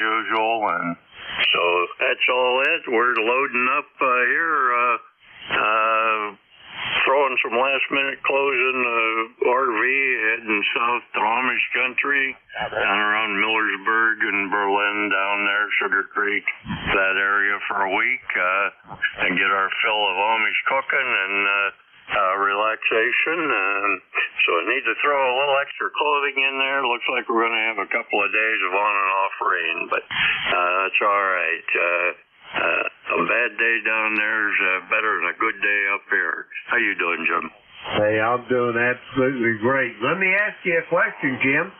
usual, and so that's all it. We're loading up here, throwing some last-minute clothes in the RV, heading south to Amish country, down around Millersburg and Berlin, down there, Sugar Creek, that area for a week, and get our fill of Amish cooking and relaxation. So I need to throw a little extra clothing in there. Looks like we're going to have a couple of days of on and off rain, but that's all right. A bad day down there is better than a good day up here. How you doing, Jim? Hey, I'm doing absolutely great. Let me ask you a question, Jim.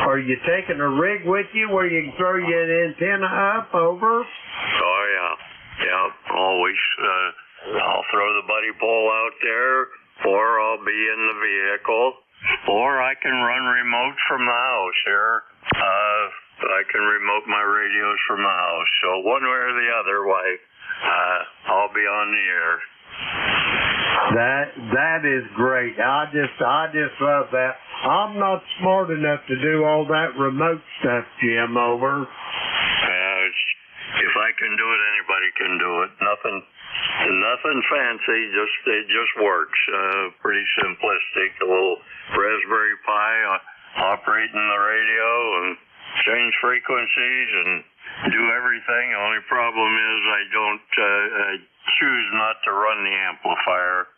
Are you taking a rig with you where you can throw your antenna up over? Oh, yeah. Yeah, always. I'll throw the buddy pole out there, or I'll be in the vehicle, or I can run remote from the house here. I can remote my radios from the house. So one way or the other way, I'll be on the air. That is great. I just love that. I'm not smart enough to do all that remote stuff, Jim, over. If I can do it, anybody can do it. Nothing fancy, it just works. Pretty simplistic. A little Raspberry Pi operating the radio and change frequencies and do everything. The only problem is I don't choose not to run the amplifier.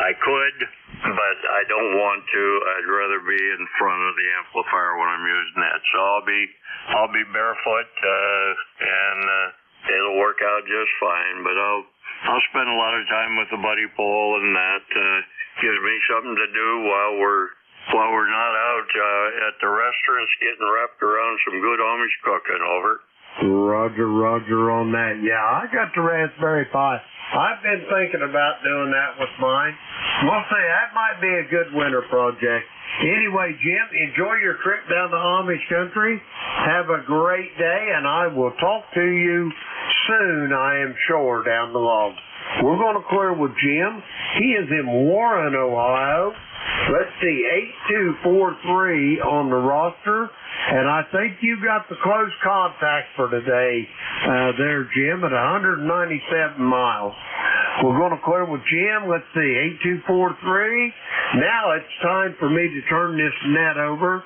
I could, but I don't want to. I'd rather be in front of the amplifier when I'm using that. So I'll be barefoot and it'll work out just fine. But I'll spend a lot of time with the buddy pole, and that gives me something to do while we're not out at the restaurants getting wrapped around some good Amish cooking. Over. Roger on that. Yeah, I got the Raspberry Pi. I've been thinking about doing that with mine. We'll see. That might be a good winter project. Anyway, Jim, enjoy your trip down to Amish country. Have a great day, and I will talk to you soon, I am sure, down the log. We're going to clear with Jim. He is in Warren, Ohio. Let's see, 8243 on the roster. And I think you got the close contact for today there, Jim, at 197 miles. We're going to clear with Jim. Let's see, 8243. Now it's time for me to turn this net over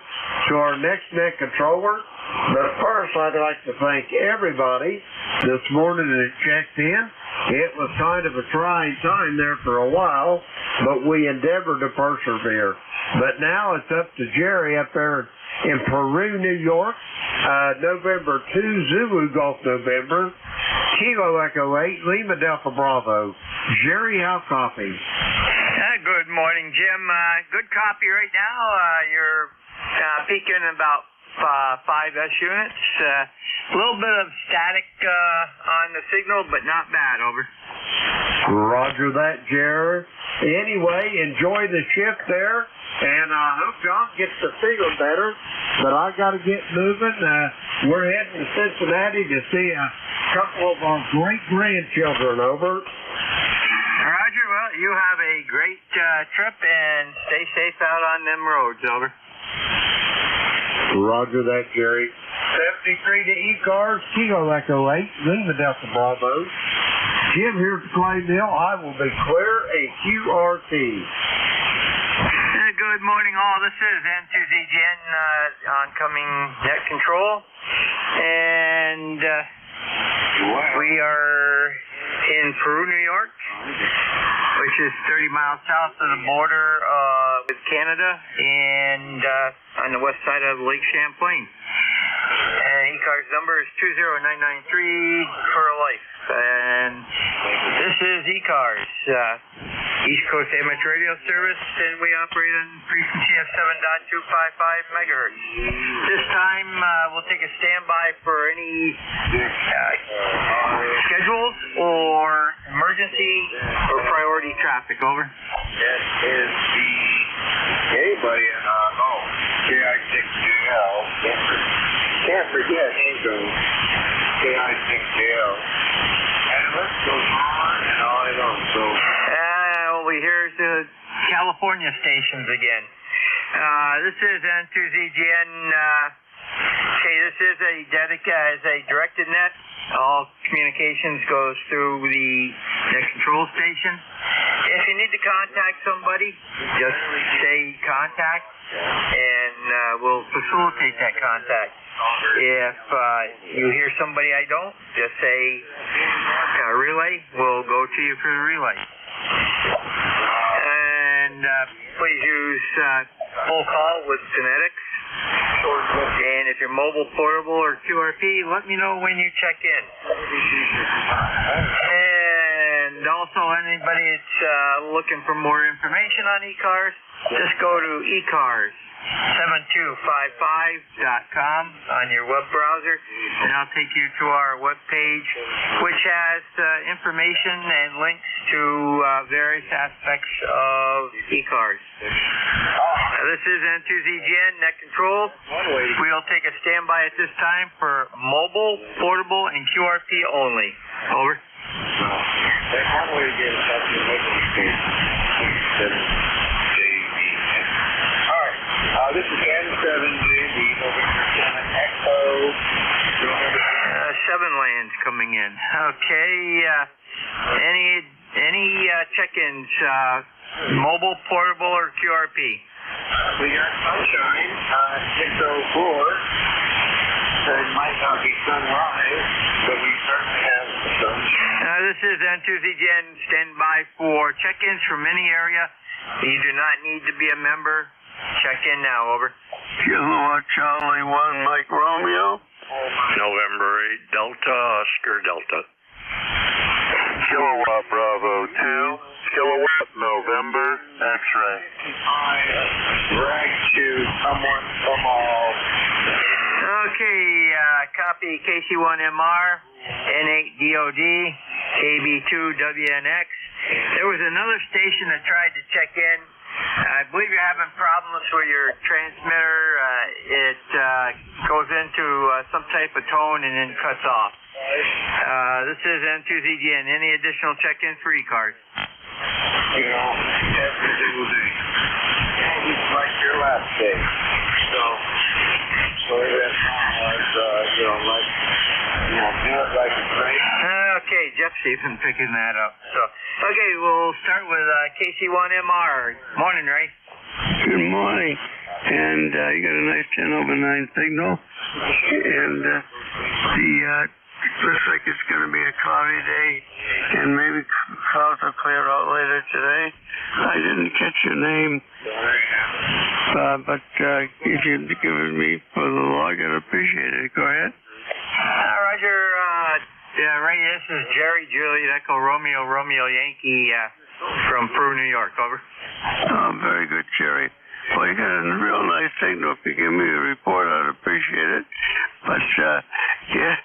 to our next net controller. But first, I'd like to thank everybody this morning that checked in. It was kind of a trying time there for a while, but we endeavored to persevere. But now it's up to Jerry up there in Peru, New York, November 2, Zulu Golf November, Kilo Echo 8, Lima Delta Bravo. Jerry, how copy? Good morning, Jim. Good copy right now. You're peaking about 5S units. A little bit of static on the signal, but not bad. Over. Roger that, Jerry. Anyway, enjoy the shift there, and I hope John gets to feel better, but I got to get moving. We're heading to Cincinnati to see a couple of our great-grandchildren. Over. Roger. Well, you have a great trip, and stay safe out on them roads. Over. Roger that, Jerry. 73 to ECARS, Kilo Echo 8, Lima Delta Bravo. Jim here at Clay Mill. I will be clear, a QRT. Good morning, all. This is N2ZGN oncoming net control. And we are in Peru, New York, which is 30 miles south of the border with Canada and on the west side of Lake Champlain. And ECARS number is 20993 for life. And this is ECARS, East Coast Amateur Radio Service, and we operate on frequency of 7.255 megahertz. This time, we'll take a standby for any schedules or emergency or priority traffic. Over. That is the anybody in KI6JL. Can't forget Angel KI6JL. And let's go on and on. So here's the California stations again. This is N2ZGN. Okay, this is a directed net. All communications goes through the net control station. If you need to contact somebody, just say contact, and we'll facilitate that contact. If you hear somebody I don't, just say relay. We'll go to you for the relay. And please use full call with phonetics. And if you're mobile, portable, or QRP, let me know when you check in. And also, anybody that's looking for more information on ECARS, just go to ECARS7255.com on your web browser, and I'll take you to our web page, which has information and links to various aspects of ECARS. This is N2ZGN Net Control. We'll take a standby at this time for mobile, portable, and QRP only. Over. There's one way to get in touch with Alright, this is N7JB, November 7 Echo. 7 lands coming in. Okay, any check-ins, mobile, portable, or QRP? We got sunshine, 6:04. It might not be sunrise, but we certainly have sunshine. This is N2ZGN. Stand by for check-ins from any area. You do not need to be a member. Check in now, over. Kilowatt Charlie 1, Mike Romeo. November 8, Delta, Oscar Delta. Kilowatt Bravo 2, Kilowatt November, X-ray. Drag to someone from all. Okay, copy KC1MR, N8DOD, KB2WNX. There was another station that tried to check in. I believe you're having problems with your transmitter. It goes into some type of tone and then cuts off. This is N2ZGN. Any additional check-ins for ECARS? You know, every single day. It's like your last day. So that was, do it like a train. Okay, Jeff's even picking that up. So, okay, we'll start with KC1MR. Morning, Ray. Good morning. And you got a nice 10/9 signal. And looks like it's going to be a cloudy day, and maybe clouds will clear out later today. I didn't catch your name, but if you'd given me for the log, I'd appreciate it. Go ahead. Roger. Ray, this is Jerry Juliet Echo Romeo Yankee from Peru, New York. Over. Oh, very good, Jerry. Well, you got a real nice signal. If you give me a report, I'd appreciate it. But yeah,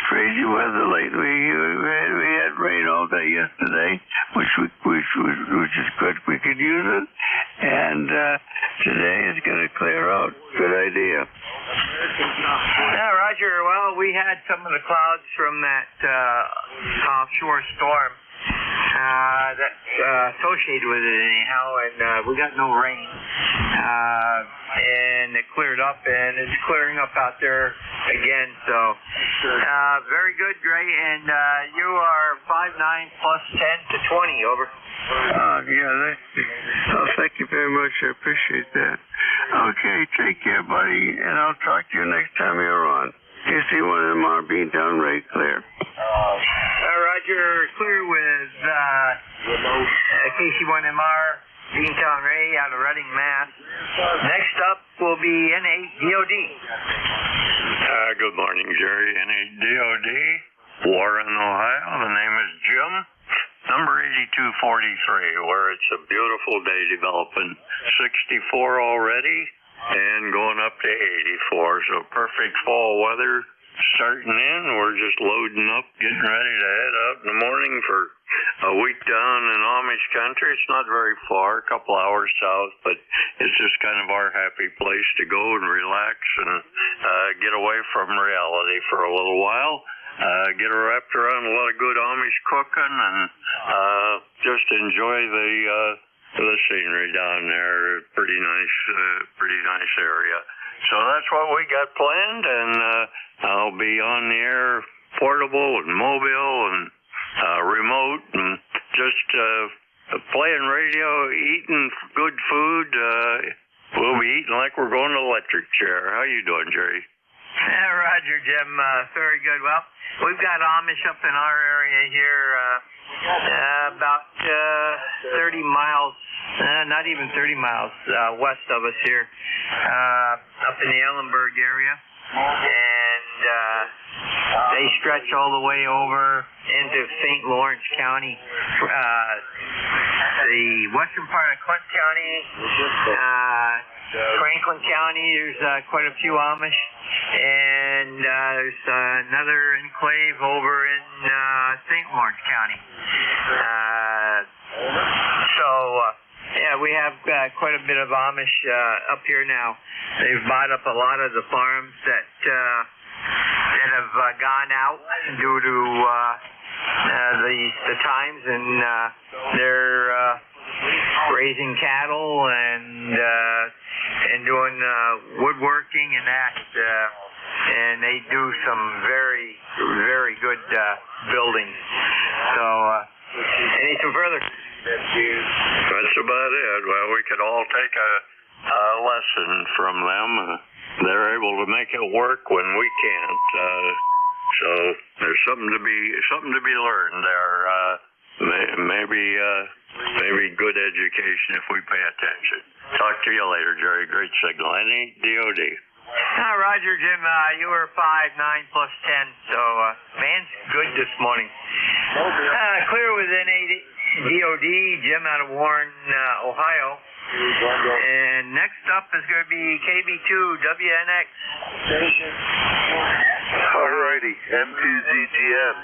crazy weather lately. We had rain all day yesterday, which is good. We could use it. And today is going to clear out. Good idea. Yeah, Roger. Well, we had some of the clouds from that offshore storm that's associated with it anyhow, and we got no rain. And it cleared up, and it's clearing up out there again. So, very good, Gray. And you are 5'9" plus 10 to 20. Over. Thank you very much. I appreciate that. Okay, take care, buddy, and I'll talk to you next time you're on. KC1MR, Beantown, Ray, clear. Roger, clear with KC1MR, Beantown, Ray, out of Reading, Mass. Next up will be N8DOD. Good morning, Jerry. N8DOD, Warren, Ohio. The name is Jim. Number 8243, where it's a beautiful day developing. 64 already and going up to 84. So perfect fall weather starting in. We're just loading up, getting ready to head out in the morning for a week down in Amish country. It's not very far, a couple hours south, but it's just kind of our happy place to go and relax and get away from reality for a little while. Get wrapped around a lot of good Amish cooking and just enjoy the scenery down there. Pretty nice area. So that's what we got planned, and I'll be on the air, portable and mobile and remote, and just playing radio, eating good food. We'll be eating like we're going to the electric chair. How you doing, Jerry? Roger, Jim. Very good. Well, we've got Amish up in our area here, about 30 miles, not even 30 miles west of us here, up in the Ellenburg area. And they stretch all the way over into St. Lawrence County, the western part of Clinton County, Franklin County. There's quite a few Amish, and there's another enclave over in St. Lawrence County. Yeah, we have quite a bit of Amish up here now. They've bought up a lot of the farms that have gone out due to the times, and they're raising cattle and doing woodworking and that, and they do some very, very good building. So, anything further? That's about it. Well, we could all take a lesson from them. They're able to make it work when we can't. So there's something to be learned there. Maybe good education if we pay attention. Talk to you later, Jerry. Great signal. Any DOD. Roger, Jim. You were 5, 9 plus 10. So man's good this morning. Clear with DOD, Jim out of Warren, Ohio. And next up is going to be KB2 WNX. Alrighty, M2ZGN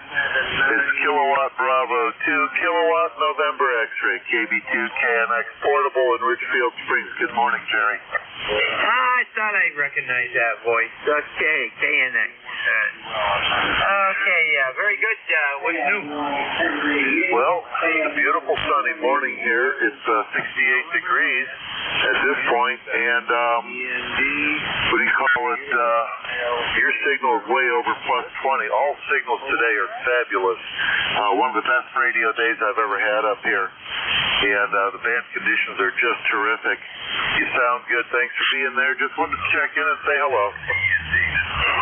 is Kilowatt Bravo 2, Kilowatt November X-ray, KB2 KNX portable in Richfield Springs. Good morning, Jerry. I thought I recognized that voice. Okay, KNX. Okay, very good. What's new? Well, it's a beautiful sunny morning here. It's 68 degrees at this point, and what do you call it? Your signal is way over plus 20. All signals today are fabulous. One of the best radio days I've ever had up here, and the band conditions are just terrific. You sound good. Thanks for being there. Just wanted to check in and say hello.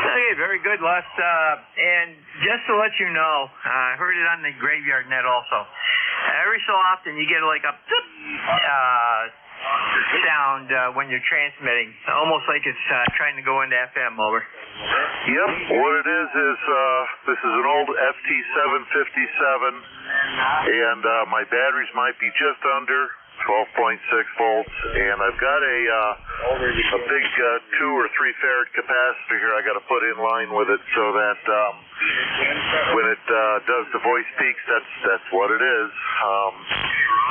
Okay, very good, Les. And just to let you know, I heard it on the Graveyard Net also. Every so often you get like a sound when you're transmitting, almost like it's trying to go into FM. Over. Yep, what it is this is an old FT757, and my batteries might be just under 12.6 volts, and I've got a big 2 or 3 farad capacitor here I got to put in line with it so that when it does the voice peaks, that's what it is.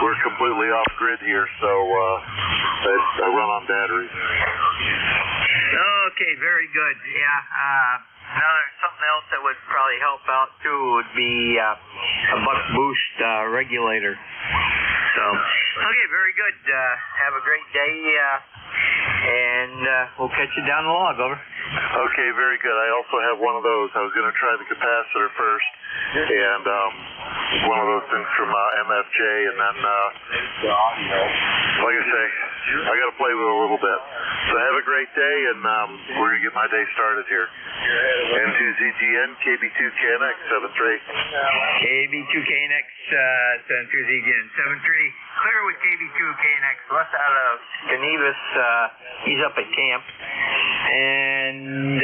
We're completely off grid here, so I run on batteries. Okay, very good. Yeah. Something else that would probably help out too would be a buck boost regulator. So, okay, very good. Have a great day, and we'll catch you down the log. Over. Okay, very good. I also have one of those. I was going to try the capacitor first, and one of those things from MFJ, and then, like I say, I got to play with it a little bit. So have a great day, and we're going to get my day started here. N2ZGN, KB2 KNX, 7-3. KB2 KNX, 7-3ZGN, 7-3. Clear with KB2 KNX. Les out of Genevas. He's up at camp. And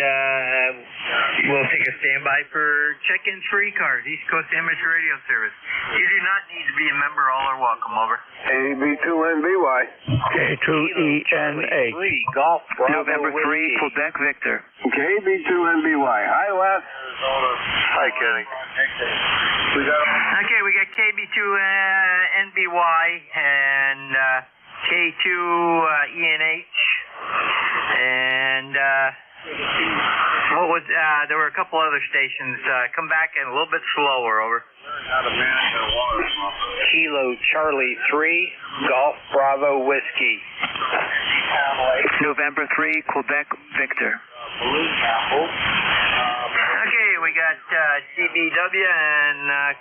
we'll take a standby for check-ins for ECARS, East Coast Amateur Radio Service. You do not need to be a member. All are welcome. Over. AB2NBY. K2ENA. Golf Bravo November 3, Quebec Victor. KB2NBY. Hi, Les. Hi, Kenny. Okay, we got KB2NBY and K2ENH. And what was there were a couple other stations. Come back and a little bit slower. Over. Kilo Charlie 3, Golf Bravo Whiskey. November 3, Quebec Victor. Okay, we got CBW and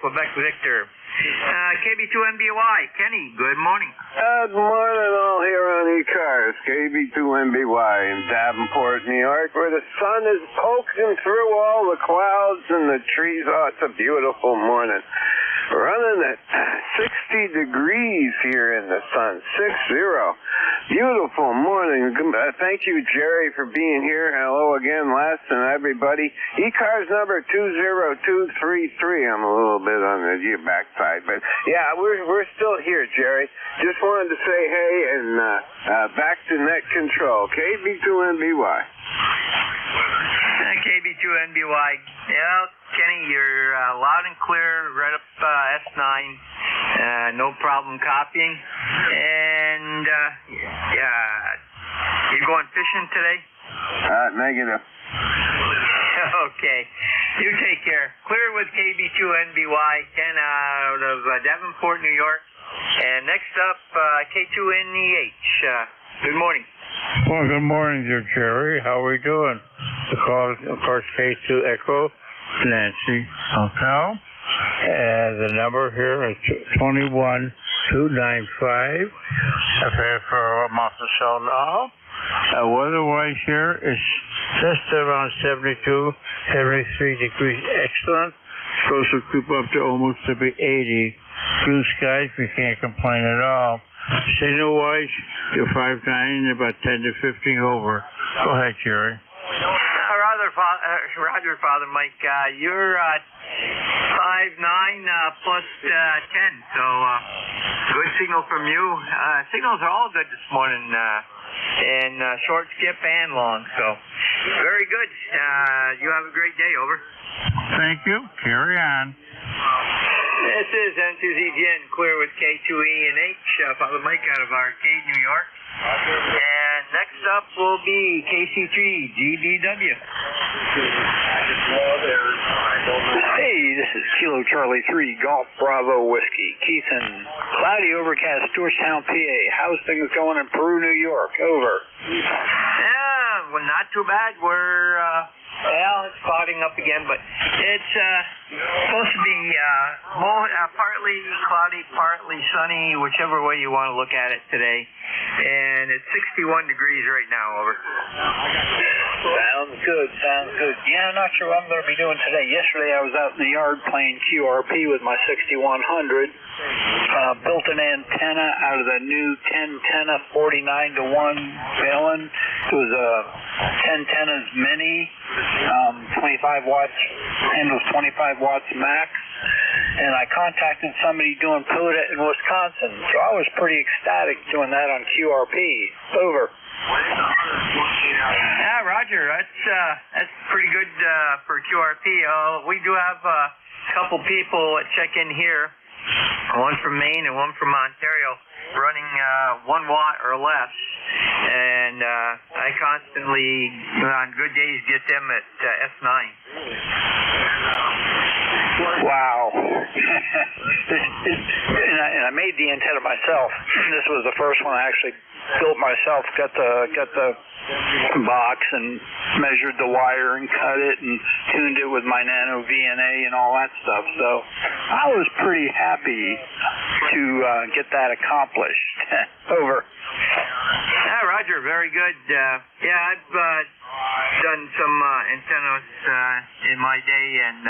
Quebec Victor. KB2MBY, Kenny, good morning. Good morning, all here on ECARS, KB2MBY in Davenport, New York, where the sun is poking through all the clouds and the trees. Oh, it's a beautiful morning. Running at 60 degrees here in the sun, 60. Beautiful morning. Thank you, Jerry, for being here. Hello again, Les, and everybody. ECARS number 20233. I'm a little bit on the backside, but yeah, we're still here, Jerry. Just wanted to say hey and back to net control. KB2NBY. KB2NBY. Yeah, Kenny, you're loud and clear right up S9. No problem copying. And you going fishing today? Negative. Okay. You take care. Clear with KB2NBY, Ken out of Davenport, New York. And next up, K2NEH. Good morning. Well, good morning, dear Jerry. How are we doing? The call is, of course, K2 Echo, Nancy, Hotel. And the number here is 21295. I've had for a month or so now. Weather-wise here is just around 72, 73 degrees. Excellent. Supposed to creep up to almost to be 80. Blue skies, we can't complain at all. Signal-wise, you're 5'9", about 10 to 15 over. Go ahead, Jerry. Roger, Father Mike. You're 5'9" plus 10, so good signal from you. Signals are all good this morning, and short, skip, and long. So very good. You have a great day. Over. Thank you. Carry on. This is N2ZGN, clear with K2E&H, Father Mike out of Arcade, New York. And next up will be KC3GBW. Hey, this is Kilo Charlie 3, Golf Bravo Whiskey. Keith in cloudy, overcast Georgetown, PA. How's things going in Peru, New York? Over. Yeah, well, not too bad. We're, it's clouding up again, but it's supposed to be partly cloudy, partly sunny, whichever way you want to look at it today. And it's 61 degrees right now. Over. Sounds good. Yeah, I'm not sure what I'm going to be doing today. Yesterday I was out in the yard playing QRP with my 6100. Built an antenna out of the new 10-tenna 49-to-1 Balin. It was a 10-tennas mini, 25 watts, handles 25 watts max. And I contacted somebody doing POTA in Wisconsin, so I was pretty ecstatic doing that on QRP. Over. Yeah, Roger, that's pretty good for QRP. We do have a couple people that check in here, one from Maine and one from Ontario, running 1 watt or less. And I constantly, on good days, get them at S9. Wow. And I made the antenna myself. This was the first one I actually built myself. Got the box and measured the wire and cut it and tuned it with my nano VNA and all that stuff. So I was pretty happy to get that accomplished. Over. Yeah, Roger, very good. I've done some antennas in my day, and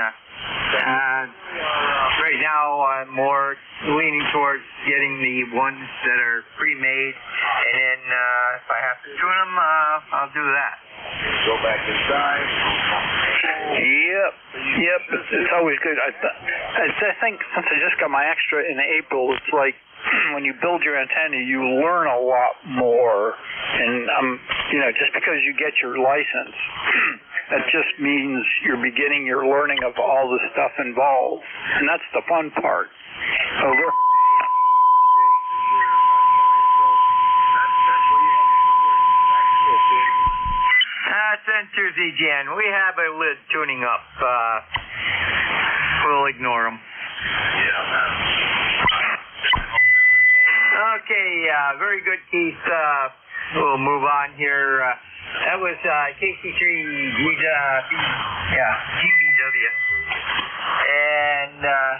right now I'm more leaning towards getting the ones that are pre-made, and then if I have to tune them, I'll do that. Go back inside. Yep. It's always good. I think since I just got my extra in April, it's like when you build your antenna, you learn a lot more. And just because you get your license, that just means you're beginning your learning of all the stuff involved, and that's the fun part. Over. That's N2ZGN. We have a lid tuning up. We'll ignore them. Okay, very good, Keith. we'll move on here. That was KC3 GBW. And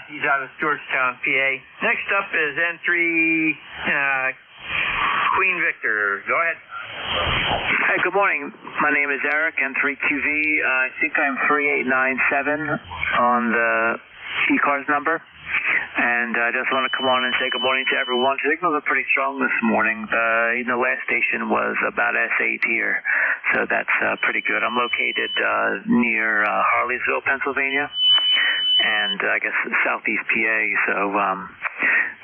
he's out of Stewartstown, PA. Next up is N3 Queen Victor. Go ahead. Hi, good morning. My name is Eric, N3QV. I think I'm 3897 on the ECARS number. And I just want to come on and say good morning to everyone. Signals are pretty strong this morning. Even the last station was about S8 here, so that's pretty good. I'm located near Harleysville, Pennsylvania, and I guess southeast PA, so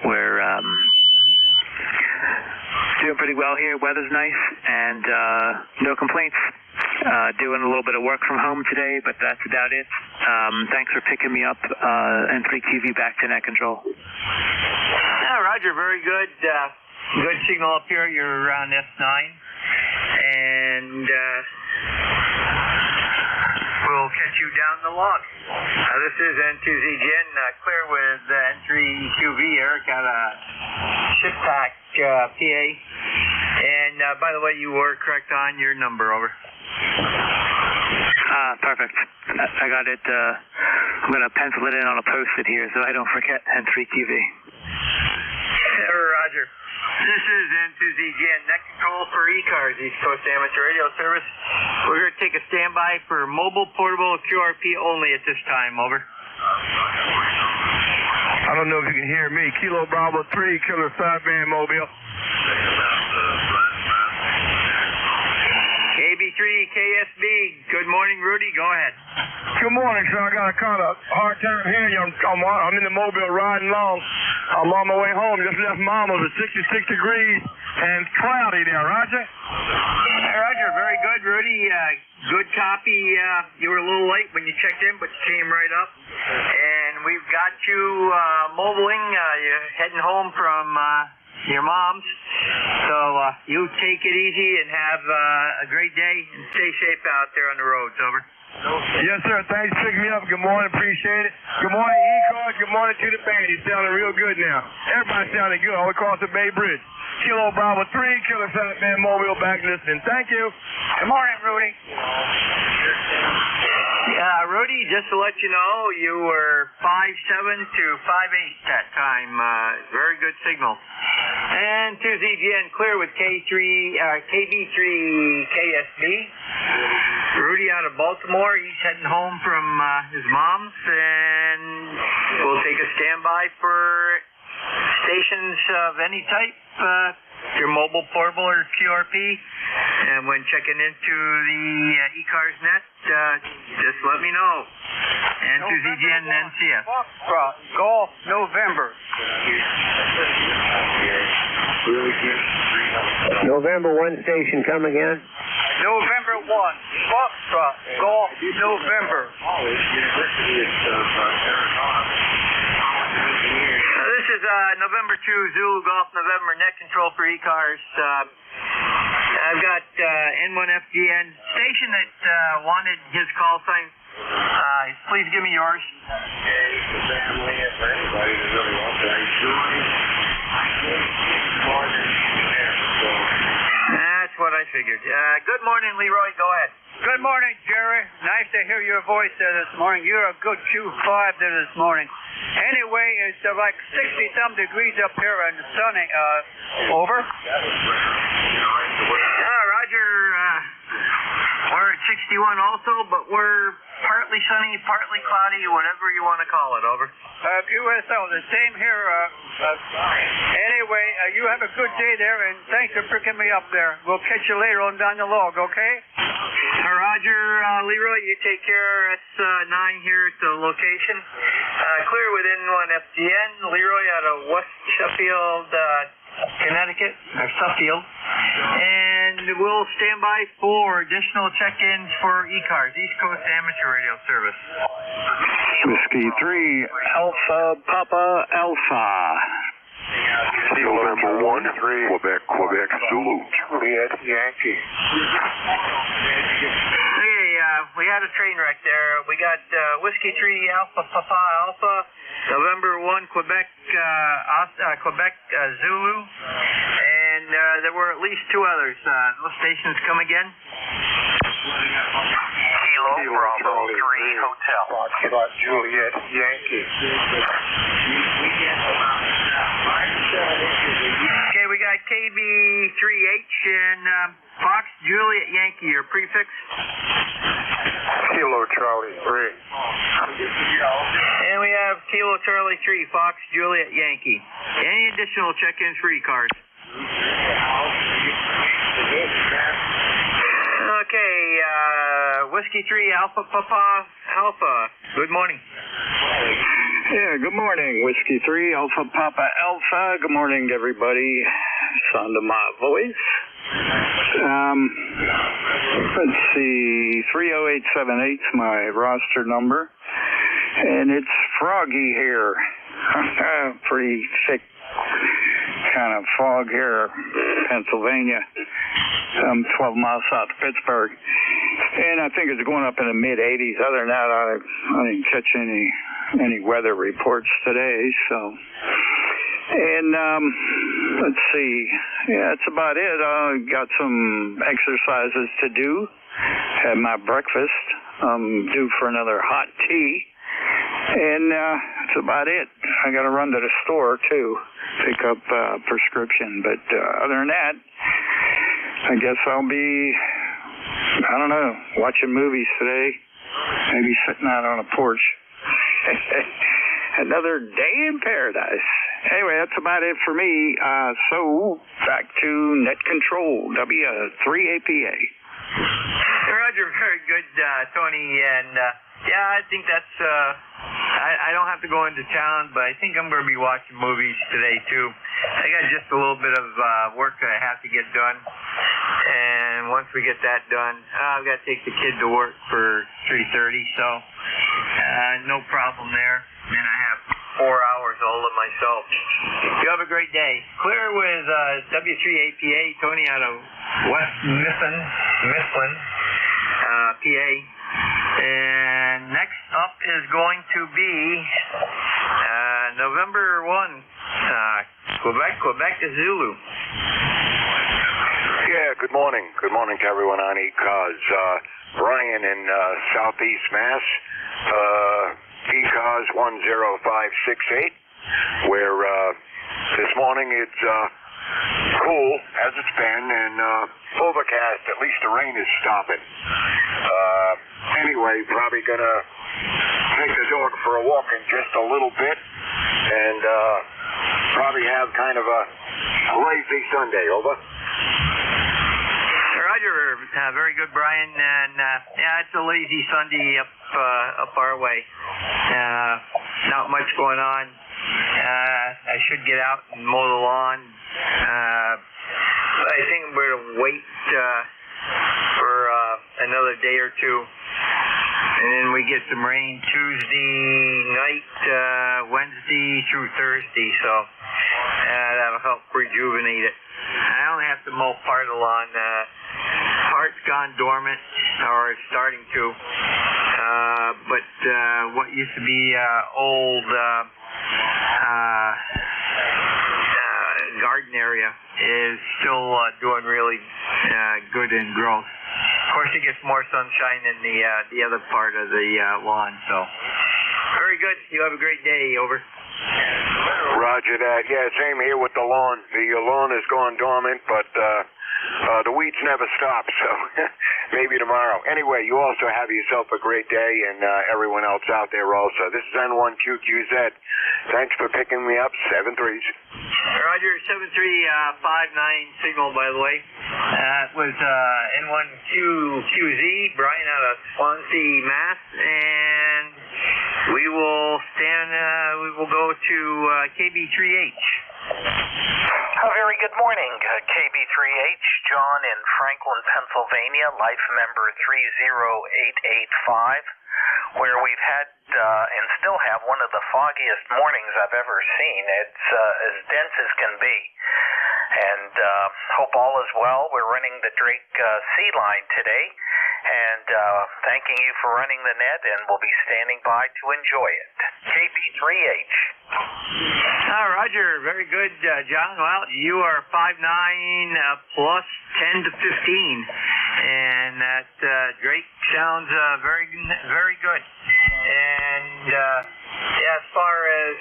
we're doing pretty well here. Weather's nice, and no complaints. Doing a little bit of work from home today, but that's about it. Thanks for picking me up. N3QV back to net control. Yeah, Roger, very good. Good signal up here. You're around S9. And we'll catch you down the log. This is N2ZGN, clear with N3QV, Eric out of Shippack, PA. And by the way, you were correct on your number, over. Perfect. I got it. I'm going to pencil it in on a post-it here so I don't forget N3QV. Roger. This is N2ZGN, net control for ECARS, East Coast Amateur Radio Service. We're going to take a standby for mobile, portable, QRP only at this time, over. I don't know if you can hear me. Kilo Bravo 3, Killer Sideband Mobile. KB3, KSB, good morning, Rudy, go ahead. Good morning, sir. I got a kind of hard time hearing you. I'm in the Mobile riding along. I'm on my way home. Just left Mama's at 66 degrees and cloudy there, Roger. Roger, very good, Rudy. Good copy. You were a little late when you checked in, but you came right up. And we've got you mobiling. You're heading home from your mom's. So you take it easy and have a great day and stay safe out there on the roads, over. Yes, sir. Thanks for picking me up. Good morning. Appreciate it. Good morning, ECARS. Good morning to the band. He's sounding real good now. Everybody's sounding good all across the Bay Bridge. Kilo Bravo 3, Killer Sideband Mobile back listening. Thank you. Good morning, Rudy. Rudy, just to let you know, you were 5.7 to 5.8 that time. Very good signal. And to ZGN, clear with KB3 KSB. Rudy out of Baltimore. He's heading home from his mom's, and we'll take a standby for stations of any type, your mobile, portable, or QRP. And when checking into the ECARS net, just let me know. And to ZGN and NCF. Golf, November. November 1 station, come again. November 1, Foxtrot, Golf, November. This is November 2, Zulu Golf, November, net control for ECARS. I've got N1FGN station that wanted his call sign. Please give me yours. That's what I figured. Good morning, Leroy. Go ahead. Good morning, Jerry. Nice to hear your voice there this morning. You're a good Q5 there this morning. Anyway, it's like 60-some degrees up here and sunny. Over. Roger. We're at 61 also, but we're partly sunny, partly cloudy, whatever you want to call it. Over. QSO, the same here. Anyway, you have a good day there, and thanks for picking me up there. We'll catch you later on down the log, okay? Roger, Leroy, you take care. S9 here at the location. Clear within N1 FGN. Leroy out of West Sheffield, Connecticut, or Suffield. And we'll stand by for additional check-ins for ECARS, East Coast Amateur Radio Service. Whiskey 3, Alpha, Papa, Alpha. November 1, Quebec, Zulu. Juliet, Yankee. Hey, we had a train wreck there. We got Whiskey 3, Alpha, Papa, Alpha. November 1, Quebec, Zulu. And And there were at least two others. Those stations come again? Kilo Bravo 3 Hotel. Foxtrot Juliet Yankee. Okay, we got KB3H and Fox Juliet Yankee, your prefix? Kilo Charlie 3. And we have Kilo Charlie 3, Fox Juliet Yankee. Any additional check-ins for ECARS? Okay, Whiskey 3 Alpha Papa Alpha. Good morning. Yeah, good morning. Whiskey 3 Alpha Papa Alpha. Good morning to everybody. Sound of my voice. Let's see, 30878's my roster number, and it's froggy here. Pretty thick kind of fog here, Pennsylvania. 12 miles south of Pittsburgh, and I think it's going up in the mid 80s. Other than that, I didn't catch any weather reports today. So, and let's see, yeah, that's about it. I got some exercises to do. Had my breakfast. Due for another hot tea, and that's about it. I got to run to the store too, pick up a prescription. But other than that, I guess I'll be, I don't know, watching movies today. Maybe sitting out on a porch. Another day in paradise. Anyway, that's about it for me. So, back to Net Control, W3APA. Roger, very good, Tony. And, yeah, I think that's, I don't have to go into town, but I think I'm going to be watching movies today, too. I got just a little bit of work that I have to get done. And once we get that done, I've got to take the kid to work for 3:30, so no problem there. And I have 4 hours all to myself. You have a great day. Clear with W3APA, Tony out of West Mifflin, PA. And next up is going to be November 1, Quebec to Zulu. Yeah, good morning. Good morning to everyone on ECARS. Brian in Southeast Mass, ECARS 10568, where this morning it's cool, as it's been, and overcast. At least the rain is stopping. Anyway, probably gonna take the dog for a walk in just a little bit, and probably have kind of a lazy Sunday. Over. Roger, very good, Brian. And yeah, it's a lazy Sunday up our way. Not much going on. I should get out and mow the lawn. I think we're going to wait for another day or two. And then we get some rain Tuesday night, Wednesday through Thursday. So that'll help rejuvenate it. I only have to mow part of the lawn. Part's gone dormant, or it's starting to. But what used to be old garden area is still doing really good in growth. Of course, it gets more sunshine in the other part of the lawn. So, very good. You have a great day. Over. Roger that. Yeah, same here with the lawn. The lawn has gone dormant, but the weeds never stop, so maybe tomorrow. Anyway, you also have yourself a great day, and everyone else out there also. This is N1QQZ. Thanks for picking me up, 7-3s. Roger, 7359 signal, by the way. It was N1QQZ, Brian out of Swansea, Mass, and we will go to KB3H. A very good morning, KB3H, John in Franklin, Pennsylvania, life member 30885, where we've had and still have one of the foggiest mornings I've ever seen. It's as dense as can be. And hope all is well. We're running the Drake sea line today, and thanking you for running the net, and we'll be standing by to enjoy it. KB3H. Roger, very good, John. Well, you are 5'9 plus 10 to 15, and that Drake sounds very, very good. And as far as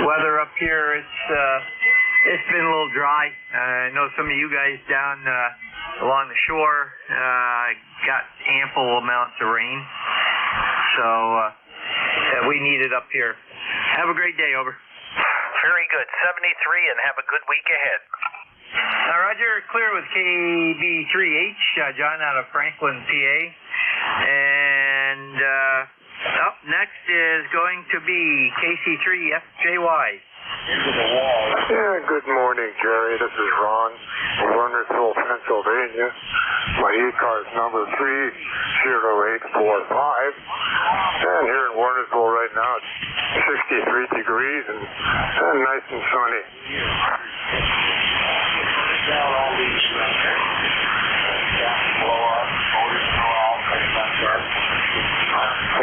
weather up here, it's been a little dry. I know some of you guys down along the shore got ample amounts of rain, so we need it up here. Have a great day, over. Very good. 73, and have a good week ahead. Roger, clear with KB3H, John out of Franklin, PA. And up next is going to be KC3FJY. Yeah, good morning, Jerry. This is Ron from Wernersville, Pennsylvania. My ECARS number 30845. And here in Wernersville right now, it's 63 degrees and nice and sunny.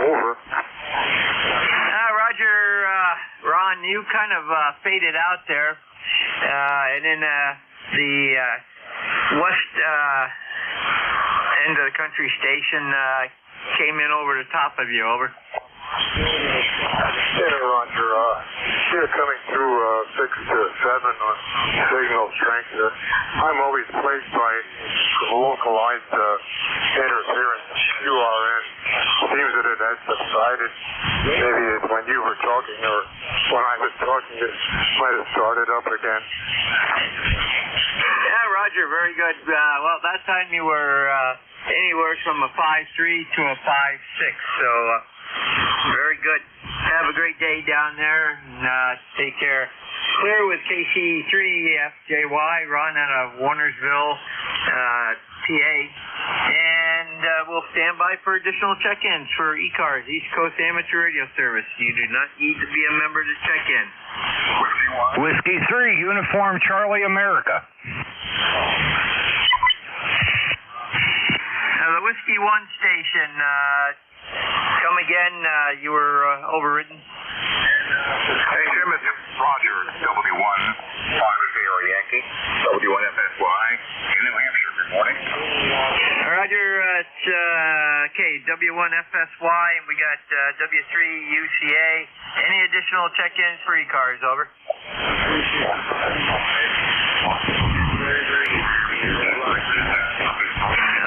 Over. Roger, Ron, you kind of faded out there, and then the west end of the country station came in over the top of you, over. Yeah, Roger. Here coming through 6 to 7 on signal strength. I'm always plagued by localized interference, QRN. Seems that it has subsided. Maybe when you were talking or when I was talking, it might have started up again. Yeah, Roger, very good. Well, that time you were anywhere from a 5.3 to a 5.6, so very good. Have a great day down there, and take care. Clear with KC3FJY, Ron out of Warnersville, PA. And we'll stand by for additional check-ins for ECARS, East Coast Amateur Radio Service. You do not need to be a member to check in. Whiskey 3, Uniform Charlie America. The Whiskey 1 station, come again, you were overridden. Hey, Jim, it's Roger, W1, 5 Sierra Yankee, W1FSY, in New Hampshire. Good morning. Roger, it's W1FSY, and we got W3UCA. Any additional check-ins for ECARS, over?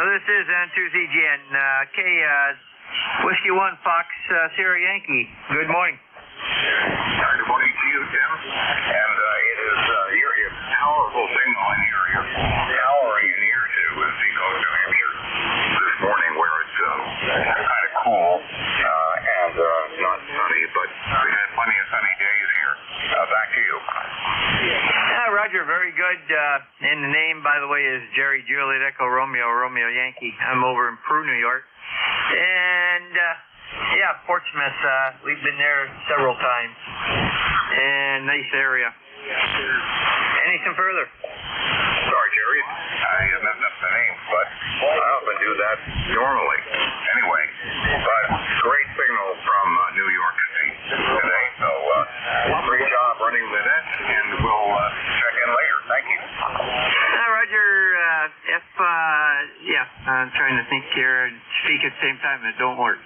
This is N2ZGN. Whiskey 1, Fox, Sierra Yankee. Good morning. Good morning to you, Tim. And it is your powerful signal in your ear, powering in ear to Seacoast, New Hampshire this morning, where it's kind of cool and not sunny, but we had plenty of sunny days here. Back to you. Roger, very good. And the name, by the way, is Jerry Juliet Echo Romeo Romeo Yankee. I'm over in Peru, New York. And yeah, Portsmouth, we've been there several times. And nice area. Anything further? Sorry, Jerry. I messed up the name, but I often do that normally. Anyway, but great signal from New York City today. So great job running the net, and we'll check in later. Thank you. Roger, I'm trying to think here and speak at the same time. It don't work.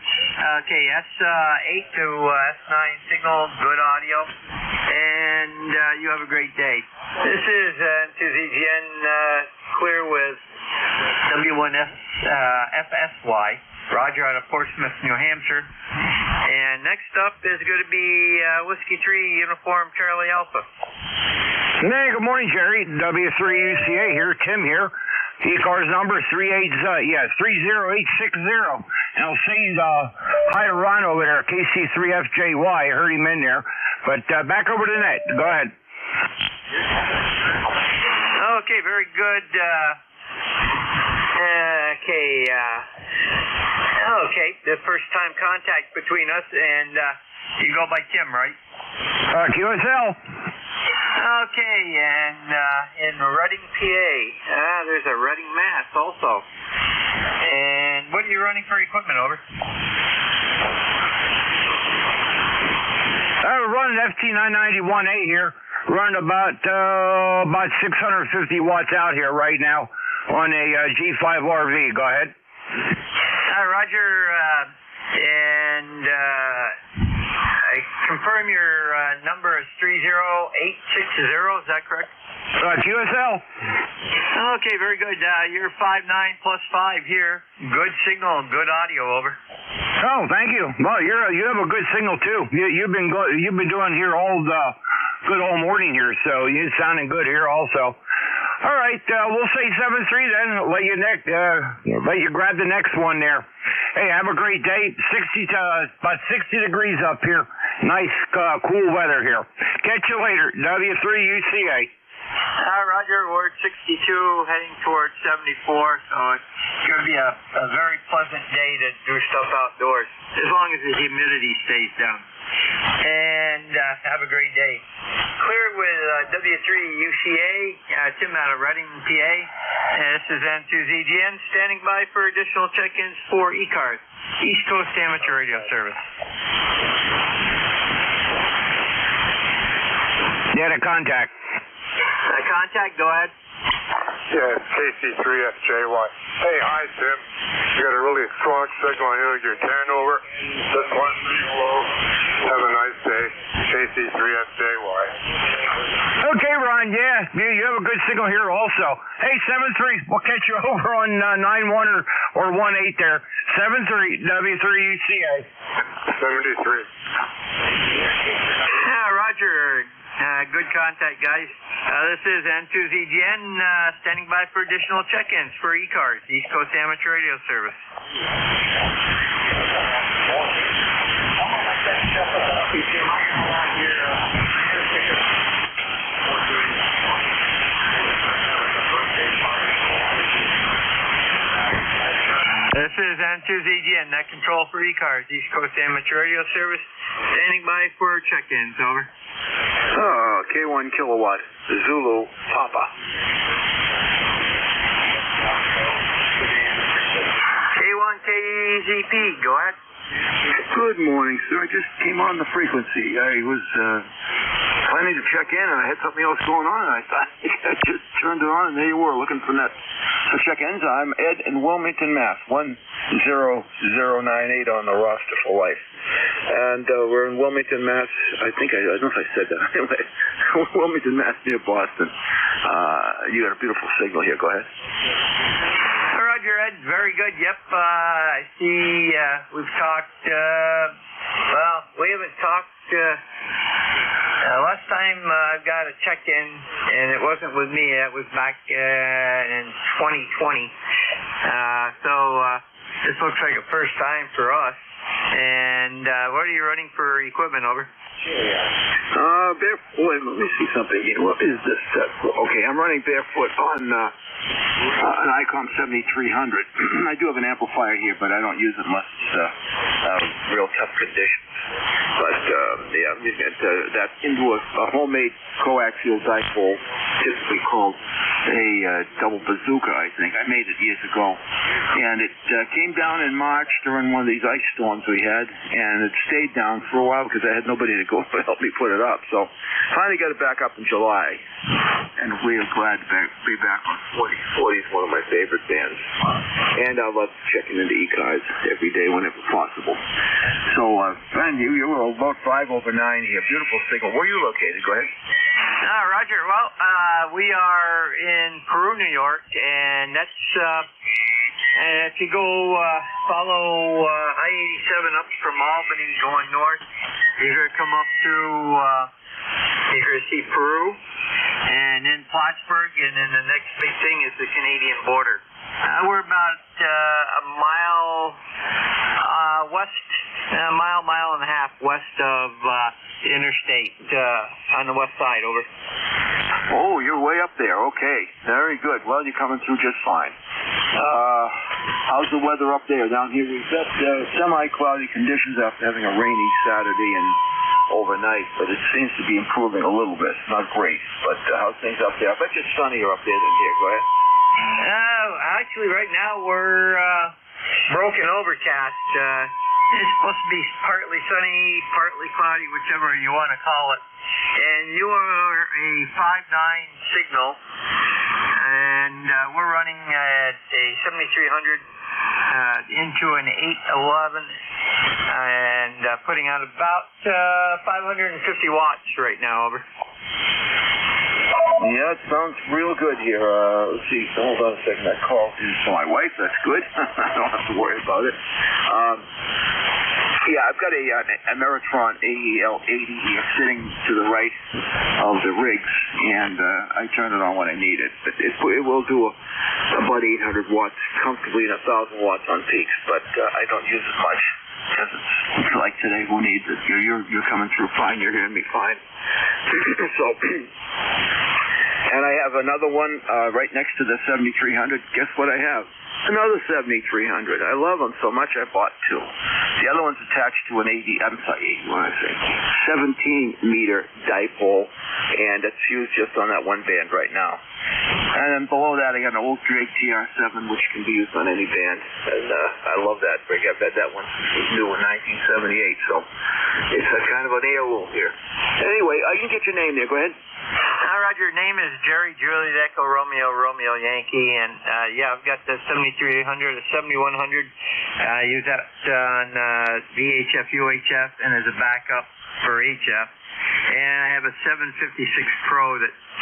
Okay, S8 to S9 signal, good audio, and you have a great day. This is N2ZGN, clear with W1FSY, Roger out of Portsmouth, New Hampshire. And next up is going to be Whiskey 3, Uniform Charlie Alpha. Hey, good morning, Jerry. W3UCA here, Tim here. ECARS number 30860. And I'll say hi to Ron over there, KC3FJY. I heard him in there. But back over to the net. Go ahead. Okay, very good. Okay, the first time contact between us, and you go by Tim, right? QSL. Okay, and in Reading, PA, there's a Reading, Mass also. And what are you running for equipment, over? We're running FT991A here. Running about 650 watts out here right now on a G5 RV. Go ahead. Roger. And I confirm your number is 30860. Is that correct? QSL. Okay, very good. You're 5'9" plus 5 here. Good signal, good audio, over. Oh, thank you. Well, you have a good signal too. You've been doing here all good all morning here, so you're sounding good here also. All right, we'll say 7-3 then. Let you grab the next one there. Hey, have a great day. About 60 degrees up here. Nice, cool weather here. Catch you later. W3UCA. Roger, we're at 62, heading towards 74, so it's going to be a very pleasant day to do stuff outdoors, as long as the humidity stays down. And have a great day. Clear with W3UCA, Tim out of Reading, PA. And this is N2ZGN, standing by for additional check-ins for ECARS, East Coast Amateur Radio Service. Yeah, the contact. Contact, go ahead. Yeah, it's KC3FJY. Hey, hi, Tim. You got a really strong signal. I know you're tearing over. Just one low. Have a nice day. KC3FJY. Okay, Ron. Yeah, you have a good signal here also. Hey, 7-3. We'll catch you over on 9-1 or 1-8 there. 7-3, W3UCA. 73. Roger. Good contact, guys. This is N2ZGN, standing by for additional check-ins for ECARS, East Coast Amateur Radio Service. This is N2ZGN, net control for ECARS, East Coast Amateur Radio Service, standing by for check-ins, over. K1 kilowatt, Zulu, Papa. K1 KZP, go ahead. Good morning, sir. I just came on the frequency. I was planning to check in, and I had something else going on, and I thought I just turned it on, and there you were, looking for net. So check-ins, I'm Ed in Wilmington, Mass. 10098 on the roster for life. And we're in Wilmington, Mass. I don't know if I said that. Anyway, Wilmington, Mass, near Boston. You got a beautiful signal here. Go ahead. Roger, Ed. Very good. Yep. I see we've talked, we haven't talked, last time I've got a check-in, and it wasn't with me. It was back in 2020. So this looks like a first time for us. And what are you running for equipment, over? Barefoot. Let me see something here. What is this? Okay, I'm running barefoot on an ICOM 7300. I do have an amplifier here, but I don't use it unless it's real tough conditions. But yeah, I'm using that into a homemade coaxial dipole, typically called a double bazooka, I think. I made it years ago. And it came down in March during one of these ice storms we had, and it stayed down for a while because I had nobody to go help me put it up. So finally got it back up in July, and we're glad to be back on 40. 40 is one of my favorite bands. And I love checking into ECARS every day whenever possible. So, Van, you were about 5 over 9 here. Beautiful signal. Where are you located? Go ahead. Roger. Well, we are in Peru, New York, and that's, if you go follow I-87 up from Albany going north, you're going to come up through, you're going to see Peru, and then Plattsburgh, and then the next big thing is the Canadian border. We're about a mile west, a mile and a half west of the interstate on the west side, over. Oh, you're way up there. Okay, very good. Well, you're coming through just fine. How's the weather up there? Down here we've got semi-cloudy conditions after having a rainy Saturday and overnight, but it seems to be improving a little bit. Not great, but how's things up there? I bet it's sunnier up there than here. Go ahead. Actually, right now we're broken overcast. It's supposed to be partly sunny, partly cloudy, whichever you want to call it. And you are a 5.9 signal, and we're running at a 7300 into an 811, and putting out about 550 watts right now. Over. Yeah, it sounds real good here. Let's see. Hold on a second. That call is for my wife. That's good. I don't have to worry about it. Yeah, I've got a Meritron AEL80 here sitting to the right of the rigs, and I turn it on when I need it. But it will do about 800 watts comfortably and 1,000 watts on peaks, but I don't use it much because it's like today. Who needs it? You're coming through fine. You're hearing me fine. So, and I have another one right next to the 7300. Guess what I have? Another 7300. I love them so much I bought two. The other one's attached to an 17-meter dipole, and it's used just on that one band right now. And then below that, I got an old Drake TR7, which can be used on any band, and I love that rig. I've had that one since it was new in 1978, so it's a kind of an heirloom here. Anyway, I can get your name there. Go ahead. Hi, Roger. Name is Jerry Juliet Echo Romeo Yankee, and yeah, I've got the 7300, the 7100. I use that on VHF, UHF, and as a backup for HF. And I have a 756 Pro that's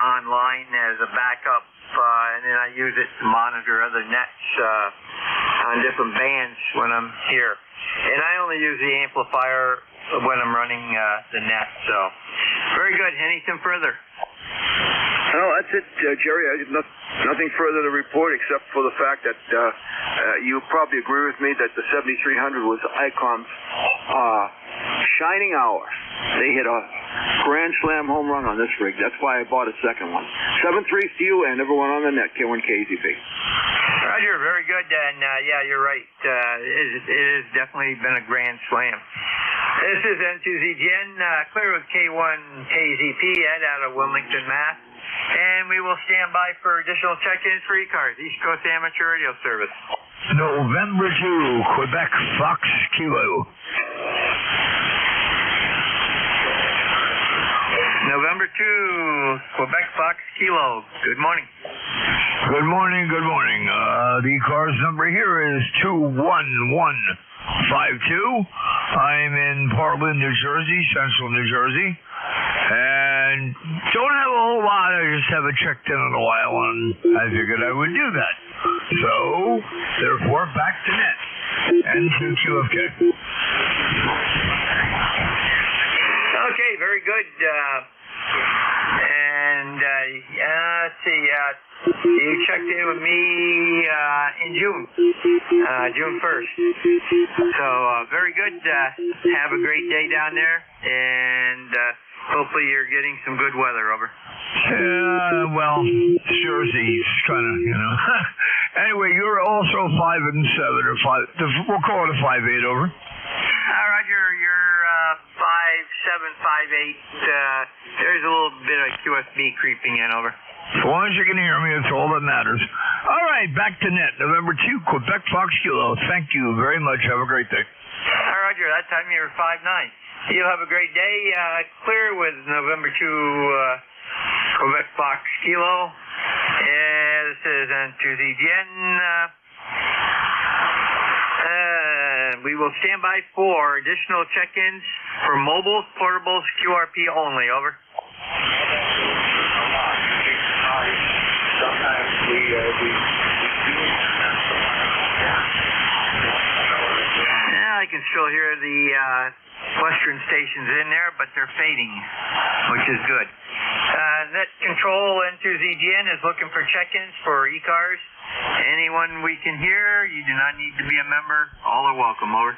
online as a backup, and then I use it to monitor other nets on different bands when I'm here. And I only use the amplifier when I'm running the net, so very good. Anything further? No, that's it, Jerry. I have nothing further to report except for the fact that you probably agree with me that the 7300 was ICOM's shining hour. They hit a grand slam home run on this rig. That's why I bought a second one. 7-3 to you and everyone on the net, K1KZP. Roger, very good. And yeah, you're right. It has definitely been a grand slam. This is N2ZGN, clear with K1KZP, Ed out of Wilmington, Mass. And we will stand by for additional check-ins for ECARS, East Coast Amateur Radio Service. November 2, Quebec Fox Kilo. November 2, Quebec Fox Kilo. Good morning. Good morning, good morning. The ECARS number here is 21152. I'm in Portland, New Jersey, central New Jersey. And don't have a whole lot. I just haven't checked in a while, and I figured I would do that. So, therefore, back to net. And to QFK. Okay, very good. And let's see, you checked in with me in June 1st. So very good. Have a great day down there, and hopefully you're getting some good weather. Over. Well, Jersey's kind of, Anyway, you're also 5 and 7 or 5. We'll call it a 5-8. Over. Roger, you're 5-7, 5-8. There's a little bit of QSB creeping in. Over. As long as you can hear me, it's all that matters. All right, back to net. November 2, Quebec Fox Kilo. Thank you very much. Have a great day. Roger, that time you were 5-9. You'll have a great day. Clear with November 2, Quebec Fox Kilo. This is N2ZGN. We will stand by for additional check-ins for mobiles, portables, QRP only. Over. Sometimes we I can still hear the Western stations in there, but they're fading, which is good. Net Control N2ZGN is looking for check-ins for ECARS. Anyone we can hear, you do not need to be a member. All are welcome. Over.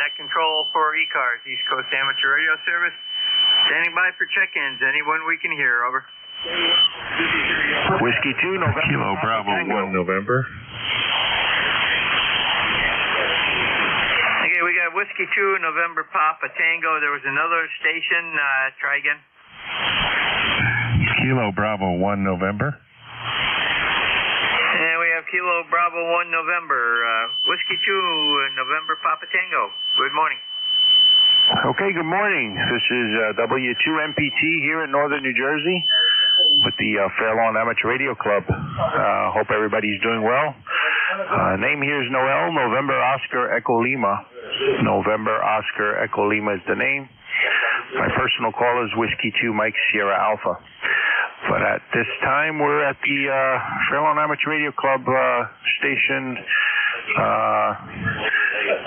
net control for ECARS, East Coast Amateur Radio Service. Standing by for check-ins. Anyone we can hear, over. Whiskey 2, November. Kilo Bravo 1 November. Okay, we got Whiskey 2, November Papa Tango. There was another station. Try again. Kilo Bravo 1 November. And we have Kilo Bravo 1 November. Whiskey 2, November Papa Tango. Good morning. Okay, good morning. This is W2MPT here in northern New Jersey with the Fair Lawn Amateur Radio Club. Hope everybody's doing well. Name here is Noel, November Oscar Echo Lima. November Oscar Echo Lima is the name. My personal call is Whiskey 2 Mike Sierra Alpha. But at this time, we're at the Fair Lawn Amateur Radio Club station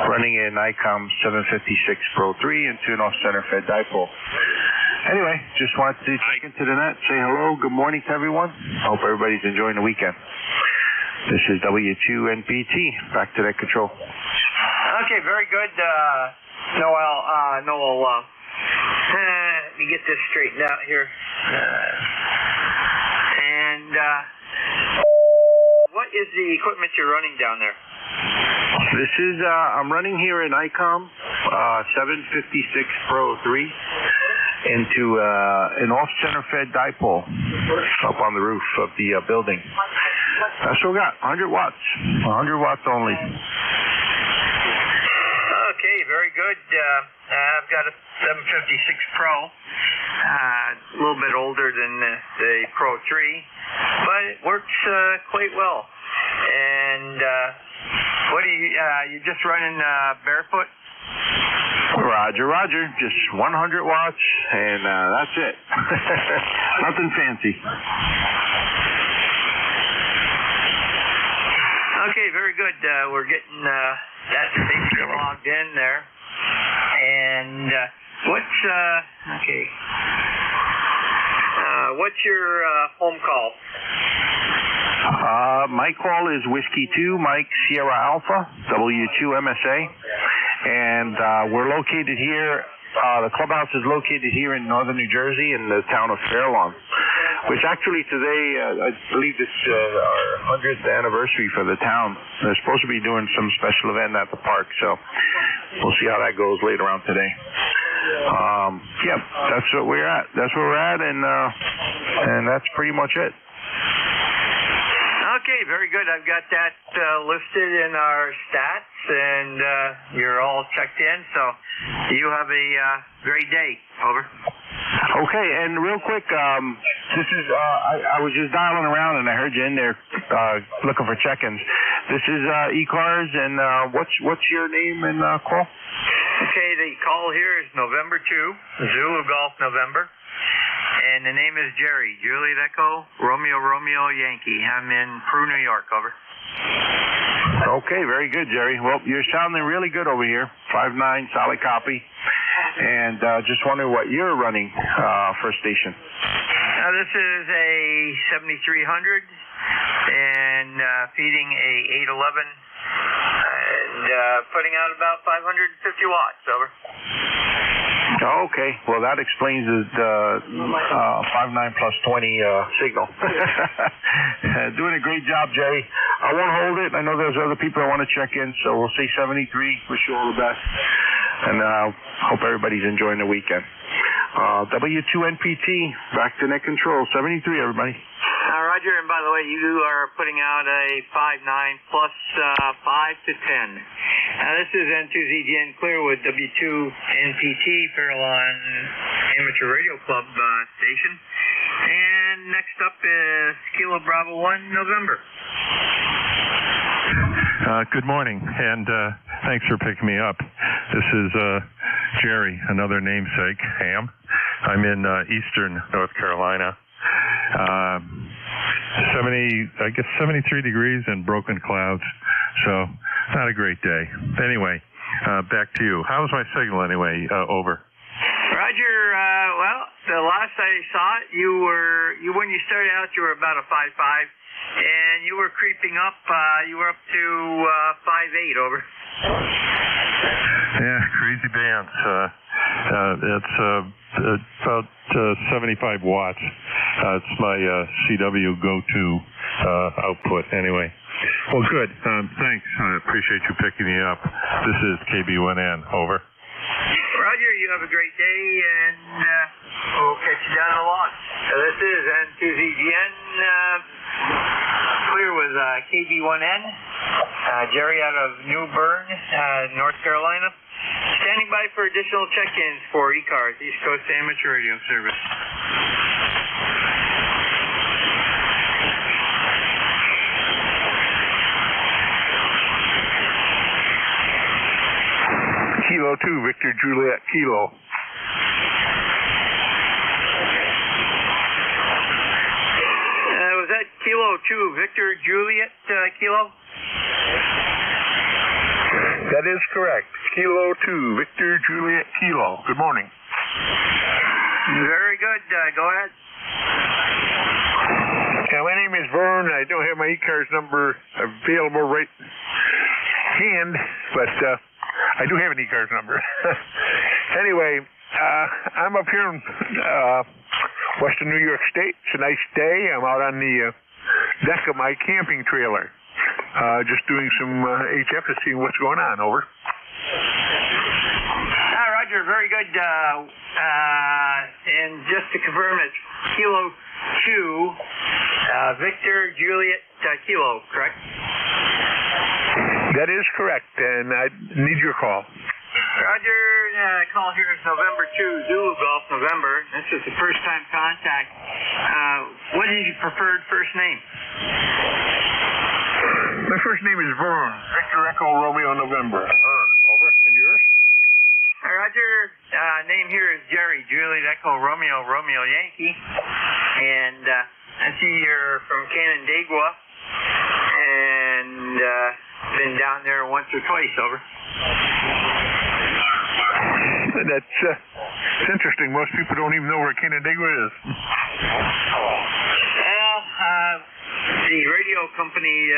running in ICOM 756 Pro 3 into an off-center fed dipole. Anyway, just wanted to check into the net, say hello, good morning to everyone. Hope everybody's enjoying the weekend. This is W2NPT, back to net control. Okay, very good, Noel. Let me get this straightened out here. What is the equipment you're running down there? This is, I'm running here in ICOM 756 Pro 3 into an off-center fed dipole up on the roof of the building. That's what we got, 100 watts. 100 watts only. Okay, very good. I've got a 756 Pro, a little bit older than the Pro 3, but it works quite well. And what do you just running barefoot? Roger. Just 100 watts, and that's it. Nothing fancy. Okay, very good. We're getting that station logged in there. And what's your home call? My call is Whiskey 2 Mike Sierra Alpha, W2MSA, and we're located here. The clubhouse is located here in northern New Jersey in the town of Fair Lawn, which actually today, I believe it's our 100th anniversary for the town. They're supposed to be doing some special event at the park, so we'll see how that goes later on today. Yeah, that's what we're at. That's where we're at, and that's pretty much it. Okay, very good. I've got that listed in our stats, and you're all checked in, so you have a great day. Over. Okay, and real quick, this is, I was just dialing around, and I heard you in there looking for check-ins. This is ECARS, and what's your name and call? Okay, the call here is November 2, Zulu Golf November. And the name is Jerry, Juliet Echo, Romeo Yankee. I'm in Peru, New York, over. Okay, very good, Jerry. Well, you're sounding really good over here. 5'9", solid copy. And just wondering what you're running for a station. This is a 7300 and feeding a 811 and putting out about 550 watts, over. Okay, well that explains the 5.9 plus 20 signal. Doing a great job, Jerry. I won't hold it. I know there's other people that want to check in, so we'll say 73. Wish you all the best, and hope everybody's enjoying the weekend. W2NPT, back to net control. 73, everybody. Roger, and by the way, you are putting out a 5.9 plus 5 to 10. This is N2ZGN Clear with W2NPT, Fair Lawn Amateur Radio Club station. And next up is Kilo Bravo 1 November. Good morning, and thanks for picking me up. This is Jerry, another namesake, Ham. I'm in eastern North Carolina. 73 degrees and broken clouds, so not a great day. Anyway, back to you. How's my signal anyway? Over. Roger, well, the last I saw it, when you started out, you were about a 5.5, and you were creeping up, you were up to 5.8, over. Yeah, crazy bands. It's about 75 watts. It's my CW go-to output anyway. Well, good. Thanks. I appreciate you picking me up. This is KB1N. Over. Roger, you have a great day, and we'll catch you down the log. This is N2ZGN, clear with KB1N. Jerry out of New Bern, North Carolina. Standing by for additional check-ins for ECARS, East Coast Amateur Radio Service. Kilo 2, Victor Juliet Kilo. Was that Kilo 2, Victor Juliet Kilo? That is correct. Kilo 2, Victor Juliet Kilo. Good morning. Very good. Go ahead. My name is Vern. I don't have my ECARS number available right hand, but I do have an ECARS number. Anyway, I'm up here in western New York State. It's a nice day. I'm out on the deck of my camping trailer. Just doing some HF to see what's going on. Over. Roger, very good. And just to confirm, it's Kilo 2, Victor Juliet Kilo, correct? That is correct, and I need your call. Roger, call here is November 2, Zulu Golf November. This is the first time contact. What is your preferred first name? My first name is Vern. Victor Echo Romeo November. Vern, over. And yours? Roger, name here is Jerry, Juliet Echo Romeo, Romeo Yankee. And I see you're from Canandaigua. And been down there once or twice, over. That's interesting. Most people don't even know where Canandaigua is. Well, the radio company,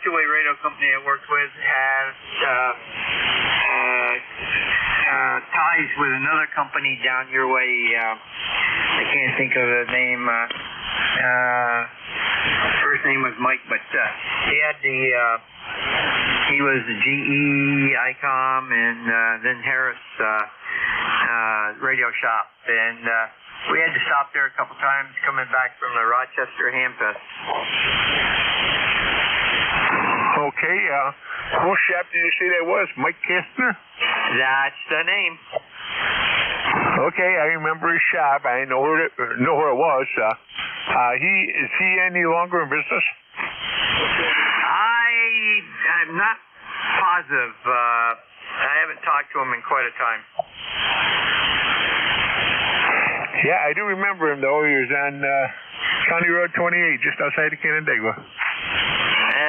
two-way radio company I worked with, has ties with another company down your way. I can't think of the name. First name was Mike, but he had he was the GE, ICOM, and then Harris radio shop, and we had to stop there a couple times coming back from the Rochester Hamfest. Okay, what shop did you say that was? Mike Kastner? That's the name. Okay, I remember his shop. I know where it was. Is he any longer in business? I'm not positive. I haven't talked to him in quite a time. Yeah, I do remember him, though. He was on County Road 28, just outside of Canandaigua.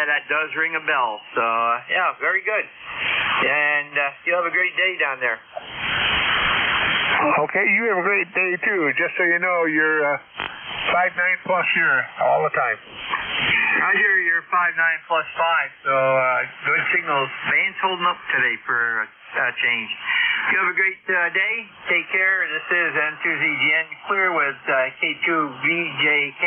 That does ring a bell. So, yeah, very good. And you have a great day down there. Okay, you have a great day, too. Just so you know, you're 5'9" plus here all the time. Roger, you're 5'9" plus 5, so good signals. Band's holding up today for a change. You have a great day. Take care. This is N2ZGN clear with K2VJK.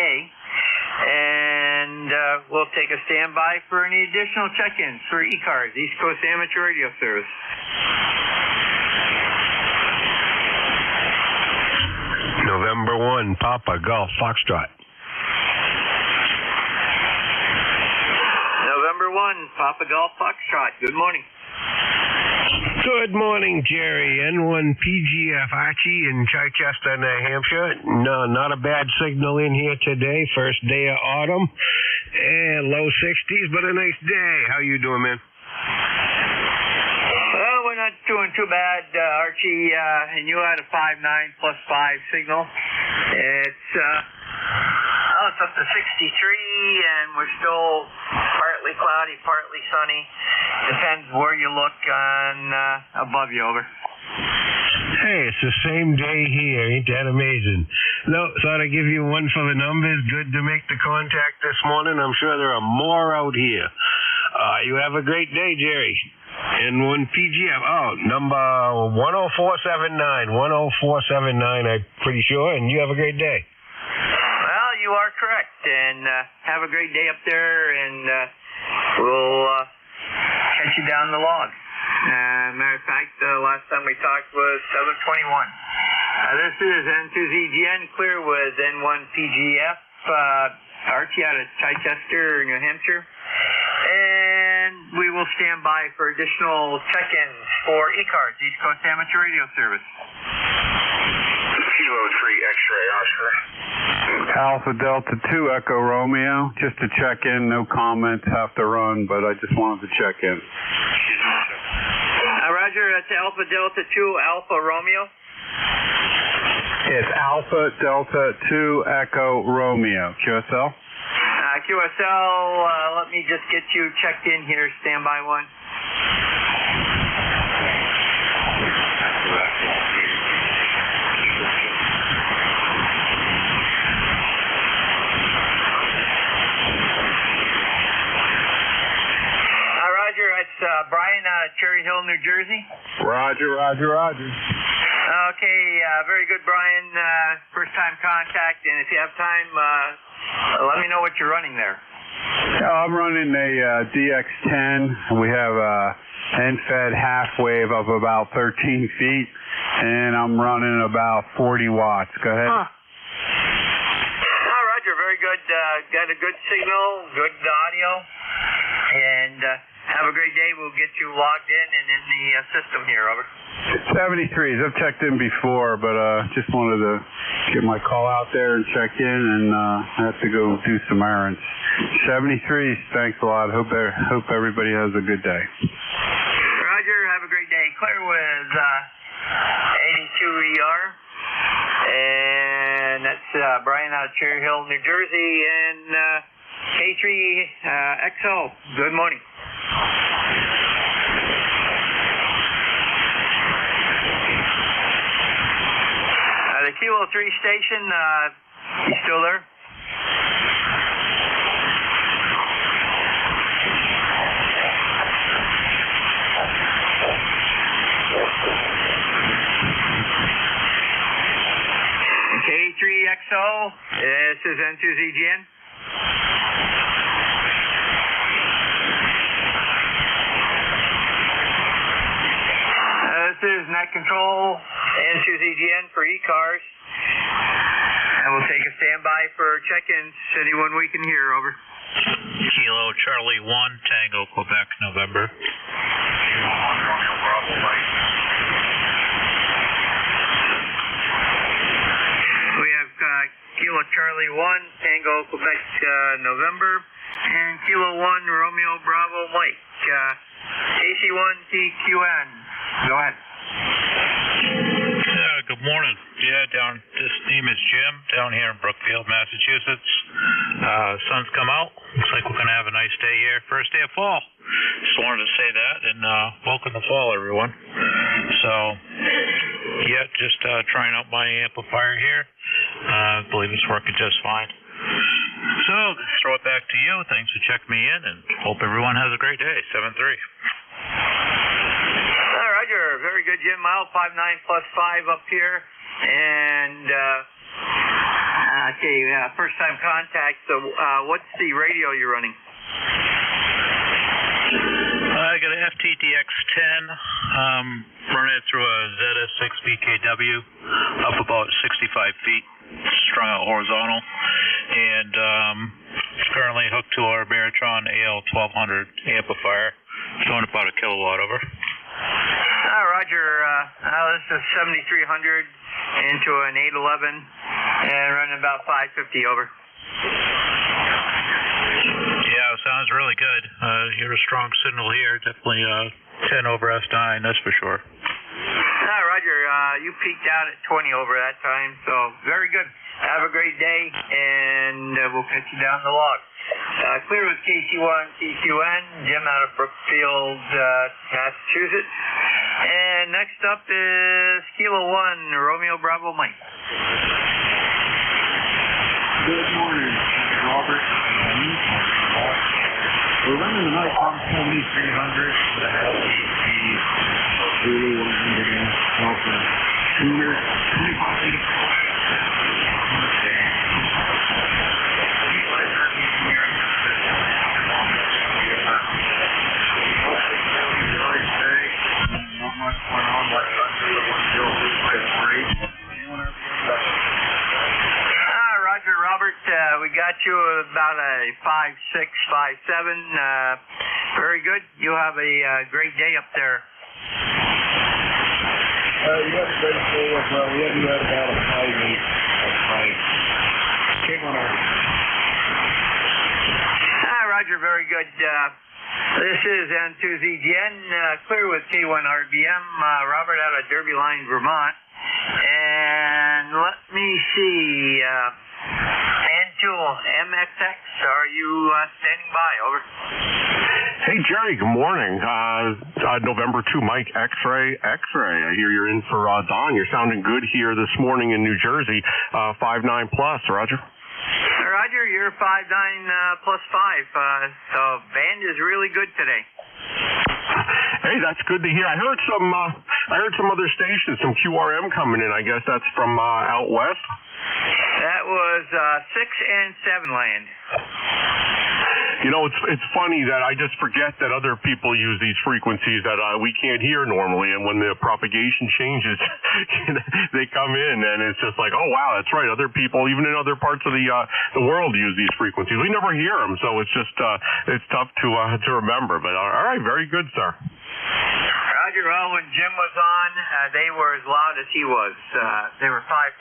And we'll take a standby for any additional check-ins for ECARS, East Coast Amateur Radio Service. November 1, Papa Golf Foxtrot. November 1, Papa Golf Foxtrot. Good morning. Good morning, Jerry. N1 PGF Archie in Chichester, New Hampshire. No, not a bad signal in here today. First day of autumn. And low 60s, but a nice day. How you doing, man? Well, we're not doing too bad, Archie. And you had a 5'9" plus 5 signal. It's up to 63, and we're still partly cloudy, partly sunny. Depends where you look on above you, over. Hey, it's the same day here. Ain't that amazing? No, thought I'd give you one for the numbers. Good to make the contact this morning. I'm sure there are more out here. You have a great day, Jerry. N1 PGF. Oh, number 10479. 10479, I'm pretty sure. And you have a great day. Well, you are correct. And have a great day up there, and we'll catch you down the log. Matter of fact, last time we talked was 721. This is N2ZGN clear with N1 PGF. Archie out of Chichester, New Hampshire. And we will stand by for additional check-ins for ECARS, East Coast Amateur Radio Service. Kilo 3 X-ray, Oscar. Alpha Delta 2 Echo Romeo, just to check in, no comments, have to run, but I just wanted to check in. Roger, that's Alpha Delta 2 Alpha Romeo. It's Alpha Delta 2 Echo Romeo, QSL? QSL, let me just get you checked in here, standby one. Roger, it's Brian out of Cherry Hill, New Jersey. Roger. Okay, very good, Brian. First time contact, and if you have time, let me know what you're running there. I'm running a DX10. We have a end-fed half wave of about 13 feet, and I'm running about 40 watts. Go ahead. Roger, very good. Got a good signal, good audio, and have a great day. We'll get you logged in and in the system here. Over. 73s. I've checked in before, but just wanted to get my call out there and check in, and I have to go do some errands. 73s. Thanks a lot. Hope everybody has a good day. Roger. Have a great day. Clear with 82 ER, and that's Brian out of Cherry Hill, New Jersey, and K3XO. Good morning. The Kilo 3 station, you still there? K3XO, this is N2ZGN. This is Net Control, N2ZGN for ECARS. And we'll take a standby for check-ins. Anyone we can hear, over. Kilo Charlie 1, Tango, Quebec, November. We have Kilo Charlie 1, Tango, Quebec, November. And Kilo 1, Romeo Bravo Mike. AC1TQN. Go ahead. Good morning. This name is Jim, down here in Brookfield, Massachusetts. Sun's come out. Looks like we're going to have a nice day here. First day of fall. Just wanted to say that, and welcome to fall, everyone. So, just trying out my amplifier here. I believe it's working just fine. So, throw it back to you. Thanks for checking me in, and hope everyone has a great day. 7-3. Roger, very good, Jim. Mile 59 plus 5 up here, and first time contact. So, what's the radio you're running? I got an FTDX10. Running it through a ZS6 BKW, up about 65 feet, strung out horizontal, and currently hooked to our Baritron AL1200 amplifier, showing about a kilowatt over. Roger, this is 7300 into an 811 and running about 550 over. Yeah, sounds really good. You're a strong signal here. Definitely 10 over S9, that's for sure. Roger, you peaked out at 20 over that time, so very good. Have a great day, and we'll catch you down the log. Clear with KC1, TQN, Jim out of Brookfield, Massachusetts. And next up is Kilo 1, Romeo Bravo Mike. Good morning, Robert. We're running an ICOM 7300 that has the Zulu 100 Alpha 2-year 25. Not much going on like Roger, Robert, we got you about a 5.6, 5.7. Very good. You have a great day up there. You have a great day as well. We have you at about a 5.8. Came on our... Roger, very good. This is N2ZGN, clear with K1 RBM, Robert out of Derby Line, Vermont. And let me see, N2 MXX, are you standing by? Over. Hey, Jerry, good morning. November 2, Mike, X-Ray. I hear you're in for Don. You're sounding good here this morning in New Jersey, 5.9 plus, Roger. Roger, you're 5.9 plus 5. So band is really good today. Hey, that's good to hear. I heard some other stations, some QRM coming in. I guess that's from out west. That was 6 and 7 land. You know, it's funny that I just forget that other people use these frequencies that we can't hear normally, and when the propagation changes, they come in, and it's just like, oh wow, that's right. Other people, even in other parts of the world, use these frequencies. We never hear them, so it's just it's tough to remember. But all right, very good, sir. Roger. Well, when Jim was on, they were as loud as he was. They were 5.5,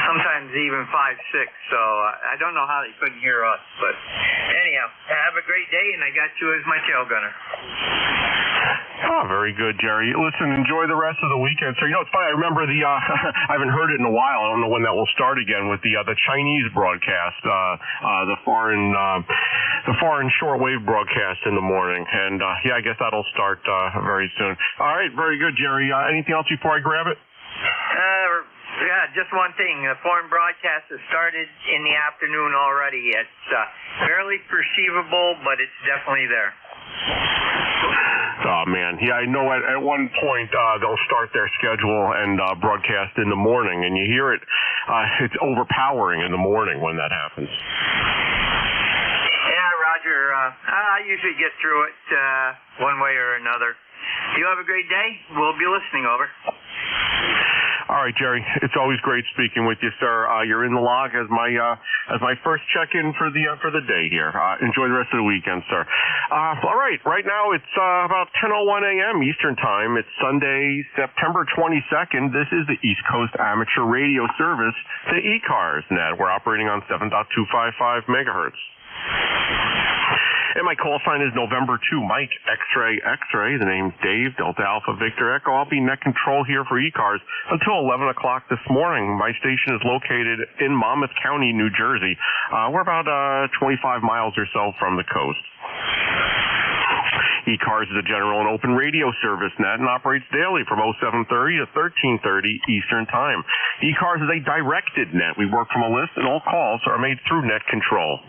sometimes even 5.6. So I don't know how they couldn't hear us. But anyhow, have a great day, and I got you as my tail gunner. Oh, very good, Jerry. Listen, enjoy the rest of the weekend. So, you know, it's funny. I remember I haven't heard it in a while. I don't know when that will start again with the Chinese broadcast, the foreign shortwave broadcast in the morning. And, yeah, I guess that'll start very soon. All right, very good, Jerry. Anything else before I grab it? Yeah, just one thing. The foreign broadcast has started in the afternoon already. It's barely perceivable, but it's definitely there. Oh, man. Yeah, I know at one point they'll start their schedule and broadcast in the morning, and you hear it. It's overpowering in the morning when that happens. Yeah, Roger. I usually get through it one way or another. You have a great day. We'll be listening. Over. All right, Jerry. It's always great speaking with you, sir. You're in the log as my first check-in for the day here. Enjoy the rest of the weekend, sir. All right. Right now it's about 10:01 a.m. Eastern Time. It's Sunday, September 22nd. This is the East Coast Amateur Radio Service, the ECARS net. We're operating on 7.255 megahertz. And my call sign is November 2, Mike, X-Ray. The name's Dave, Delta Alpha Victor Echo. I'll be net control here for ECARS until 11 o'clock this morning. My station is located in Monmouth County, New Jersey. We're about 25 miles or so from the coast. ECARS is a general and open radio service net and operates daily from 0730 to 1330 Eastern Time. ECARS is a directed net. We work from a list, and all calls are made through net control.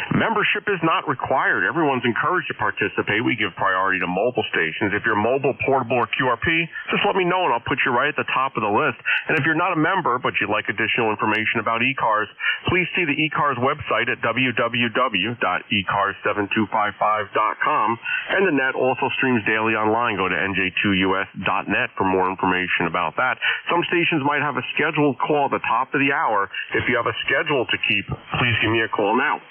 Membership is not required. Everyone's encouraged to participate. We give priority to mobile stations. If you're mobile, portable, or QRP, just let me know and I'll put you right at the top of the list. And if you're not a member but you'd like additional information about ECARS, please see the ECARS website at www.ecars7255.com. And the net also streams daily online. Go to nj2us.net for more information about that. Some stations might have a scheduled call at the top of the hour. If you have a schedule to keep, please give me a call now.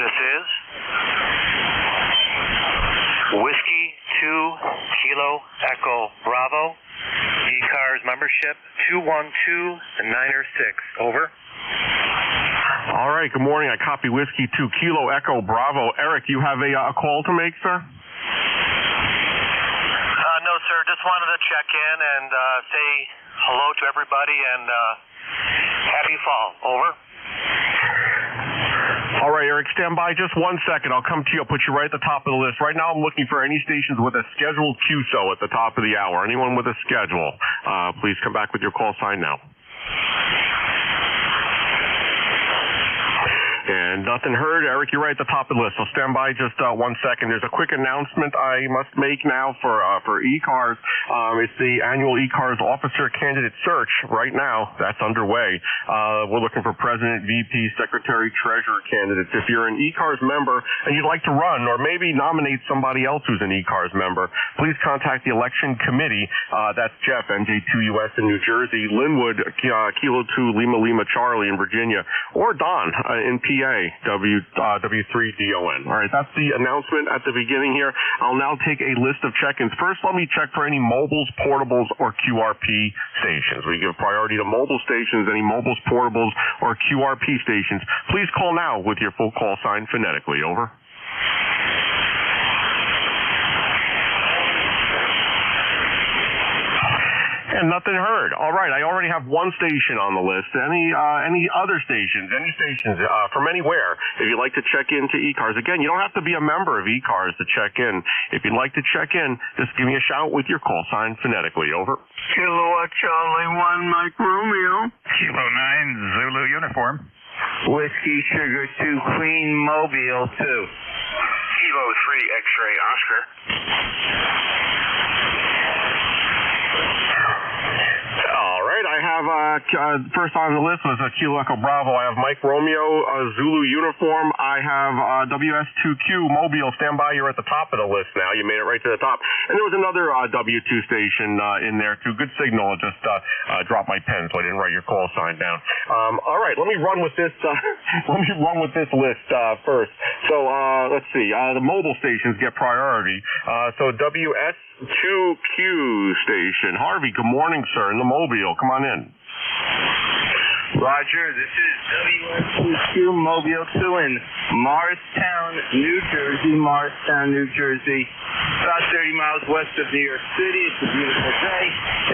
This is Whiskey 2 Kilo Echo Bravo, ECARS membership 212-906. Over. All right, good morning. I copy Whiskey 2 Kilo Echo Bravo. Eric, you have a call to make, sir? No, sir. Just wanted to check in and say hello to everybody and happy fall. Over. All right, Eric, stand by just 1 second. I'll come to you. I'll put you right at the top of the list. Right now I'm looking for any stations with a scheduled QSO at the top of the hour. Anyone with a schedule, please come back with your call sign now. And nothing heard. Eric, you're right at the top of the list, so stand by just 1 second. There's a quick announcement I must make now for ECARS. It's the annual ECARS Officer Candidate Search right now. That's underway. We're looking for President, VP, Secretary, Treasurer candidates. If you're an ECARS member and you'd like to run or maybe nominate somebody else who's an ECARS member, please contact the Election Committee. That's Jeff, NJ2US in New Jersey, Linwood, Kilo 2, Lima Lima Charlie in Virginia, or Don in PA, W3DON. All right, that's the announcement at the beginning here. I'll now take a list of check-ins. First, let me check for any mobiles, portables, or QRP stations. We give priority to mobile stations, any mobiles, portables, or QRP stations. Please call now with your full call sign phonetically. Over. And nothing heard. All right, I already have one station on the list. Any other stations? Any stations from anywhere? If you'd like to check into ECARS, again, you don't have to be a member of ECARS to check in. If you'd like to check in, just give me a shout with your call sign phonetically. Over. Kilowatt Charlie 1, Mike Romeo. Kilo 9, Zulu uniform. Whiskey Sugar 2, Queen Mobile 2. Kilo 3, X-ray Oscar. All right, I have first on the list was Kilo Echo Bravo. I have Mike Romeo, Zulu uniform. I have WS2Q Mobile. Stand by, you're at the top of the list now. You made it right to the top. And there was another W2 station in there too. Good signal. I just dropped my pen, so I didn't write your call sign down. All right, let me run with this. Let me run with this list first. So let's see. The mobile stations get priority. So WS2Q station. Harvey, good morning, sir. In the Mobile, come on in. Roger, this is WS2Q Mobile 2 in Morristown, New Jersey. Morristown, New Jersey. About 30 miles west of New York City. It's a beautiful day.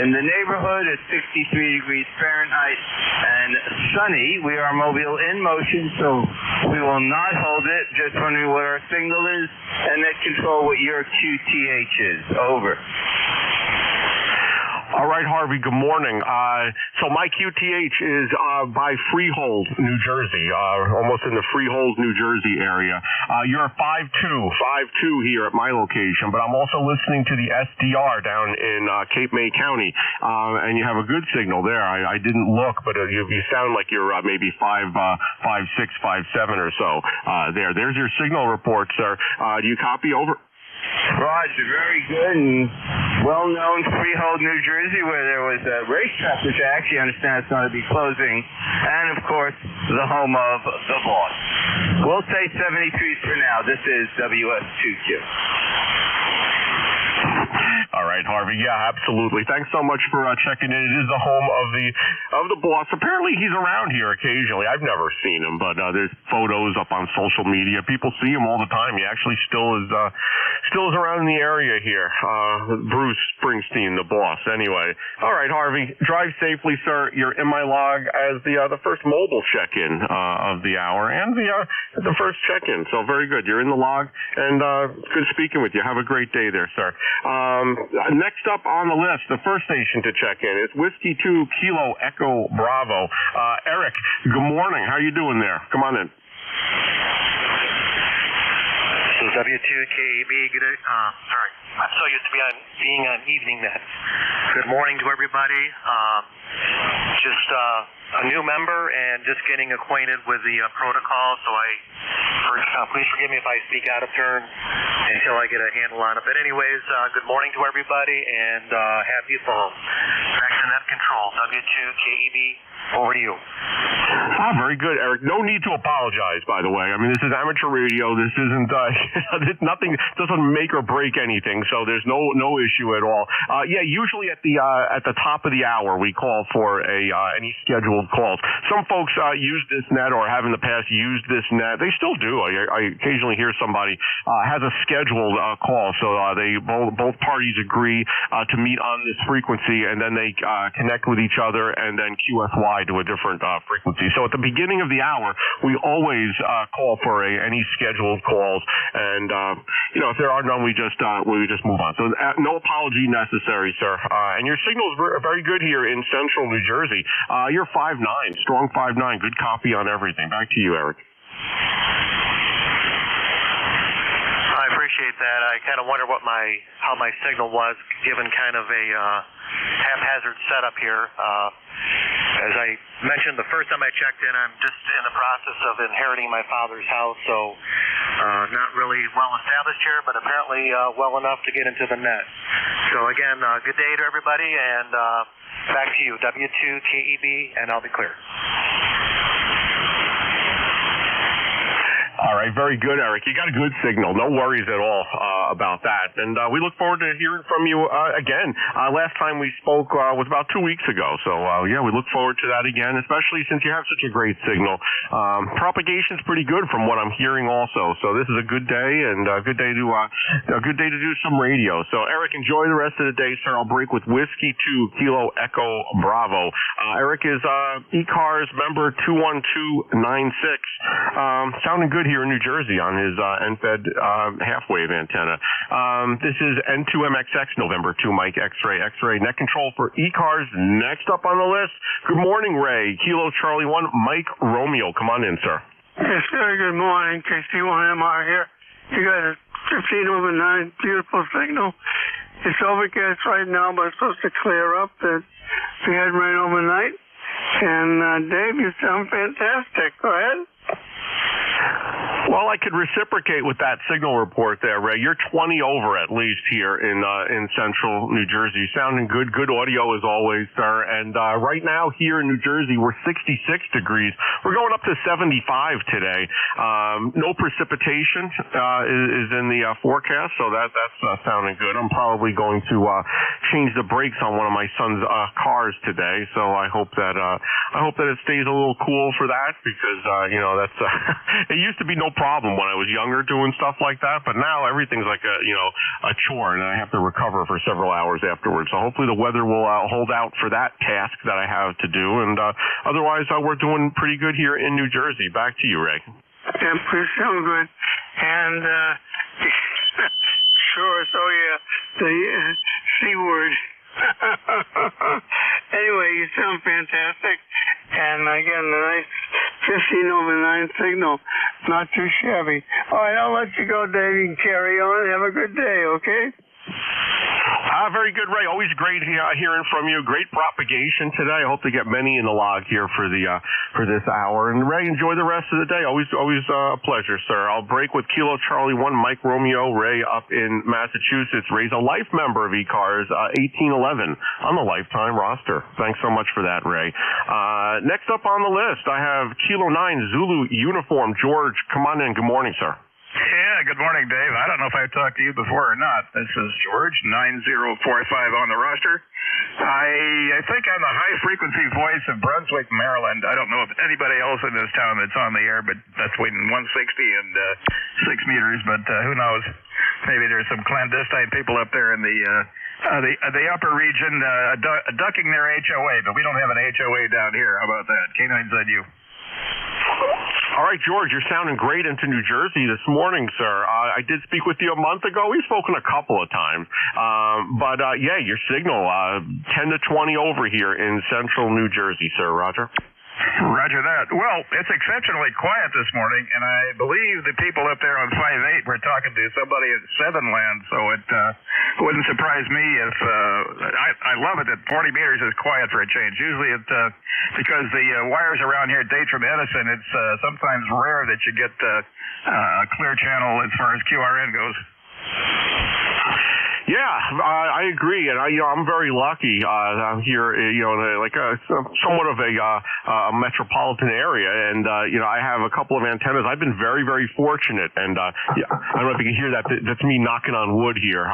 In the neighborhood, it's 63 degrees Fahrenheit and sunny. We are Mobile in motion, so we will not hold it. Just wondering what our signal is and net control what your QTH is. Over. All right, Harvey, good morning. So my QTH is by Freehold, New Jersey, almost in the Freehold, New Jersey area. You're 5-2 here at my location, but I'm also listening to the SDR down in Cape May County, and you have a good signal there. I didn't look, but you sound like you're maybe 5.6, 5.7 or so there. There's your signal report, sir. Do you copy? Over. Roger, very good and well-known Freehold, New Jersey, where there was a racetrack, which I actually understand is going to be closing, and, of course, the home of the boss. We'll say 73 for now. This is WS2Q. All right, Harvey. Yeah, absolutely. Thanks so much for checking in. It is the home of the boss. Apparently, he's around here occasionally. I've never seen him, but there's photos up on social media. People see him all the time. He actually still is around in the area here. Bruce Springsteen, the boss. Anyway, all right, Harvey. Drive safely, sir. You're in my log as the first mobile check-in of the hour and the first check-in. So very good. You're in the log, and good speaking with you. Have a great day there, sir. Next up on the list, the first station to check in is Whiskey 2 Kilo Echo Bravo. Eric, good morning. How you doing there? Come on in. This is W2KEB. Sorry, I'm so used to being on evening net. Good morning to everybody. Just a new member and just getting acquainted with the protocol, so please forgive me if I speak out of turn until I get a handle on it. But anyways, good morning to everybody and happy fall. Back to net control, W2KEB. Over to you. Very good, Eric. No need to apologize, by the way. I mean, this is amateur radio. This isn't nothing doesn't make or break anything, so there's no issue at all. Yeah, usually at the top of the hour we call for any scheduled calls. Some folks use this net or have in the past used this net. They still do. I occasionally hear somebody has a scheduled call, so they both parties agree to meet on this frequency, and then they connect with each other and then QSY to a different frequency. So at the beginning of the hour, we always call for any scheduled calls, and if there are none, we just move on. So no apology necessary, sir. And your signal is very good here in central New Jersey. You're 5'9", strong 5'9", good copy on everything. Back to you, Eric. I appreciate that. I kind of wonder how my signal was, given kind of a haphazard setup here. As I mentioned the first time I checked in, I'm just in the process of inheriting my father's house, so not really well established here, but apparently well enough to get into the net. So again, good day to everybody, and back to you, W2KEB, and I'll be clear. All right, very good, Eric. You got a good signal. No worries at all about that. And we look forward to hearing from you again. Last time we spoke was about 2 weeks ago. So, yeah, we look forward to that again, especially since you have such a great signal. Propagation's pretty good from what I'm hearing also. So this is a good day and a good day to do some radio. So, Eric, enjoy the rest of the day, sir. I'll break with Whiskey 2 Kilo Echo Bravo. Eric is ECARS member 21296. Sounding good here in New Jersey on his NFED half-wave antenna. This is N2MXX November 2 Mike X-ray net control for ECARS. Next up on the list, good morning, Ray. Kilo Charlie 1 Mike Romeo. Come on in, sir. Yes, sir. Good morning. KC1MR here. You got a 15 over 9 beautiful signal. It's overcast right now, but it's supposed to clear up. We had rain overnight. And Dave, you sound fantastic. Go ahead. Well, I could reciprocate with that signal report there, Ray. You're 20 over at least here in central New Jersey. Sounding good. Good audio as always, sir. And right now here in New Jersey, we're 66 degrees. We're going up to 75 today. No precipitation is in the forecast, so that's sounding good. I'm probably going to change the brakes on one of my son's cars today, so I hope that it stays a little cool for that, because that's it used to be no problem when I was younger doing stuff like that, but now everything's like a chore, and I have to recover for several hours afterwards. So hopefully the weather will hold out for that task that I have to do, and otherwise we're doing pretty good here in New Jersey. Back to you, Ray. Yeah, pretty sound good. And sure, so yeah, the C word. Anyway, you sound fantastic. And again, a nice 15 over 9 signal. Not too shabby. All right, I'll let you go, Dave. You can carry on. Have a good day, okay? Very good, Ray. Always great hearing from you. Great propagation today. I hope to get many in the log here for this hour. And Ray, enjoy the rest of the day. Always a pleasure, sir. I'll break with Kilo Charlie 1 Mike Romeo. Ray up in Massachusetts. Ray's a life member of ECARS 1811 on the lifetime roster. Thanks so much for that, Ray. Next up on the list, I have Kilo 9 Zulu uniform. George, come on in. Good morning, sir. Yeah, good morning, Dave. I don't know if I've talked to you before or not. This is George, 9045 on the roster. I think I'm the high-frequency voice of Brunswick, Maryland. I don't know if anybody else in this town that's on the air, but that's between 160 and 6 meters, but who knows? Maybe there's some clandestine people up there in the upper region ducking their HOA, but we don't have an HOA down here. How about that? K9ZU. All right, George, you're sounding great into New Jersey this morning, sir. I did speak with you a month ago. We've spoken a couple of times. But yeah, your signal, 10 to 20 over here in central New Jersey, sir. Roger. Roger that. Well, it's exceptionally quiet this morning, and I believe the people up there on 5-8 were talking to somebody at 7-land, so it wouldn't surprise me if I love it that 40 meters is quiet for a change. Usually because the wires around here date from Edison, it's sometimes rare that you get a clear channel as far as QRN goes. Yeah, I agree, and I'm very lucky. I'm here, like somewhat of a metropolitan area, and I have a couple of antennas. I've been very, very fortunate, and I don't know if you can hear that. That's me knocking on wood here.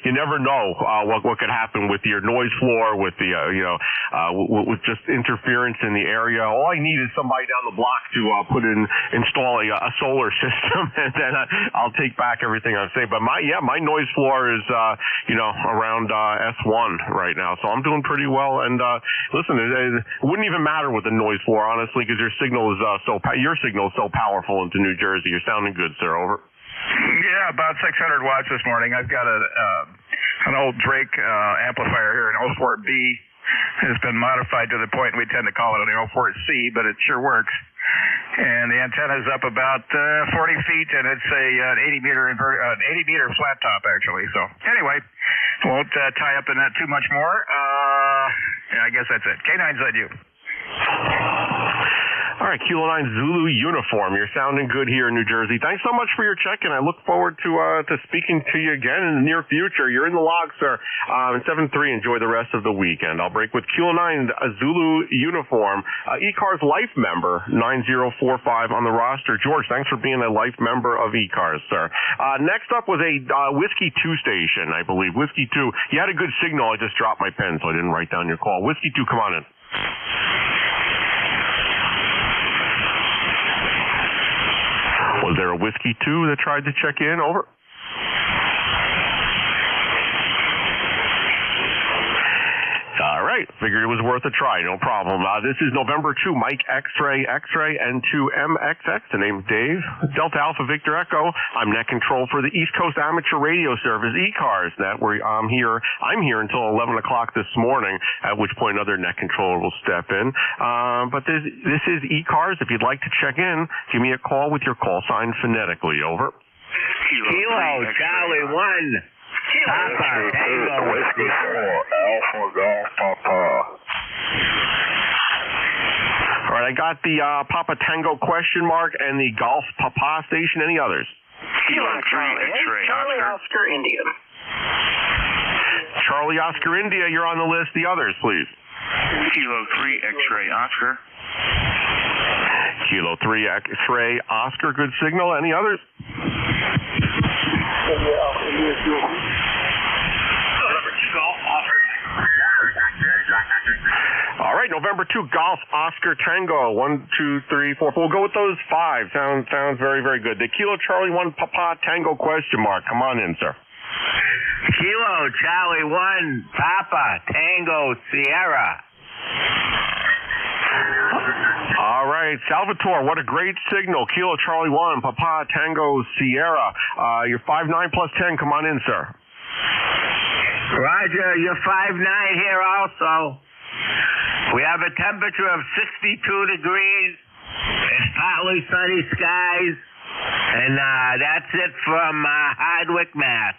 You never know what could happen with your noise floor, with the with just interference in the area. All I need is somebody down the block to install a solar system, and then I'll take back everything I'm saying. But my noise floor is around S1 right now. So I'm doing pretty well. And listen, it wouldn't even matter with the noise floor, honestly, because your signal is your signal is so powerful into New Jersey. You're sounding good, sir. Over. Yeah, about 600 watts this morning. I've got an old Drake amplifier here, an 04B. It's been modified to the point we tend to call it an 04C, but it sure works. and the antenna's up about 40 feet, and it's an 80 meter flat top actually. So anyway, won't tie up the net too much more. I guess that's it. K9's on you. All right, Kilo 9 Zulu uniform. You're sounding good here in New Jersey. Thanks so much for your check-in. I look forward to speaking to you again in the near future. You're in the log, sir. 7-3, enjoy the rest of the weekend. I'll break with Kilo 9 Zulu uniform. ECARS life member, 9045 on the roster. George, thanks for being a life member of ECARS, sir. Next up was a Whiskey 2 station, I believe. Whiskey 2. You had a good signal. I just dropped my pen, so I didn't write down your call. Whiskey 2, come on in. Was there a Whiskey 2 that tried to check in? Over. All right. Figured it was worth a try. No problem. This is November 2, Mike X-Ray, and 2MXX. The name's Dave. Delta Alpha Victor Echo. I'm net control for the East Coast Amateur Radio Service, ECARS. I'm here until 11 o'clock this morning, at which point another net controller will step in. But this is ECARS. If you'd like to check in, give me a call with your call sign phonetically. Over. Kilo Charlie 1. Papa Tango Whiskey 4 Alpha Golf Papa. All right, I got the Papa Tango question mark and the Golf Papa station. Any others? Kilo 3 X-Ray Charlie Oscar India. Charlie Oscar India, you're on the list. The others, please. Kilo 3 X-Ray Oscar. Kilo 3 X-Ray Oscar, good signal. Any others? All right, November 2 Golf Oscar Tango. 1, 2, 3, 4. We'll go with those 5. Sounds very, very good. The Kilo Charlie 1 Papa Tango question mark. Come on in, sir. Kilo Charlie 1 Papa Tango Sierra. All right, Salvatore, what a great signal. Kilo Charlie 1 Papa Tango Sierra. You're 5'9 plus 10. Come on in, sir. Roger, you're 5'9 here also. We have a temperature of 62 degrees. It's partly sunny skies. And that's it from Hardwick, Mass.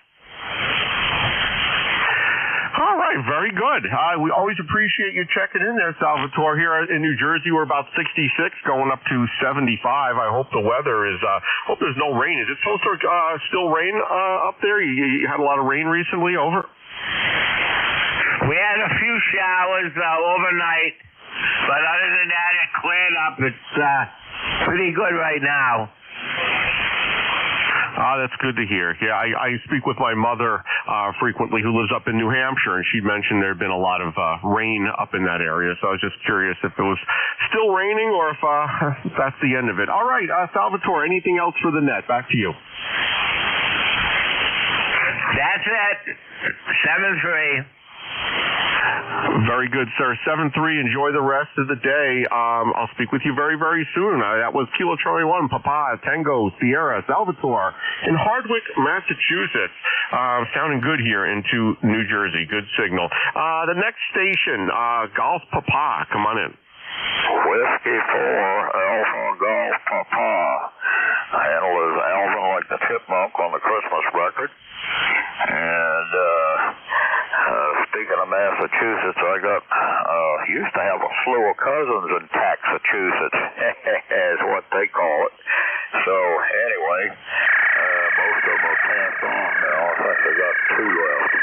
All right, very good. We always appreciate you checking in there, Salvatore. Here in New Jersey, we're about 66, going up to 75. I hope the weather is, hope there's no rain. Is it supposed to still rain up there? You had a lot of rain recently, over? We had a few showers overnight, but other than that, it cleared up. It's pretty good right now. That's good to hear. Yeah, I speak with my mother frequently, who lives up in New Hampshire, and she mentioned there had been a lot of rain up in that area. So I was just curious if it was still raining or if that's the end of it. All right, Salvatore, anything else for the net? Back to you. That's it. 7-3. Very good, sir. 7-3. Enjoy the rest of the day. I'll speak with you very, very soon. That was Kilo Charlie 1, Papa, Tango, Sierra, Salvatore in Hardwick, Massachusetts. Sounding good here into New Jersey. Good signal. The next station, Golf Papa. Come on in. Whiskey 4 Alpha Golf Papa. Handle is Alvin, like the chipmunk on the Christmas record. And speaking of Massachusetts, I got used to have a slew of cousins in Taxachusetts, is what they call it. So anyway, most of them are passed on now. I think I got 2 left.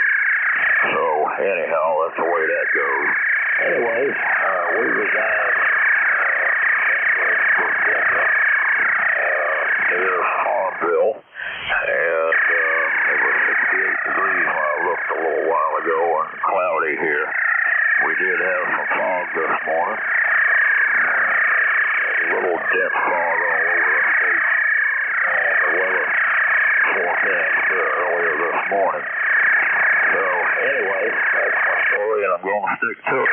So anyhow, that's the way that goes. Anyway, we reside near Farmville, and it was 68 degrees when I looked a little while ago, and cloudy here. We did have some fog this morning. A little dense fog all over the state on the weather forecast earlier this morning. So anyway, that's my story, and I'm going to stick to it.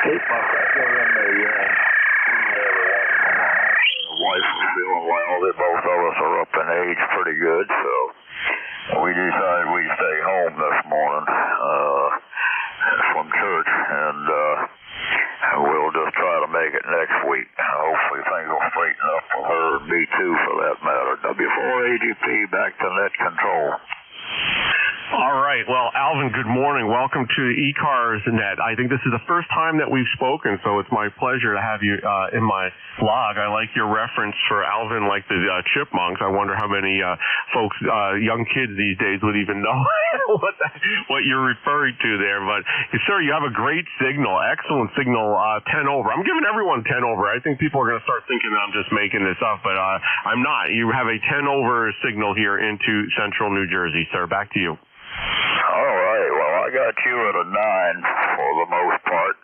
Keep my finger in the every once in a while. The wife is feeling well. Both of us are up in age pretty good, so we decided we'd stay home this morning from church, and we'll just try to make it next week. Hopefully things will straighten up with her and me too, for that matter. W4AGP back to net control. All right. Well, Alvin, good morning. Welcome to ECARS Net. I think this is the first time that we've spoken, so it's my pleasure to have you in my blog. I like your reference for Alvin, like the chipmunks. I wonder how many folks, young kids these days, would even know what you're referring to there. But, sir, you have a great signal, excellent signal, 10 over. I'm giving everyone 10 over. I think people are going to start thinking that I'm just making this up, but I'm not. You have a 10 over signal here into central New Jersey, sir. Back to you. All right. Well, I got you at a 9 for the most part.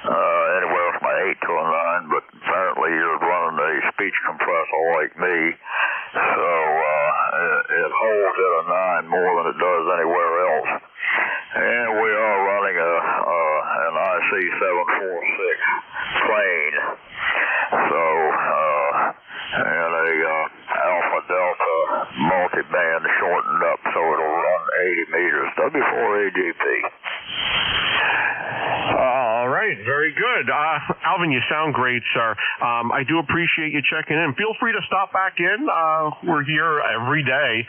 Anywhere from an 8 to a 9, but apparently you're running a speech compressor like me, so it holds at a 9 more than it does anywhere else. And we are running an IC-746 plane, so and a Alpha Delta multi-band shortened up so it'll run 80 meters. W4AGP. All right, very good. Alvin, you sound great, sir. I do appreciate you checking in. Feel free to stop back in. We're here every day.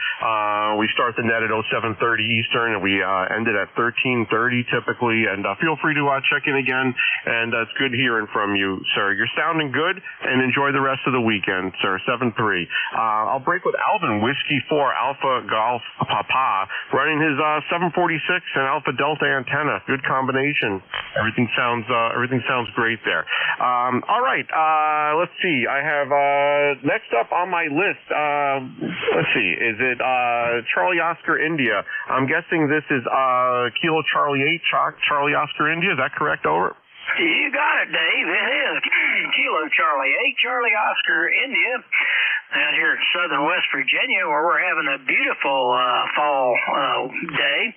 We start the net at 07:30 Eastern, and we end it at 13:30 typically. And feel free to check in again. And it's good hearing from you, sir. You're sounding good, and enjoy the rest of the weekend, sir. 7-3. I'll break with Alvin, Whiskey 4 Alpha Golf Papa, running his 746 and Alpha Delta antenna. Good combination. Everything sounds great there. All right, let's see. I have next up on my list. Let's see. Is it Charlie Oscar India? I'm guessing this is Kilo Charlie 8 Charlie Oscar India. Is that correct? Over. You got it, Dave. It is Kilo Charlie 8 Charlie Oscar India. Out here in southern West Virginia, where we're having a beautiful fall day,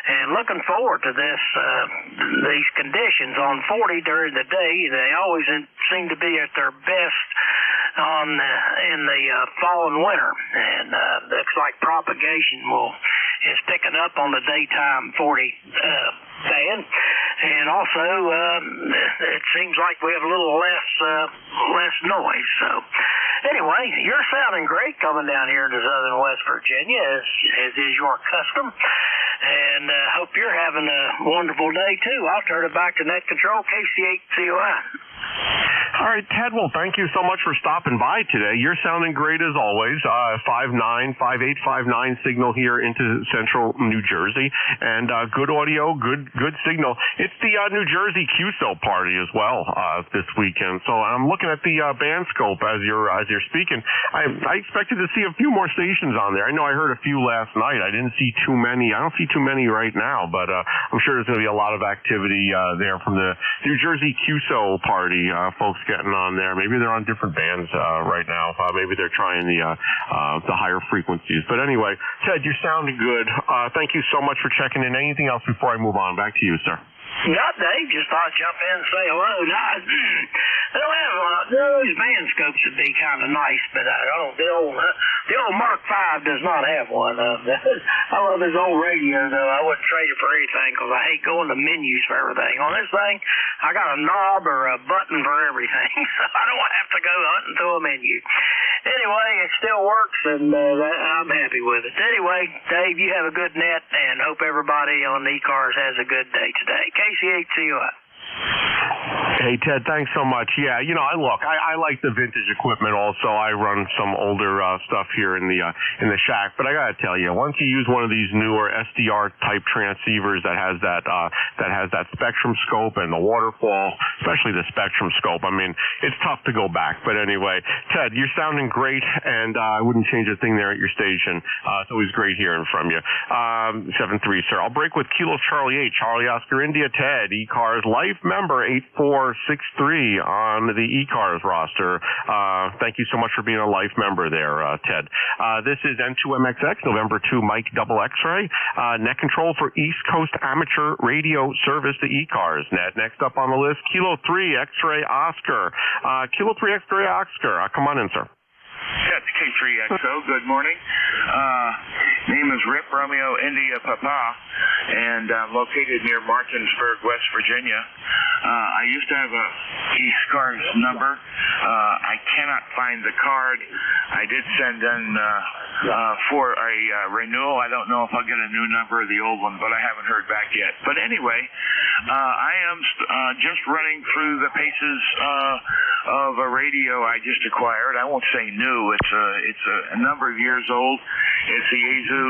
and looking forward to these conditions. On 40 during the day, they always seem to be at their best in the fall and winter, and looks like propagation is picking up on the daytime 40 band, and also it seems like we have a little less noise. So anyway, you're sounding great coming down here into southern West Virginia, as is your custom, and hope you're having a wonderful day too. I'll turn it back to Net Control, KC8COI. All right, Ted, well, thank you so much for stopping by today. You're sounding great as always. 5859 signal here into central New Jersey, and good audio, good signal. It's the New Jersey QSO party as well this weekend. So I'm looking at the band scope as you're speaking. I expected to see a few more stations on there. I know I heard a few last night. I didn't see too many. I don't see too many right now, but I'm sure there's going to be a lot of activity there from the New Jersey QSO party. Folks getting on there. Maybe they're on different bands right now. Maybe they're trying the higher frequencies. But anyway, Ted, you're sounding good. Thank you so much for checking in. Anything else before I move on? Back to you, sir. Not Dave. Just thought I'd jump in and say hello. They'll have those band scopes would be kind of nice, but the old Mark V does not have one. I love his old radio, though. I wouldn't trade it for anything because I hate going to menus for everything. On this thing, I got a knob or a button for everything, so I don't have to go hunting through a menu. Anyway, it still works, and I'm happy with it. Anyway, Dave, you have a good net, and hope everybody on ECARS has a good day today. KC8COI. Hey, Ted, thanks so much. Yeah, I like the vintage equipment also. I run some older stuff here in the shack, but I got to tell you, once you use one of these newer SDR type transceivers that has that spectrum scope and the waterfall, especially the spectrum scope, I mean, it's tough to go back. But anyway, Ted, you're sounding great, and I wouldn't change a thing there at your station. It's always great hearing from you. 7-3, sir. I'll break with Kilo Charlie 8, Charlie Oscar India, Ted, ECARS Life member 8463 on the ECARS roster. Thank you so much for being a life member there, Ted. This is N2MXX, November 2 Mike Double X-Ray. Net control for East Coast Amateur Radio Service to ECARS Net. Next up on the list, Kilo 3 X-Ray Oscar. Kilo 3 X-Ray Oscar. Come on in, sir. That's K3XO. Good morning. Name is Rip Romeo India Papa, and I'm located near Martinsburg, West Virginia. I used to have a ECARS number. I cannot find the card. I did send in for a renewal. I don't know if I'll get a new number or the old one, but I haven't heard back yet. But anyway, I am just running through the paces of a radio I just acquired. I won't say new. It's a number of years old. It's the Yaesu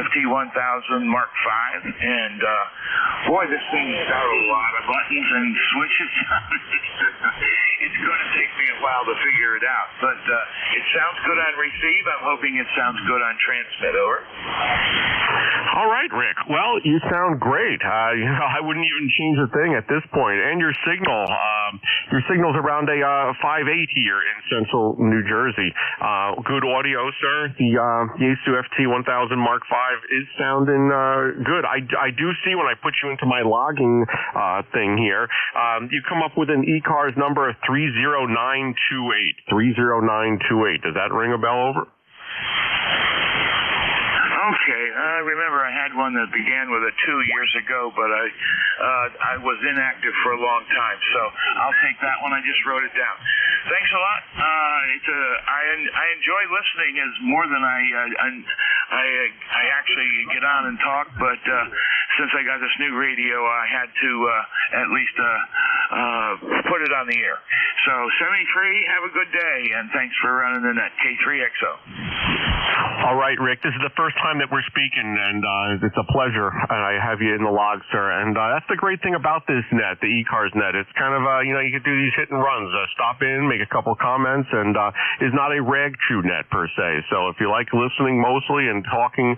FT1000 Mark V, and boy, this thing's got a lot of buttons and switches. It's going to take me a while to figure it out, but it sounds good on receive. I'm hoping it sounds good on transmit. Over. All right, Rick. Well, you sound great. I wouldn't even change a thing at this point. And your signal's around a 5.8 here in central New Jersey. Good audio, sir. The Yaesu FT1000 Mark V is sounding good. I do see when I put you into my logging thing here, you come up with an ECARS number of 30928. 30928. Does that ring a bell? Over? Okay, I remember I had one that began with a 2 years ago, but I was inactive for a long time, so I'll take that one. I just wrote it down. Thanks a lot. I enjoy listening as more than I actually get on and talk, but since I got this new radio, I had to at least put it on the air. So 73, have a good day, and thanks for running the net. K3XO. All right, Rick, this is the first time that we're speaking, and it's a pleasure. I have you in the log, sir. And that's the great thing about this net, the ECARS net. It's kind of, you can do these hit and runs. Stop in, make a couple comments, and is not a rag chew net per se. So if you like listening mostly and talking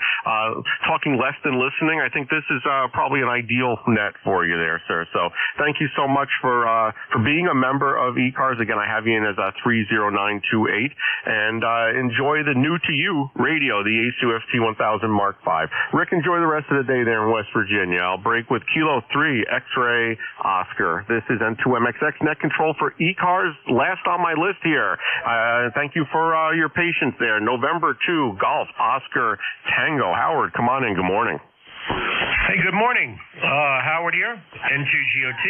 less than listening, I think this is probably an ideal net for you there, sir. So thank you so much for being a member of ECARS. Again, I have you in as 30928, and enjoy the new to you radio, the Yaesu FT1000 Mark V. Rick, enjoy the rest of the day there in West Virginia. I'll break with Kilo 3 X-Ray Oscar. This is N2MXX net control for ECARS. Last on my list here. Thank you for your patience there. November 2 Golf Oscar Tango. Howard, come on in. Good morning. Hey, good morning. Howard here, N2GOT,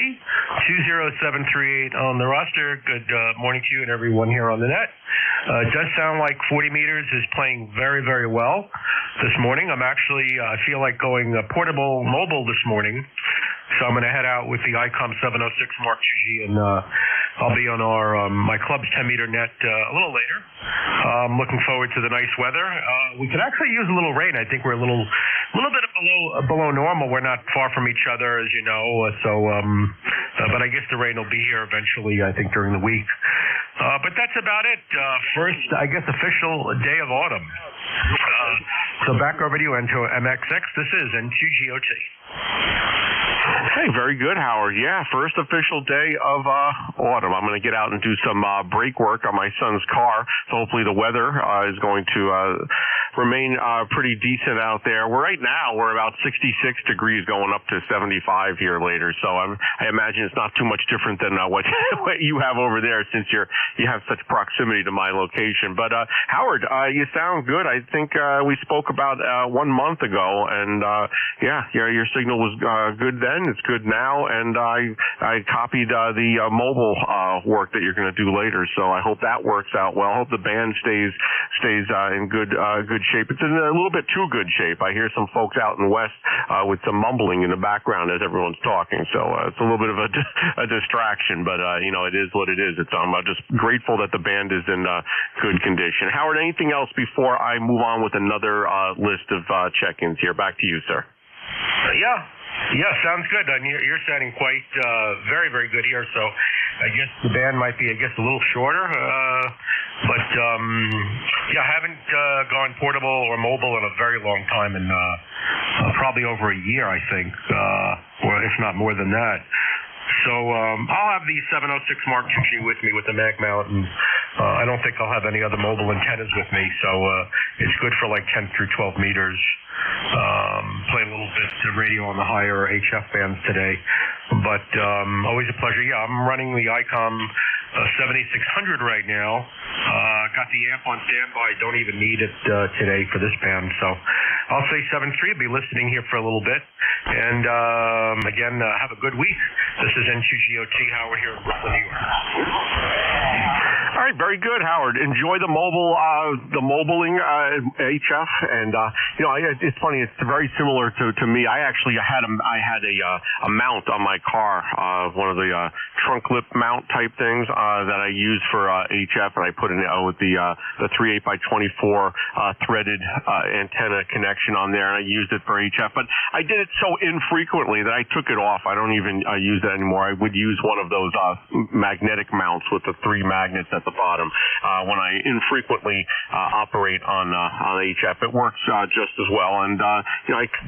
20738 on the roster. Good morning to you and everyone here on the net. It does sound like 40 meters is playing very, very well this morning. I feel like going portable mobile this morning. So I'm going to head out with the ICOM 706 Mark IIG, and I'll be on my club's 10-meter net a little later. I'm looking forward to the nice weather. We could actually use a little rain. I think we're a little bit below normal. We're not far from each other, as you know. But I guess the rain will be here eventually, I think, during the week. But that's about it. First, I guess, official day of autumn. So back over to you, N2MXX. This is N2GOT. Hey, very good, Howard. Yeah, first official day of autumn. I'm going to get out and do some brake work on my son's car. So hopefully the weather is going to remain pretty decent out there. Right now, we're about 66 degrees going up to 75 here later. So I imagine it's not too much different than what you have over there, since you have such proximity to my location. But Howard, you sound good. I think we spoke about 1 month ago, and your signal was good then. It's good now, and I copied the mobile work that you're going to do later. So I hope that works out well. I hope the band stays in good shape. It's in a little bit too good shape. I hear some folks out in West with some mumbling in the background as everyone's talking. So it's a little bit of a distraction, but it is what it is. I'm just grateful that the band is in good condition. Howard, anything else before I move on with another list of check-ins here? Back to you, sir. Yeah, sounds good. You're sounding quite very, very good here. So I guess the band might be, a little shorter. But I haven't gone portable or mobile in a very long time, and probably over a year, I think, or if not more than that. So I'll have the 706 Mark IIG with me with the mag mount, and I don't think I'll have any other mobile antennas with me. So it's good for like 10 through 12 meters. Play a little bit of radio on the higher HF bands today. But always a pleasure. Yeah, I'm running the ICOM 7600 right now. got the amp on standby. Don't even need it today for this band. So I'll say 7-3. I'll be listening here for a little bit. And again, have a good week. This is N2GOT Howard here in Brooklyn, New York. All right, very good, Howard. Enjoy the mobiling HF, and it's funny. It's very similar to me. I actually had a mount on my car, one of the trunk lip mount type things that I use for HF, and I put in with the 3/8x24 threaded antenna connection on there, and I used it for HF. But I did it so infrequently that I took it off. I don't even use that anymore. I would use one of those magnetic mounts with the 3 magnets at the bottom when I infrequently operate on HF. It works just as well, and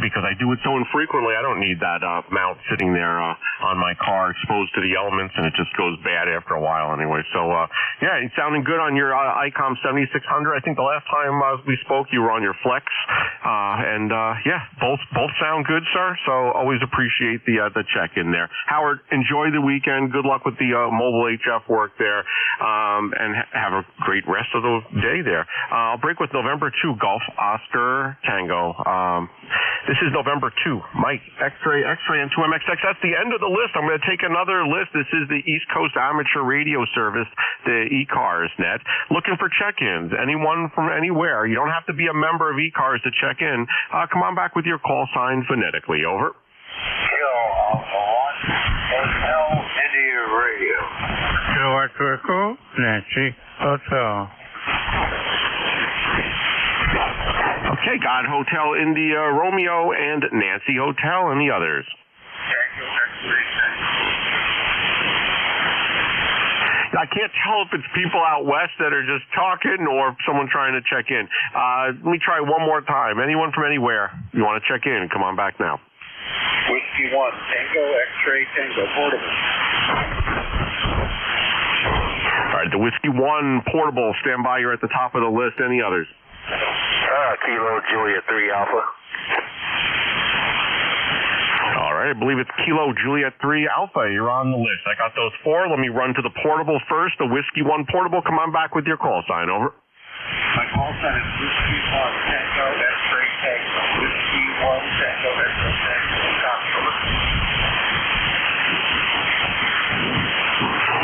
because I do it so infrequently, I don't need that mount sitting there on my car exposed to the elements, and it just goes bad after a while anyway. So yeah, it's sounding good on your ICOM 7600. I think the last time we spoke, you were on your Flex, and yeah, both sound good, sir. So always appreciate the check-in there. Howard, enjoy the weekend. Good luck with the mobile HF work there, and have a great rest of the day there. I'll break with November 2, Golf Oscar Tango. This is November 2, Mike, X-Ray, and 2MXX. That's the end of the list. I'm going to take another list. This is the East Coast Amateur Radio Service, the ECARS net. Looking for check-ins. Anyone from anywhere. You don't have to be a member of ECARS to check in. Come on back with your call sign phonetically. Over. Hotel India Radio. Echo, Nancy, Hotel. Okay, God Hotel India Romeo and Nancy Hotel and the others. I can't tell if it's people out west that are just talking or someone trying to check in. Let me try one more time. Anyone from anywhere, you want to check in, come on back now. Whiskey 1, Tango, X-Ray, Tango, portable. All right, the Whiskey 1 portable, stand by. You're at the top of the list. Any others? Kilo Juliet 3 Alpha. All right, I believe it's Kilo Juliet 3 Alpha. You're on the list. I got those 4. Let me run to the portable first. The Whiskey 1 portable. Come on back with your call sign. Over. My call sign is Whiskey 1 Tango, X-Ray, Tango. Whiskey 1 Tango, X-Ray, Tango. Copy. Over.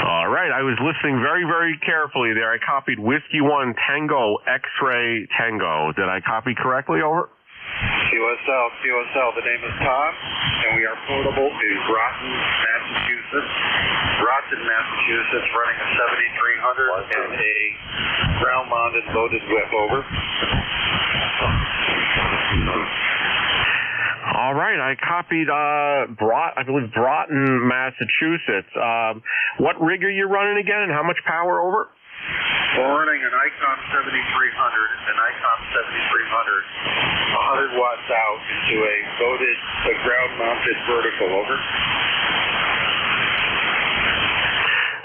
All right, I was listening very, very carefully there. I copied Whiskey 1 Tango X-Ray Tango. Did I copy correctly? Over. QSL, the name is Tom, and we are portable to Groton, Massachusetts, running a 7300 and a ground-mounted loaded whip. Over. All right, I copied Broughton, Massachusetts. What rig are you running again, and how much power? Over? We're running an ICOM 7300, a 100 watts out into a loaded, ground-mounted vertical. Over.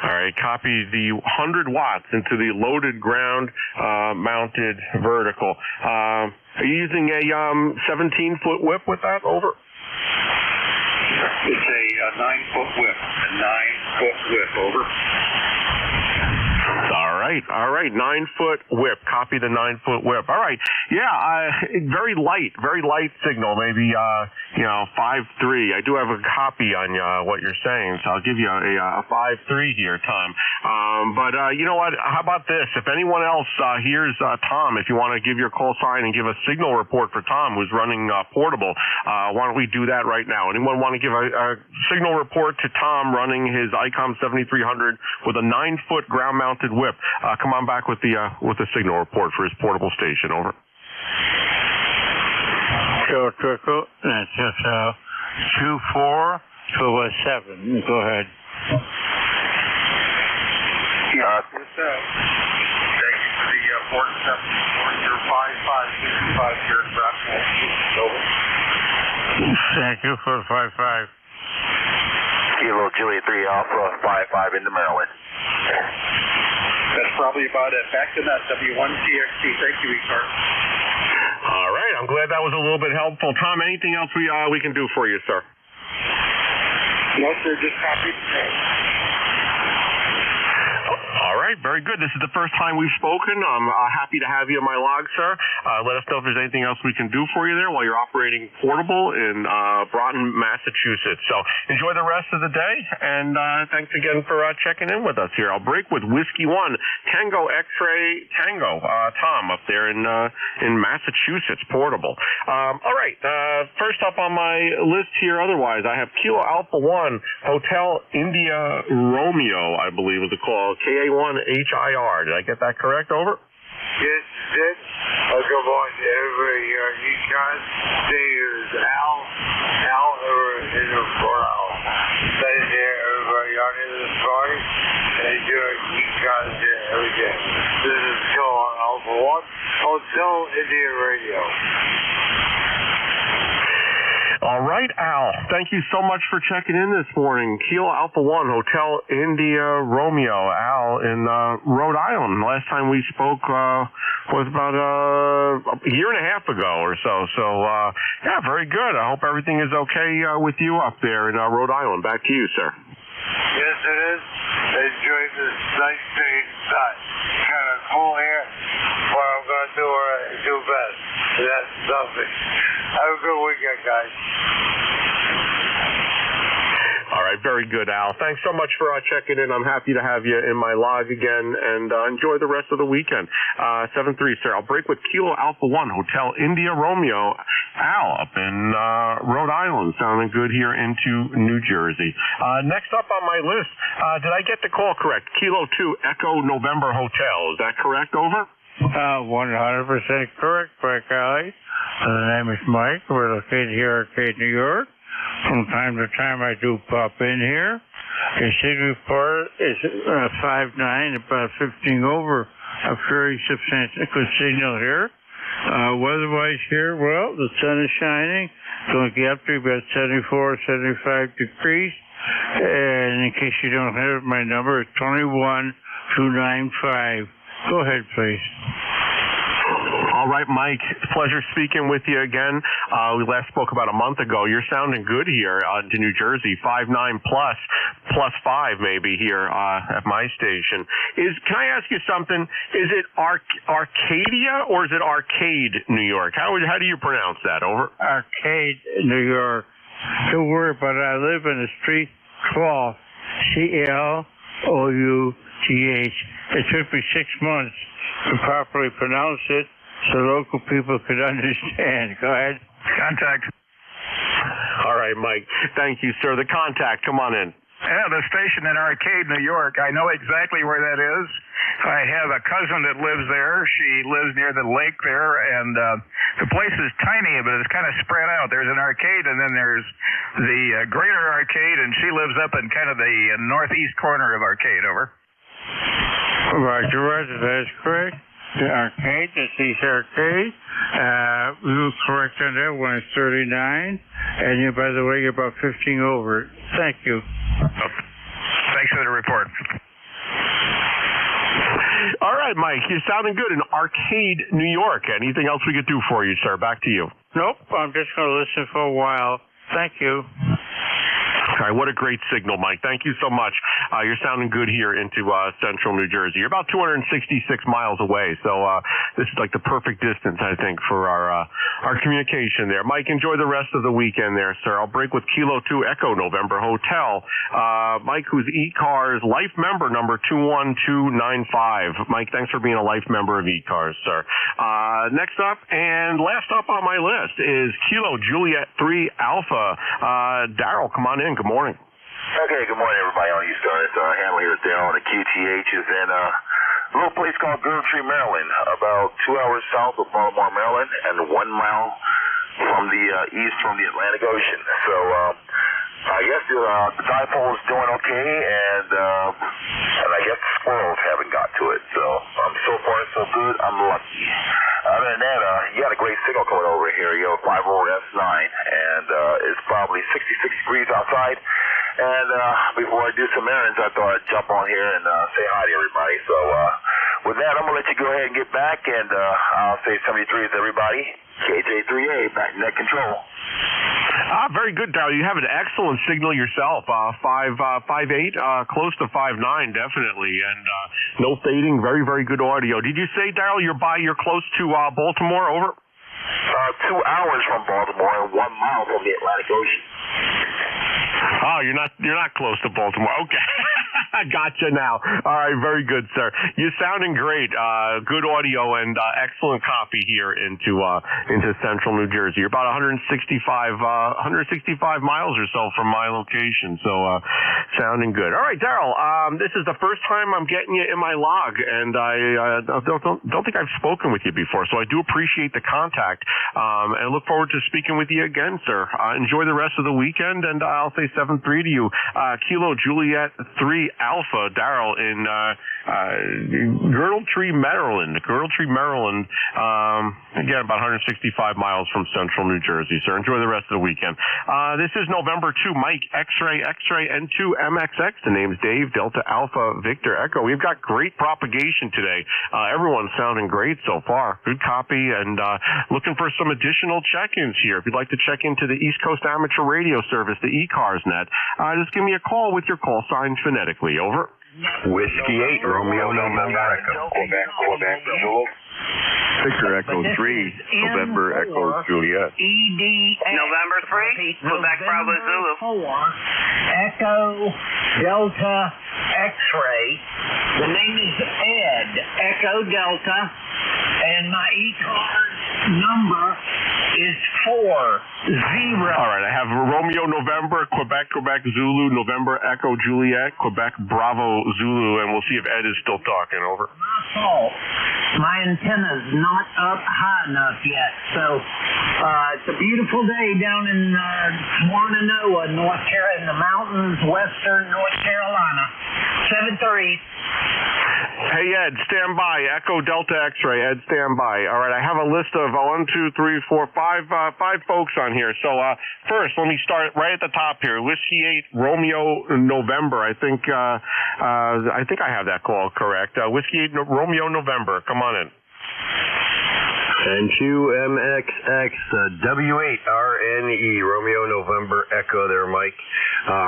All right, copy the 100 watts into the loaded ground-mounted vertical. Are you using a 17-foot whip with that? Over. It's a 9-foot whip. Over. All right, 9-foot whip. Copy the 9-foot whip. All right, yeah, very light signal, maybe 5.3. I do have a copy on what you're saying, so I'll give you a 5.3 here, Tom. But you know what? How about this? If anyone else hears Tom, if you want to give your call sign and give a signal report for Tom, who's running portable, why don't we do that right now? Anyone want to give a signal report to Tom running his ICOM 7300 with a 9-foot ground-mounted whip? Come on back with the signal report for his portable station. Over. Echo, Nancy, Hotel. 24217. Go ahead. Thank you for the port 74555 here in Brockton. Over. Thank you for 55. Kilo Juliet 3 Alpha 55 into Maryland. That's probably about it. Back to that W1TXT. Thank you, ECARS. All right, I'm glad that was a little bit helpful. Tom, anything else we can do for you, sir? No, sir, just copy the tape. All right, very good. This is the first time we've spoken. I'm happy to have you in my log, sir. Let us know if there's anything else we can do for you there while you're operating portable in Broughton, Massachusetts. So enjoy the rest of the day, and thanks again for checking in with us here. I'll break with Whiskey 1, Tango X-Ray Tango, Tom, up there in Massachusetts, portable. All right, first up on my list here, otherwise, I have Kilo Alpha 1, Hotel India Romeo, I believe is the call, KA1HIR. Did I get that correct? Over? Yes, yes. Good morning to everybody here on ECARS. Today is Al. Al is a Al. Stay there, everybody on here this morning. And doing ECARS every day. This is Kilo Alpha 1, Hotel India Radio. All right, Al. Thank you so much for checking in this morning. Kilo Alpha 1, Hotel India Romeo. Al in Rhode Island. Last time we spoke was about a year and a half ago or so. So, yeah, very good. I hope everything is okay with you up there in Rhode Island. Back to you, sir. Yes, it is. Enjoying this nice day inside. Kind of cool here. What I'm going to do best. That's something. Have a good weekend, guys. All right, very good, Al. Thanks so much for checking in. I'm happy to have you in my log again, and enjoy the rest of the weekend. 7-3, sir. I'll break with Kilo Alpha 1, Hotel India Romeo. Al up in Rhode Island, sounding good here into New Jersey. Next up on my list, did I get the call correct? Kilo 2, Echo November Hotel. Is that correct? Over? 100% correct, Mike Alley. The name is Mike. We're located here in Arcade, New York. From time to time, I do pop in here. The signal report is 5.9, about 15 over. A very substantial good signal here. Weather-wise here, well, the sun is shining. It's going to get up to about 74, 75 degrees. And in case you don't have it, my number is 21295. Go ahead, please. All right, Mike. Pleasure speaking with you again. We last spoke about a month ago. You're sounding good here to New Jersey. 5.9 plus 5 maybe here at my station. Can I ask you something? Is it Arcadia or is it Arcade, New York? How do you pronounce that? Over? Arcade, New York. Don't worry about it. I live in the street Clough. CLOUGH. It took me 6 months to properly pronounce it so local people could understand. Go ahead. Contact. All right, Mike. Thank you, sir. The contact. Come on in. Yeah, the station in Arcade, New York. I know exactly where that is. I have a cousin that lives there. She lives near the lake there, and the place is tiny, but it's kind of spread out. There's an arcade, and then there's the greater arcade, and she lives up in kind of the northeast corner of Arcade. Over. Roger, that is correct. The arcade, the East Arcade. We were correct on that one. It's 39. And you, by the way, you're about 15 over. Thank you. Thanks for the report. All right, Mike. You're sounding good in Arcade, New York. Anything else we could do for you, sir? Back to you. Nope. I'm just going to listen for a while. Thank you. All right, what a great signal, Mike. Thank you so much. You're sounding good here into central New Jersey. You're about 266 miles away, so this is like the perfect distance, I think, for our communication there. Mike, enjoy the rest of the weekend there, sir. I'll break with Kilo 2 Echo November Hotel. Mike, who's ECARS life member number 21295. Mike, thanks for being a life member of ECARS, sir. Next up and last up on my list is Kilo Juliet 3 Alpha. Daryl, come on in. Good morning. Okay, good morning, everybody on Eastern. It's Handler here with Daryl, and the QTH is in a little place called Gertrude, Maryland, about 2 hours south of Baltimore, Maryland, and 1 mile from the east from the Atlantic Ocean. So I guess the dipole is doing okay, and I guess the squirrels haven't got to it. So so far so good. I'm lucky. Other than that, you got a great signal coming over here. You have 5 over S9, and it's probably 66 degrees outside. And before I do some errands, I thought I'd jump on here and say hi to everybody. So with that, I'm going to let you go ahead and get back, and I'll say 73 to everybody. KJ3A, back in net control. Very good, Darryl. You have an excellent signal yourself. 5.8, close to 5.9, definitely, and no fading. Very, very good audio. Did you say, Darryl, you're close to Baltimore? Over. 2 hours from Baltimore and 1 mile from the Atlantic Ocean. Oh, you're not close to Baltimore. Okay. I gotcha now. All right, very good, sir. You're sounding great. Good audio and excellent copy here into central New Jersey. You're about 165 miles or so from my location, so sounding good. All right, Darryl. This is the first time I'm getting you in my log, and I don't think I've spoken with you before, so I do appreciate the contact, and I look forward to speaking with you again, sir. Enjoy the rest of the weekend, and I'll say 7-3 to you. Kilo Juliet 3 Alpha, Darryl in Girdle Tree, Maryland. Again, about 165 miles from central New Jersey, sir. Enjoy the rest of the weekend. This is November 2, Mike, X-Ray, N2, MXX. The name's Dave, Delta Alpha, Victor Echo. We've got great propagation today. Everyone's sounding great so far. Good copy, and looking for some additional check-ins here. If you'd like to check into the East Coast Amateur Radio Service, the ECARS net, just give me a call with your call sign phonetically. Over. Whiskey 8, Romeo, November, Echo, Quebec, Zulu. Victor Echo 3, November Echo Juliet. November 3, Quebec Bravo Zulu. 4, Echo Delta X-Ray. The name is Ed, Echo Delta, and my ECARS number is 40. All right, I have Romeo November, Quebec Zulu, November Echo Juliet, Quebec Bravo Zulu, and we'll see if Ed is still talking. Over. My fault. My antenna's not up high enough yet, so it's a beautiful day down in Wananoa, North Carolina, in the mountains, western North Carolina. 7-3. Hey, Ed, stand by. Echo Delta X-Ray. Ed, stand by. All right, I have a list of 5 folks on here. So first, let me start right at the top here. Whiskey 8, Romeo November. I think I have that call correct. Whiskey 8, Romeo November. Come on in. N2 MXX, W8RNE, Romeo November Echo there, Mike.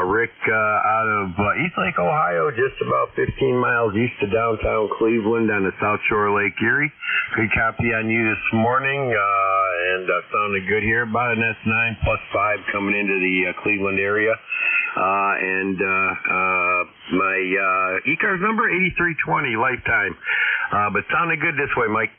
Rick out of East Lake, Ohio, just about 15 miles east of downtown Cleveland on the South Shore of Lake Erie. Good copy on you this morning, and sounded good here. About an S9 +5 coming into the Cleveland area. And my ECARS number, 8320, lifetime. But sounded good this way, Mike.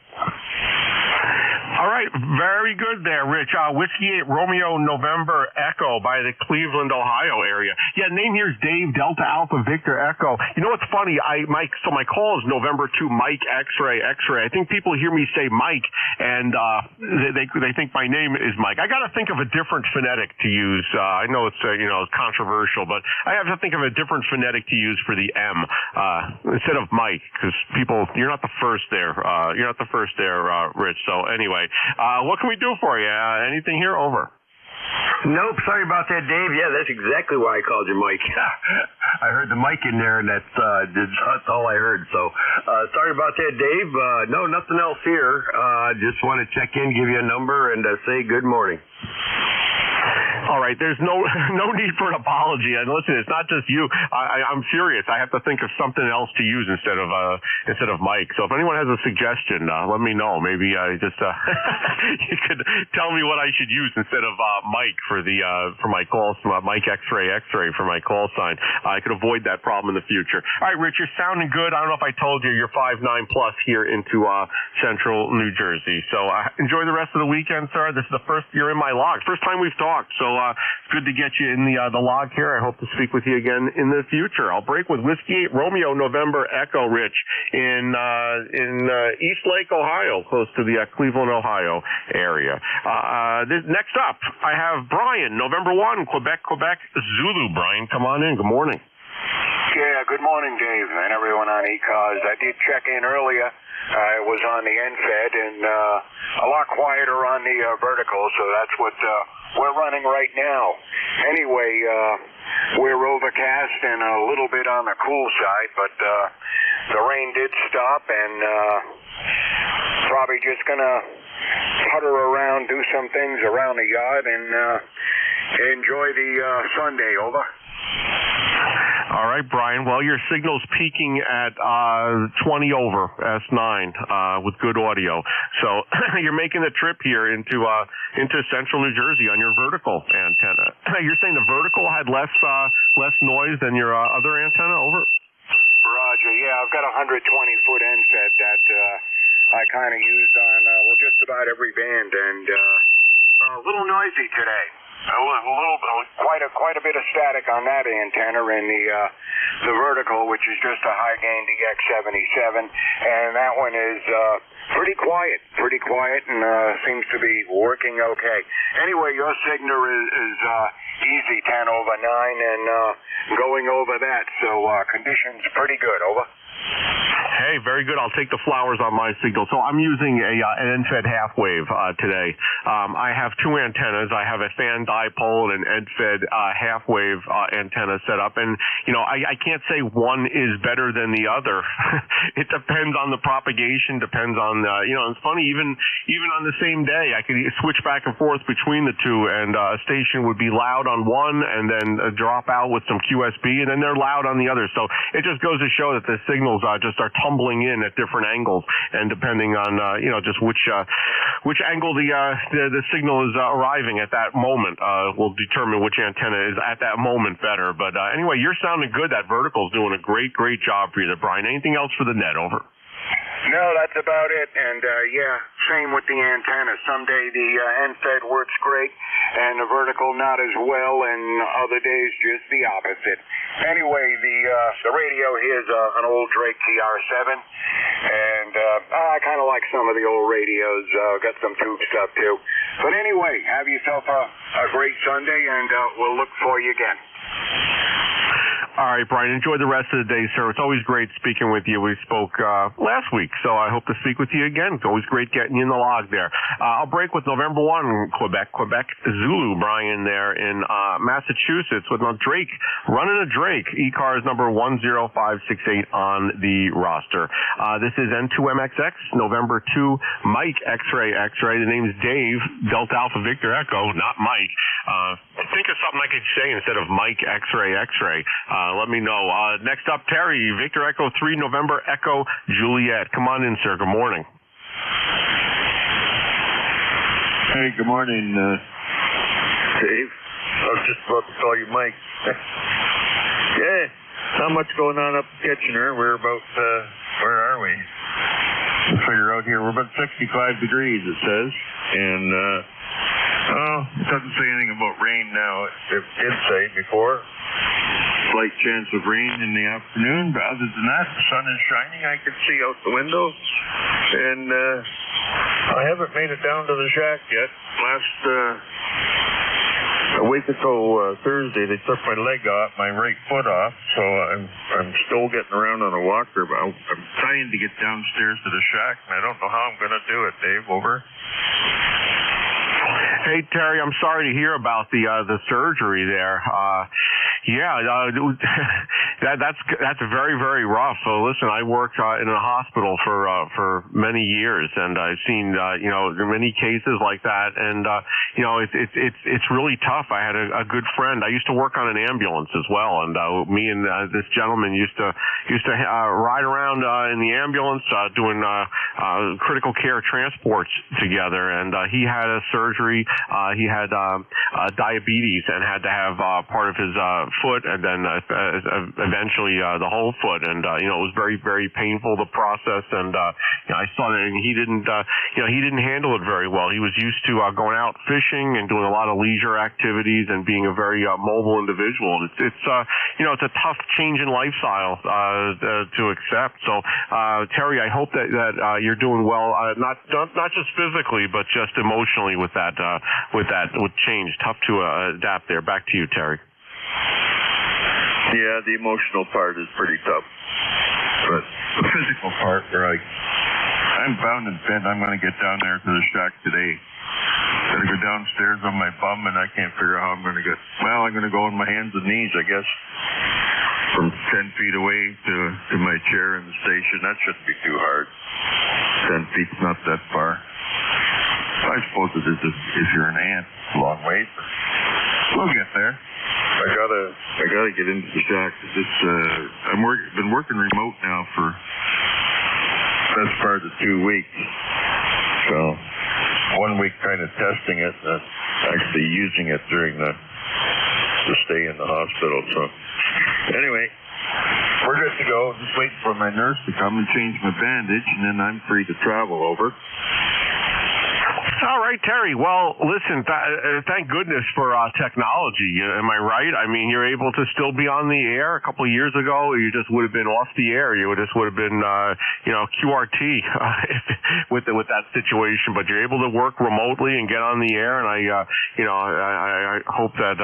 All right, very good there, Rich. Whiskey 8, Romeo November Echo by the Cleveland, Ohio area. Yeah, name here is Dave, Delta Alpha Victor Echo. You know what's funny? So my call is November 2, Mike X-Ray. I think people hear me say Mike, and they think my name is Mike. I got to think of a different phonetic to use. I know it's controversial, but I have to think of a different phonetic to use for the M instead of Mike, because you're not the first there. Rich. So anyway. What can we do for you? Anything here? Over. Nope, sorry about that, Dave. Yeah, that's exactly why I called you Mike. I heard the mic in there, and that's all I heard. So sorry about that, Dave. No, nothing else here. Just want to check in, give you a number, and say good morning. All right, there's no need for an apology. And listen, it's not just you. I'm serious. I have to think of something else to use instead of Mike. So if anyone has a suggestion, let me know. Maybe just you could tell me what I should use instead of Mike for my calls. Mike X-Ray for my call sign. I could avoid that problem in the future. All right, Rich, you're sounding good. I don't know if I told you you're 5'9" plus here into central New Jersey. So enjoy the rest of the weekend, sir. This is the first you're in my log. First time we've talked. So it's good to get you in the log here. I hope to speak with you again in the future. I'll break with Whiskey 8 Romeo November Echo, Rich, in East Lake, Ohio, close to the Cleveland, Ohio area. Next up, I have Brian, November 1, Quebec Zulu. Brian, come on in. Good morning. Yeah, good morning, Dave, and everyone on ECARS. I did check in earlier. I was on the NFED and a lot quieter on the vertical, so that's what we're running right now. Anyway, we're overcast and a little bit on the cool side, but the rain did stop, and probably just going to putter around around, do some things around the yard, and enjoy the Sunday. Over. All right, Brian. Well, your signal's peaking at 20 over S9 with good audio. So you're making the trip here into central New Jersey on your vertical antenna. You're saying the vertical had less noise than your other antenna? Over. Roger. Yeah, I've got a 120-foot end fed that I kind of use on just about every band, and a little noisy today. Quite a bit of static on that antenna in the vertical, which is just a high gain DX77, and that one is pretty quiet, and seems to be working okay. Anyway, your signal is easy, 10 over 9, and going over that, so conditions pretty good. Over. Hey, very good. I'll take the flowers on my signal. So I'm using an end-fed half wave today. I have two antennas. I have a fan dipole and an end-fed half wave antenna set up. And, I can't say one is better than the other. It depends on the propagation, depends on, it's funny, even on the same day, I could switch back and forth between the two, and a station would be loud on one and then drop out with some QSB, and then they're loud on the other. So it just goes to show that the signals just are tumbling in at different angles, and depending on just which angle the signal is arriving at that moment will determine which antenna is at that moment better. But anyway, you're sounding good. That vertical's doing a great job for you there, Brian. Anything else for the net? Over. No, that's about it. And same with the antenna. Someday the end fed works great, and the vertical not as well, and other days just the opposite. Anyway, the radio here is an old Drake TR7, and I kind of like some of the old radios. Got some tube stuff too. But anyway, have yourself a great Sunday, and we'll look for you again. All right, Brian, enjoy the rest of the day, sir. It's always great speaking with you. We spoke last week, so I hope to speak with you again. It's always great getting you in the log there. I'll break with November 1, Quebec Zulu, Brian, there in Massachusetts with Drake, running a Drake, ECARS number 10568 on the roster. This is N2MXX, November 2, Mike X-Ray. The name's Dave, Delta Alpha Victor Echo, not Mike. Think of something I could say instead of Mike X-Ray. Let me know. Next up, Terry, Victor Echo 3, November Echo Juliet. Come on in, sir. Good morning. Hey, good morning, Dave. I was just about to call you Mike. Yeah, not much going on up in Kitchener. We're about, where are we? We'll figure out here. We're about 65 degrees, it says. And, it doesn't say anything about rain now. It did say before. Slight chance of rain in the afternoon, but other than that, the sun is shining. I can see out the window, and I haven't made it down to the shack yet. A week ago, Thursday, they took my leg off, my right foot off, so I'm still getting around on a walker, but I'm trying to get downstairs to the shack, and I don't know how I'm going to do it, Dave. Over. Hey, Terry, I'm sorry to hear about the surgery there. That's very, very rough. So listen, I worked in a hospital for many years, and I've seen many cases like that, and it's really tough. I had a good friend. I used to work on an ambulance as well, and me and this gentleman used to ride around in the ambulance doing critical care transports together, and he had a surgery. He had diabetes and had to have part of his foot, and then eventually the whole foot, and it was very, very painful, the process, and I saw that, and he didn't handle it very well. He was used to going out fishing and doing a lot of leisure activities and being a very mobile individual. It's a tough change in lifestyle to accept. So Terry, I hope that you're doing well, not just physically, but just emotionally with change. Tough to adapt there. Back to you, Terry. Yeah, the emotional part is pretty tough. But the physical part, where I'm bound and bent, I'm going to get down there to the shack today. Gotta go downstairs on my bum, and I can't figure out how I'm going to get. Well, I'm going to go on my hands and knees, I guess, from 10 feet away to my chair in the station. That shouldn't be too hard. 10 feet's not that far. I suppose it is if you're an ant, a long way. We'll get there. I gotta get into the shack. Been working remote now for best part of 2 weeks. So 1 week kind of testing it, and actually using it during the stay in the hospital. So anyway, we're good to go. Just waiting for my nurse to come and change my bandage, and then I'm free to travel over. All right, Terry. Well, listen, thank goodness for technology. Am I right? I mean, you're able to still be on the air. A couple of years ago, you just would have been off the air. You just would have been, QRT with that situation. But you're able to work remotely and get on the air. And I hope that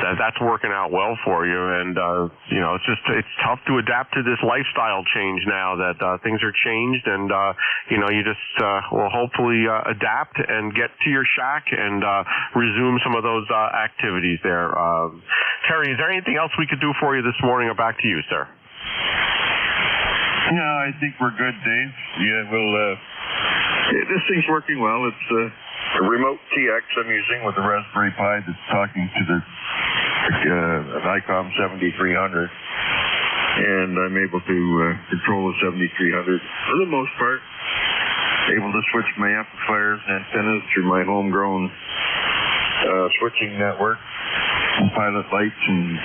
that's working out well for you. And it's tough to adapt to this lifestyle change now that things are changed. And you just will hopefully adapt and get to your shack and resume some of those activities there. Terry, is there anything else we could do for you this morning, or back to you, sir? No, I think we're good, Dave. Yeah, this thing's working well. It's a remote TX I'm using with a Raspberry Pi that's talking to an ICOM 7300. And I'm able to control the 7300 for the most part. Able to switch my amplifiers and antennas through my homegrown switching network, and pilot lights and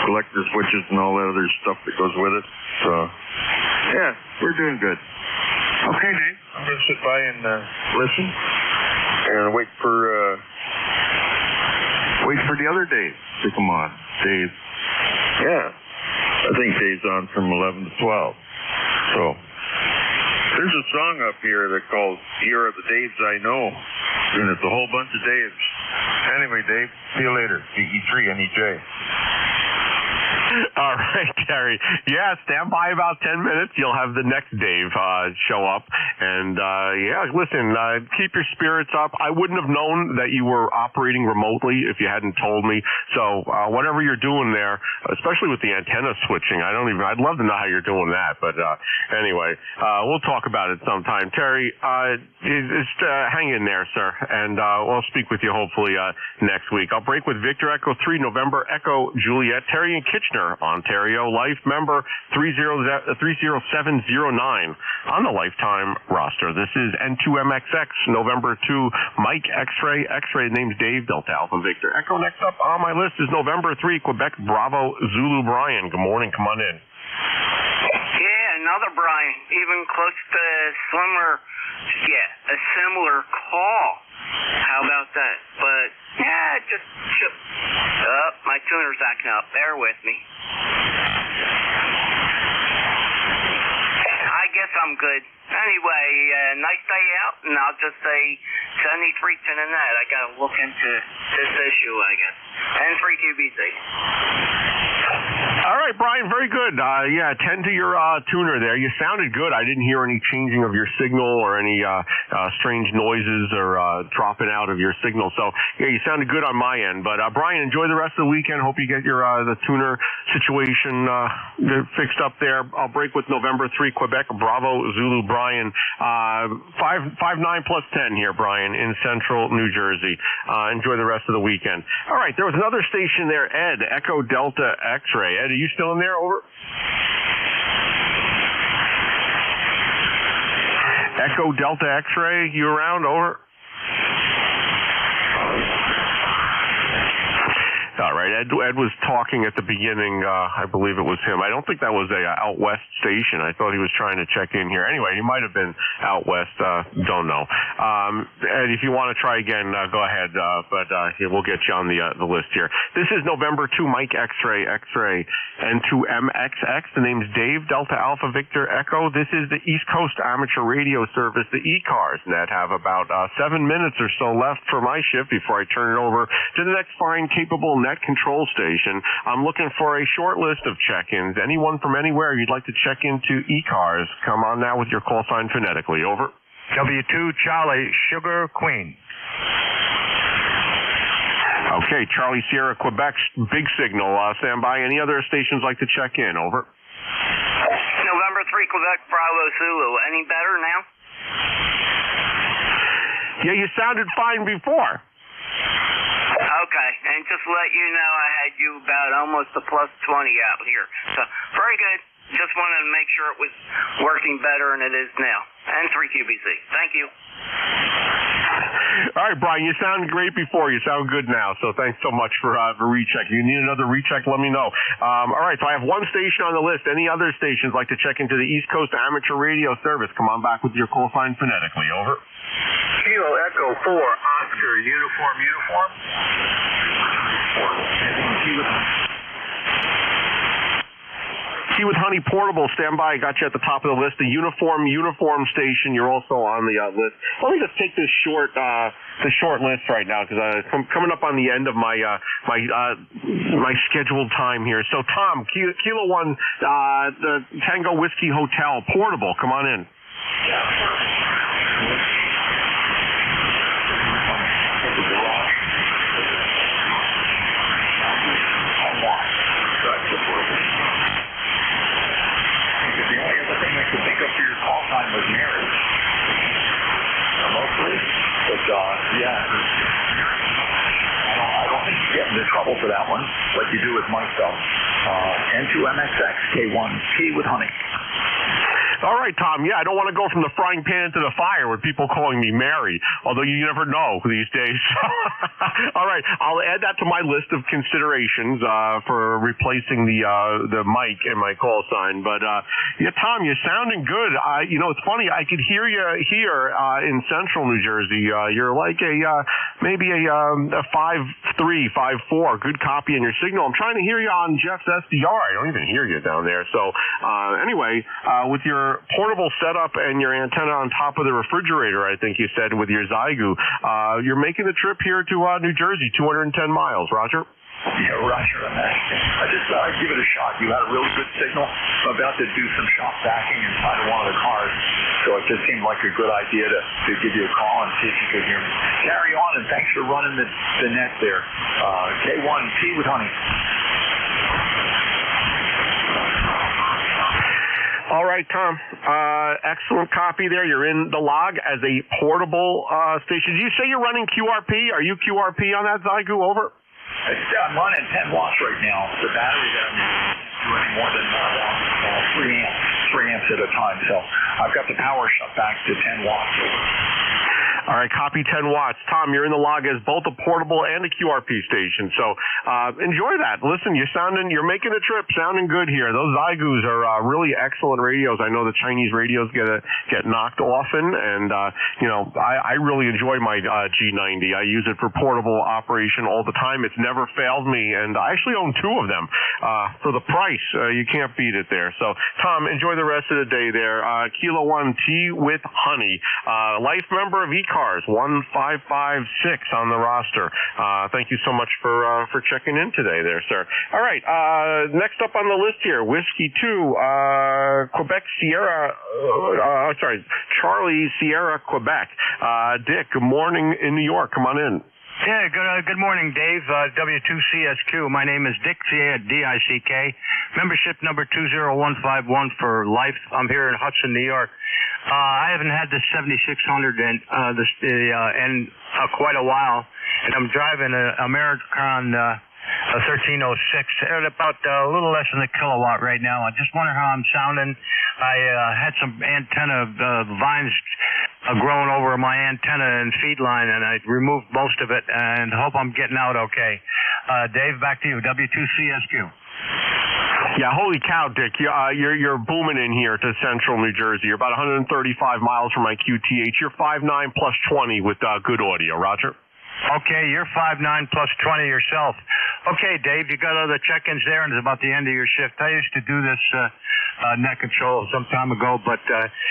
collector switches and all that other stuff that goes with it. So, yeah, we're doing good. Okay, Dave. I'm going to sit by and listen and wait for the other Dave to come on. Dave. Yeah. I think Dave's on from 11 to 12. So, there's a song up here that called Here Are the Daves I Know, and it's a whole bunch of Daves. Anyway, Dave, see you later. E3 NEJ. All right, Terry. Yeah, stand by about 10 minutes. You'll have the next Dave show up. And, listen, keep your spirits up. I wouldn't have known that you were operating remotely if you hadn't told me. So whatever you're doing there, especially with the antenna switching, I'd love to know how you're doing that. But anyway, we'll talk about it sometime. Terry, just hang in there, sir. And we'll speak with you hopefully next week. I'll break with Victor Echo 3, November Echo Juliet, Terry in Kitchener, Ontario, life member 30709 on the lifetime roster. This is N2MXX, November 2, Mike X-Ray, name's Dave, Delta Alpha Victor Echo. Next up on my list is November 3, Quebec, Bravo, Zulu Brian. Good morning, come on in. Yeah, another Brian, even close to a similar call. How about that? But, my tuner's acting up. Bear with me. I guess I'm good. Anyway, nice day out, and I'll just say 73 to the net. I got to look into this issue, I guess. And 3QBC. All right, Brian, very good. Tend to your tuner there. You sounded good. I didn't hear any changing of your signal or any strange noises or dropping out of your signal. So, yeah, you sounded good on my end. But, Brian, enjoy the rest of the weekend. Hope you get your the tuner situation fixed up there. I'll break with November 3, Quebec, Bravo, Zulu, Brian. 5-9 plus 10 here, Brian, in central New Jersey. Enjoy the rest of the weekend. All right, there was another station there, Ed, Echo Delta X-Ray. Ed, are you still in there? Over. Echo Delta X-Ray, you around? Over. All right, Ed was talking at the beginning. I believe it was him. I don't think that was a out west station. I thought he was trying to check in here. Anyway, he might have been out west. Don't know. Ed, if you want to try again, go ahead. But we'll get you on the list here. This is November 2, Mike X-Ray, N2MXX. The name's Dave, Delta Alpha Victor Echo. This is the East Coast Amateur Radio Service, the ECARS, that have about 7 minutes or so left for my shift before I turn it over to the next fine, capable net control station. I'm looking for a short list of check-ins. Anyone from anywhere you'd like to check into ECARS, come on now with your call sign phonetically. Over. W2 Charlie Sugar Queen. Okay, Charlie Sierra Quebec, big signal. Stand by. Any other stations like to check in? Over. November 3 Quebec Bravo Zulu. Any better now? Yeah, you sounded fine before. Okay, and just to let you know, I had you about almost a +20 out here. So, very good. Just wanted to make sure it was working better than it is now. And 3QBC. Thank you. All right, Brian, you sounded great before. You sound good now, so thanks so much for recheck. If you need another recheck, let me know. All right, so I have one station on the list. Any other stations like to check into the East Coast Amateur Radio Service? Come on back with your call sign phonetically. Over. Kilo Echo 4, Oscar, uniform. Key with Honey Portable, stand by. Got you at the top of the list. The uniform station. You're also on the list. Let me just take this short list right now because I'm coming up on the end of my scheduled time here. So Tom, Kilo 1, the Tango Whiskey Hotel Portable. Come on in. Was marriage, mostly, but I don't think you get into trouble for that one, like you do with my stuff. N2MXX K1 Key with Honey. All right, Tom. Yeah, I don't want to go from the frying pan into the fire with people calling me Mary, although you never know these days. All right, I'll add that to my list of considerations for replacing the mic in my call sign. But yeah, Tom, you're sounding good. It's funny. I could hear you here in Central New Jersey. You're like maybe a 5.3, 5.4. Good copy in your signal. I'm trying to hear you on Jeff's SDR. I don't even hear you down there. So anyway, with your portable setup and your antenna on top of the refrigerator, I think you said, with your Zygu, you're making the trip here to New Jersey, 210 miles. Roger? Yeah, Roger on that. I just thought I'd give it a shot. You had a really good signal. I'm about to do some shop backing inside of one of the cars, so it just seemed like a good idea to give you a call and see if you could hear me. Carry on, and thanks for running the net there. K1 Tea with Honey. All right, Tom. Excellent copy there. You're in the log as a portable station. Did you say you're running QRP? Are you QRP on that Zygu? Over? I'm running 10 watts right now. The battery that I'm doing more than 3 amps at a time. So I've got the power shut back to 10 watts. All right, copy 10 watts. Tom, you're in the log as both a portable and a QRP station, so enjoy that. Listen, you're making a trip, sounding good here. Those Zygus are really excellent radios. I know the Chinese radios get knocked often, and I really enjoy my G90. I use it for portable operation all the time. It's never failed me, and I actually own 2 of them. For the price, you can't beat it there. So, Tom, enjoy the rest of the day there. Kilo 1 Tea with Honey, life member of ECARS. 1556 on the roster. Thank you so much for checking in today there, sir. All right, next up on the list here, Whiskey 2, Quebec Sierra, Charlie Sierra, Quebec. Dick, good morning in New York. Come on in. Yeah, good morning, Dave. W2CSQ. My name is Dick, D-I-C-K. Membership number 20151 for life. I'm here in Hudson, New York. I haven't had the 7600 in quite a while, and I'm driving an American 1306 at about a little less than a kilowatt right now. I just wonder how I'm sounding. I had some antenna vines growing over my antenna and feed line, and I removed most of it, and hope I'm getting out okay. Dave, back to you, W2CSQ. Yeah, holy cow, Dick. You're booming in here to Central New Jersey. You're about 135 miles from my QTH. You're 5'9 plus 20 with good audio. Roger? Okay, you're 5'9 plus 20 yourself. Okay, Dave, you got other check-ins there, and it's about the end of your shift. I used to do this net control some time ago, but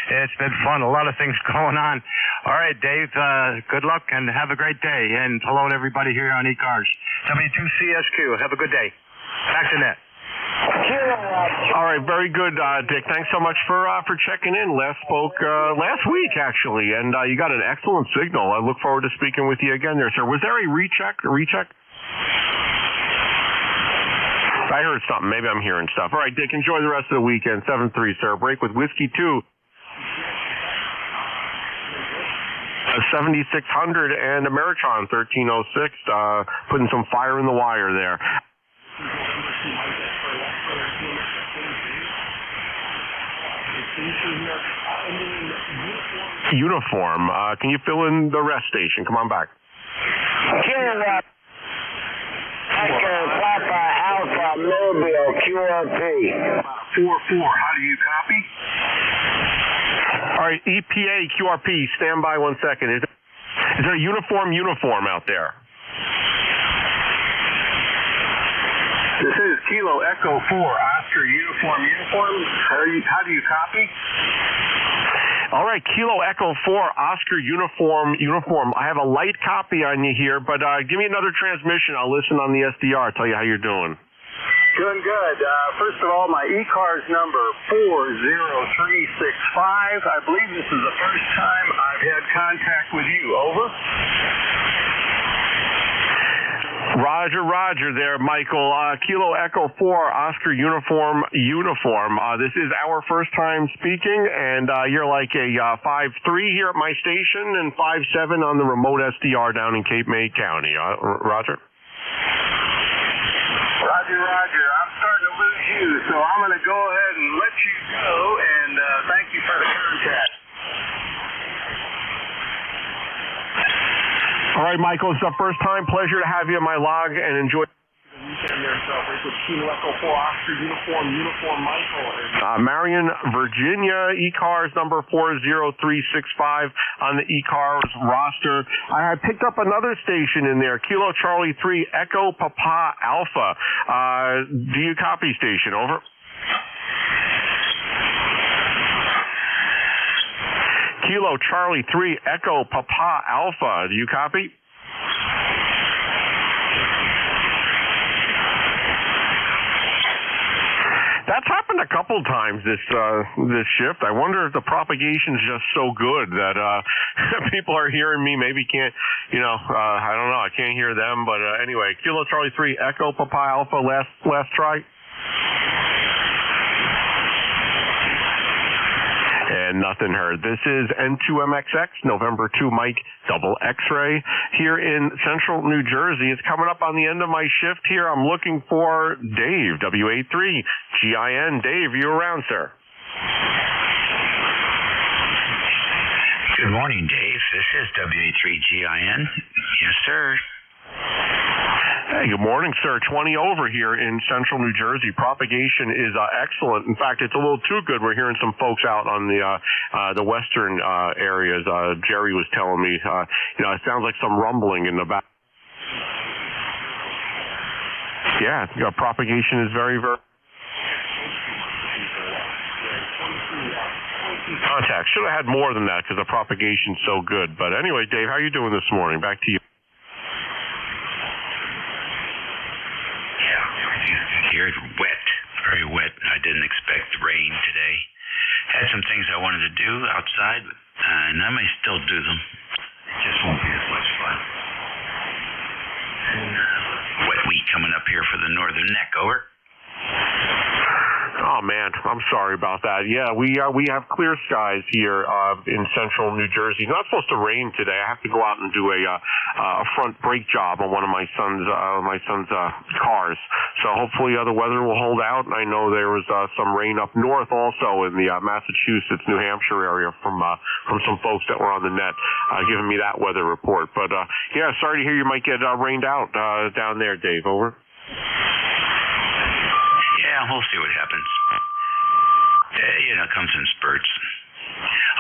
it's been fun. A lot of things going on. All right, Dave, good luck, and have a great day. And hello to everybody here on ECARS. W2CSQ, have a good day. Back to net. All right, very good, Dick. Thanks so much for checking in. Spoke last week, actually, and you got an excellent signal. I look forward to speaking with you again there, sir. Was there a recheck? I heard something. Maybe I'm hearing stuff. All right, Dick, enjoy the rest of the weekend. 7-3, sir. Break with Whiskey 2. 7600 and Ameritron 1306, putting some fire in the wire there. Uniform, can you fill in the rest station? Come on back. Kilo Echo Papa Alpha Mobile QRP. 4-4, how do you copy? All right, EPA QRP, stand by 1 second. Is there a uniform out there? This is Kilo Echo 4, Oscar uniform. How do you copy? All right, Kilo Echo 4, Oscar uniform. I have a light copy on you here, but give me another transmission. I'll listen on the SDR, tell you how you're doing. Doing good. First of all, my ECARS number 40365. I believe this is the first time I've had contact with you. Over. Roger there, Michael. Kilo Echo 4, Oscar uniform. This is our first time speaking, and you're like a 5-3 here at my station and 5-7 on the remote SDR down in Cape May County. Roger? Roger. I'm starting to lose you, so I'm going to go ahead and let you go, and thank you for the contact. All right, Michael, it's the first time. Pleasure to have you in my log, and enjoy. Marion, Virginia, ECARS number 40365 on the ECARS roster. I picked up another station in there, Kilo Charlie 3 Echo Papa Alpha. Do you copy, station? Over. Kilo Charlie 3 Echo Papa Alpha. Do you copy? That's happened a couple times this shift. I wonder if the propagation's just so good that people are hearing me. Maybe can't, I don't know. I can't hear them. But anyway, Kilo Charlie 3 Echo Papa Alpha. Last try. And nothing heard. This is N2MXX, November 2 Mike, double X-ray here in central New Jersey. It's coming up on the end of my shift here. I'm looking for Dave, W83GIN. Dave, you around, sir? Good morning, Dave. This is W83GIN. Yes, sir. Hey, good morning, sir. 20 over here in central New Jersey. Propagation is excellent. In fact, it's a little too good. We're hearing some folks out on the western areas. Jerry was telling me, it sounds like some rumbling in the back. Yeah, propagation is very, very... Contact. Should have had more than that because the propagation's so good. But anyway, Dave, how are you doing this morning? Back to you. Here it's wet, very wet. I didn't expect rain today. Had some things I wanted to do outside, and I may still do them. It just won't be as much fun. Wet week coming up here for the northern neck. Over. Oh man, I'm sorry about that. Yeah, we have clear skies here in central New Jersey. Not supposed to rain today. I have to go out and do a front brake job on one of my son's cars. So hopefully the weather will hold out. And I know there was some rain up north also in the Massachusetts, New Hampshire area from some folks that were on the net giving me that weather report. But yeah, sorry to hear you might get rained out down there, Dave. Over. Yeah, we'll see what happens. It comes in spurts.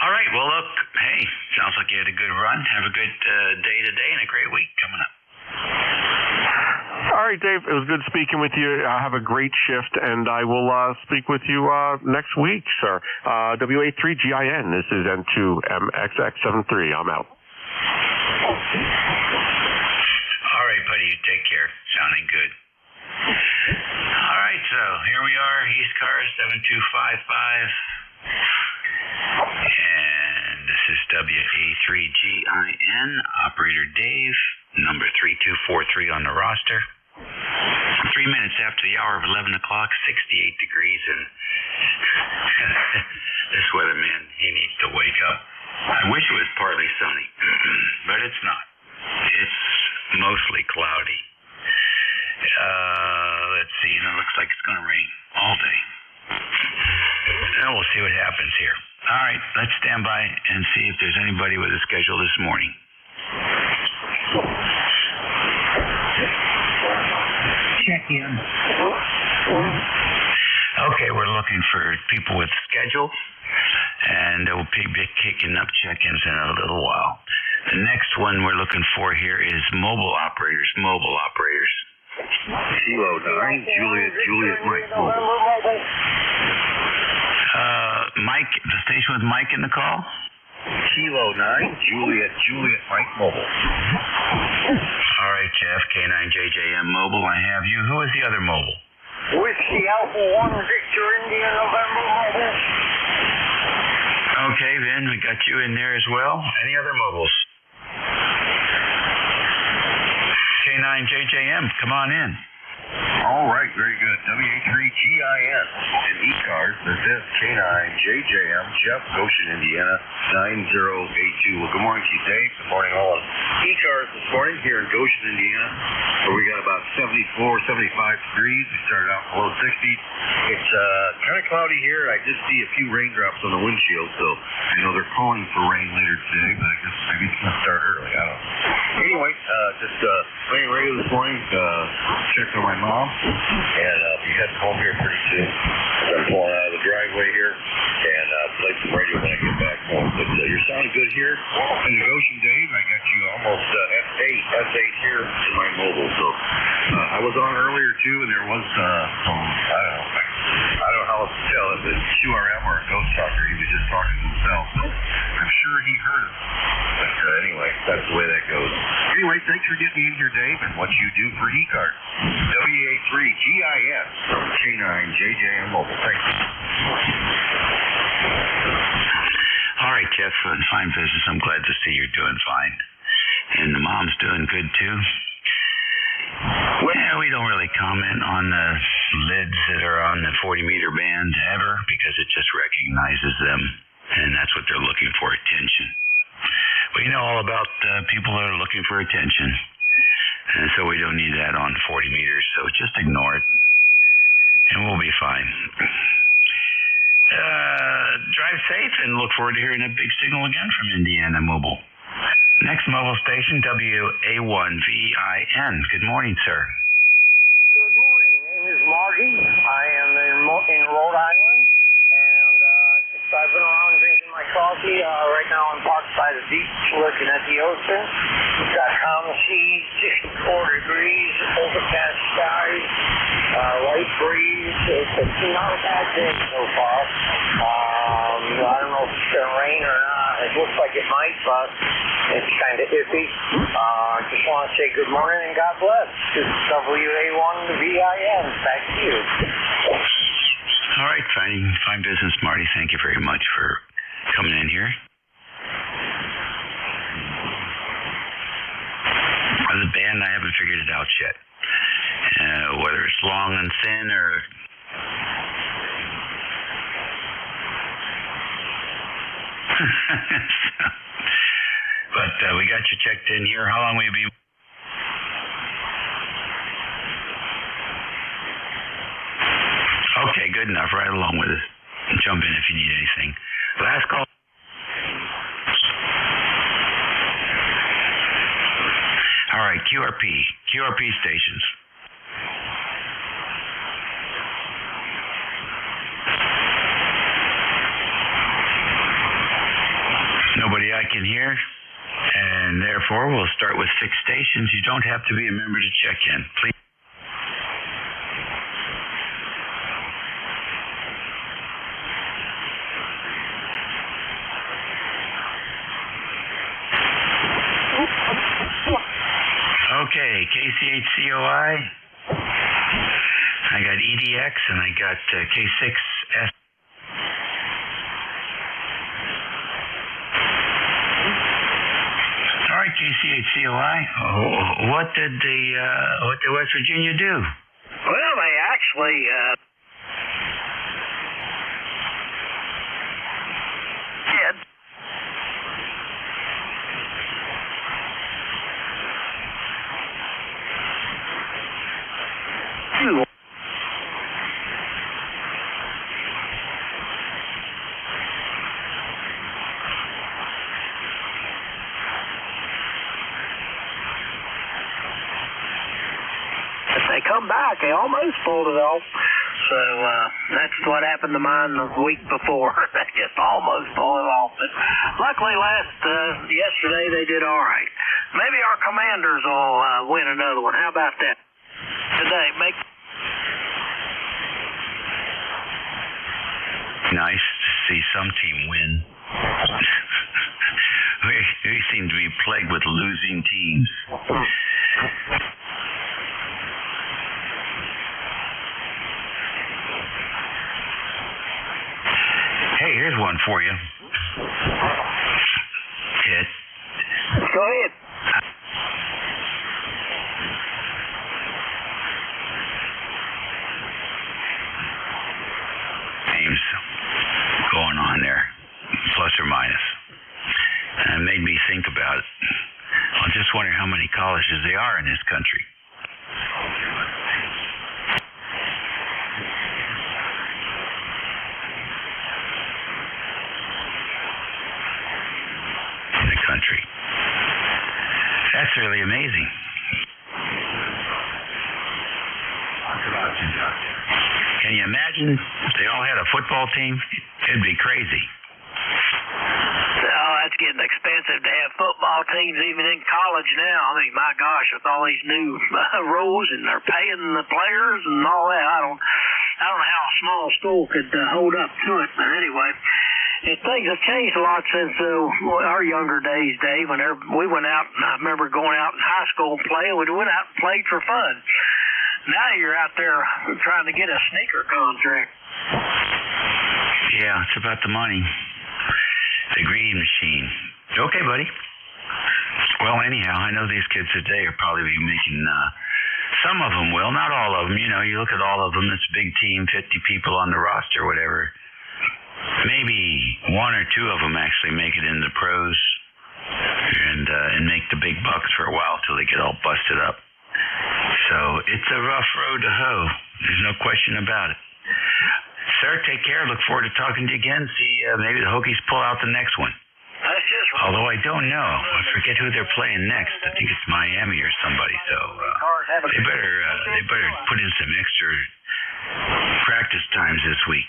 All right, well, look, hey, sounds like you had a good run. Have a good day today and a great week coming up. All right, Dave, it was good speaking with you. Have a great shift, and I will speak with you next week, sir. W83GIN, this is N2MXX73. I'm out. All right, buddy, you take care. Sounding good. All right, so here we are, ECARS 7255. And this is WA3GIN, Operator Dave, number 3243 on the roster. 3 minutes after the hour of 11 o'clock, 68 degrees, and this weatherman, he needs to wake up. I wish it was partly sunny, but it's not. It's mostly cloudy. Let's see. It looks like it's going to rain all day. Now we'll see what happens here. All right, let's stand by and see if there's anybody with a schedule this morning. Check in. Okay, we're looking for people with schedule, and we'll be kicking up check-ins in a little while. The next one we're looking for here is mobile operators. Kilo 9, Juliet, Mike, mobile. Mike, the station with Mike in the call? Kilo 9, Juliet, Mike, mobile. All right, Jeff, K9JJM mobile, I have you. Who is the other mobile? Whiskey Alpha 1 Victor India November mobile. Okay, then we got you in there as well. Any other mobiles? K9JJM, come on in. All right, very good. WA3GIN and ECARS. This is K9JJM, Jeff, Goshen, Indiana, 9082. Well, good morning to you, Dave. Good morning, all of ECARS this morning here in Goshen, Indiana, where we got about 74, 75 degrees. We started out in the low 60s. It's kind of cloudy here. I just see a few raindrops on the windshield, so I know they're calling for rain later today, but I guess maybe it's going to start early. I don't know. Anyway, just playing radio this morning. Checked on my mom, and be heading home here pretty soon. I'm pulling out of the driveway here, and play some radio when I get back home. But you're sounding good here in the Goshen, Dave. I got you almost S8 here in my mobile. So I was on earlier too, and there was some, I don't know how else to tell if it's QRM or a ghost talker. He was just talking to himself. So I'm sure he heard it. But anyway, that's the way that goes. Anyway, thanks for getting me in here, Dave, and what you do for ECARS. WA3GIN from K9JJM Mobile. Thank you. All right, Jeff, fine business. I'm glad to see you're doing fine. And the mom's doing good, too. Well, we don't really comment on the lids that are on the 40-meter band ever because it just recognizes them, and that's what they're looking for, attention. We know all about people that are looking for attention, and so we don't need that on 40 meters, so just ignore it, and we'll be fine. Drive safe and look forward to hearing a big signal again from Indiana Mobile. Next mobile station, WA1VIN. Good morning, sir. Good morning. Name is Marty. I am in Rhode Island, and I've been around drinking my coffee. Right now I'm parked by the beach looking at the ocean. We've got calm sea, 64 degrees, overcast skies, light breeze. It's not a bad day so far. I don't know if it's going to rain or not. It looks like it might, but it's kind of iffy. Just want to say good morning and God bless. This is WA1VIN. Back to you. All right, fine business, Marty. Thank you very much for coming in here. The band, I haven't figured it out yet. Whether it's long and thin or... But we got you checked in here. How long will you be? Okay, good enough. Right along with us. Jump in if you need anything. Last call. All right, QRP stations. Nobody I can hear, and therefore we'll start with 6 stations. You don't have to be a member to check in. Please. Okay, KCHCOI. I got EDX and I got K6S. All right, KCHCOI. What did West Virginia do? Well, they actually did. they come back. They almost pulled it off. So that's what happened to mine the week before. They just almost pulled it off. But luckily, yesterday they did all right. Maybe our Commanders will win another one. How about that? Today, Nice to see some team win. we seem to be plagued with losing teams. Hey, here's one for you. Ted. Go ahead. Names going on there, plus or minus. And it made me think about it. I just wonder how many colleges there are in this country. Country. That's really amazing. Can you imagine if they all had a football team? It'd be crazy. Oh, that's getting expensive to have football teams even in college now. I mean, my gosh, with all these new rules and they're paying the players and all that, I don't know how a small school could hold up to it. But anyway, things have changed a lot since our younger days, Dave. Whenever we went out, and I remember going out in high school and playing. We went out and played for fun. Now you're out there trying to get a sneaker contract. Yeah, it's about the money. The greed machine. Okay, buddy. Well, anyhow, I know these kids today are probably making, some of them will, not all of them. You know, you look at all of them, it's a big team, 50 people on the roster, whatever. Maybe one or two of them actually make it into pros and make the big bucks for a while till they get all busted up. So it's a rough road to hoe. There's no question about it. Sir, take care. Look forward to talking to you again. See, maybe the Hokies pull out the next one. That's just right. Although I don't know. I forget who they're playing next. I think it's Miami or somebody. So they better put in some extra practice times this week.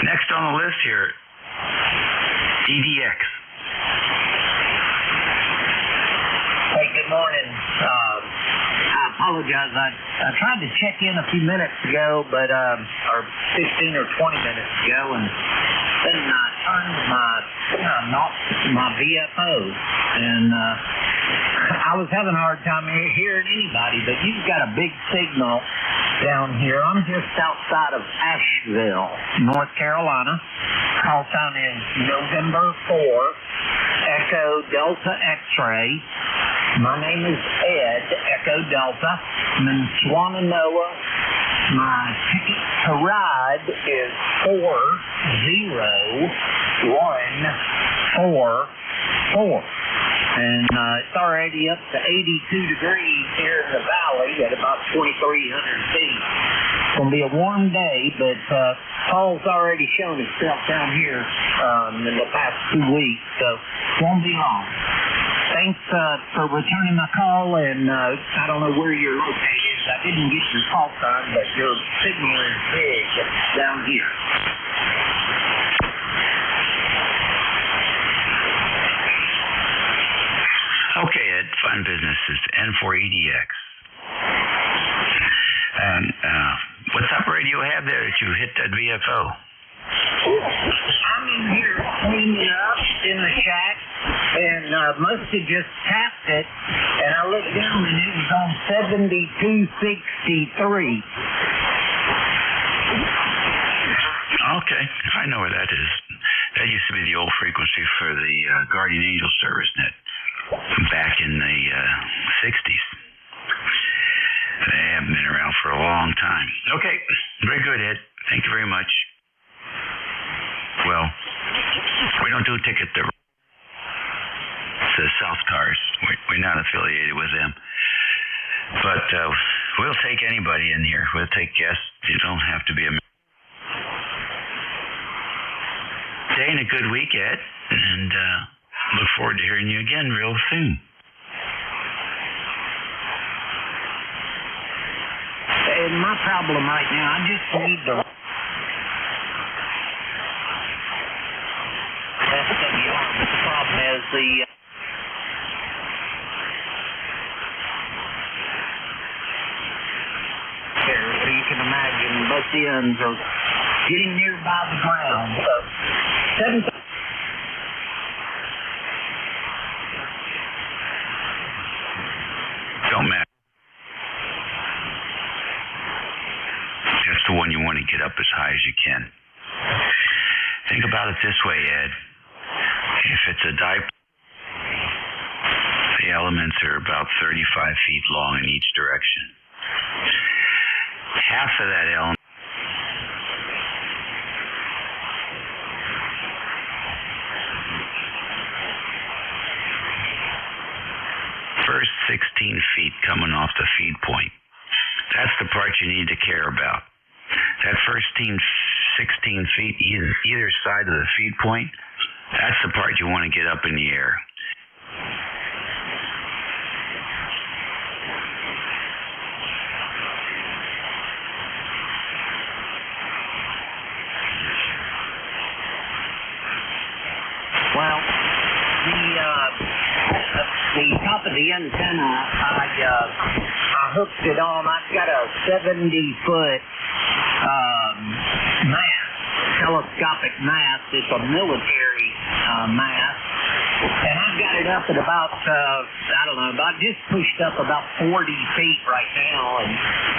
Next on the list here, DDX. Hey, good morning. I apologize. I tried to check in a few minutes ago, or 15 or 20 minutes ago, and then I turned my VFO, and I was having a hard time hearing anybody, but you've got a big signal down here. I'm just outside of Asheville, North Carolina. Call sign is November 4, Echo Delta X-ray. My name is Ed, Echo Delta. I'm in Swannanoa. My ticket to ride is 40144. And it's already up to 82 degrees here in the valley at about 2,300 feet. It's going to be a warm day, but fall's already shown itself down here in the past 2 weeks, so it won't be long. Thanks for returning my call, and I don't know where you're located. I didn't get your call sign, but your signal is big down here. Okay, Ed, fine business is N4EDX. And what type of radio have there that you hit that VFO? I'm in here cleaning up in the shack, and must have just tapped it, and I looked down and it was on 7263. Okay, I know where that is. That used to be the old frequency for the Guardian Angel service net back in the 60s. They haven't been around for a long time. Okay, very good, Ed. Thank you very much. Well, we don't do ticket to South Cars. We're not affiliated with them. But we'll take anybody in here. We'll take guests. You don't have to be a... Day and a good week, Ed. And look forward to hearing you again real soon. my problem right now. I just need the SWR, but the problem is the so you can imagine both ends are getting nearby the ground. So 7. Don't matter. Just the one you want to get up as high as you can. Think about it this way, Ed. If it's a dipole, the elements are about 35 feet long in each direction. Half of that element first 16 feet coming off the feed point. That's the part you need to care about. That first 16 feet, either side of the feed point, that's the part you want to get up in the air. Well, the top of the antenna, I hooked it on. I've got a 70-foot mast, telescopic mast. It's a military mast. And I've got it up at about, about just pushed up about 40 feet right now. And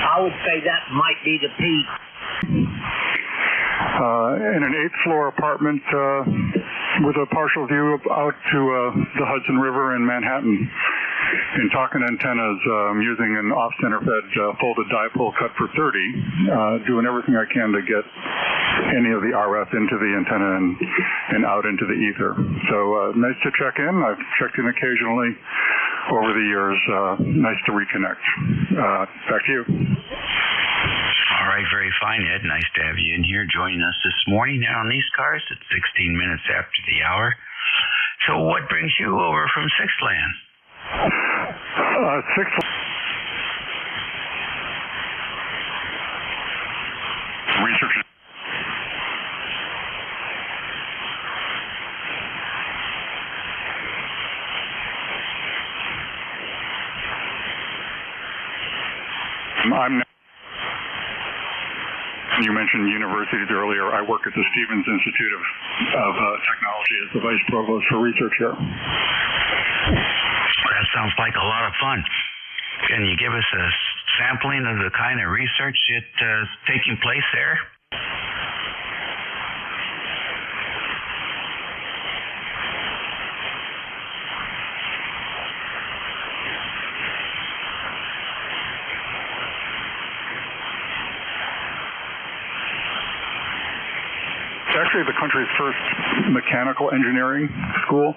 I would say that might be the peak. In an 8th floor apartment with a partial view out to the Hudson River in Manhattan. In talking antennas, using an off-center fed folded dipole cut for 30, doing everything I can to get any of the RF into the antenna and out into the ether. So nice to check in. I've checked in occasionally over the years. Nice to reconnect. Back to you. All right, very fine, Ed. Nice to have you in here joining us this morning here on ECARS at 16 minutes after the hour. So what brings you over from Sixth Land? Research. You mentioned universities earlier. I work at the Stevens Institute of Technology as the Vice Provost for Research here. That sounds like a lot of fun. Can you give us a sampling of the kind of research that's taking place there? It's actually the country's first mechanical engineering school.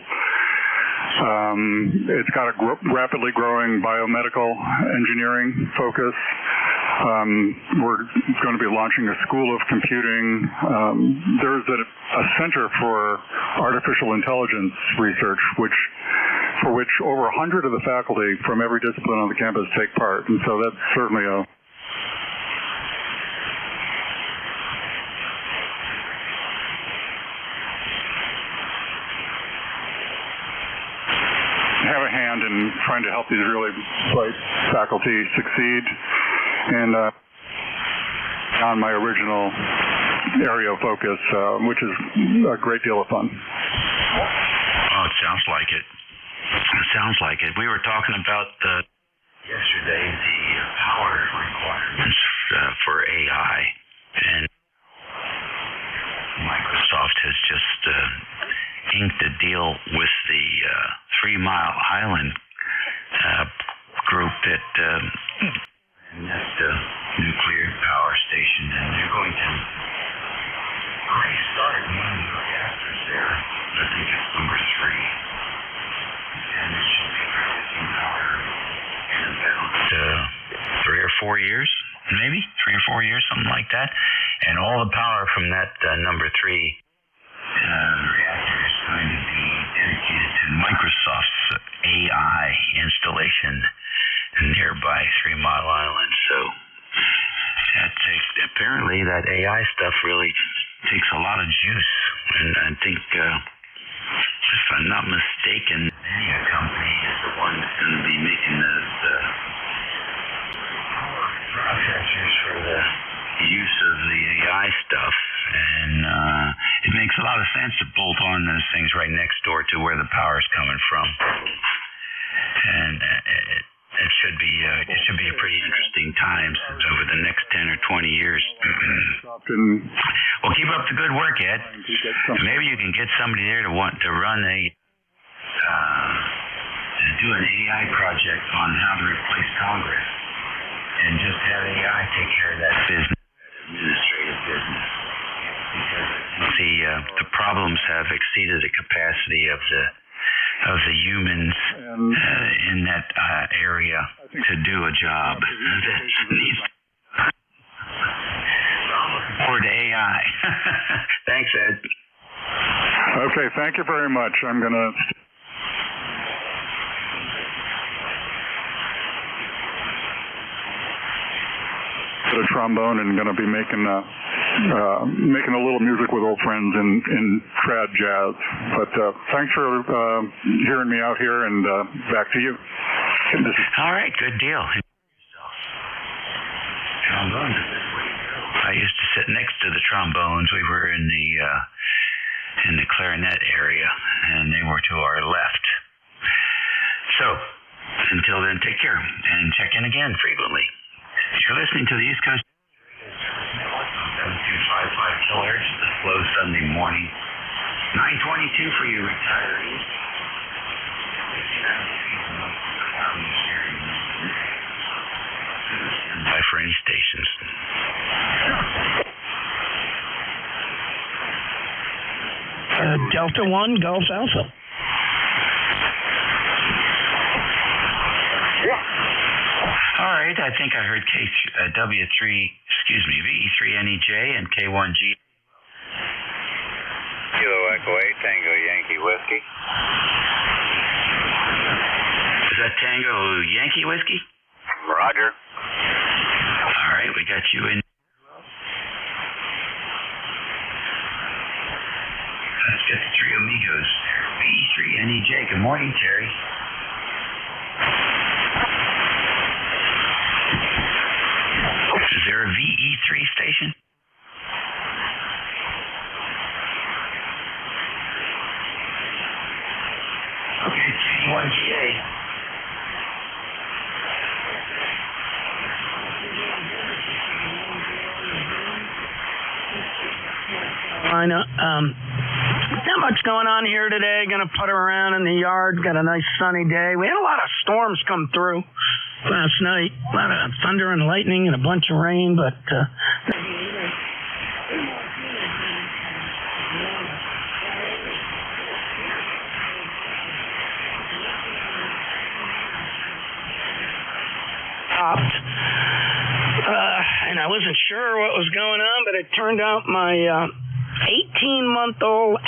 It's got a rapidly growing biomedical engineering focus. We're going to be launching a school of computing. There's a center for artificial intelligence research, for which over 100 of the faculty from every discipline on the campus take part. And so that's certainly have a hand in trying to help these really bright faculty succeed. And on my original area of focus, which is a great deal of fun. Oh, it sounds like it. It sounds like it. We were talking about yesterday the power requirements for AI, and Microsoft has just inked a deal with the 3 Mile Island group that nuclear power station, and they're going to restart one of the reactors there. I think it's number 3, and it should be producing power in about 3 or 4 years, maybe 3 or 4 years, something like that. And all the power from that number 3 reactor is going to be dedicated to Microsoft's AI installation nearby 3 Mile Island. So apparently that AI stuff really takes a lot of juice, and I think, if I'm not mistaken, NVIDIA company is the one that's going to be making those processors for the use of the AI stuff, and it makes a lot of sense to bolt on those things right next door to where the power's coming from, and it should be a pretty interesting times over the next 10 or 20 years. Well, keep up the good work, Ed. Maybe you can get somebody there to want to run do an AI project on how to replace Congress, and just have AI take care of that business, administrative business. Because the problems have exceeded the capacity of the humans in that area to do a job that needs for the AI. Thanks, Ed. Okay, thank you very much. I'm going to... a trombone and going to be making a little music with old friends in trad jazz. But thanks for hearing me out here, and back to you. All right, good deal. Trombone. I used to sit next to the trombones. We were in the clarinet area, and they were to our left. So, until then, take care and check in again frequently. You're listening to the East Coast 7255 kHz, the slow Sunday morning. 922 for you retirees. By for any stations. Delta 1, Gulf Alpha. All right, I think I heard VE3NEJ and K1G. Kilo Echo 8, Tango Yankee Whiskey. Is that Tango Yankee Whiskey? Roger. All right, we got you in. Let's get the three amigos there. VE3NEJ. Good morning, Terry. Is there a VE3 station? Okay, K1GA. Not much going on here today. Gonna putter around in the yard. Got a nice sunny day. We had a lot of storms come through last night. A lot of thunder and lightning and a bunch of rain, but stopped. And I wasn't sure what was going on, but it turned out my 18-month-old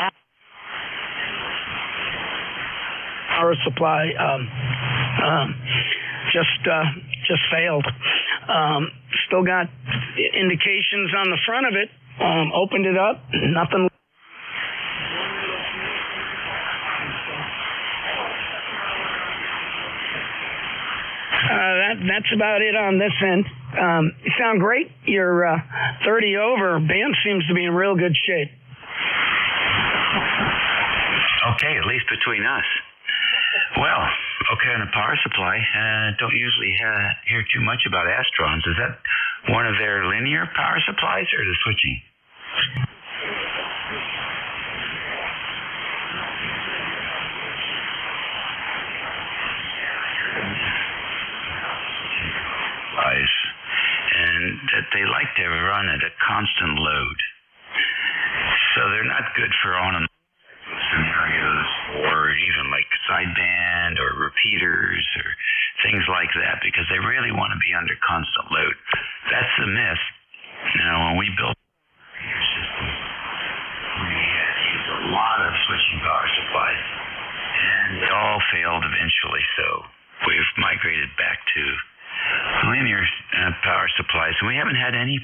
power supply just failed. Still got indications on the front of it. Opened it up, nothing. That's about it on this end. You sound great. Your 30 over band seems to be in real good shape. Okay, at least between us. Well, okay, on the power supply, don't usually hear too much about Astrons. Is that one of their linear power supplies or the switching? And that they like to run at a constant load. So they're not good for on scenarios or even like sideband or repeaters or things like that, because they really want to be under constant load. That's the myth. Now, when we built our system, we had to use a lot of switching power supplies, and they all failed eventually, so we've migrated back to linear power supplies and we haven't had any.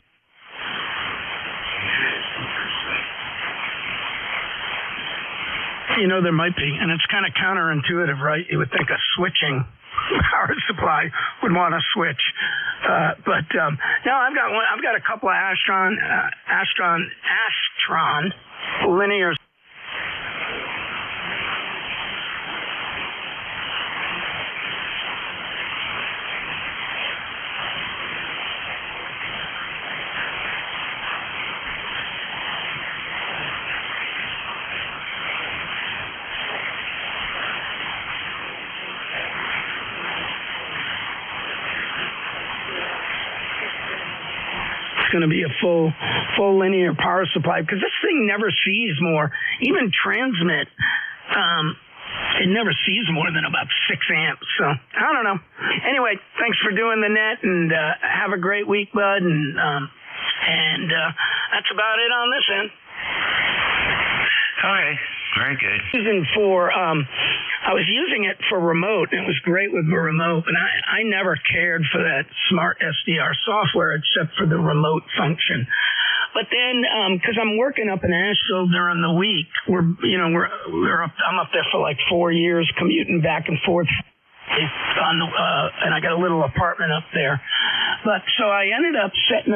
You know, there might be, and it's kind of counterintuitive, right? You would think a switching power supply would want to switch, but no, I've got a couple of Astron linear. Going to be a full linear power supply, because this thing never sees more, even transmit, it never sees more than about 6 amps. So I don't know. Anyway, thanks for doing the net, and have a great week, bud. And that's about it on this end. Okay, very good. I was using it for remote, and it was great with the remote, but I never cared for that smart SDR software except for the remote function. But then, because I'm working up in Asheville during the week, I'm up there for like 4 years, commuting back and forth and I got a little apartment up there. But so I ended up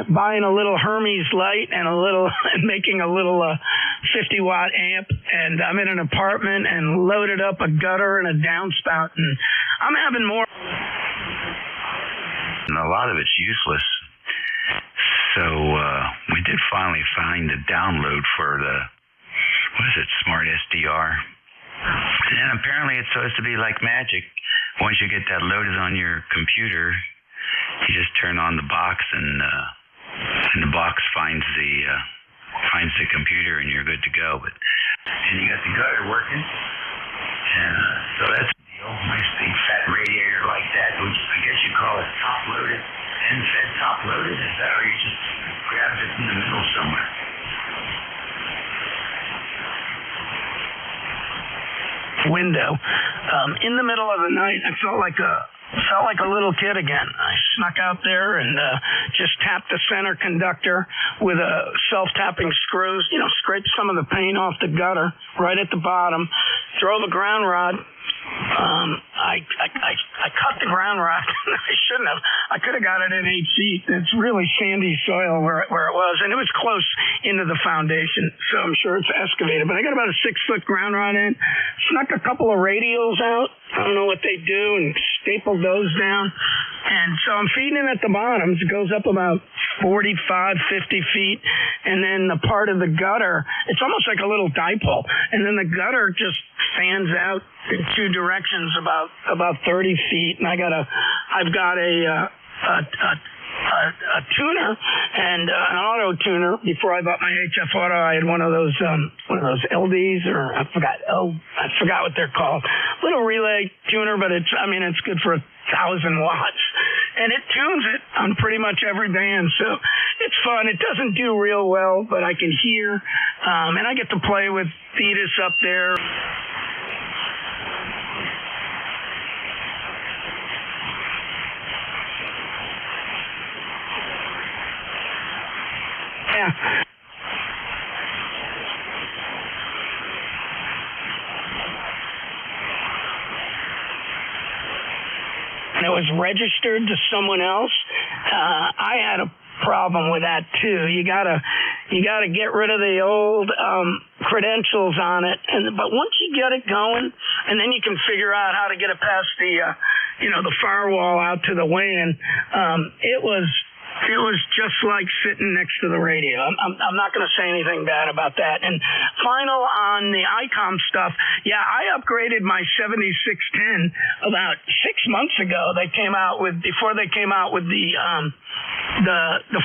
buying a little Hermes light and making a little 50-watt amp, and I'm in an apartment and loaded up a gutter and a downspout, and I'm having more. And a lot of it's useless. So we did finally find the download for the, Smart SDR. And apparently it's supposed to be like magic. Once you get that loaded on your computer, you just turn on the box, and the box finds the computer, and you're good to go. And you got the gutter working, and so that's the deal. Nice big fat radiator like that, which I guess you call it top loaded, end fed top loaded. Is that, or you just grab it in the middle somewhere? Window in the middle of the night. I felt like a little kid again. I snuck out there and just tapped the center conductor with a self-tapping screws, scraped some of the paint off the gutter right at the bottom, drove a ground rod. I cut the ground rod. I shouldn't have. I could have got it in 8 feet. It's really sandy soil where it was, and it was close into the foundation, so I'm sure it's excavated. But I got about a 6-foot ground rod in, snuck a couple of radials out. I don't know what they do, and stapled those down. And so I'm feeding it at the bottoms. It goes up about 45, 50 feet, and then the part of the gutter, it's almost like a little dipole, and then the gutter just fans out in 2 directions about 30 feet, and I've got a tuner and an auto tuner. Before I bought my HF Auto, I had one of those LDs, or I forgot what they're called. Little relay tuner, but it's good for 1,000 watts, and it tunes it on pretty much every band. So it's fun. It doesn't do real well, but I can hear, and I get to play with Thetis up there. Yeah. And it was registered to someone else. I had a problem with that too. You gotta get rid of the old credentials on it, but once you get it going, and then you can figure out how to get it past the firewall out to the WAN. It was just like sitting next to the radio. I'm not going to say anything bad about that. And final on the ICOM stuff, yeah, I upgraded my 7610 about 6 months ago. Before they came out with the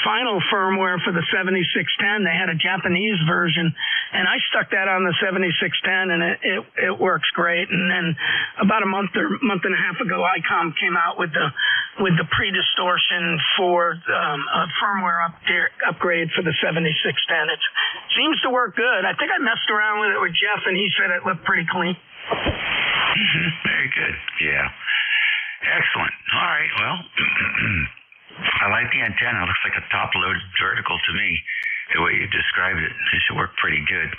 final firmware for the 7610, they had a Japanese version, and I stuck that on the 7610, and it works great. And then about a month and a half ago, ICOM came out with the pre-distortion for a firmware upgrade for the 7610. It seems to work good. I think I messed around with it with Jeff, and he said it looked pretty clean. Very good. Yeah. Excellent. All right. Well, I like the antenna. It looks like a top-loaded vertical to me, the way you described it. It should work pretty good.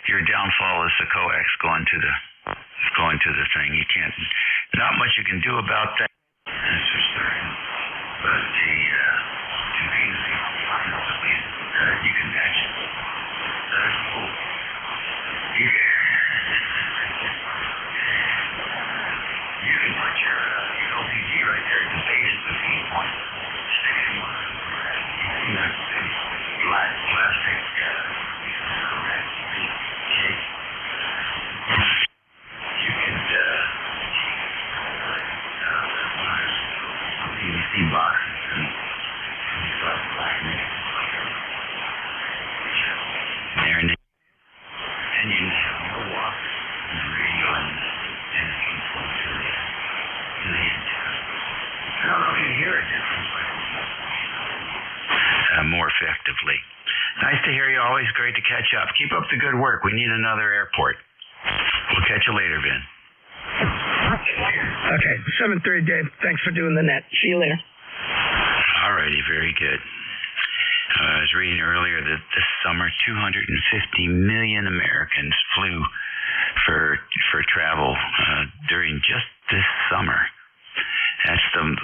Your downfall is the coax going to the thing. You can't, not much you can do about that. That's for certain. But you can match it. That's cool. You can put your LPG right there at the base of the feed point. Stick it in one of the plastic shape. You can PVC boxes and start lighting it. There and you have no walk in the radio and the feed point to the antenna. I don't know if you can hear a difference, but more effectively. Nice to hear you. Always great to catch up. Keep up the good work. We need another airport. We'll catch you later, Vin. Okay, 7:30, Dave. Thanks for doing the net. See you later. All righty, very good. I was reading earlier that this summer 250 million Americans flew for travel during just this summer. That's the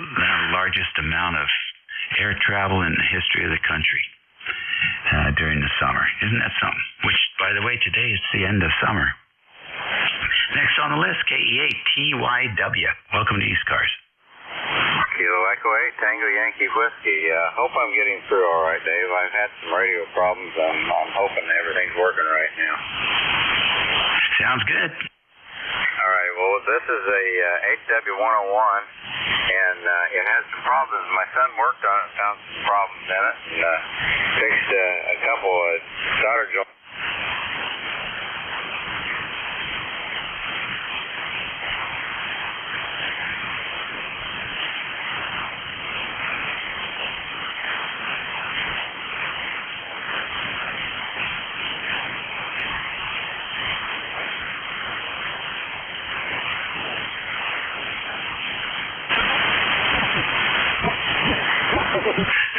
largest amount of air travel in the history of the country during the summer. Isn't that something? Which, by the way, today is the end of summer. Next on the list, KE8TYW. Welcome to ECARS. Kilo Echo 8, Tango Yankee Whiskey. Hope I'm getting through all right, Dave. I've had some radio problems. I'm hoping everything's working right now. Sounds good. All right, well, this is a 8W101, and it has some problems. My son worked on it, found some problems in it, and fixed a couple of solder joints.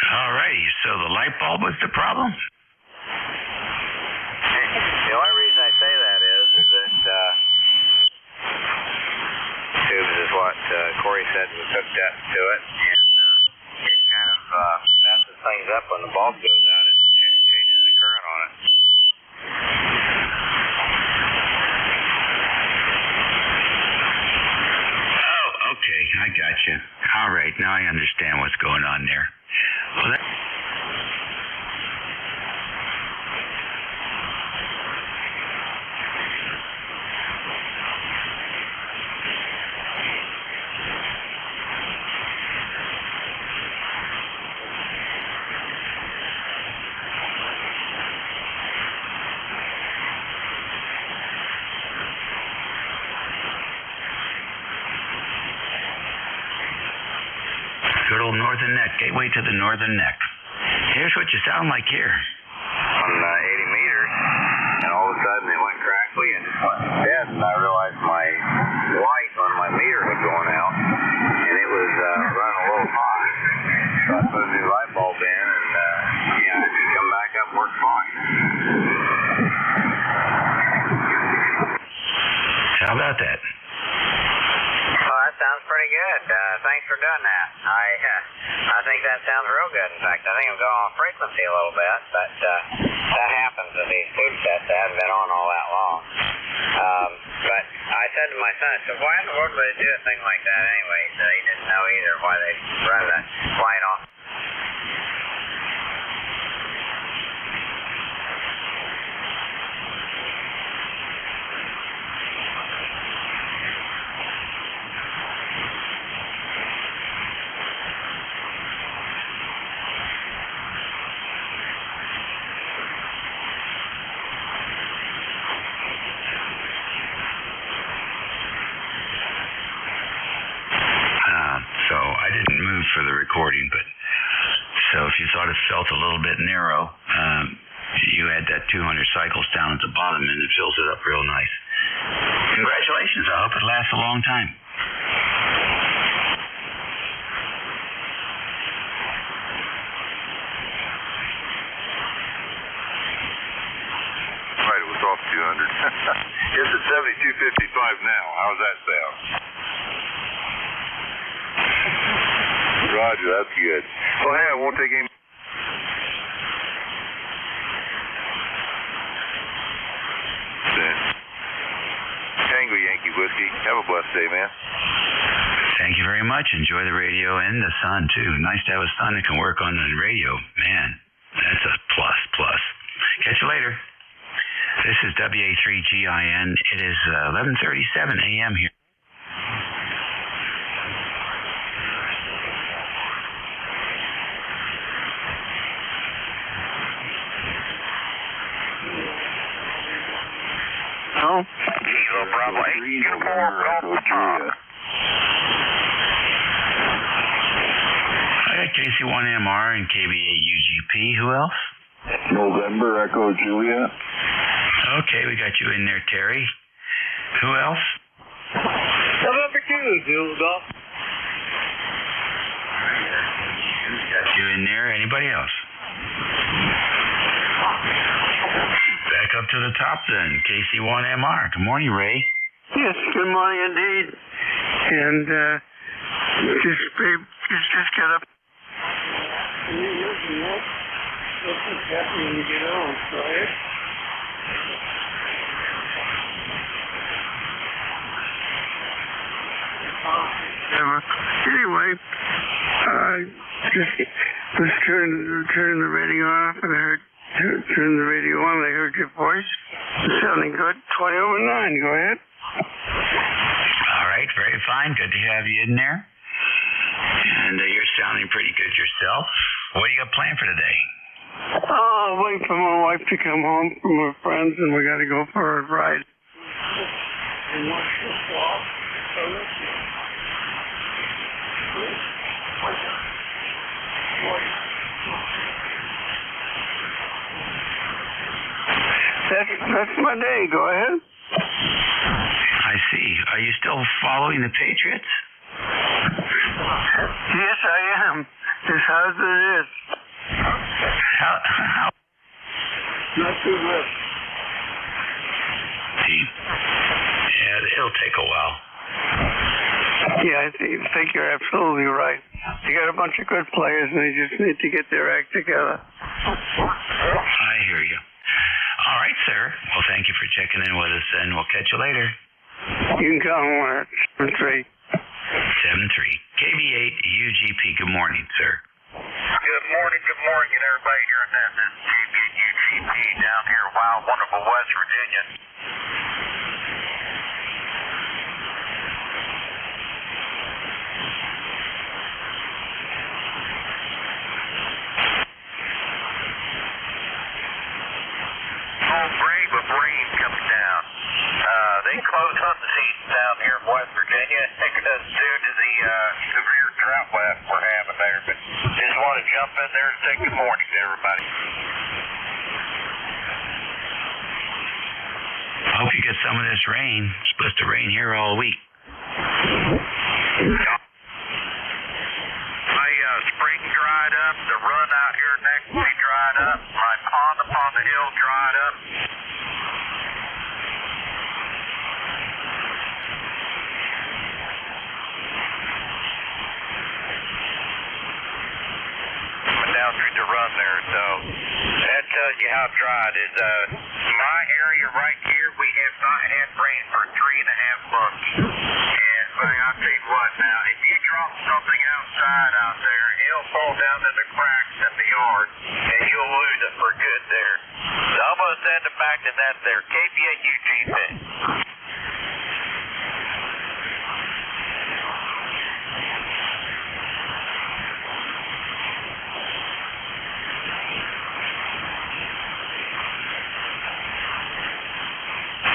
Alrighty, so the light bulb was the problem? The only reason I say that is that tubes is what Corey said was hooked up to it, and it kind of messes things up when the bulb goes out. It changes the current on it. Oh, okay, I got you. All right, now I understand what's going on there. Well, good old northern neck, gateway to the northern neck. Here's what you sound like here. On 80 meters, and all of a sudden it went crackly and just went dead, and I realized my light on my meter had gone out, and it was running a little hot. So I put a new light bulb in, and it come back up and worked fine. How about that? Well, that sounds pretty good. Thanks for doing that. I think that sounds real good. In fact, I think I'm going on frequency a little bit, but that happens with these tube sets. They haven't been on all that long. But I said to my son, I said, why in the world would they do a thing like that anyway? So he didn't know either why they run the light off. So I didn't move for the recording, but so if you thought it felt a little bit narrow, you add that 200 cycles down at the bottom and it fills it up real nice. Congratulations. I hope it lasts a long time. How's that sound? Roger, that's good. Well, hey, I won't take any... Tango Yankee Whiskey. Have a blessed day, man. Thank you very much. Enjoy the radio and the sun, too. Nice to have a son that can work on the radio. Man, that's a plus. Catch you later. This is WA3GIN. It is 11:37 a.m. here. Oh. Kilo Bravo 8, Uniform, Golf Papa. I got KC1MR and KB8UGP. Who else? November Echo Juliet. Okay, we got you in there, Terry. Who else? November 2, Zulu Golf. Got you in there. Anybody else? Back up to the top then. KC1MR. Good morning, Ray. Yes, good morning indeed. And just get up. What's happening when you get on, right? Anyway, just was turning the radio off, and I turned the radio on, and I heard your voice. It's sounding good. 20 over 9. Go ahead. All right, very fine. Good to have you in there. And you're sounding pretty good yourself. What do you got planned for today? Oh, waiting for my wife to come home from her friends, and we got to go for a ride. That's my day. Go ahead. I see. Are you still following the Patriots? Yes, I am. As hard as it is. How? Not too good. Yeah, it'll take a while. Yeah, I think you're absolutely right. You got a bunch of good players, and they just need to get their act together. I hear you. All right, sir. Well, thank you for checking in with us, and we'll catch you later. You can call me at 73. 73. KB8 UGP. Good morning, sir. Good morning, and everybody here in that. This is KB8 UGP down here in wild, wonderful West Virginia. But rain comes down. They close hunting season down here in West Virginia due to the severe drought we're having there. But just want to jump in there and say good morning to everybody. I hope you get some of this rain. It's supposed to rain here all week. My spring dried up. The run out here next to me dried up. My pond upon the hill dried up. Down through the run there, so that tells you how dry it is. My area right here, we have not had rain for 3.5 months. And I'll tell you what now, if you drop something outside out there, it'll fall down in the cracks in the yard, and you'll lose it for good there. So I'm going to send it back to that there. KP8 UGP.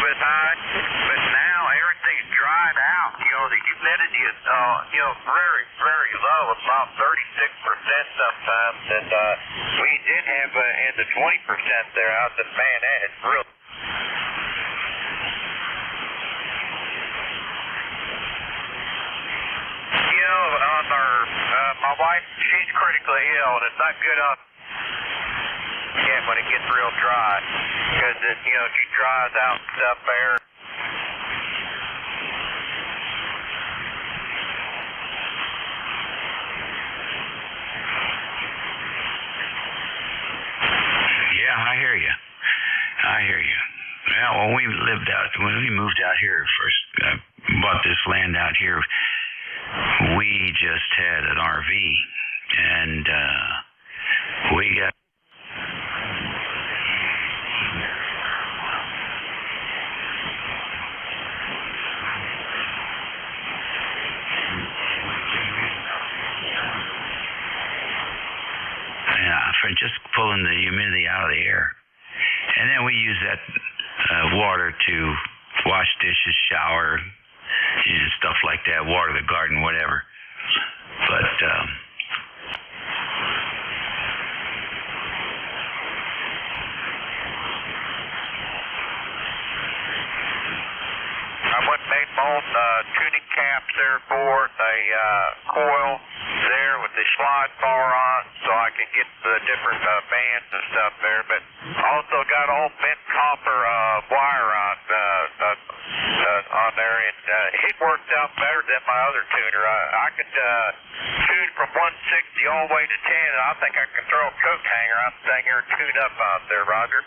But now everything's dried out. You know, the humidity is, very, very low, about 36% sometimes. And we did have in the 20% there out the man. That is real. You know, on my wife, she's critically ill, and it's not good on when it gets real dry, because she dries out and stuff there. moved out here first, bought this land out here, we just had an RV, and we got for just pulling the humidity out of the air. And then we use that water to wash dishes, shower, stuff like that, water the garden, whatever. But I went and made both tuning caps there for the coil there with the slide bar on, so I could get the different bands and stuff there. But also got all bent copper wire on there, and it worked out better than my other tuner. I could tune from 160 all the way to 10, and I think I can throw a coat hanger on the thing here and tune up out there, Roger.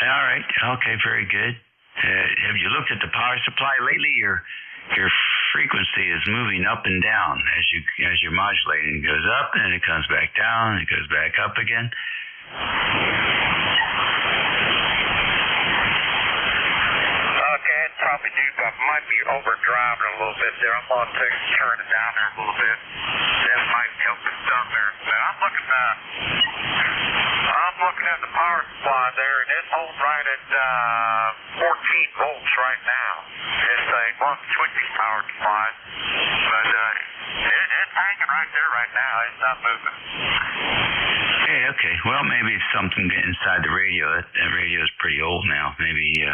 All right. Okay. Very good. Have you looked at the power supply lately? Your frequency is moving up and down as you're modulating. It goes up and it comes back down. It goes back up again. Okay, I'd probably do, but might be overdriving a little bit there. I'm going to turn it down there a little bit. That might help it down there. But I'm looking at the power supply there, and it's holding right at 14 volts right now. It's a one switching power supply, but it's hanging right there right now. It's not moving. Okay. Well, maybe it's something inside the radio. That radio is pretty old now. Maybe it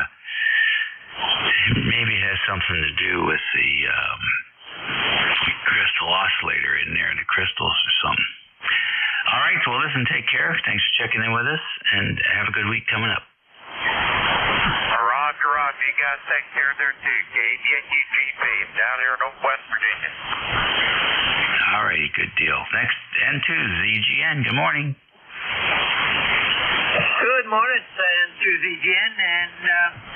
has something to do with the crystal oscillator in there, the crystals or something. All right. Well, listen, take care. Thanks for checking in with us, and have a good week coming up. Roger. You guys take care there too. KGUGP down here in West Virginia. All righty. Good deal. Next, N2 ZGN. Good morning. Good morning, N2ZGN, and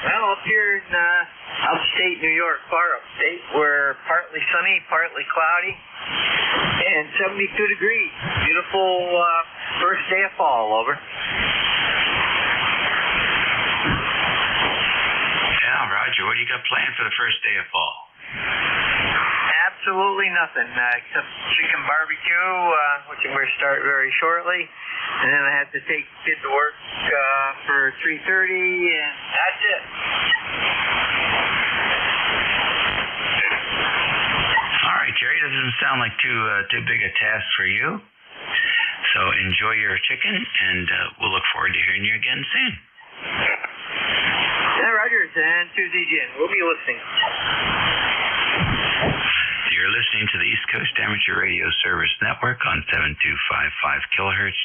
well, up here in upstate New York, far upstate, we're partly sunny, partly cloudy, and 72 degrees. Beautiful first day of fall, over. Yeah, Roger, what do you got planned for the first day of fall? Absolutely nothing, except chicken barbecue, which I'm going to start very shortly. And then I have to take the kid to work for 3:30, and that's it. All right, Jerry, doesn't sound like too big a task for you. So enjoy your chicken, and we'll look forward to hearing you again soon. Rogers and N2ZGN. We'll be listening. You're listening to the East Coast Amateur Radio Service Network on 7255 kilohertz.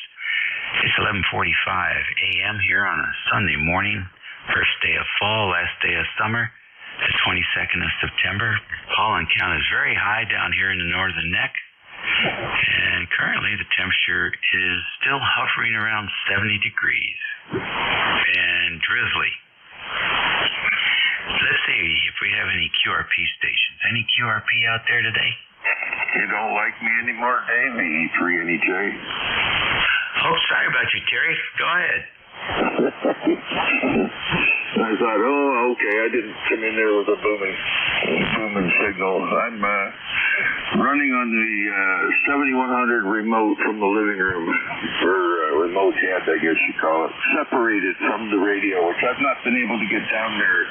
It's 11:45 a.m. here on a Sunday morning, first day of fall, last day of summer, the 22nd of September. Pollen count is very high down here in the northern neck, and currently the temperature is still hovering around 70 degrees and drizzly. Let's see if we have any QRP stations. Any QRP out there today? You don't like me anymore, Dave? E3NEJ. Oh, sorry about you, Terry. Go ahead. I thought, oh, okay, I didn't come in there with a booming signal. I'm running on the 7100 remote from the living room, or remote head, I guess you call it, separated from the radio, which I've not been able to get down there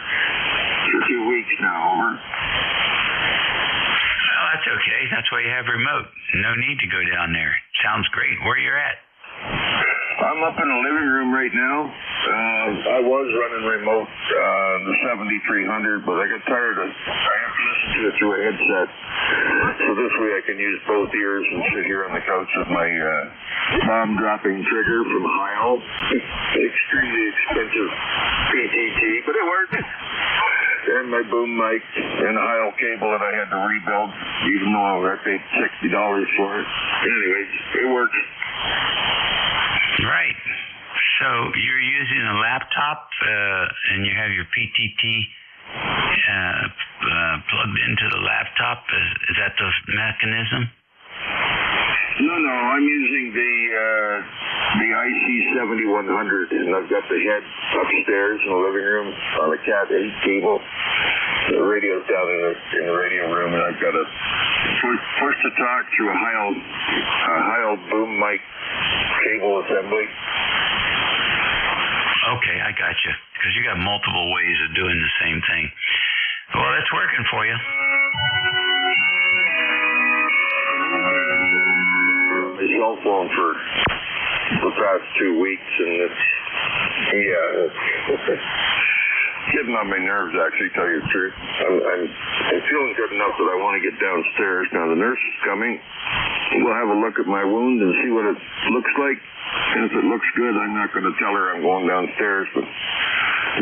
for 2 weeks now, over. Well, that's okay. That's why you have remote. No need to go down there. Sounds great. Where you're at? I'm up in the living room right now. I was running remote, the 7300, but I got tired of, I have to listen to it through a headset. So this way I can use both ears and sit here on the couch with my bomb dropping trigger from Heil. Extremely expensive PTT, but it worked. And my boom mic and a Heil cable that I had to rebuild, even though I paid $60 for it. Anyways, it works. Right. So you're using a laptop and you have your PTT plugged into the laptop. Is that the mechanism? No, I'm using the IC7100, and I've got the head upstairs in the living room on a Cat 8 cable. The radio's down in the radio room, and I've got a push to talk through a Heil boom mic cable assembly. Okay, I got you. Because you got multiple ways of doing the same thing. Well, that's working for you. My cell phone for the past 2 weeks, and it's getting on my nerves, actually, tell you the truth. I'm feeling good enough that I want to get downstairs. Now, the nurse is coming. We'll have a look at my wound and see what it looks like. And if it looks good, I'm not going to tell her I'm going downstairs, but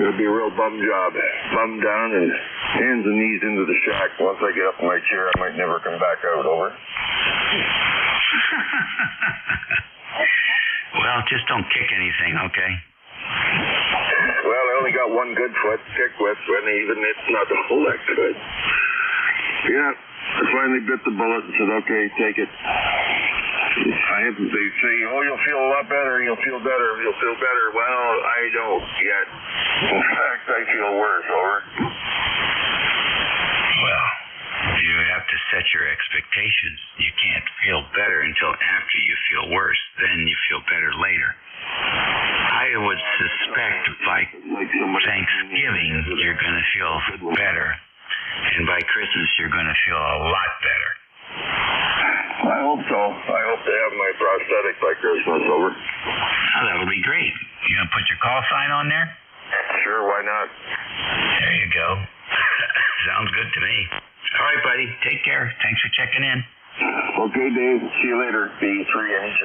it'll be a real bum job. Bum down and hands and knees into the shack. Once I get up in my chair, I might never come back out. Over. Well, just don't kick anything, okay? Well, I only got one good foot to kick with, and even it's not all that good. Yeah, I finally bit the bullet and said, okay, take it. They say, oh, you'll feel a lot better, you'll feel better. Well, I don't yet. In fact, I feel worse, over. Well, you have to set your expectations. You can't feel better until after you feel worse. Then you feel better later. I would suspect by Thanksgiving you're going to feel better. And by Christmas you're going to feel a lot better. I hope so. I hope to have my prosthetic by Christmas, over. Oh, that would be great. You going to put your call sign on there? Sure, why not? There you go. Sounds good to me. All right, buddy. Take care. Thanks for checking in. Okay, Dave. See you later. B3NJ.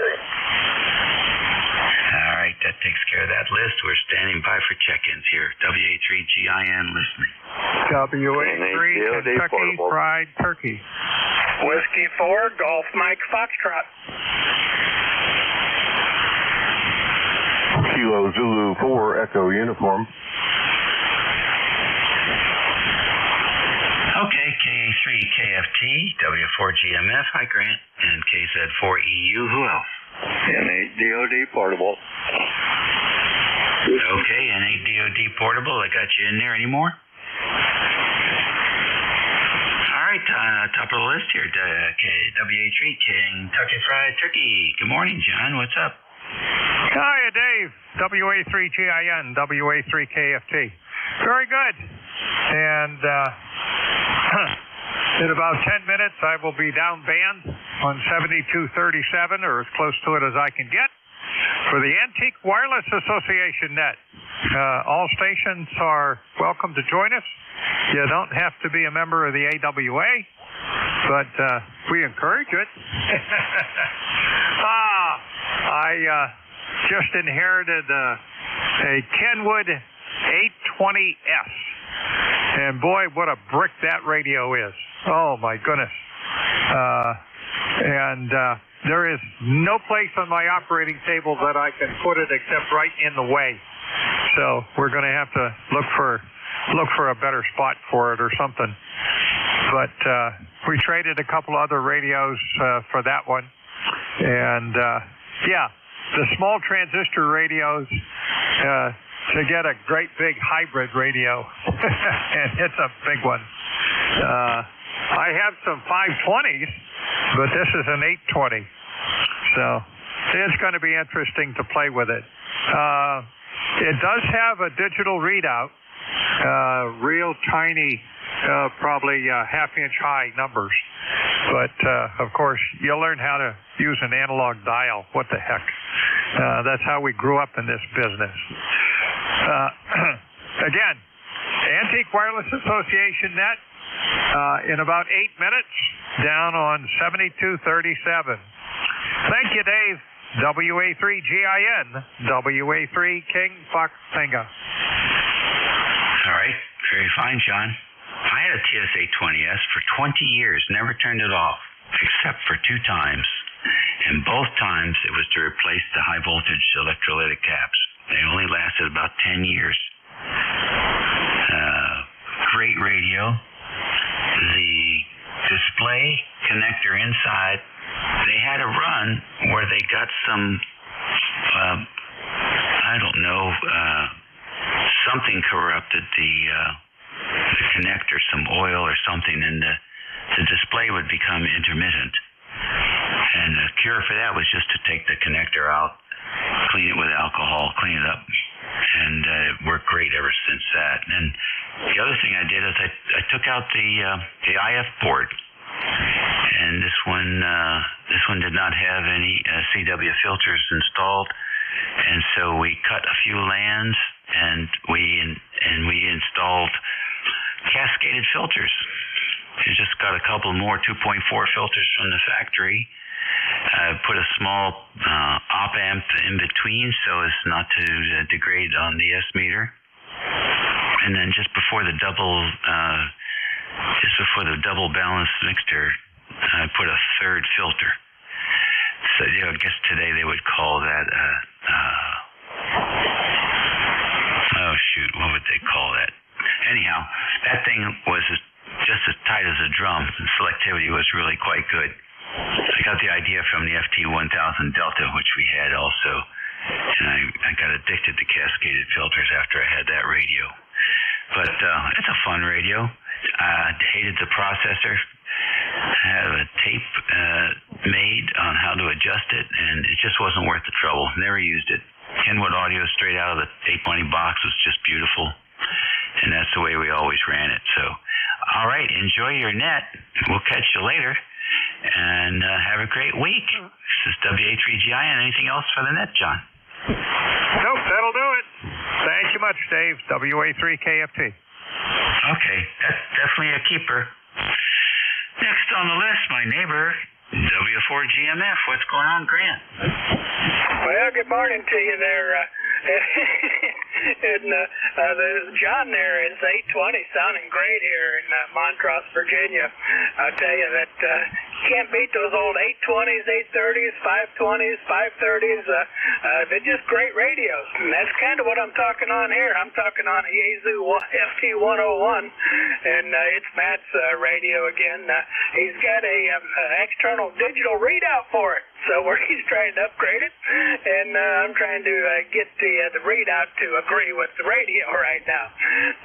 All right, that takes care of that list. We're standing by for check-ins here. WA3GIN listening. WA3 Kentucky Fried Turkey. Whiskey 4 Golf Mike Foxtrot. Kilo Zulu 4 Echo Uniform. Okay, KA3 KFT, W4GMF, hi Grant, and KZ4EU, who else? N8 DOD Portable. Okay, N8 DOD Portable, I got you in there. Any more? All right, top of the list here, WA3 Kentucky Fried Turkey. Good morning, John, what's up? Hiya, Dave. WA3GIN, W-A-3-KFT. Very good. And in about 10 minutes, I will be down band on 7237, or as close to it as I can get, for the Antique Wireless Association net. All stations are welcome to join us. You don't have to be a member of the AWA, but we encourage it. I just inherited a Kenwood 820S. And boy, what a brick that radio is. Oh, my goodness. There is no place on my operating table that I can put it except right in the way. So we're going to have to look for a better spot for it or something. But we traded a couple other radios for that one. And, the small transistor radios to get a great big hybrid radio. And it's a big one. I have some 520s, but this is an 820. So it's going to be interesting to play with it. It does have a digital readout, real tiny, probably half-inch high numbers. But, of course, you'll learn how to use an analog dial. What the heck? That's how we grew up in this business. Again, Antique Wireless Association net in about 8 minutes, down on 7237. Thank you, Dave. WA3GIN, WA3 King Fox Tango. All right, very fine, John. I had a TSA 20S for 20 years, never turned it off, except for 2 times. And both times it was to replace the high voltage electrolytic caps. They only lasted about 10 years. Great radio. The display connector inside, they had a run where they got some, something corrupted the connector, some oil or something, and the display would become intermittent. And the cure for that was just to take the connector out, clean it with alcohol, clean it up, and it worked great ever since that. And the other thing I did is I took out the IF board, and this one did not have any CW filters installed, and so we cut a few lands, and we installed cascaded filters. We just got a couple more 2.4 filters from the factory. Put a small op amp in between so as not to degrade on the S meter, and then just before the double balanced mixer, I put a third filter. So I guess today they would call that what would they call that? Anyhow, that thing was just as tight as a drum. The selectivity was really quite good. I got the idea from the FT1000 Delta, which we had also, and I got addicted to cascaded filters after I had that radio. But it's a fun radio. I hated the processor. I have a tape made on how to adjust it, and it just wasn't worth the trouble. Never used it. Kenwood audio straight out of the 820 box was just beautiful, and that's the way we always ran it. So, all right, enjoy your net. We'll catch you later. And have a great week. This is WA3GIN. Anything else for the net, John? Nope, that'll do it. Thank you much, Dave. WA3KFT. Okay, that's definitely a keeper. Next on the list, my neighbor, W4GMF. What's going on, Grant? Well, good morning to you there. And John there is 820, sounding great here in Montrose, Virginia. I'll tell you that can't beat those old 820s, 830s, 520s, 530s. They're just great radios. And that's kind of what I'm talking on here. I'm talking on a Yaesu FT101, and it's Matt's radio again. He's got a external digital readout for it. So he's trying to upgrade it, and I'm trying to get the readout to agree with the radio right now.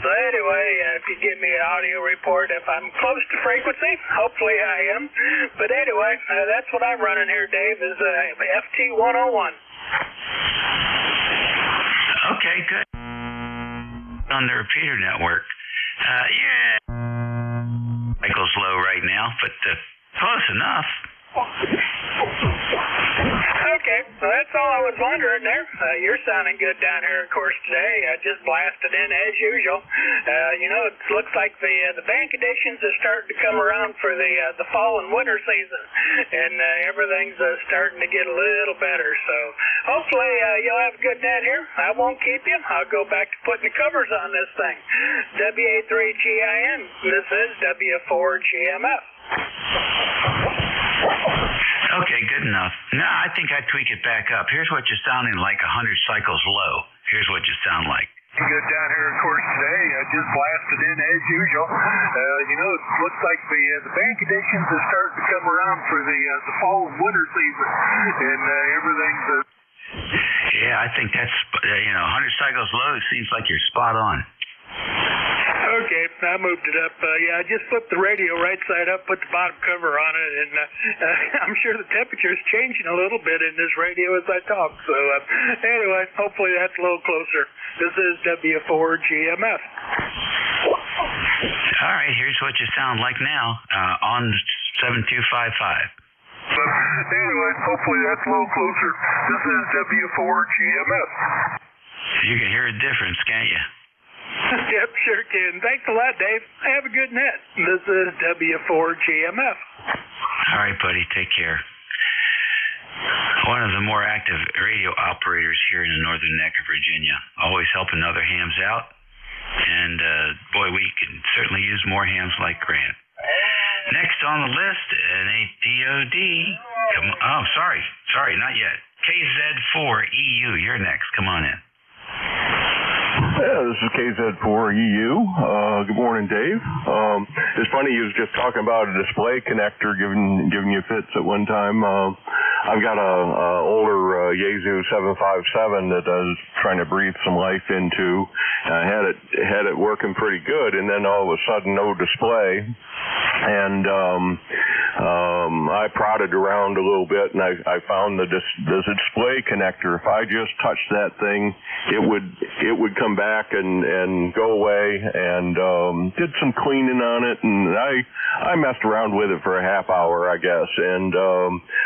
So anyway, if you give me an audio report if I'm close to frequency, hopefully I am. But anyway, that's what I'm running here, Dave, is FT101. Okay, good. On the repeater network. Michael's low right now, but close enough. Okay, well, that's all I was wondering there. You're sounding good down here, of course, today. I just blasted in as usual. It looks like the band conditions are starting to come around for the fall and winter season, and everything's starting to get a little better. So hopefully you'll have a good net here. I won't keep you. I'll go back to putting the covers on this thing. WA3GIN. This is W4GMF. Okay, good enough. No, I think I'd tweak it back up. Here's what you're sounding like 100 cycles low. Here's what you sound like. Good down here, of course, today. I just blasted in as usual. It looks like the band conditions are starting to come around for the fall and winter season, and everything's... Yeah, I think that's, 100 cycles low, it seems like you're spot on. Okay, I moved it up. I just flipped the radio right side up, put the bottom cover on it, and I'm sure the temperature's changing a little bit in this radio as I talk. So anyway, hopefully that's a little closer. This is W4GMF. All right, here's what you sound like now on 7255. Anyway, hopefully that's a little closer. This is W4GMF. You can hear a difference, can't you? Yep, sure can. Thanks a lot, Dave. Have a good net. This is W4GMF. All right, buddy. Take care. One of the more active radio operators here in the northern neck of Virginia. Always helping other hams out. And, boy, we can certainly use more hams like Grant. Next on the list, an ADOD. Sorry, not yet. KZ4EU. You're next. Come on in. Yeah, this is KZ4EU. Good morning, Dave. It's funny, you was just talking about a display connector giving you fits at one time. I've got a older Yaesu 757 that I was trying to breathe some life into. I had it working pretty good, and then all of a sudden, no display. And I prodded around a little bit, and I found the display connector. If I just touched that thing, it would come back and go away, and did some cleaning on it, and I messed around with it for a half hour, I guess, and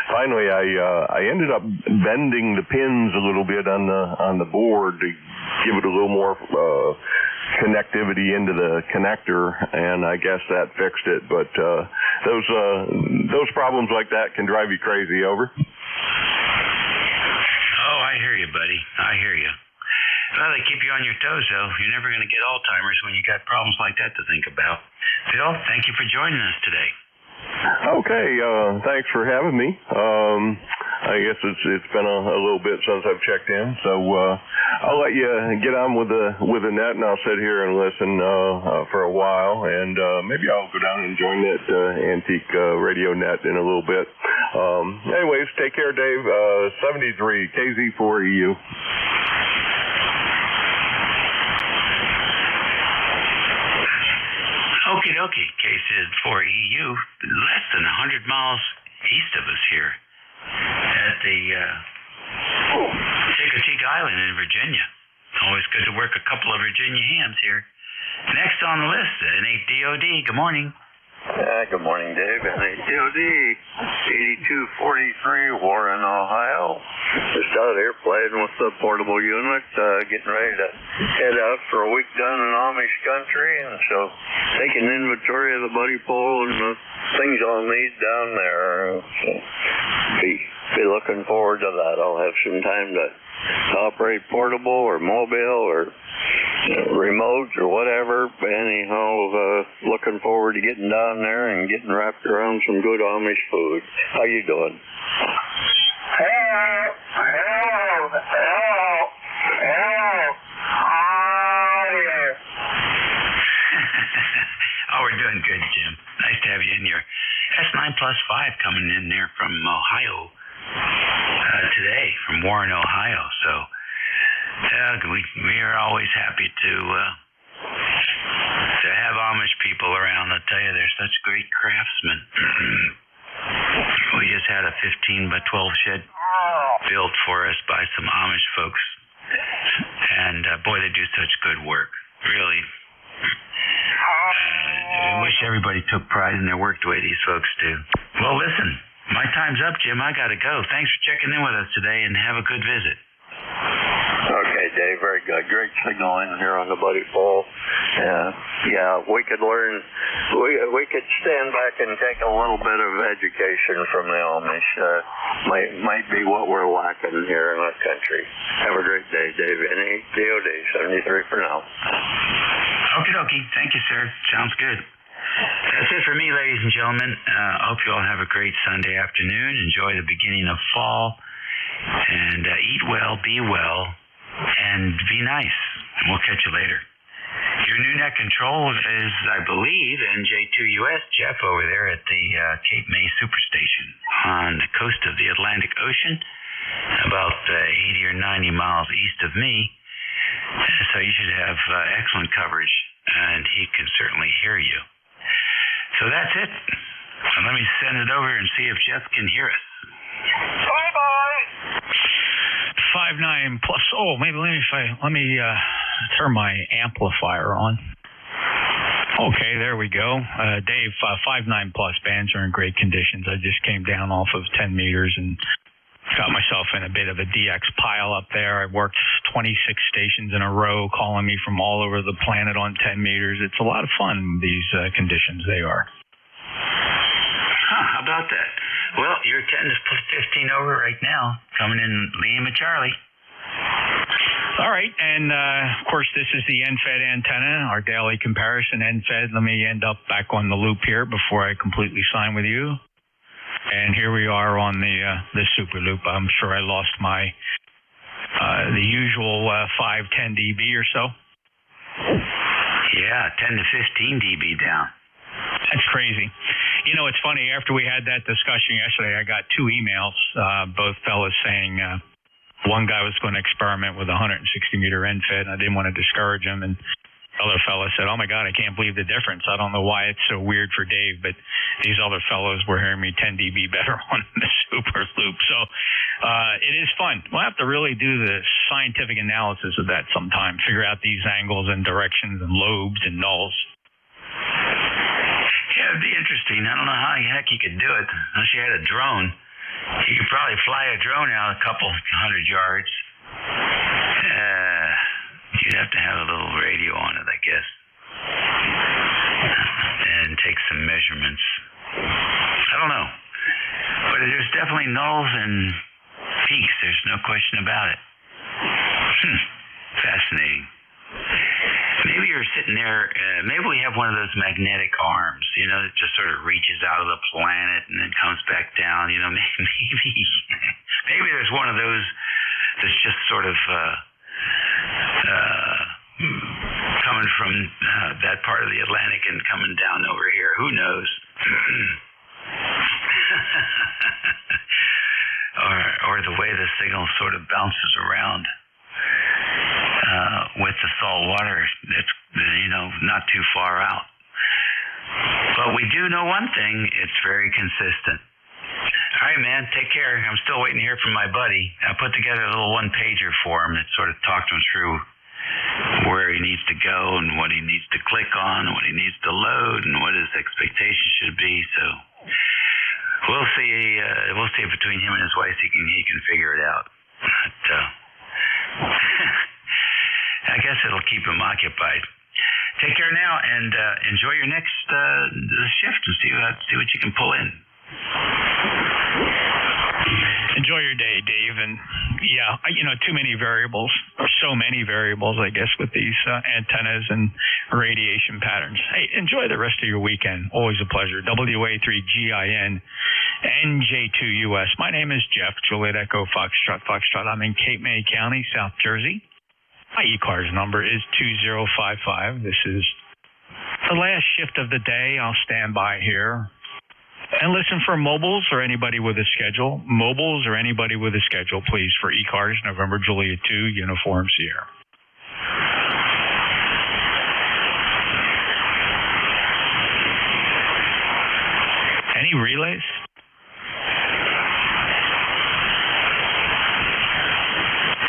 finally I ended up bending the pins a little bit on the board to give it a little more connectivity into the connector, and I guess that fixed it. But those problems like that can drive you crazy. Over. Oh, I hear you, buddy. I hear you. Well, they keep you on your toes, though. You're never going to get Alzheimer's when you got problems like that to think about. Phil, thank you for joining us today. Okay, thanks for having me. I guess it's been a little bit since I've checked in, so I'll let you get on with the net, and I'll sit here and listen for a while, and maybe I'll go down and join that antique radio net in a little bit. Anyways, take care, Dave. 73 KZ4EU. Okie dokie, KZ4EU, less than 100 miles east of us here at the Chicoteague Island in Virginia. Always good to work a couple of Virginia hams here. Next on the list, N8DOD. Good morning. Good morning, Dave. N8DOD, 8243, Warren, Ohio. Just out here playing with the portable unit, getting ready to head out for a week down in Amish country, and so taking inventory of the buddy pole and the things I'll need down there. So be looking forward to that. I'll have some time to operate portable or mobile or remote or whatever. But anyhow, looking forward to getting down there and getting wrapped around some good Amish food. How you doing? Oh, we're doing good, Jim. Nice to have you in here. S9+5 coming in there from Ohio today, from Warren, Ohio. So we are always happy to have Amish people around. I tell you, they're such great craftsmen. We just had a 15 by 12 shed built for us by some Amish folks, and boy, they do such good work. Really, I wish everybody took pride in their work the way these folks do. Well, listen, my time's up, Jim. I gotta go. Thanks for checking in with us today, and have a good visit. Okay, Dave, very good. Great signal in here on the buddy pole. Yeah, we could learn, we could stand back and take a little bit of education from the Amish. Might be what we're lacking here in our country. Have a great day, Dave. N8DOD, 73 for now. Okie dokie. Thank you, sir. Sounds good. That's it for me, ladies and gentlemen. I hope you all have a great Sunday afternoon. Enjoy the beginning of fall. And eat well, be well, and be nice. And we'll catch you later. Your new net control is, I believe, NJ2US, Jeff over there at the Cape May Superstation on the coast of the Atlantic Ocean, about 80 or 90 miles east of me. So you should have excellent coverage, and he can certainly hear you. So that's it. Let me send it over and see if Jeff can hear us. Bye-bye. 59 plus. Oh, maybe let me turn my amplifier on. Okay, there we go. Dave, 59 plus bands are in great conditions. I just came down off of 10 meters and got myself in a bit of a DX pile up there. I worked 26 stations in a row calling me from all over the planet on 10 meters. It's a lot of fun, these conditions they are. How about that? Well, you're 10 to 15 over right now. Coming in, Liam and Charlie. All right, and of course, this is the NFED antenna, our daily comparison. NFED, let me end up back on the loop here before I completely sign with you. And here we are on the super loop. I'm sure I lost my the usual 5-10 dB or so. Yeah, 10 to 15 dB down. That's crazy. You know, it's funny. After we had that discussion yesterday, I got 2 emails, both fellas saying one guy was going to experiment with a 160-meter end fit, and I didn't want to discourage him. And the other fella said, oh, my God, I can't believe the difference. I don't know why it's so weird for Dave, but these other fellows were hearing me 10 dB better on the super loop. So it is fun. We'll have to really do the scientific analysis of that sometime, figure out these angles and directions and lobes and nulls. Yeah, it'd be interesting. I don't know how the heck you could do it unless you had a drone. You could probably fly a drone out a couple 100 yards. You'd have to have a little radio on it, I guess, and take some measurements. I don't know. But there's definitely nulls and peaks. There's no question about it. Fascinating. Maybe you're sitting there, maybe we have one of those magnetic arms, you know, that just sort of reaches out of the planet and then comes back down. You know, maybe there's one of those that's just sort of coming from that part of the Atlantic and coming down over here. Who knows? or the way the signal sort of bounces around with the salt water. It's, you know, not too far out. But we do know one thing. It's very consistent. All right, man, take care. I'm still waiting to hear from my buddy. I put together a little one-pager for him that sort of talked him through where he needs to go and what he needs to click on and what he needs to load and what his expectation should be. So we'll see. We'll see if between him and his wife he can figure it out. But, I guess it'll keep him occupied. Take care now and enjoy your next shift and see what you can pull in. Enjoy your day, Dave. And yeah, you know, too many variables, or so many variables, I guess, with these antennas and radiation patterns. Hey, enjoy the rest of your weekend. Always a pleasure. WA3GIN NJ2US. My name is Jeff, Juliet Echo Foxtrot. I'm in Cape May County, South Jersey. My ECARS number is 2055. This is the last shift of the day. I'll stand by here and listen for mobiles or anybody with a schedule. Mobiles or anybody with a schedule, please, for ECARS, November Juliet 2, Uniform Sierra. Any relays?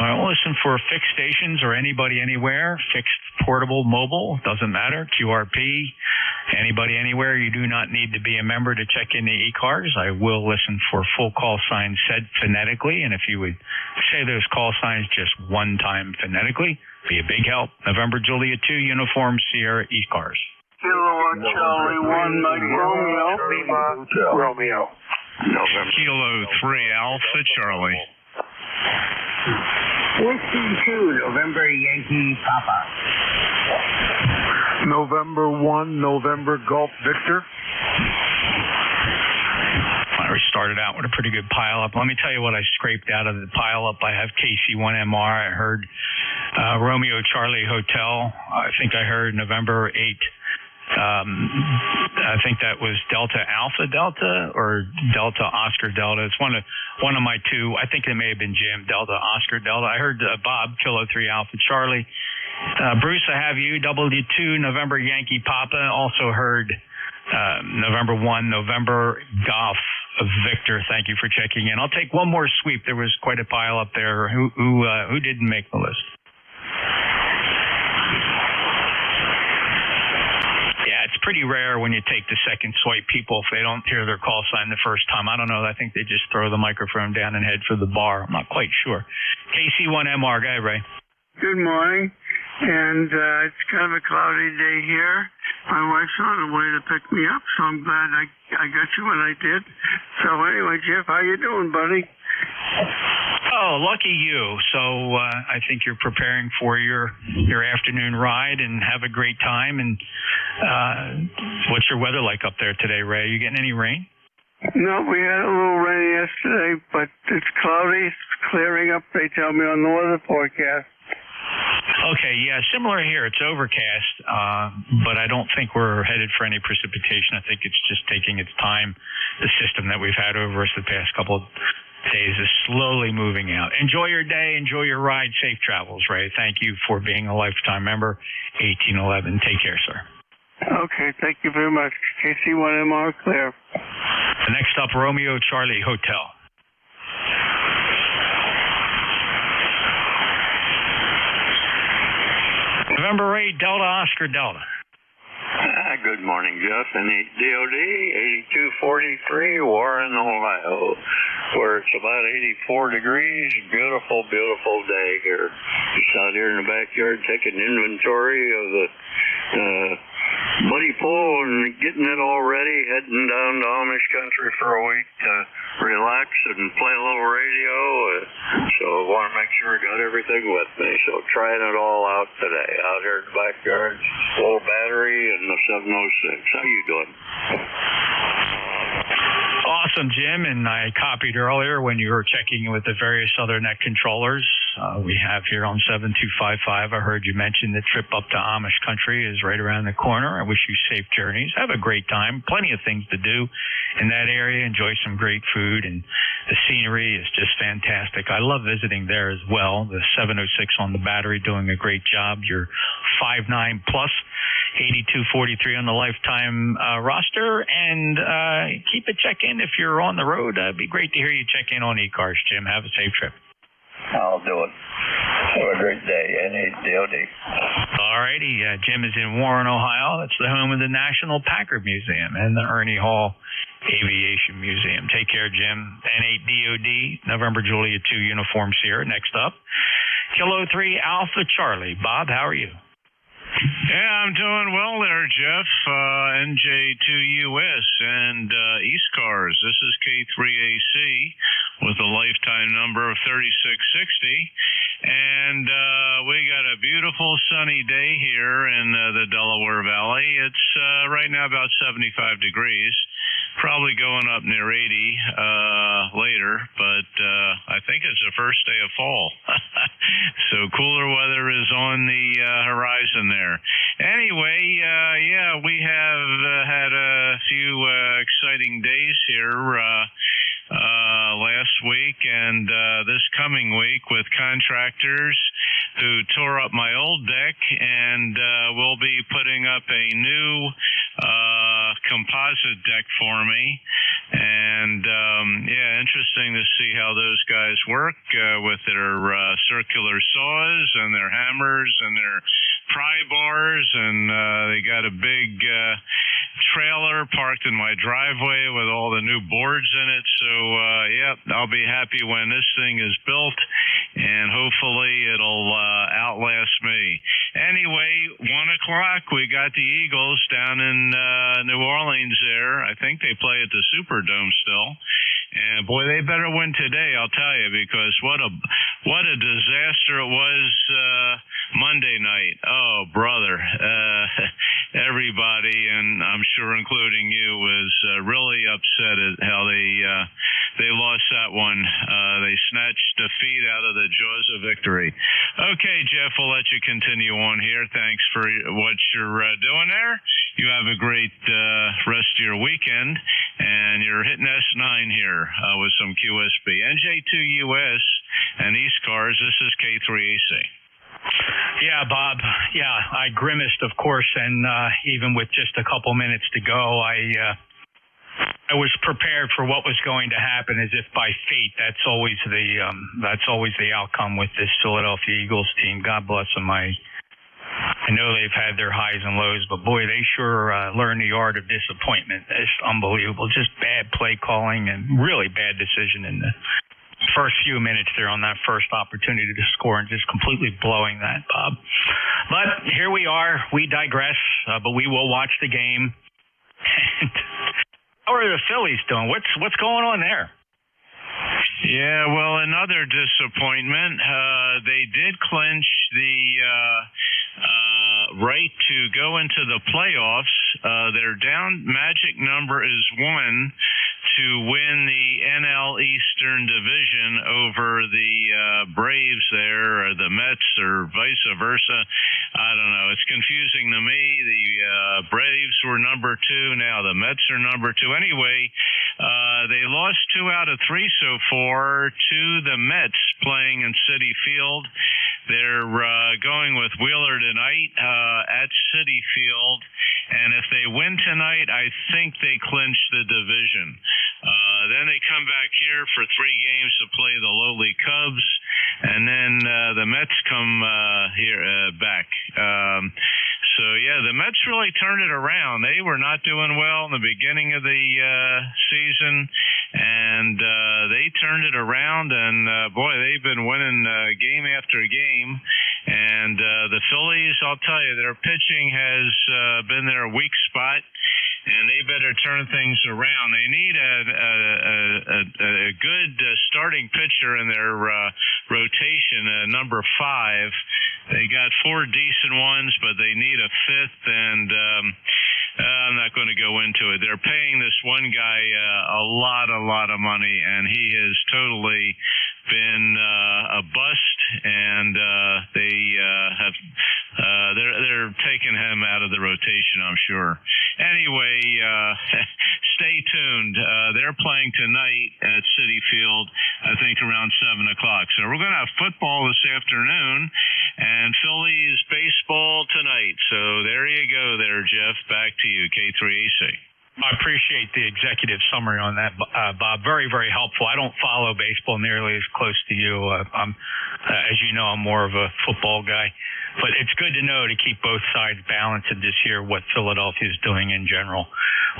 All right, we'll listen for fixed stations or anybody anywhere, fixed, portable, mobile, doesn't matter, QRP, anybody anywhere. You do not need to be a member to check in the ECARS. I will listen for full call signs said phonetically, and if you would say those call signs just one time phonetically, be a big help. November Juliet 2, Uniform Sierra ECARS. Kilo Charlie 1, Mike Romeo. Kilo 3 Alpha Charlie. Whiskey 2, November Yankee Papa. November 1, November Golf Victor. We started out with a pretty good pileup. Let me tell you what I scraped out of the pileup. I have KC1MR. I heard Romeo Charlie Hotel. I think I heard November 8. I think that was Delta Alpha Delta or Delta Oscar Delta. It's one of my two. I think it may have been Jim, Delta Oscar Delta. I heard Bob, Kilo 3 Alpha Charlie. Bruce, I have you, W2 November Yankee Papa. Also heard November 1 November Golf Victor. Thank you for checking in. I'll take one more sweep. There was quite a pile up there. Who didn't make the list? It's pretty rare when you take the second swipe people if they don't hear their call sign the first time. I don't know. I think they just throw the microphone down and head for the bar. I'm not quite sure. KC1MR, go ahead, Ray. Good morning. And it's kind of a cloudy day here. My wife's on the way to pick me up, so I'm glad I got you when I did. So anyway, Jeff, how you doing, buddy? Oh, lucky you. So I think you're preparing for your afternoon ride and have a great time. And what's your weather like up there today, Ray? Are you getting any rain? No, we had a little rain yesterday, but it's cloudy. It's clearing up, they tell me, on the weather forecast. Okay, yeah, similar here. It's overcast, but I don't think we're headed for any precipitation. I think it's just taking its time. The system that we've had over us the past couple of days is slowly moving out. Enjoy your day. Enjoy your ride. Safe travels, Ray. Thank you for being a lifetime member. 1811. Take care, sir. Okay, thank you very much. KC1MR, clear. Next up, Romeo Charlie Hotel. November 8, Delta Oscar Delta. Good morning, Jeff. And DOD 8243, Warren, Ohio, where it's about 84 degrees. Beautiful, beautiful day here. Just out here in the backyard taking inventory of the buddy pool and getting it all ready, heading down to Amish country for a week to relax and play a little radio. So I want to make sure I got everything with me. So trying it all out today, out here in the backyard. Full battery and the 706. How you doing? Awesome, Jim. And I copied earlier when you were checking with the various other net controllers. We have here on 7255, I heard you mention the trip up to Amish country is right around the corner. I wish you safe journeys. Have a great time. Plenty of things to do in that area. Enjoy some great food, and the scenery is just fantastic. I love visiting there as well. The 706 on the battery doing a great job. Your 5.9 plus, 8243 on the lifetime roster, and keep a check-in if you're on the road. It'd be great to hear you check in on ECARS, Jim. Have a safe trip. I'll do it. Have a great day. NADOD. All righty. Jim is in Warren, Ohio. That's the home of the National Packard Museum and the Ernie Hall Aviation Museum. Take care, Jim. N8DOD, November Juliet 2 Uniform Sierra. Next up, Kilo 3 Alpha Charlie. Bob, how are you? Yeah, I'm doing well there, Jeff. NJ2US and ECARS. This is K3AC with a lifetime number of 3660. And we got a beautiful sunny day here in the Delaware Valley. It's right now about 75 degrees. Probably going up near 80 later, but I think it's the first day of fall. So cooler weather is on the horizon there. Anyway, yeah, we have had a few exciting days here last week and this coming week with contractors who tore up my old deck, and we'll be putting up a new composite deck for me. And yeah, interesting to see how those guys work with their circular saws and their hammers and their pry bars, and they got a big trailer parked in my driveway with all the new boards in it. So yeah, I'll be happy when this thing is built, and hopefully it'll outlast me. Anyway, 1 o'clock, we got the Eagles down in New Orleans there. I think they play at the Superdome still. And boy, they better win today, I'll tell you, because what a disaster it was Monday night. Oh, brother. Everybody, and I'm sure including you, was really upset at how they lost that one. They snatched defeat out of the jaws of victory. Okay, Jeff, we'll let you continue on here. Thanks for what you're doing there. You have a great rest of your weekend, and you're hitting S9 here with some QSB. NJ2US and ECARS, this is K3AC. Yeah, Bob. Yeah, I grimaced, of course, and even with just a couple minutes to go, I was prepared for what was going to happen, as if by fate. That's always the outcome with this Philadelphia Eagles team. God bless them. I know they've had their highs and lows, but boy, they sure learned the art of disappointment. It's unbelievable. Just bad play calling and really bad decision in the first few minutes there on that first opportunity to score, and just completely blowing that, Bob. But here we are. We digress, but we will watch the game. And how are the Phillies doing? What's going on there? Yeah, well, another disappointment. They did clinch the right to go into the playoffs. Their down magic number is 1 to win the NL Eastern Division over the Braves there, or the Mets, or vice versa. I don't know. It's confusing to me. The Braves were number 2. Now the Mets are number 2. Anyway, they lost 2 out of 3 so far to the Mets playing in Citi Field. They're going with Wheeler tonight at Citi Field, and if they win tonight, I think they clinch the division. Then they come back here for 3 games to play the lowly Cubs, and then the Mets come here back. So, yeah, the Mets really turned it around. They were not doing well in the beginning of the season, and they turned it around, and, boy, they've been winning game after game. And the Phillies, I'll tell you, their pitching has been their weak spot, and they better turn things around. They need a good starting pitcher in their rotation, number 5. They got 4 decent ones, but they need a 5th, and I'm not going to go into it. They're paying this one guy a lot of money, and he has totally been a bust, and they're taking him out of the rotation, I'm sure. Anyway, stay tuned. They're playing tonight at Citi Field, I think around 7 o'clock. So we're going to have football this afternoon and Phillies baseball tonight. So there you go there, Jeff. Back to you, K3AC. I appreciate the executive summary on that, Bob. Very, very helpful. I don't follow baseball nearly as close to you. As you know, I'm more of a football guy. But it's good to know to keep both sides balanced and just hear what Philadelphia is doing in general.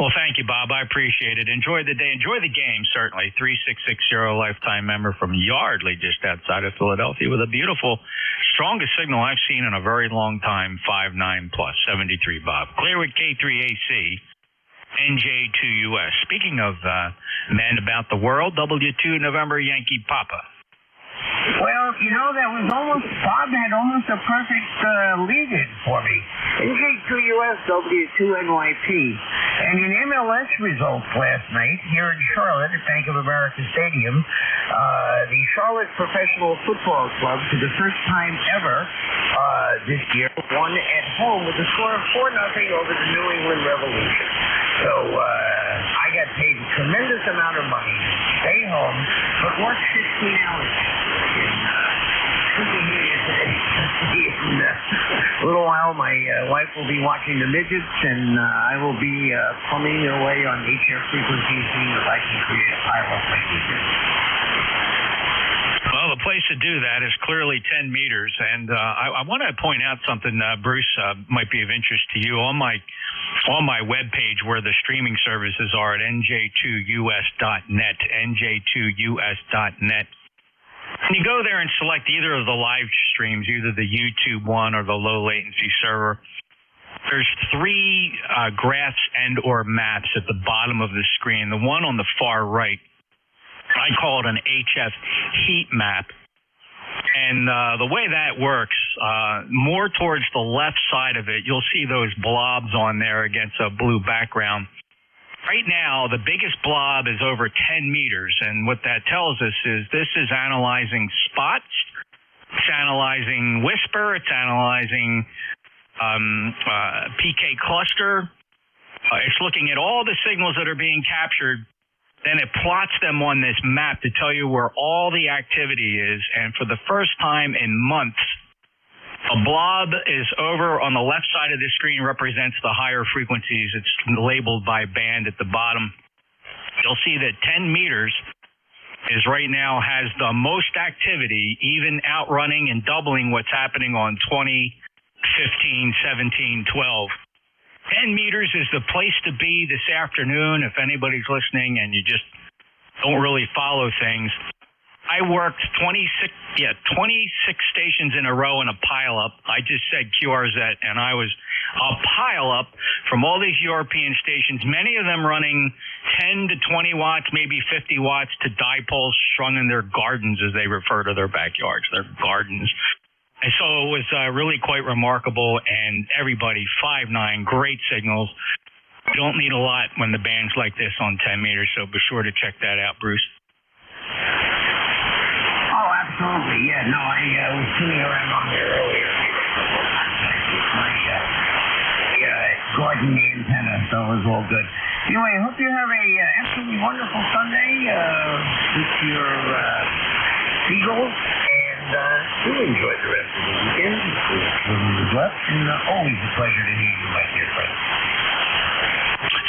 Well, thank you, Bob. I appreciate it. Enjoy the day. Enjoy the game, certainly. 3660 lifetime member from Yardley, just outside of Philadelphia, with a beautiful, strongest signal I've seen in a very long time, 5.9 plus, 73, Bob. Clear with K3AC. NJ2US. Speaking of men about the world, W2 November Yankee Papa. Well, that was Bob had almost a perfect lead-in for me. NJ2US, W2NYP. And in MLS results last night, here in Charlotte at Bank of America Stadium, the Charlotte Professional Football Club, for the first time ever this year, won at home with a score of 4-0 over the New England Revolution. So I got paid a tremendous amount of money to stay home, but work 16 hours. In a little while, my wife will be watching the midgets, and I will be plumbing away on HF frequencies, seeing if I can create a pile of my weekend. Well, the place to do that is clearly 10 meters, and I want to point out something, Bruce, might be of interest to you. On my webpage where the streaming services are at nj2us.net, nj2us.net. And you go there and select either of the live streams, either the YouTube one or the low latency server. There's 3 graphs and or maps at the bottom of the screen. The one on the far right, I call it an HF heat map. And the way that works, more towards the left side of it, you'll see those blobs on there against a blue background. Right now, the biggest blob is over 10 meters, and what that tells us is this is analyzing spots, it's analyzing whisper, it's analyzing PK cluster, it's looking at all the signals that are being captured, then it plots them on this map to tell you where all the activity is, and for the first time in months, a blob is over on the left side of the screen, represents the higher frequencies. It's labeled by band at the bottom. You'll see that 10 meters is right now has the most activity, even outrunning and doubling what's happening on 20, 15, 17, 12. 10 meters is the place to be this afternoon if anybody's listening and you just don't really follow things. I worked 26 stations in a row in a pileup. I just said QRZ, and I was a pileup from all these European stations, many of them running 10 to 20 watts, maybe 50 watts to dipoles strung in their gardens, as they refer to their backyards, their gardens. And so it was really quite remarkable, and everybody, 5.9, great signals. You don't need a lot when the band's like this on 10 meters, so be sure to check that out, Bruce. Oh, absolutely. Yeah, no, I was tuning around on there earlier. Gordon antenna, so it was all good. Anyway, I hope you have a absolutely wonderful Sunday with your seagulls, and do enjoy the rest of the weekend. And always a pleasure to hear you, my dear friend.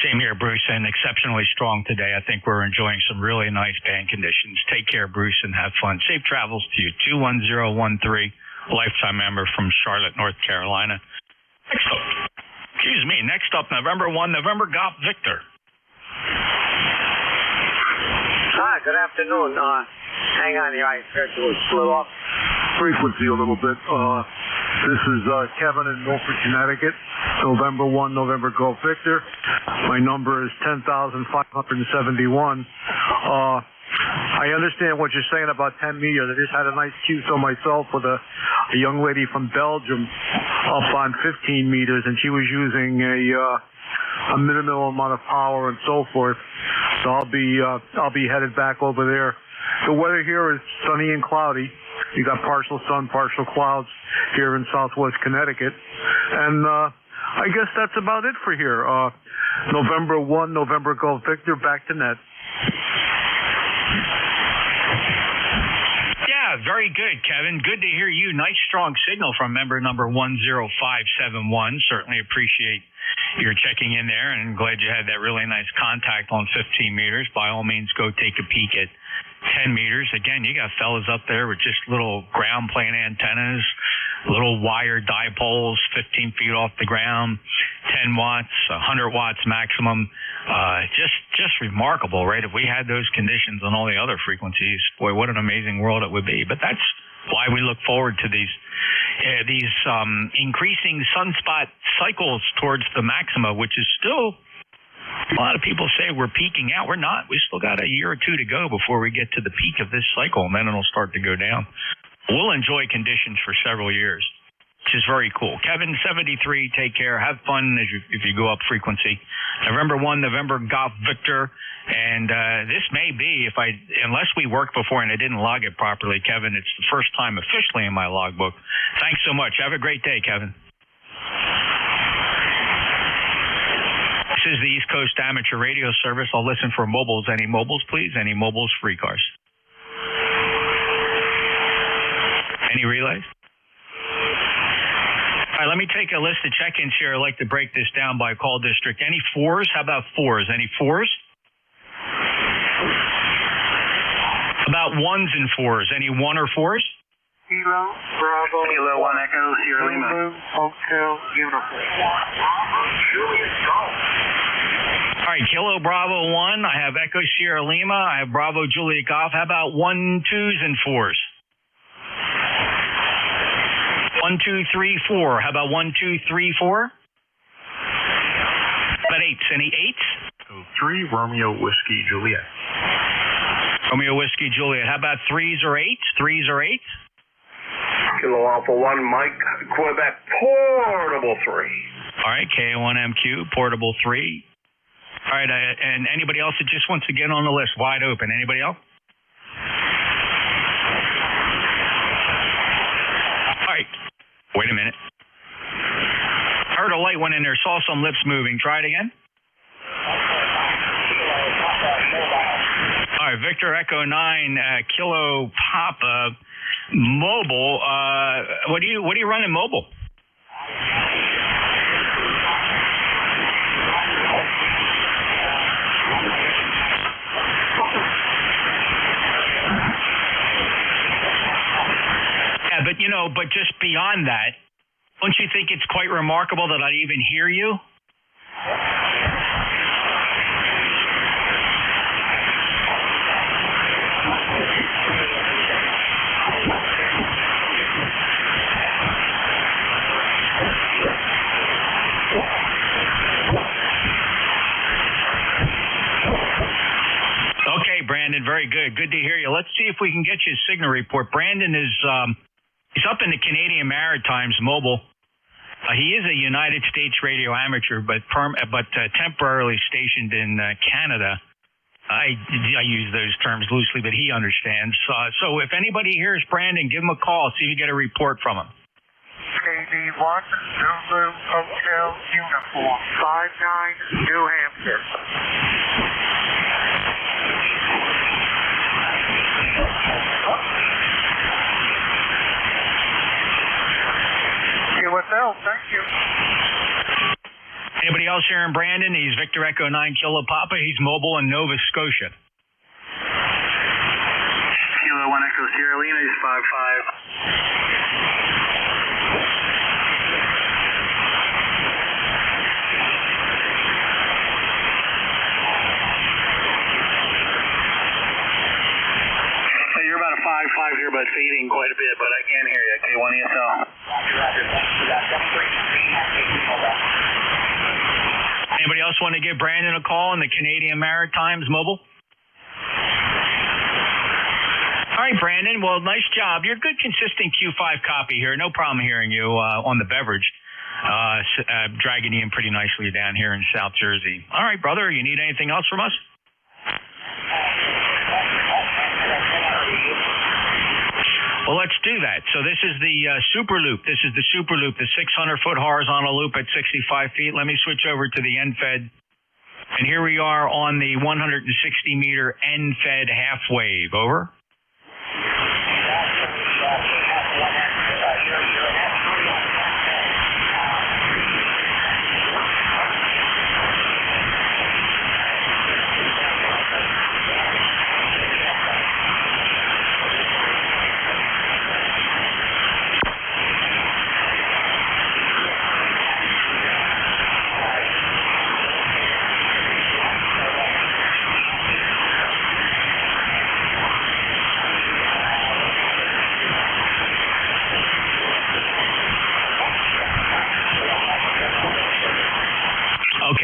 Same here, Bruce, and exceptionally strong today. I think we're enjoying some really nice band conditions. Take care, Bruce, and have fun. Safe travels to you. 21013, lifetime member from Charlotte, North Carolina. Next up, November 1, November Golf Victor. Hi, good afternoon. Hang on here, I heard you split off frequency a little bit. This is Kevin in Milford, Connecticut. November 1, November Golf Victor. My number is 10,571. I understand what you're saying about 10 meters. I just had a nice QSO myself with a young lady from Belgium up on 15 meters, and she was using a minimal amount of power and so forth. So I'll be headed back over there. The weather here is sunny and cloudy. You got partial sun, partial clouds here in Southwest Connecticut, and I guess that's about it for here. November 1, November Golf Victor, back to net. Yeah, very good, Kevin. Good to hear you. Nice, strong signal from member number 10571. Certainly appreciate your checking in there, and glad you had that really nice contact on 15 meters. By all means, go take a peek at 10 meters. Again, you got fellas up there with just little ground plane antennas, little wire dipoles 15 feet off the ground, 10 watts, 100 watts maximum. Just remarkable, right? If we had those conditions on all the other frequencies, boy, what an amazing world it would be. But that's why we look forward to these increasing sunspot cycles towards the maxima, which is still, a lot of people say we're peaking out. We're not. We still got a year or two to go before we get to the peak of this cycle, and then it'll start to go down. We'll enjoy conditions for several years, which is very cool. Kevin, 73, take care. Have fun if you go up frequency. November 1, November Golf Victor. And this may be, unless we worked before and I didn't log it properly, Kevin, it's the first time officially in my logbook. Thanks so much. Have a great day, Kevin. This is the East Coast Amateur Radio Service. I'll listen for mobiles. Any mobiles, please? Any mobiles for ECARS? Any relays? All right, let me take a list of check-ins here. I'd like to break this down by call district. Any fours? How about fours? Any fours? About ones and fours. Any one or fours? Kilo, Bravo. Kilo 1 Echo, Sierra Lima. Hotel, Uniform. All right, Kilo Bravo 1. I have Echo Sierra Lima. I have Bravo Juliet Golf. How about 1, 2s, and 4s? 1, 2, 3, 4. How about 1, 2, 3, 4? How about 8s? Any 8s? 3, Romeo Whiskey Juliet. Romeo Whiskey Juliet. How about 3s or 8s? 3s or 8s? Kilo Alpha 1, Mike, Quebec, portable 3. All right, KO1MQ, portable 3. All right, and anybody else that just wants to get on the list, wide open. Anybody else? All right, wait a minute. Heard a light went in there, saw some lips moving. Try it again. All right, Victor Echo 9, Kilo Papa, mobile. What do you run in mobile? Yeah, but just beyond that, don't you think it's quite remarkable that I even hear you? Okay, Brandon, very good. Good to hear you. Let's see if we can get you a signal report. Brandon is he's up in the Canadian Maritimes mobile. He is a United States radio amateur, but temporarily stationed in Canada. I use those terms loosely, but he understands. So if anybody hears Brandon, give him a call. See if you get a report from him. KD1, Zulu Hotel Uniform, 59, New Hampshire. QSL, thank you. Anybody else hearing Brandon? He's Victor Echo 9 Kilo Papa. He's mobile in Nova Scotia. Kilo 1 Echo Sierra Lena is 55. You're about a 5-5 here, but fading quite a bit, but I can hear you. K1 ESL. Anybody else want to give Brandon a call in the Canadian Maritimes mobile? All right, Brandon. Well, nice job. You're a good, consistent Q5 copy here. No problem hearing you on the beverage. Dragging you in pretty nicely down here in South Jersey. All right, brother. You need anything else from us? Well, let's do that. So this is the Super Loop. This is the Super Loop, the 600-foot horizontal loop at 65 feet. Let me switch over to the end-fed. And here we are on the 160-meter end-fed half wave. Over.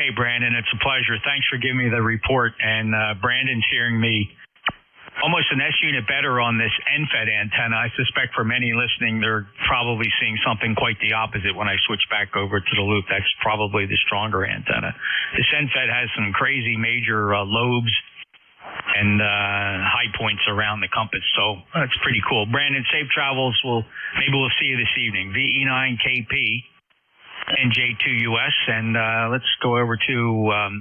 Brandon, it's a pleasure. Thanks for giving me the report. And Brandon's hearing me almost an S unit better on this end-fed antenna. I suspect for many listening, they're probably seeing something quite the opposite when I switch back over to the loop. That's probably the stronger antenna. This end-fed has some crazy major lobes and high points around the compass. So that's pretty cool. Brandon, safe travels. Maybe we'll see you this evening. VE9KP. And J2US, and let's go over to,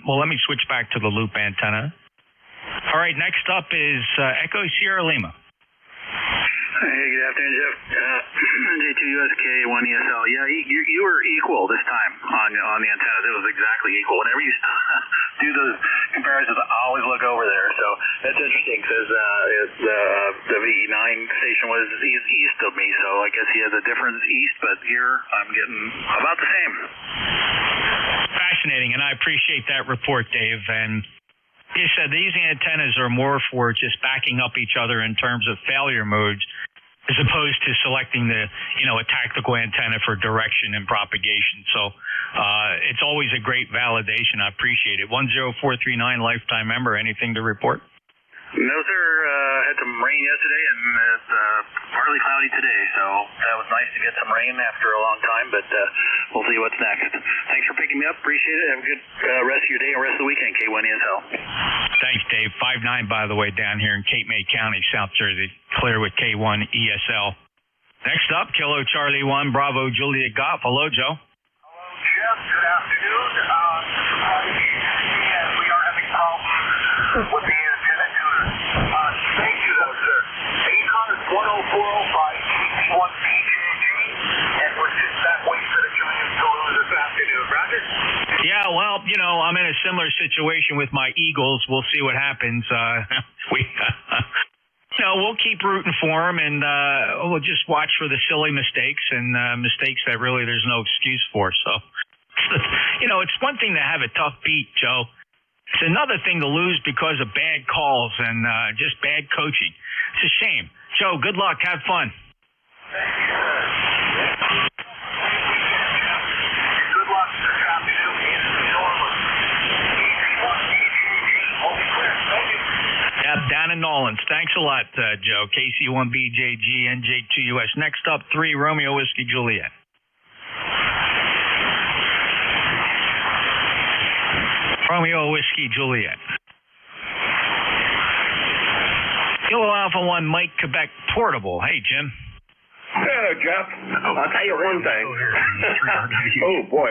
let me switch back to the loop antenna. All right, next up is Echo Sierra Lima. Hey, good afternoon, Jeff. J2US K1 ESL. Yeah, you were equal this time on the antennas. It was exactly equal. Whenever you do those comparisons, I always look over there. So that's interesting because the VE9 station was east of me, so I guess he has a difference east, but here I'm getting about the same. Fascinating, and I appreciate that report, Dave. And you said these antennas are more for just backing up each other in terms of failure modes, as opposed to selecting a tactical antenna for direction and propagation. So it's always a great validation. I appreciate it. 10439 lifetime member. Anything to report? No, sir. Had some rain yesterday, and it's partly cloudy today, so that was nice to get some rain after a long time, but we'll see what's next. Thanks for picking me up. Appreciate it. Have a good rest of your day and rest of the weekend, K1 ESL. Thanks, Dave. 5'9", by the way, down here in Cape May County, South Jersey. Clear with K1 ESL. Next up, Kilo Charlie 1, Bravo Juliet Golf. Hello, Joe. Hello, Jeff. Good afternoon. We are having problems with the antenna tuner. Thank you, though, sir. ECARS 10405, KC1BJG, and we're just that way for the Giant Saloon this afternoon. Roger? Yeah, well, I'm in a similar situation with my Eagles. We'll see what happens. We'll keep rooting for them, and we'll just watch for the silly mistakes and mistakes that really there's no excuse for. So, it's one thing to have a tough beat, Joe. It's another thing to lose because of bad calls and just bad coaching. It's a shame. Joe, good luck. Have fun. Good luck this afternoon. Yep, down in Nolans. Thanks a lot, Joe. KC1BJG, NJ2US. Next up, 3 Romeo Whiskey Juliet. Romeo Whiskey Juliet. Kilo Alpha 1 Mike Quebec Portable. Hey, Jim. Yeah, Jeff. I'll tell you one thing. Oh, boy.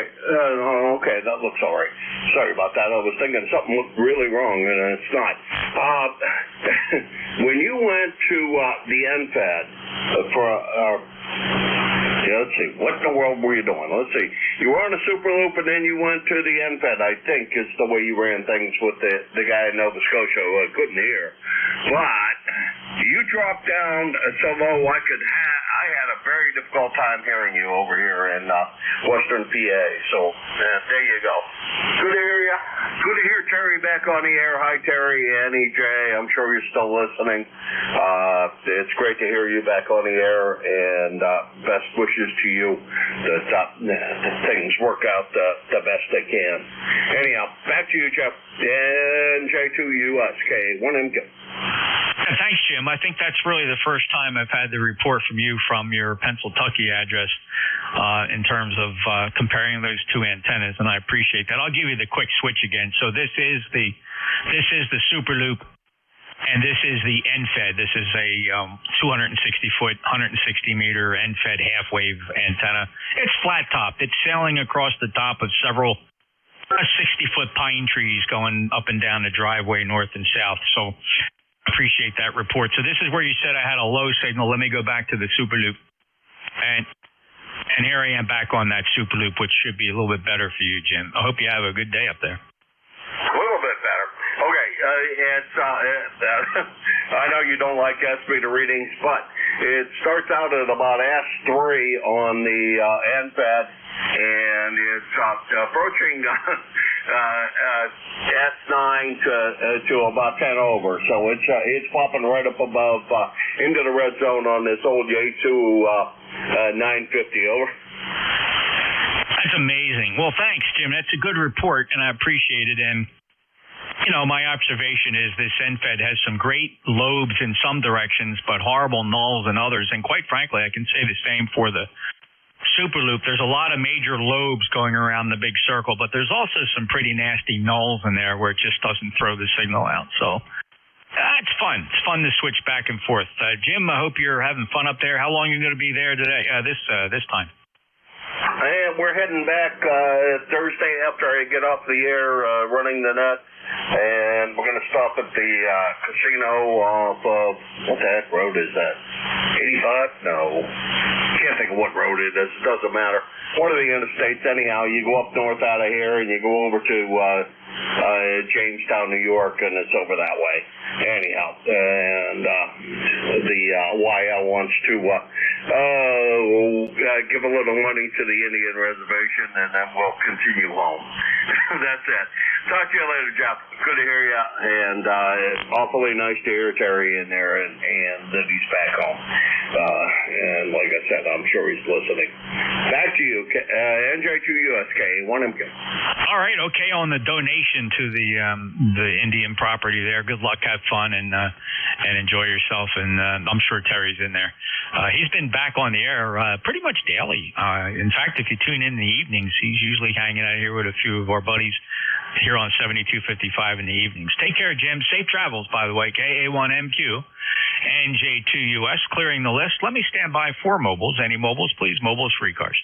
Okay, that looks all right. Sorry about that. I was thinking something looked really wrong, and it's not. When you went to the NFAD for let's see, what in the world were you doing? Let's see. You were on a Super Loop, and then you went to the NFAD, I think, is the way you ran things with the guy in Nova Scotia who I couldn't hear. But you dropped down so low I had a very difficult time hearing you over here in Western PA. So there you go. Good to hear you. Good to hear Terry back on the air. Hi, Terry and EJ. I'm sure you're still listening. It's great to hear you back on the air, and best wishes to you that things work out the best they can. Anyhow, back to you, Jeff. NJ2USK1MQ. Thanks, Jim. I think that's really the first time I've had the report from you from your Pennsylvania address in terms of comparing those two antennas, and I appreciate that. I'll give you the quick switch again. So this is the Super Loop, and this is the NFED. This is a 260-foot, 160-meter NFED half-wave antenna. It's flat-topped. It's sailing across the top of several 60-foot pine trees going up and down the driveway north and south. So appreciate that report. So this is where you said I had a low signal. Let me go back to the Super Loop. And here I am back on that Super Loop, which should be a little bit better for you, Jim. I hope you have a good day up there. A little bit better. Okay, I know you don't like S-meter readings, but it starts out at about S3 on the NFAD, and it's approaching S9 to about 10 over. So it's popping right up above into the red zone on this old J2 950. Over. That's amazing. Well, thanks, Jim. That's a good report, and I appreciate it. And you know, my observation is this NFED has some great lobes in some directions, but horrible nulls in others. And quite frankly, I can say the same for the Super Loop. There's a lot of major lobes going around the big circle, but there's also some pretty nasty nulls in there where it just doesn't throw the signal out. So it's fun. It's fun to switch back and forth. Jim, I hope you're having fun up there. How long are you going to be there today? This time? And we're heading back Thursday after I get off the air running the net. And we're going to stop at the casino off of, what the heck road is that? 85? No. Can't think of what road it is. It doesn't matter. One of the interstates, anyhow. You go up north out of here and you go over to Jamestown, New York, and it's over that way. Anyhow, and the YL wants to give a little money to the Indian reservation, and then we'll continue home. That's it. Talk to you later, Jeff. Good to hear you, and awfully nice to hear Terry in there, and that he's back home. And like I said, I'm sure he's listening. Back to you, NJ2USK1MQ. All right, okay. On the donation to the Indian property there, good luck, have fun, and enjoy yourself. And I'm sure Terry's in there. He's been back on the air pretty much daily. In fact, if you tune in the evenings, he's usually hanging out here with a few of our buddies here on 7255 in the evenings. Take care, Jim. Safe travels, by the way. KA1MQ, NJ2US, clearing the list. Let me stand by for mobiles. Any mobiles, please? Mobiles for ECARS.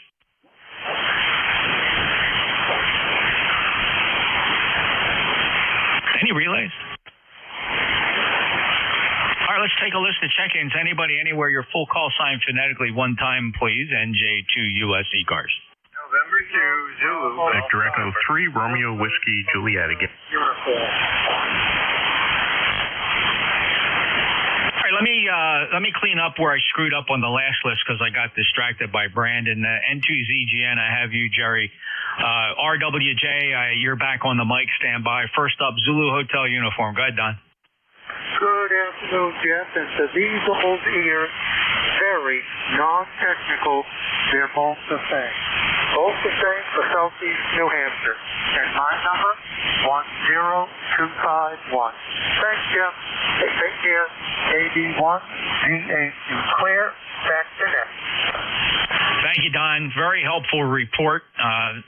Any relays? All right, let's take a list of check-ins. Anybody, anywhere, your full call sign phonetically one time, please. NJ2US ECARS. November 2, Zulu. Victor Echo 3, Romeo Whiskey Juliet again. All right, let me clean up where I screwed up on the last list because I got distracted by Brandon. N2ZGN, I have you, Jerry. RWJ, you're back on the mic. Stand by. First up, Zulu Hotel uniform. Go ahead, Don. Good afternoon, Jeff. And to these old ears, very non-technical, they're both the same. Both the same for Southeast New Hampshire. And my number, 10251. Thanks, Jeff. Take care. AD1, DAQ clear. Back to next. Thank you, Don. Very helpful report.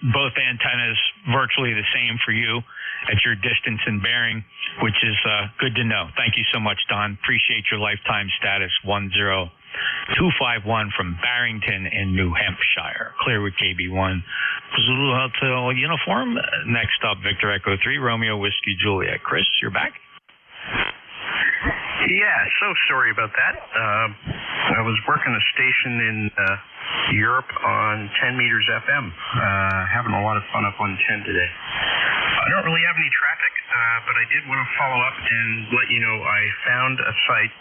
Both antennas virtually the same for you at your distance and bearing, which is good to know. Thank you so much, Don. Appreciate your lifetime status 10251 from Barrington in New Hampshire. Clear with KB1. Zulu Hotel uniform. Next up, Victor Echo 3, Romeo Whiskey Juliet. Chris, you're back? Yeah, so sorry about that. I was working a station in Europe on 10 meters FM. Having a lot of fun up on 10 today. I don't really have any traffic, but I did want to follow up and let you know I found a site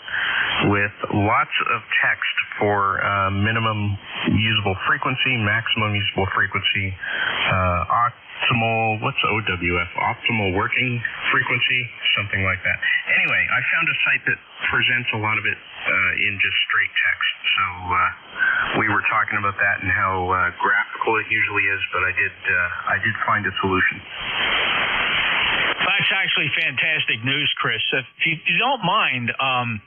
with lots of text for minimum usable frequency, maximum usable frequency, optimal, what's OWF? Optimal working frequency, something like that. Anyway, I found a site that presents a lot of it in just straight text. So we were talking about that and how graphical it usually is, but I did find a solution. That's actually fantastic news, Chris. If you don't mind, and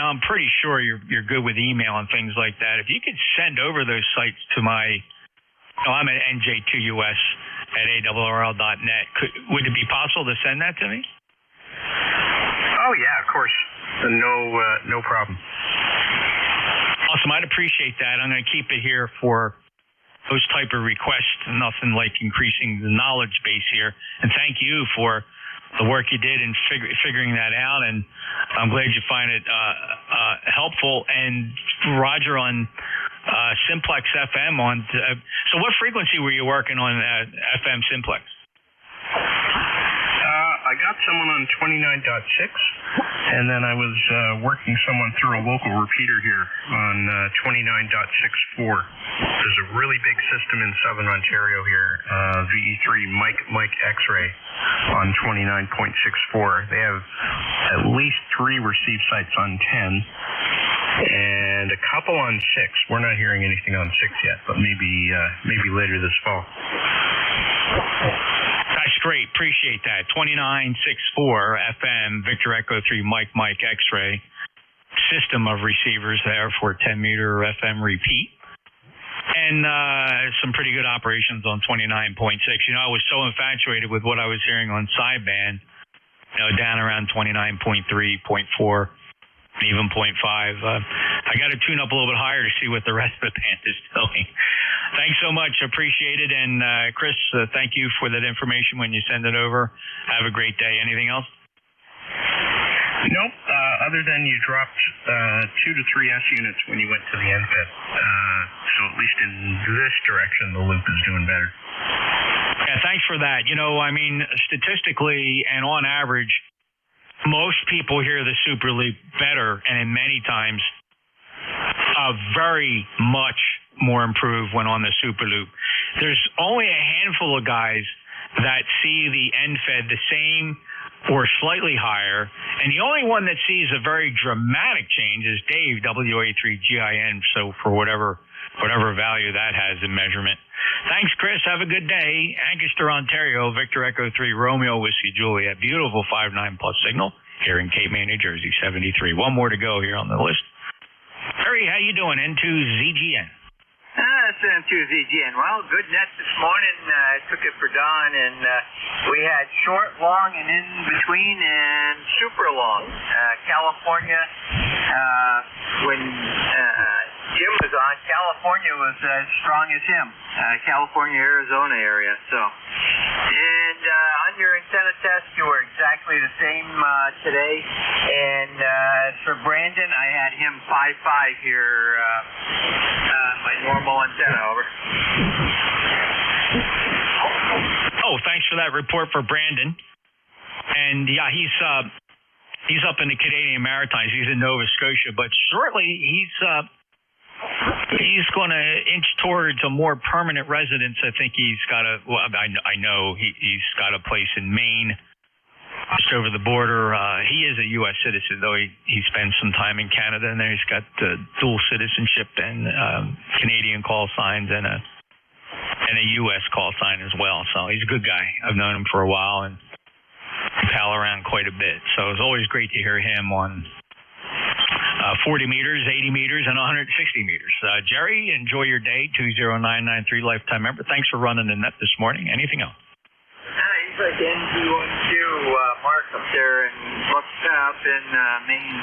I'm pretty sure you're good with email and things like that. If you could send over those sites to I'm at nj2us@awrl.net. Would it be possible to send that to me? Oh yeah, of course. No problem. Awesome. I'd appreciate that. I'm going to keep it here for those type of requests. Nothing like increasing the knowledge base here. And thank you for the work you did in figuring that out. And I'm glad you find it helpful. And Roger on Simplex FM on. So what frequency were you working on FM Simplex? I got someone on 29.6, and then I was working someone through a local repeater here on 29.64. There's a really big system in southern Ontario here, VE3 Mike X-ray on 29.64. They have at least 3 receive sites on 10 and a couple on 6. We're not hearing anything on 6 yet, but maybe later this fall. That's great. Appreciate that. 2964 FM, Victor Echo 3, Mike X-ray. System of receivers there for 10 meter FM repeat. And some pretty good operations on 29.6. I was so infatuated with what I was hearing on sideband, down around 29.3, 0.4, and even 0.5. I got to tune up a little bit higher to see what the rest of the band is doing. Thanks so much. Appreciate it. And Chris, thank you for that information when you send it over. Have a great day. Anything else? Nope. Other than you dropped 2 to 3 S units when you went to the NFED. So at least in this direction, the loop is doing better. Yeah, thanks for that. Statistically and on average, most people hear the super loop better, and in many times very much more improved when on the super loop. There's only a handful of guys that see the NFED the same or slightly higher, and the only one that sees a very dramatic change is Dave, WA3GIN, so for whatever value that has in measurement. Thanks, Chris. Have a good day. Ancaster, Ontario, Victor Echo 3, Romeo Whiskey Juliet. Beautiful 5.9 plus signal here in Cape May, New Jersey, 73. One more to go here on the list. Harry, how you doing? N2ZGN. It's N2ZGN. Well, good net this morning. Took it for Don, and we had short, long, and in between, and super long. California, when Jim was on, California was as strong as him. California, Arizona area. And on your antenna test, you were exactly the same today. And for Brandon, I had him 5.5 here. My normal antenna, over. Oh, thanks for that report for Brandon. And yeah, he's up in the Canadian Maritimes. He's in Nova Scotia, but shortly he's going to inch towards a more permanent residence. I think he's got I know he's got a place in Maine, just over the border. He is a U.S. citizen, though he spends some time in Canada, and then he's got dual citizenship and Canadian call signs and a U.S. call sign as well. So he's a good guy. I've known him for a while and pal around quite a bit. So it's always great to hear him on 40 meters, 80 meters, and 160 meters. Jerry, enjoy your day. 20993 lifetime member. Thanks for running the net this morning. Anything else? He's like NG12 Mark up there in Buckstop in Maine.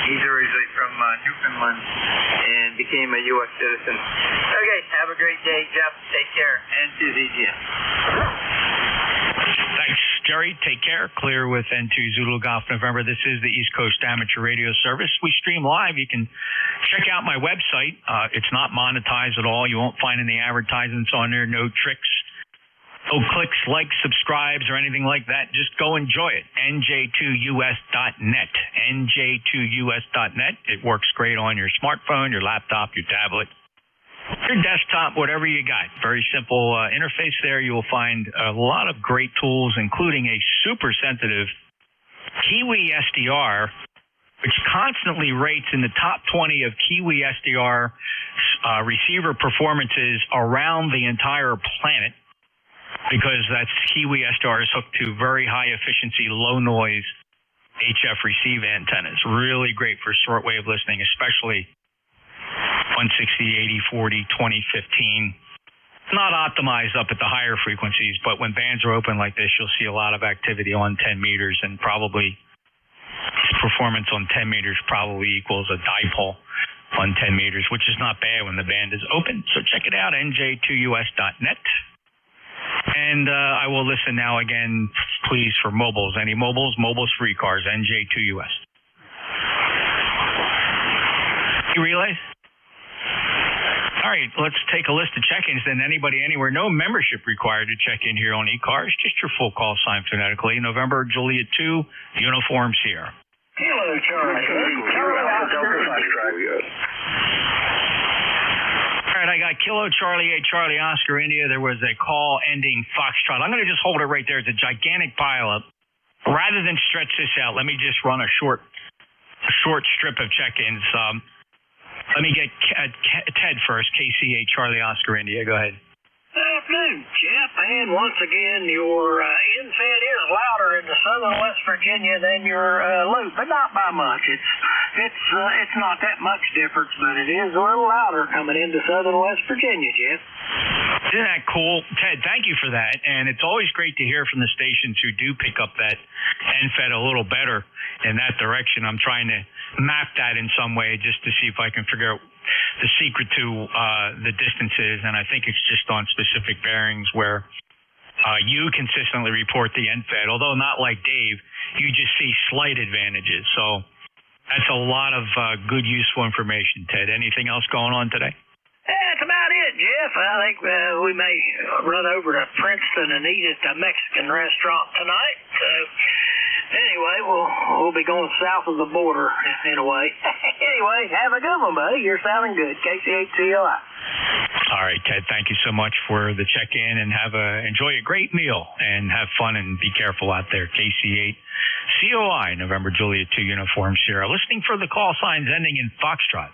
He's originally from Newfoundland and became a U.S. citizen. Okay, have a great day, Jeff. Take care. N2ZG. Thanks, Jerry. Take care. Clear with N2 Zulu Golf November. This is the East Coast Amateur Radio Service. We stream live. You can check out my website. It's not monetized at all. You won't find any advertisements on there. No tricks. No clicks, likes, subscribes, or anything like that. Just go enjoy it. NJ2US.net. NJ2US.net. It works great on your smartphone, your laptop, your tablet, your desktop, whatever you got. Very simple interface there. You will find a lot of great tools, including a super sensitive Kiwi SDR, which constantly rates in the top 20 of Kiwi SDR receiver performances around the entire planet, because that's Kiwi SDR is hooked to very high efficiency, low noise HF receive antennas. Really great for shortwave listening, especially 160, 80, 40, 20, 15. Not optimized up at the higher frequencies, but when bands are open like this, you'll see a lot of activity on 10 meters, and probably performance on 10 meters probably equals a dipole on 10 meters, which is not bad when the band is open. So check it out, nj2us.net. And I will listen now again, please, for mobiles. Any mobiles? Mobiles for ECARS, NJ2US. You realize? All right, let's take a list of check-ins. Then anybody, anywhere, no membership required to check in here on ECARS. Just your full call sign phonetically. November, Juliet 2, uniforms here. Hello, Charlie. All right, I got Kilo Charlie 8 Charlie Oscar India. There was a call ending Foxtrot. I'm going to just hold it right there. It's a gigantic pileup. Rather than stretch this out, let me just run a short strip of check-ins. Let me get Ted first. KC8 Charlie Oscar India. Go ahead. Good afternoon, Jeff. And once again, your infed is louder in the southern West Virginia than your loop, but not by much. It's not that much difference, but it is a little louder coming into southern West Virginia, Jeff. Isn't that cool? Ted, thank you for that. And it's always great to hear from the stations who do pick up that NFED a little better in that direction. I'm trying to map that in some way just to see if I can figure out the secret to the distances, and I think it's just on specific bearings where you consistently report the NFED, although not like Dave, you just see slight advantages. So that's a lot of good, useful information, Ted. Anything else going on today? That's about it, Jeff. I think we may run over to Princeton and eat at the Mexican restaurant tonight. So anyway, we'll be going south of the border in a way. Anyway, have a good one, buddy. You're sounding good. KC8COI. All right, Ted. Thank you so much for the check-in, and enjoy a great meal and have fun and be careful out there. KC8COI, November Juliet 2 Uniform Sierra. Listening for the call signs ending in Foxtrot.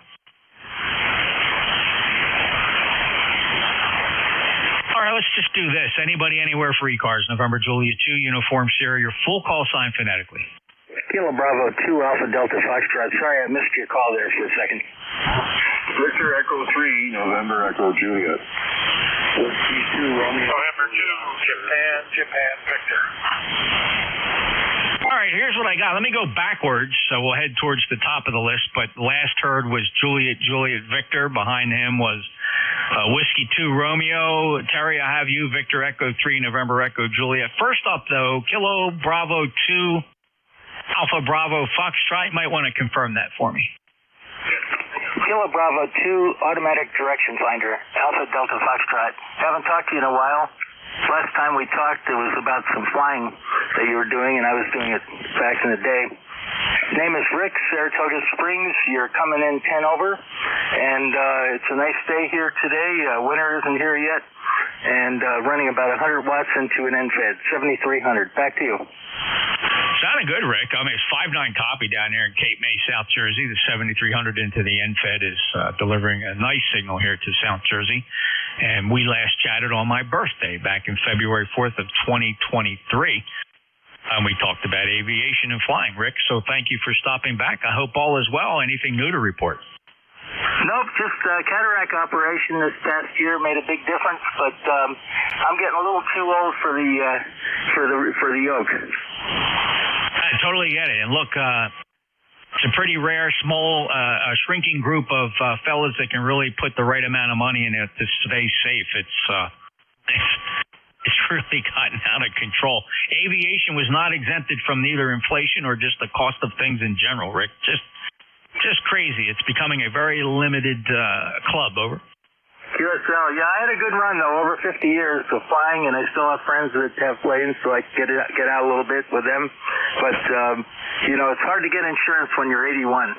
All right, let's just do this. Anybody, anywhere for ECARS, November Juliet 2, Uniform Sierra, your full call sign phonetically. Kilo Bravo 2, Alpha Delta Foxtrot. Sorry I missed your call there for a second. Victor Echo 3, November Echo Juliet. November 2, Japan, Victor. All right, here's what I got. Let me go backwards, so we'll head towards the top of the list. But last heard was Juliet, Victor. Behind him was Whiskey 2, Romeo. Terry, I have you. Victor Echo 3, November Echo Juliet. First up, though, Kilo Bravo 2, Alpha Bravo Foxtrot. You might want to confirm that for me. Kilo Bravo 2, automatic direction finder, Alpha Delta Foxtrot. Haven't talked to you in a while. Last time we talked, it was about some flying that you were doing, and I was doing it back in the day. Name is Rick, Saratoga Springs. You're coming in 10 over, and it's a nice day here today. Winter isn't here yet, and running about 100 watts into an NFED, 7,300. Back to you. Sounded good, Rick. I mean, it's 5.9 copy down here in Cape May, South Jersey. The 7,300 into the NFED is delivering a nice signal here to South Jersey. And we last chatted on my birthday back in February 4th of 2023. We talked about aviation and flying, Rick. So thank you for stopping back. I hope all is well. Anything new to report? Nope, just cataract operation this past year made a big difference, but I'm getting a little too old for the yoke. I totally get it. And look, it's a pretty rare, small, shrinking group of fellas that can really put the right amount of money in it to stay safe. It's really gotten out of control. Aviation was not exempted from either inflation or just the cost of things in general, Rick. Just crazy. It's becoming a very limited club. Over. QSL, yeah, I had a good run though, over 50 years of flying, and I still have friends that have planes, so I can get out a little bit with them. But it's hard to get insurance when you're 81.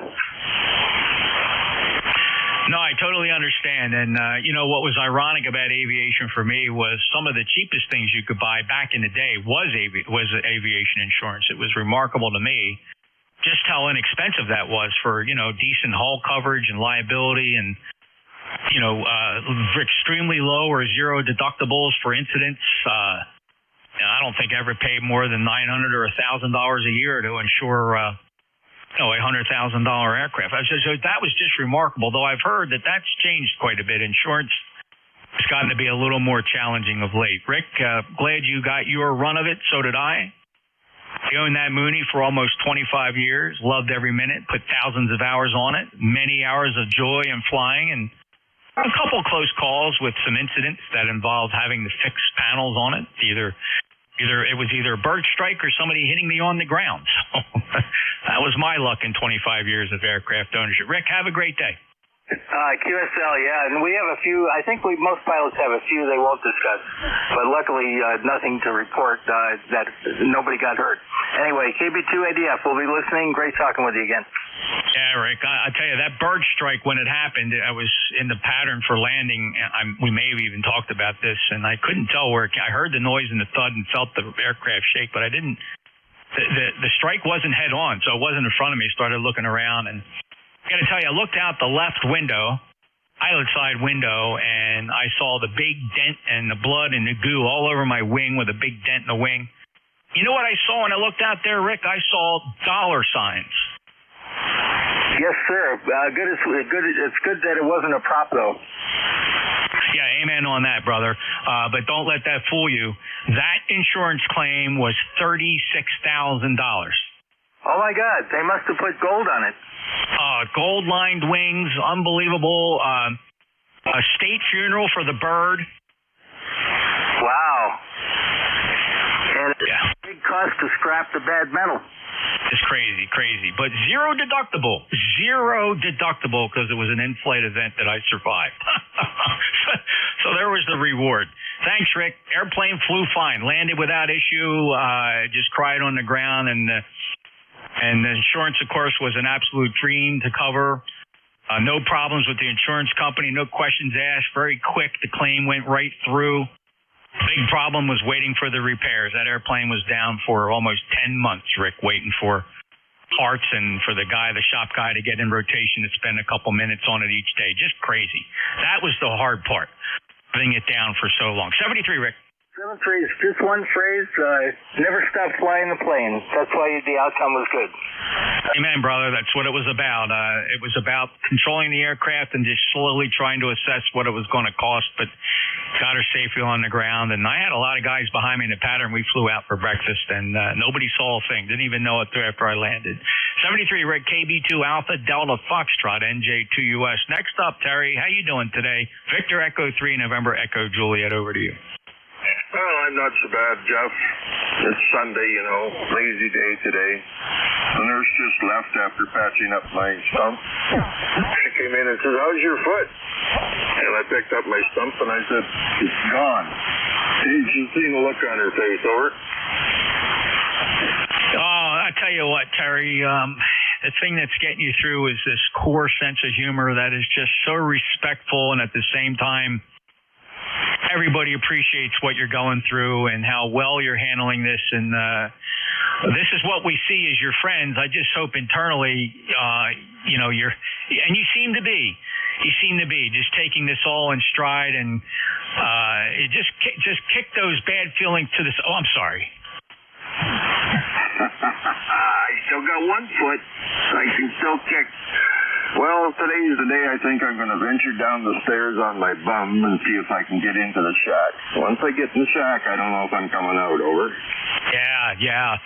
No, I totally understand. And, what was ironic about aviation for me was some of the cheapest things you could buy back in the day was aviation insurance. It was remarkable to me just how inexpensive that was for, decent hull coverage and liability and, extremely low or zero deductibles for incidents. I don't think I ever paid more than $900 or $1,000 a year to insure a $100,000 aircraft. So that was just remarkable, though I've heard that that's changed quite a bit. Insurance has gotten to be a little more challenging of late. Rick, glad you got your run of it. So did I. I owned that Mooney for almost 25 years, loved every minute, put thousands of hours on it, many hours of joy in flying, and a couple close calls with some incidents that involved having to fix panels on it. It was either a bird strike or somebody hitting me on the ground. So that was my luck in 25 years of aircraft ownership. Rick, have a great day. QSL, yeah, and we have a few. I think most pilots have a few they won't discuss, but luckily nothing to report that nobody got hurt. Anyway, KB2ADF, we'll be listening. Great talking with you again. Yeah, Rick, I tell you, that bird strike, when it happened, I was in the pattern for landing. We may have even talked about this, and I couldn't tell where I heard the noise and the thud and felt the aircraft shake, but I didn't. The strike wasn't head on, so it wasn't in front of me. Started looking around, and I got to tell you, I looked out the left window, pilot side window, and I saw the big dent and the blood and the goo all over my wing with a big dent in the wing. You know what I saw when I looked out there, Rick? I saw dollar signs. Yes, sir. It's good that it wasn't a prop, though. Yeah, amen on that, brother. But don't let that fool you. That insurance claim was $36,000. Oh, my God. They must have put gold on it. Gold-lined wings, unbelievable. A state funeral for the bird. Wow. And it's a big cost to scrap the bad metal. It's crazy. But zero deductible because it was an in-flight event that I survived. So there was the reward. Thanks, Rick. Airplane flew fine, landed without issue, just cried on the ground, and the insurance, of course, was an absolute dream to cover. No problems with the insurance company, no questions asked, very quick. The claim went right through. Big problem was waiting for the repairs. That airplane was down for almost 10 months, Rick, waiting for parts and for the shop guy to get in rotation and spend a couple minutes on it each day. Just crazy. That was the hard part, putting it down for so long. 73, Rick. 73 is just one phrase. Never stop flying the plane. That's why the outcome was good. Amen, brother. That's what it was about. It was about controlling the aircraft and just slowly trying to assess what it was going to cost, but got her safely on the ground. And I had a lot of guys behind me in the pattern. We flew out for breakfast, and nobody saw a thing. Didn't even know it after I landed. 73, Rick, KB2 Alpha Delta Foxtrot NJ2 US. Next up, Terry, how you doing today? Victor Echo 3 November Echo Juliet. Over to you. Well, I'm not so bad, Jeff. It's Sunday, lazy day today. The nurse just left after patching up my stump. She came in and said, "How's your foot?" And I picked up my stump and I said, "It's gone." She's seen a look on her face. Over. Oh, I tell you what, Terry, the thing that's getting you through is this core sense of humor that is just so respectful, and at the same time, everybody appreciates what you're going through and how well you're handling this. And this is what we see as your friends. I just hope internally, you seem to be. You seem to be just taking this all in stride and just kick those bad feelings to the. Oh, I'm sorry. still got one foot. I can still kick. Well, today's the day I think I'm going to venture down the stairs on my bum and see if I can get into the shack. Once I get in the shack, I don't know if I'm coming out, over. Yeah.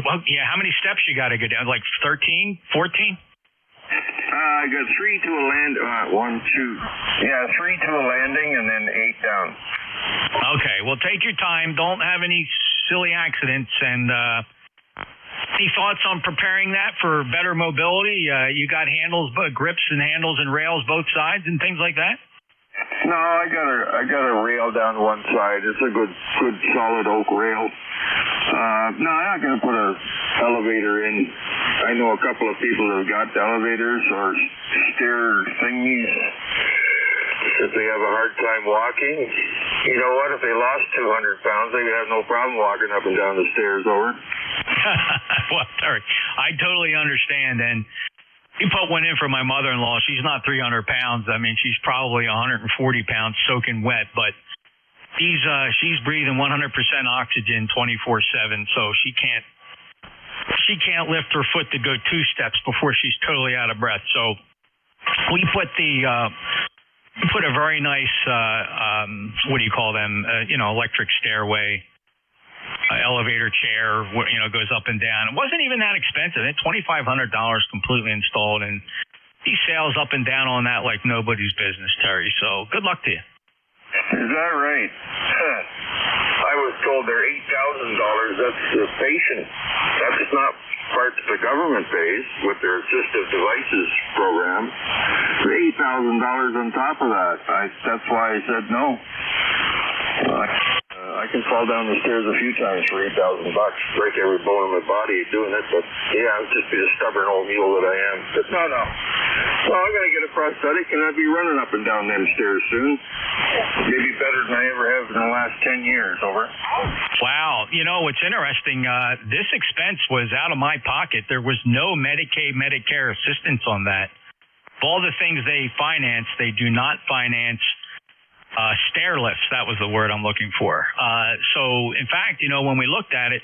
Well, yeah, how many steps you got to go down? Like 13, 14? I got 3 to a land. 1, 2. Yeah, 3 to a landing and then 8 down. Okay, well, take your time. Don't have any silly accidents. And any thoughts on preparing that for better mobility? You got handles, grips and handles and rails both sides and things like that? No, I got a rail down one side. It's a good solid oak rail. No, I'm not going to put a elevator in. I know a couple of people that have got elevators or stair thingies if they have a hard time walking. You know what? If they lost 200 pounds, they would have no problem walking up and down the stairs, over. Well, sorry. I totally understand. And we put one in for my mother-in-law. She's not 300 pounds. I mean, she's probably 140 pounds soaking wet, but she's breathing 100% oxygen 24/7, so she can't lift her foot to go 2 steps before she's totally out of breath. So we put a very nice what do you call them? Electric stairway. Elevator chair, goes up and down. It wasn't even that expensive. It's $2,500 completely installed, and he sails up and down on that like nobody's business, Terry. So good luck to you. Is that right? I was told they're $8,000. That's the patient. That's not part that the government pays with their assistive devices program. $8,000 on top of that. That's why I said no. I can fall down the stairs a few times for $8,000, break every bone in my body doing it, but yeah, I'll just be the stubborn old mule that I am. But no. Well, I'm going to get a prosthetic and I'll be running up and down them stairs soon. Maybe better than I ever have in the last 10 years, over. Wow. What's interesting, this expense was out of my pocket. There was no Medicaid, Medicare assistance on that. All the things they finance, they do not finance stair lifts. That was the word I'm looking for. So, in fact, when we looked at it,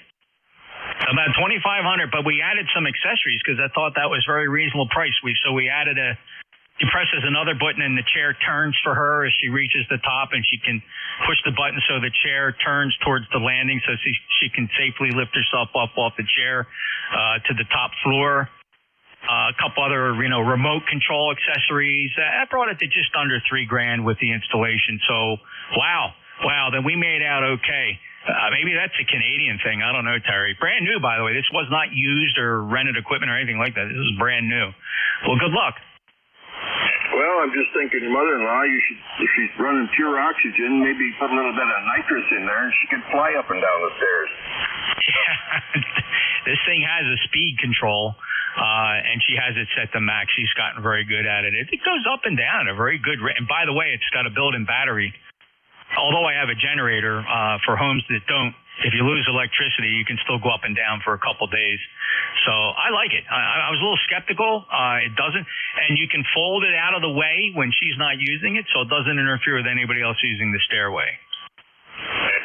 about $2,500, but we added some accessories because I thought that was very reasonable price. So we added she presses another button and the chair turns for her as she reaches the top, and she can push the button so the chair turns towards the landing so she can safely lift herself up off the chair to the top floor. A couple other, remote control accessories. That brought it to just under $3,000 with the installation. So, wow. Then we made out okay. Maybe that's a Canadian thing. I don't know, Terry. Brand new, by the way. This was not used or rented equipment or anything like that. This is brand new. Well, good luck. Well, I'm just thinking, mother-in-law, if she's running pure oxygen, maybe put a little bit of nitrous in there and she could fly up and down the stairs. Yeah. This thing has a speed control. And she has it set to max. She's gotten very good at it. It goes up and down at a very good rate. And by the way, it's got a built-in battery. Although I have a generator for homes that don't, if you lose electricity, you can still go up and down for a couple days. So I like it. I was a little skeptical. It doesn't. And you can fold it out of the way when she's not using it, so it doesn't interfere with anybody else using the stairway.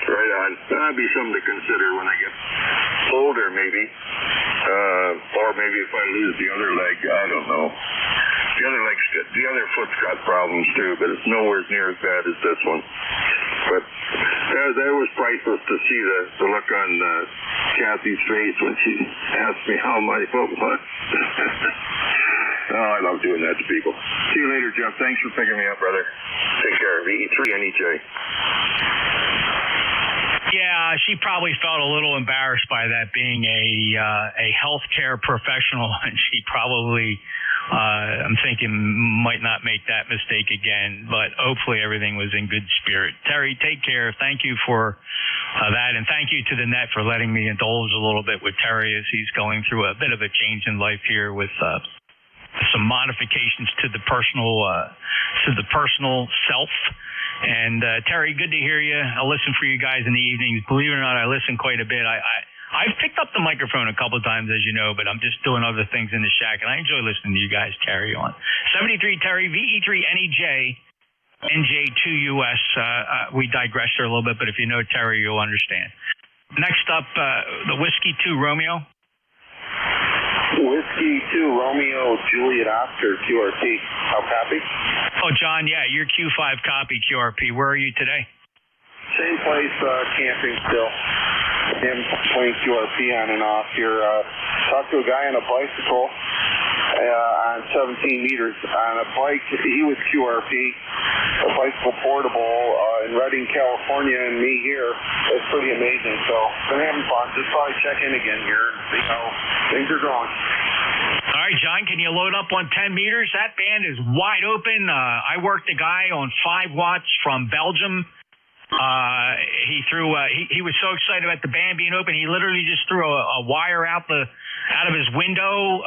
Right on. That'd be something to consider when I get older, maybe. Or maybe if I lose the other leg, I don't know. The other foot's got problems too, but it's nowhere near as bad as this one. But that was priceless to see the look on Kathy's face when she asked me how my foot was. Oh, I love doing that to people. See you later, Jeff. Thanks for picking me up, brother. Take care. VE3 NEJ. Yeah, she probably felt a little embarrassed by that being a healthcare professional, and she probably, I'm thinking, might not make that mistake again. But hopefully everything was in good spirit. Terry, take care. Thank you for that, and thank you to the net for letting me indulge a little bit with Terry as he's going through a bit of a change in life here with some modifications to the personal self. And Terry, good to hear you. I'll listen for you guys in the evenings. Believe it or not, I listen quite a bit. I've picked up the microphone a couple of times, as you know, but I'm just doing other things in the shack, and I enjoy listening to you guys carry on. 73 Terry, VE3 NEJ, NJ2US. We digress here a little bit, but if you know Terry, you'll understand. Next up, the Whiskey 2 Romeo. Whiskey 2, Romeo, Juliet, Oscar, QRT. How copy? Oh, John, yeah, you're Q5 copy, QRP. Where are you today? Same place, camping still. Him playing QRP on and off here. Talked to a guy on a bicycle on 17 meters. On a bike, he was QRP, a bicycle portable in Redding, California, and me here. It's pretty amazing. So, been having fun. Just thought I'd check in again here and see how things are going. All right, John, can you load up on 10 meters? That band is wide open. I worked a guy on 5 watts from Belgium. He threw. He was so excited about the band being open, he literally just threw a wire out of his window.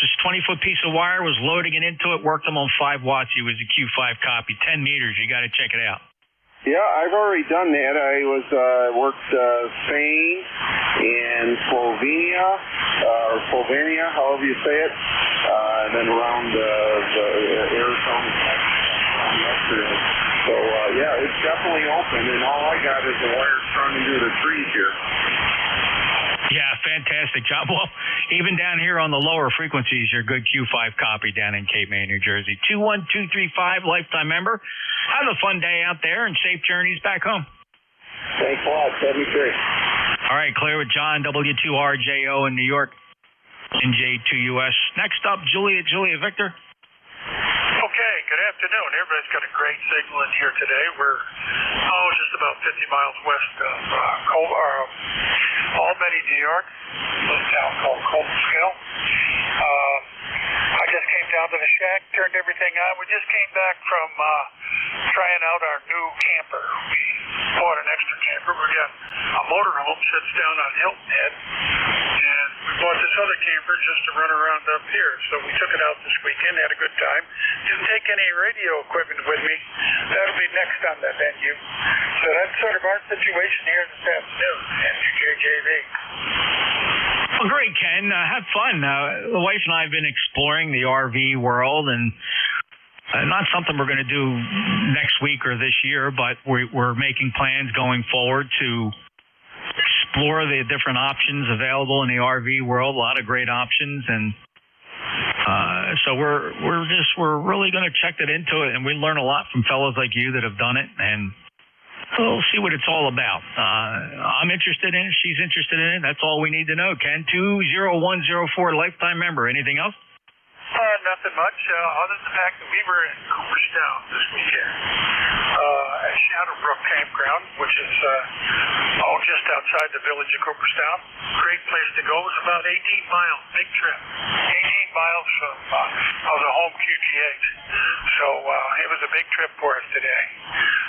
Just 20-foot piece of wire, was loading it into it. Worked him on 5 watts. He was a Q5 copy, 10 meters. You got to check it out. Yeah, I've already done that. I was worked Spain and Slovenia, however you say it, and then around Arizona yesterday. So yeah, it's definitely open, and all I got is the wire strung into the trees here. Yeah, fantastic job. Well, even down here on the lower frequencies, you're a good Q5 copy down in Cape May, New Jersey. 21235, lifetime member. Have a fun day out there and safe journeys back home. Thanks a lot. 73. All right, clear with John, W2RJO in New York, NJ2US. Next up, Juliet Victor. Okay, good afternoon. Everybody's got a great signal in here today. We're just about 50 miles west of Albany, New York, a little town called Coltonville. I just came down to the shack, turned everything on. We just came back from trying out our new camper. We bought an extra camper. We got a motorhome sits down on Hilton Head, and we bought this other camper just to run around up here. So we took it out this weekend, had a good time. Didn't take any radio equipment with me. That'll be next on the venue. So that's sort of our situation here this afternoon at UJJV. Well, great, Ken. Have fun. The wife and I have been exploring the RV world, and not something we're going to do next week or this year, but we're making plans going forward to explore the different options available in the RV world. A lot of great options, and so we're really going to check it into it, and we learn a lot from fellows like you that have done it, and we'll see what it's all about. I'm interested in it. She's interested in it. That's all we need to know. Ken, 20104, lifetime member. Anything else? Nothing much, other than the fact that we were in Cooperstown this weekend at Shadowbrook Campground, which is just outside the village of Cooperstown. Great place to go. It's about 18 miles, big trip. 18 miles of the home QGH. So it was a big trip for us today.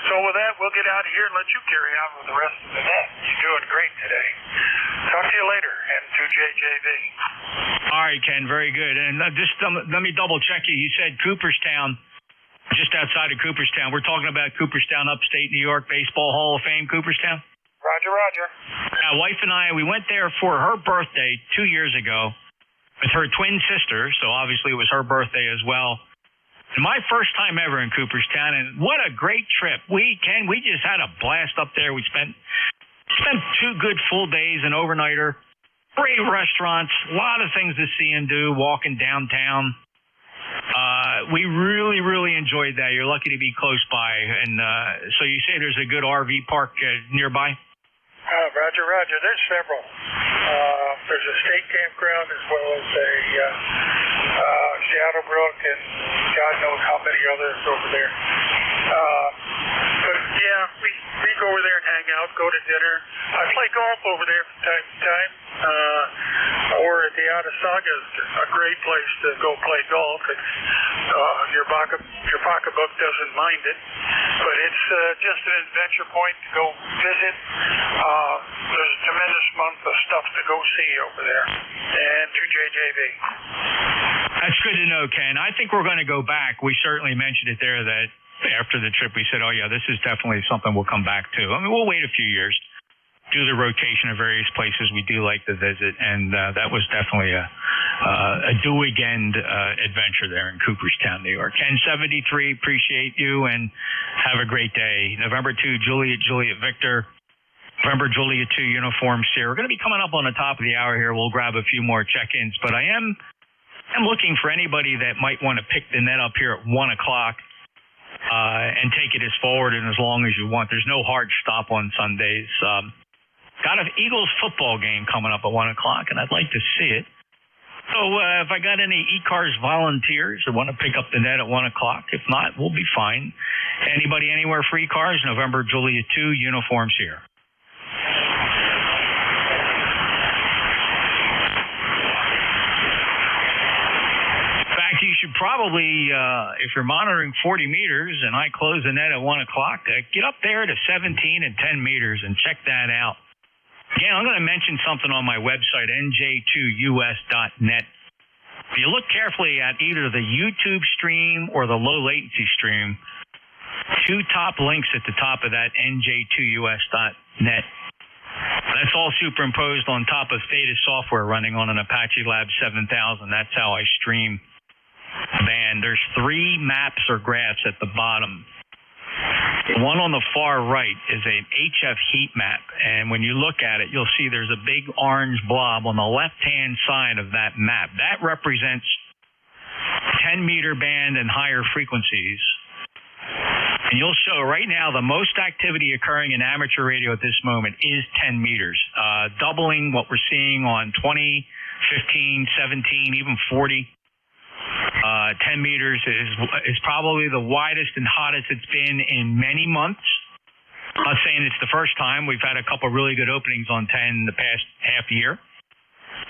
So with that, we'll get out of here and let you carry on with the rest of the net. You're doing great today. Talk to you later, M2JJV. All right, Ken, very good. And just let me double check you. You said Cooperstown, just outside of Cooperstown. We're talking about Cooperstown, upstate New York, Baseball Hall of Fame, Cooperstown? Roger. Now, wife and I, we went there for her birthday 2 years ago with her twin sister, so obviously it was her birthday as well. And my first time ever in Cooperstown, and what a great trip. We just had a blast up there. We spent 2 good full days, an overnighter. Great restaurants, a lot of things to see and do, walking downtown. We really, really enjoyed that. You're lucky to be close by. And so you say there's a good RV park nearby? Roger. There's several. There's a state campground as well as a Shadowbrook and God knows how many others over there. But yeah, we go over there and hang out, go to dinner. I play golf over there from time to time. Or at the Otesaga is a great place to go play golf. It's, your pocketbook doesn't mind it, but it's just an adventure point to go visit. There's a tremendous amount of stuff to go see over there. And to JJV. That's good to know, Ken. I think we're going to go back. We certainly mentioned it there that after the trip we said, oh, yeah, this is definitely something we'll come back to. I mean, we'll wait a few years, do the rotation of various places we do like to visit, and that was definitely a do-again adventure there in Cooperstown, New York. Ken 73, appreciate you, and have a great day. November 2, Juliet Victor. November Juliet 2 uniforms here. We're going to be coming up on the top of the hour here. We'll grab a few more check-ins, but I am looking for anybody that might want to pick the net up here at 1 o'clock and take it as forward and as long as you want. There's no hard stop on Sundays. Got an Eagles football game coming up at 1 o'clock, and I'd like to see it. So if I got any ECARS volunteers that want to pick up the net at 1 o'clock, if not, we'll be fine. Anybody anywhere for ECARS? November Juliet 2 uniforms here. You should probably, if you're monitoring 40 meters and I close the net at 1 o'clock, get up there to 17 and 10 meters and check that out. Again, I'm going to mention something on my website, nj2us.net. If you look carefully at either the YouTube stream or the low latency stream, two top links at the top of that, nj2us.net. That's all superimposed on top of Theta software running on an Apache Lab 7000. That's how I stream. And there's 3 maps or graphs at the bottom. The one on the far right is an HF heat map, and when you look at it, you'll see there's a big orange blob on the left-hand side of that map. That represents 10-meter band and higher frequencies. And you'll show right now the most activity occurring in amateur radio at this moment is 10 meters, doubling what we're seeing on 20, 15, 17, even 40. 10 meters is probably the widest and hottest it's been in many months. I'm not saying it's the first time. We've had a couple really good openings on 10 in the past half year.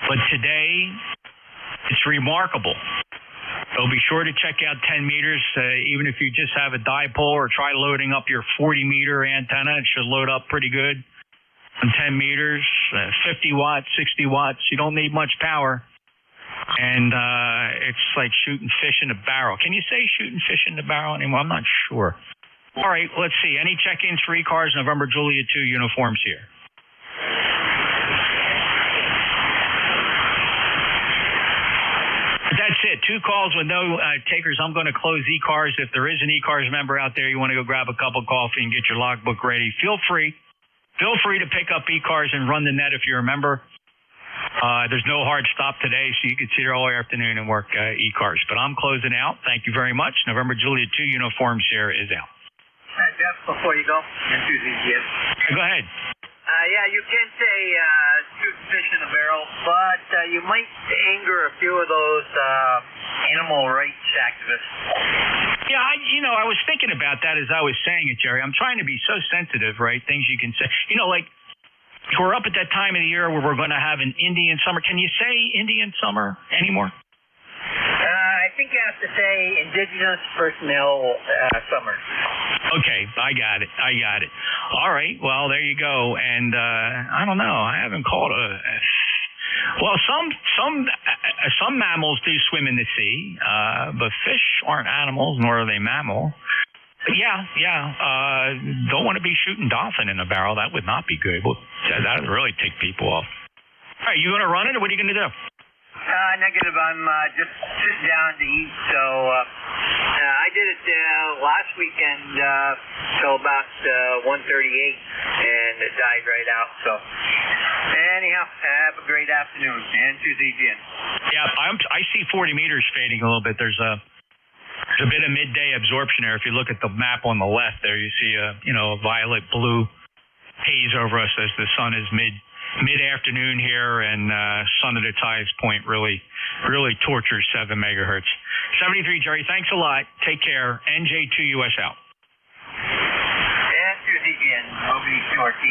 But today, it's remarkable. So be sure to check out 10 meters, even if you just have a dipole, or try loading up your 40-meter antenna. It should load up pretty good on 10 meters, 50 watts, 60 watts. You don't need much power. And it's like shooting fish in a barrel. Can you say shooting fish in the barrel anymore? I'm not sure. All right, let's see. Any check-ins for ECARS November Juliet 2 uniforms here? That's it. 2 calls with no takers. I'm going to close ECARS. If there is an ECARS member out there, you want to go grab a cup of coffee and get your logbook ready, feel free. Feel free to pick up ECARS and run the net if you're a member. There's no hard stop today, so you can sit here all afternoon and work ECARS. But I'm closing out. Thank you very much. November Juliet 2 uniform share is out. Jeff, before you go, Go ahead. Yeah, you can say shoot fish in a barrel, but you might anger a few of those animal rights activists. Yeah, I was thinking about that as I was saying it, Jerry. I'm trying to be so sensitive, right? Things you can say. Like we're up at that time of the year where we're going to have an Indian summer. Can you say Indian summer anymore? I think you have to say indigenous personnel summer. Okay, I got it. All right, well, there you go. And I don't know. I haven't called well, some mammals do swim in the sea, but fish aren't animals, nor are they mammal. But yeah. Don't want to be shooting dolphin in a barrel. That would not be good. Well, that would really take people off. All right, you going to run it, or what are you going to do? Negative. I'm just sitting down to eat. So I did it last weekend till about 1:38, and it died right out. So anyhow, have a great afternoon and to the gin. Yeah, I see 40 meters fading a little bit. There's a bit of midday absorption there. If you look at the map on the left there, you see a violet blue haze over us as the sun is mid-afternoon here, and sun at its highest point really tortures 7 megahertz. 73, Jerry, thanks a lot. Take care. NJ2US out. And to the gin. OB2RT.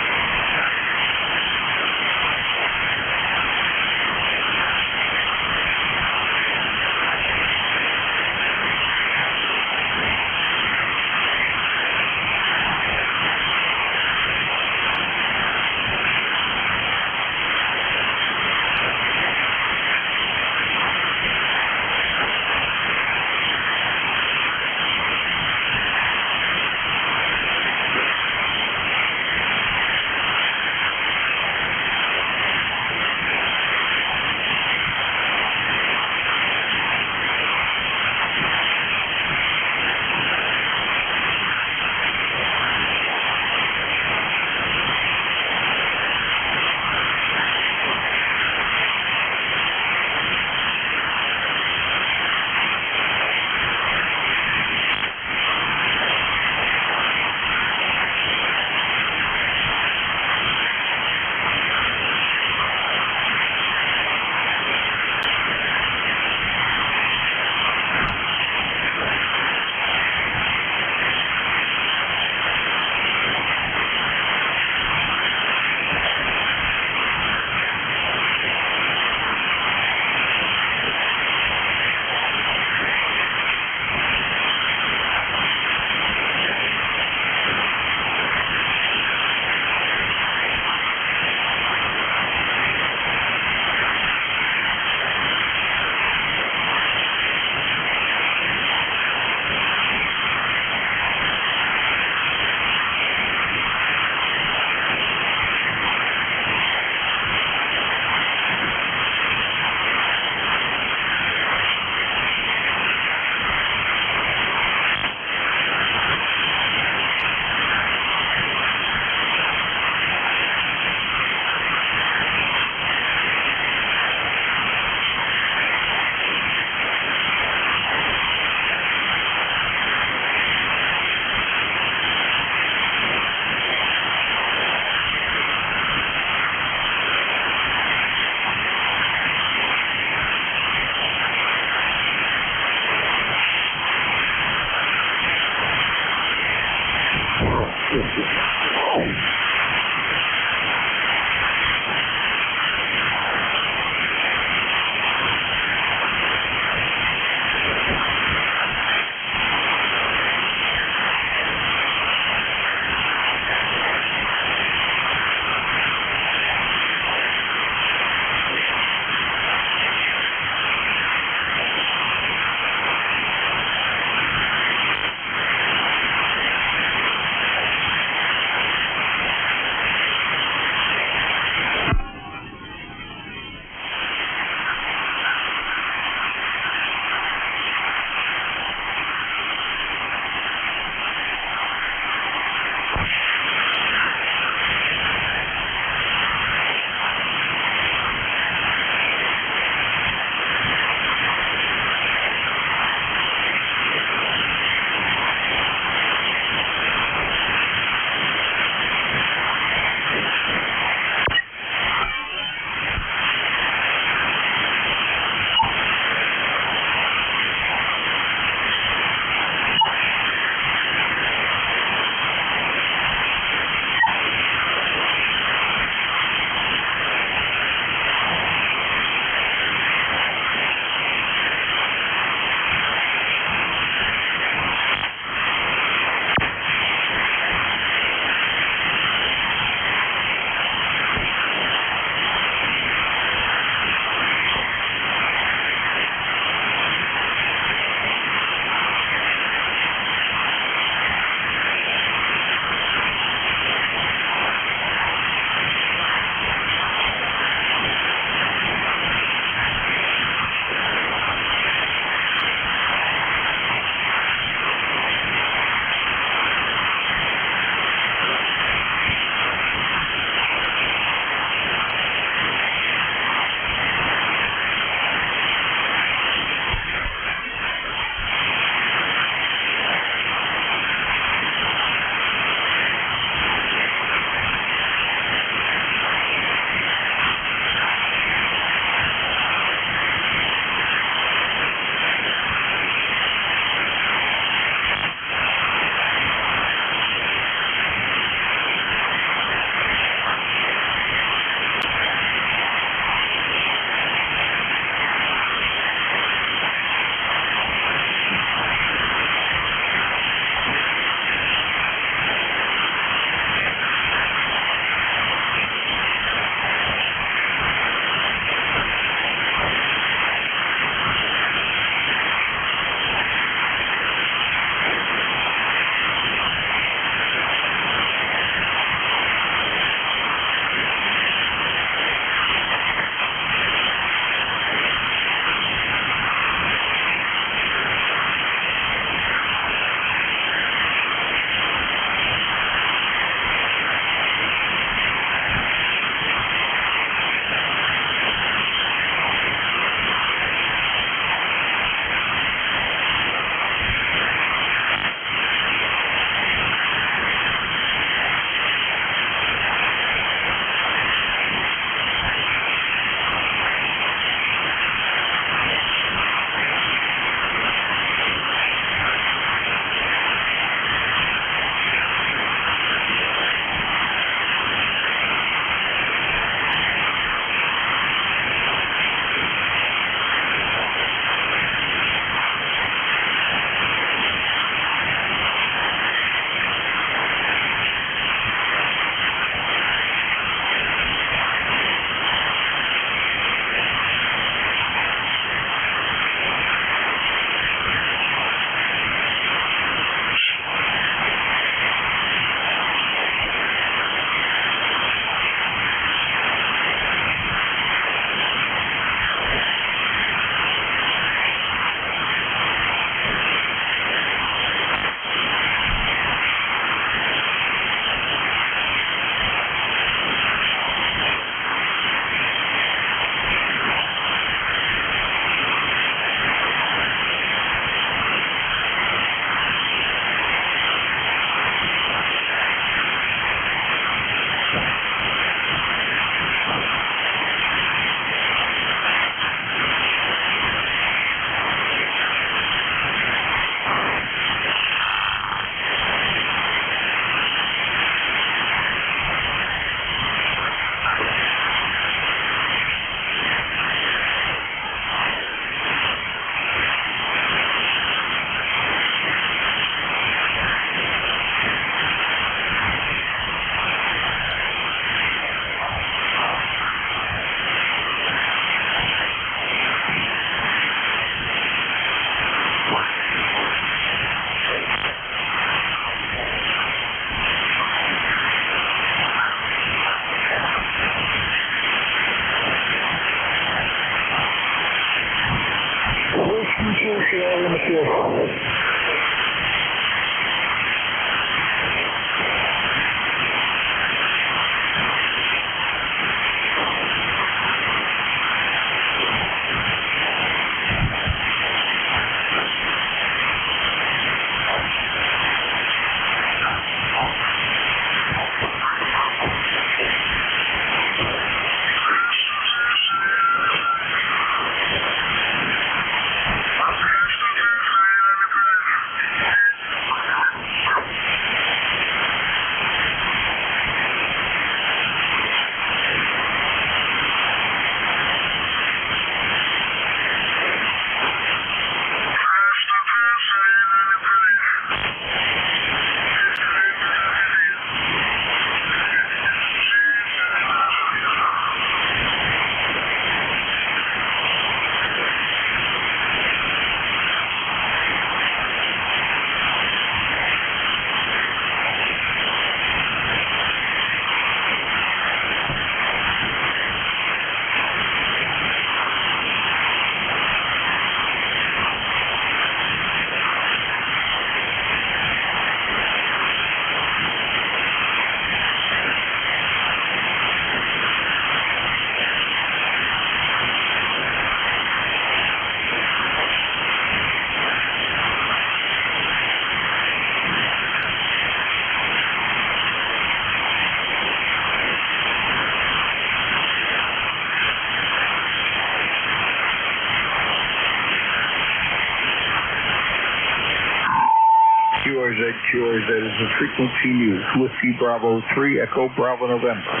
yours. That is the frequency used. Whiskey Bravo 3, Echo Bravo November.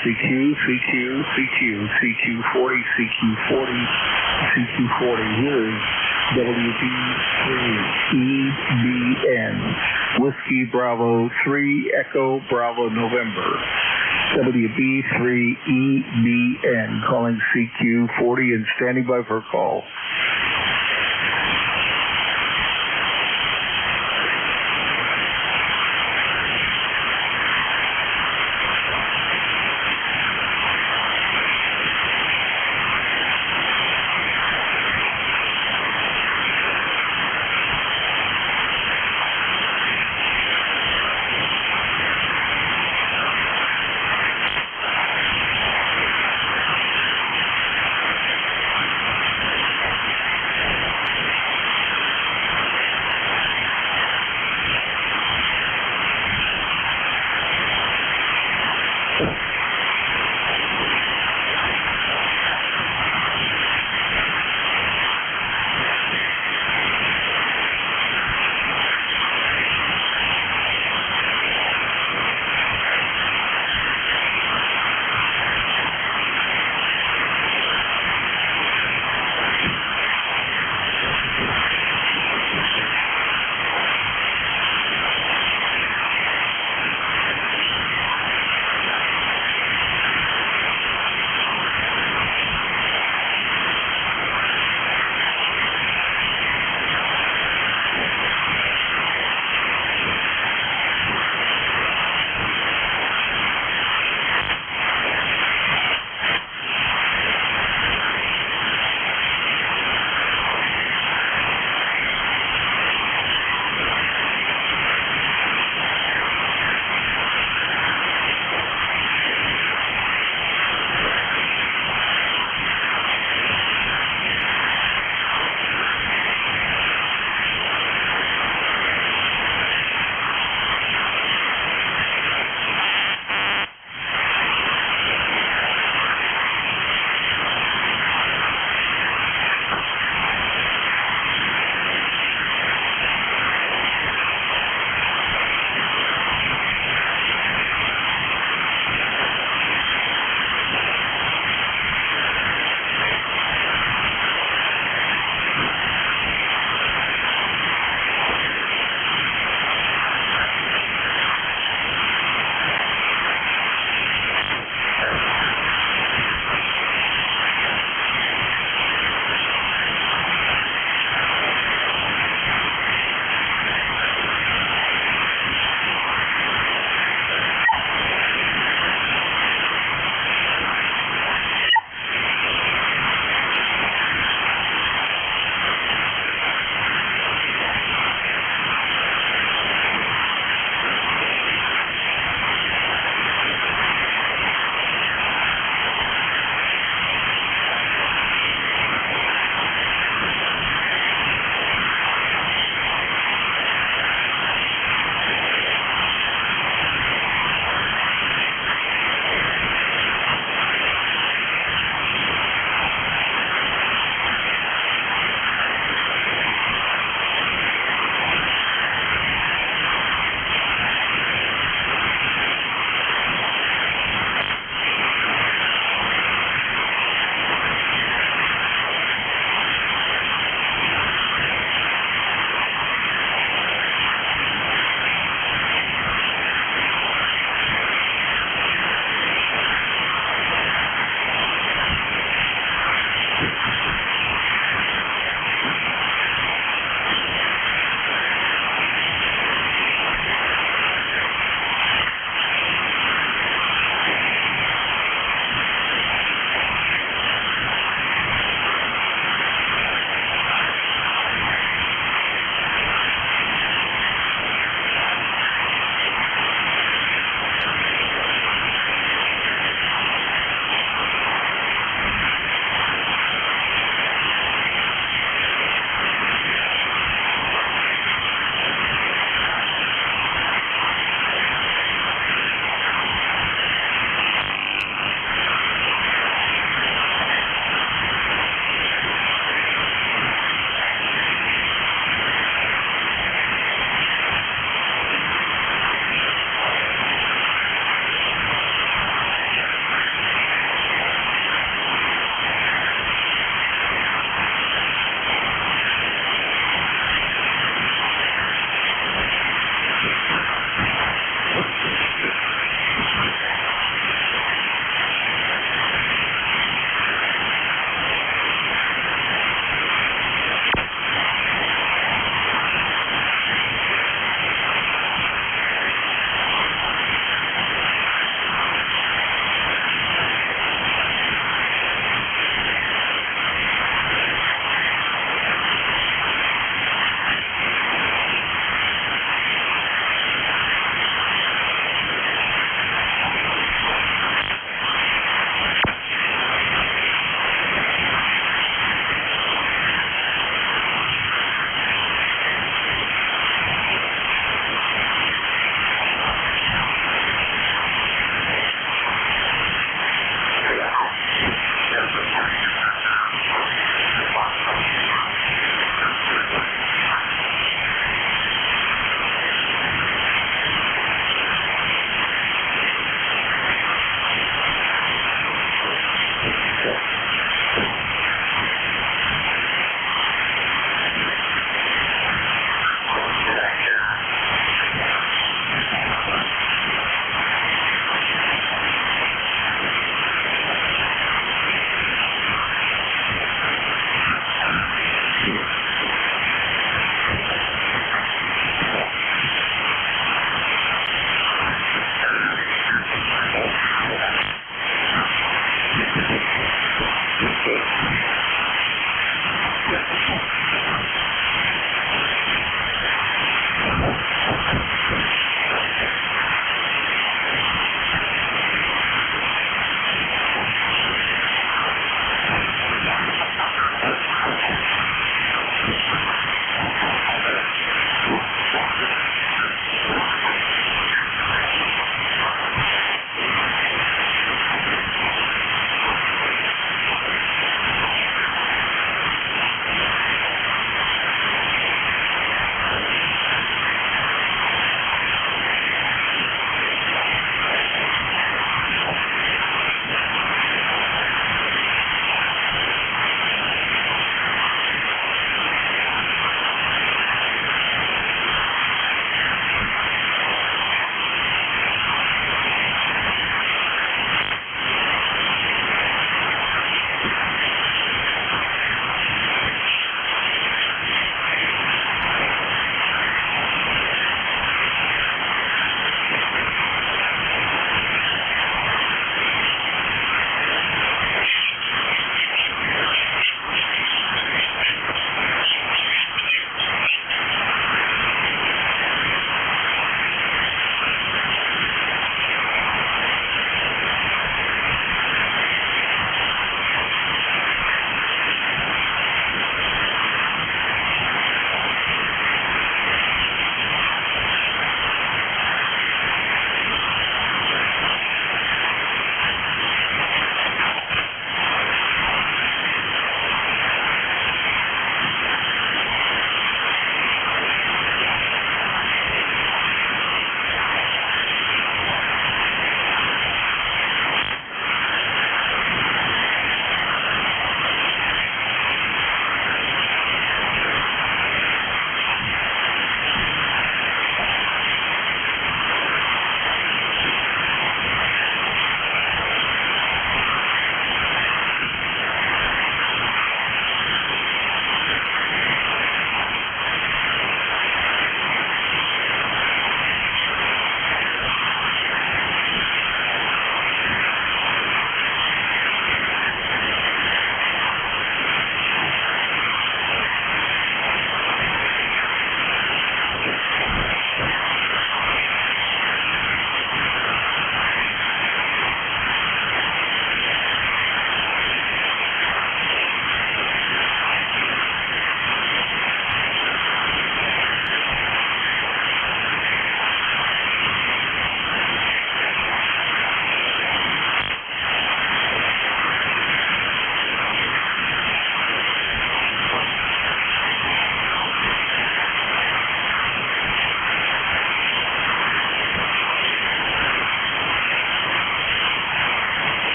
CQ, CQ40, CQ40. Here is WB3EBN. Whiskey Bravo 3, Echo Bravo November. WB3EBN. Calling CQ40 and standing by for a call.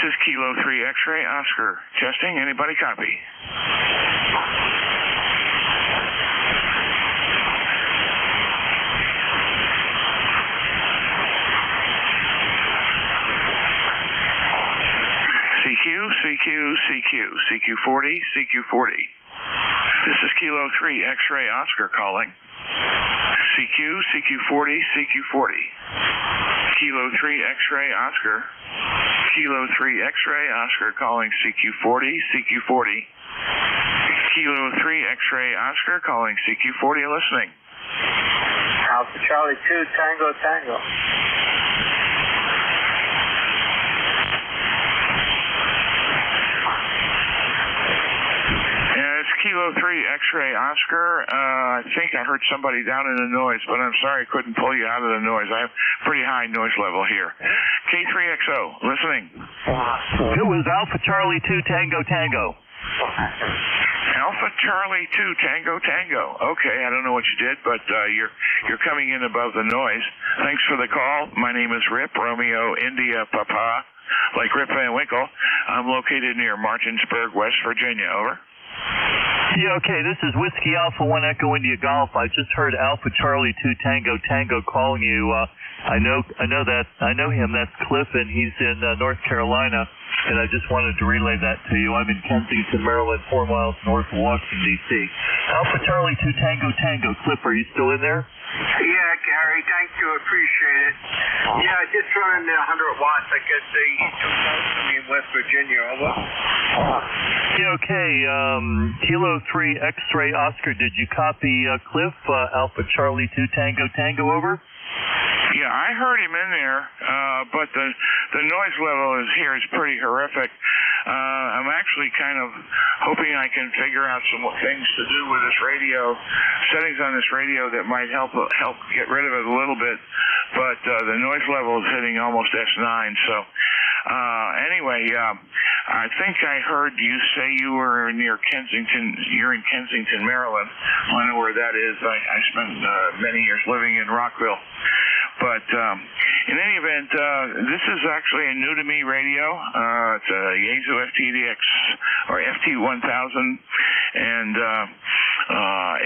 is Kilo 3 X-ray Oscar. Testing. Anybody copy? CQ40, CQ40. This is Kilo 3 X-ray Oscar calling. CQ40, CQ40. Kilo 3 X-ray Oscar. Kilo 3 X-ray Oscar calling CQ40, CQ40. Kilo 3 X-ray Oscar calling CQ40, listening. Alpha Charlie 2, Tango, Tango. Kilo 3 X-ray Oscar. I think I heard somebody down in the noise, but I'm sorry I couldn't pull you out of the noise. I have pretty high noise level here. K3XO, listening. It was Alpha Charlie 2 Tango Tango. Alpha Charlie 2 Tango Tango. Okay, I don't know what you did, but you're coming in above the noise. Thanks for the call. My name is Rip Romeo India Papa, like Rip Van Winkle. I'm located near Martinsburg, West Virginia. Over. Yeah, okay, this is Whiskey Alpha 1 Echo India Golf. I just heard Alpha Charlie 2 Tango Tango calling you. I know him. That's Cliff, and he's in North Carolina, and I just wanted to relay that to you. I'm in Kensington, Maryland, 4 miles north of Washington, D.C. Alpha Charlie 2 Tango Tango. Cliff, are you still in there? Yeah, Gary, thank you. Appreciate it. Yeah, just running the 100 watts. I guess they took out to me in West Virginia. Over. Yeah, okay. Kilo 3 X-ray Oscar, did you copy Cliff? Alpha Charlie 2 Tango Tango, over? Yeah, I heard him in there, but the noise level here is pretty horrific. I'm actually kind of hoping I can figure out some things to do with this radio, settings on this radio that might help get rid of it a little bit. But the noise level is hitting almost S9. So anyway, I think I heard you say you were near Kensington. You're in Kensington, Maryland. I know where that is. I spent many years living in Rockville. But in any event, this is actually a new-to-me radio. It's a Yaesu FTDX or FT1000, and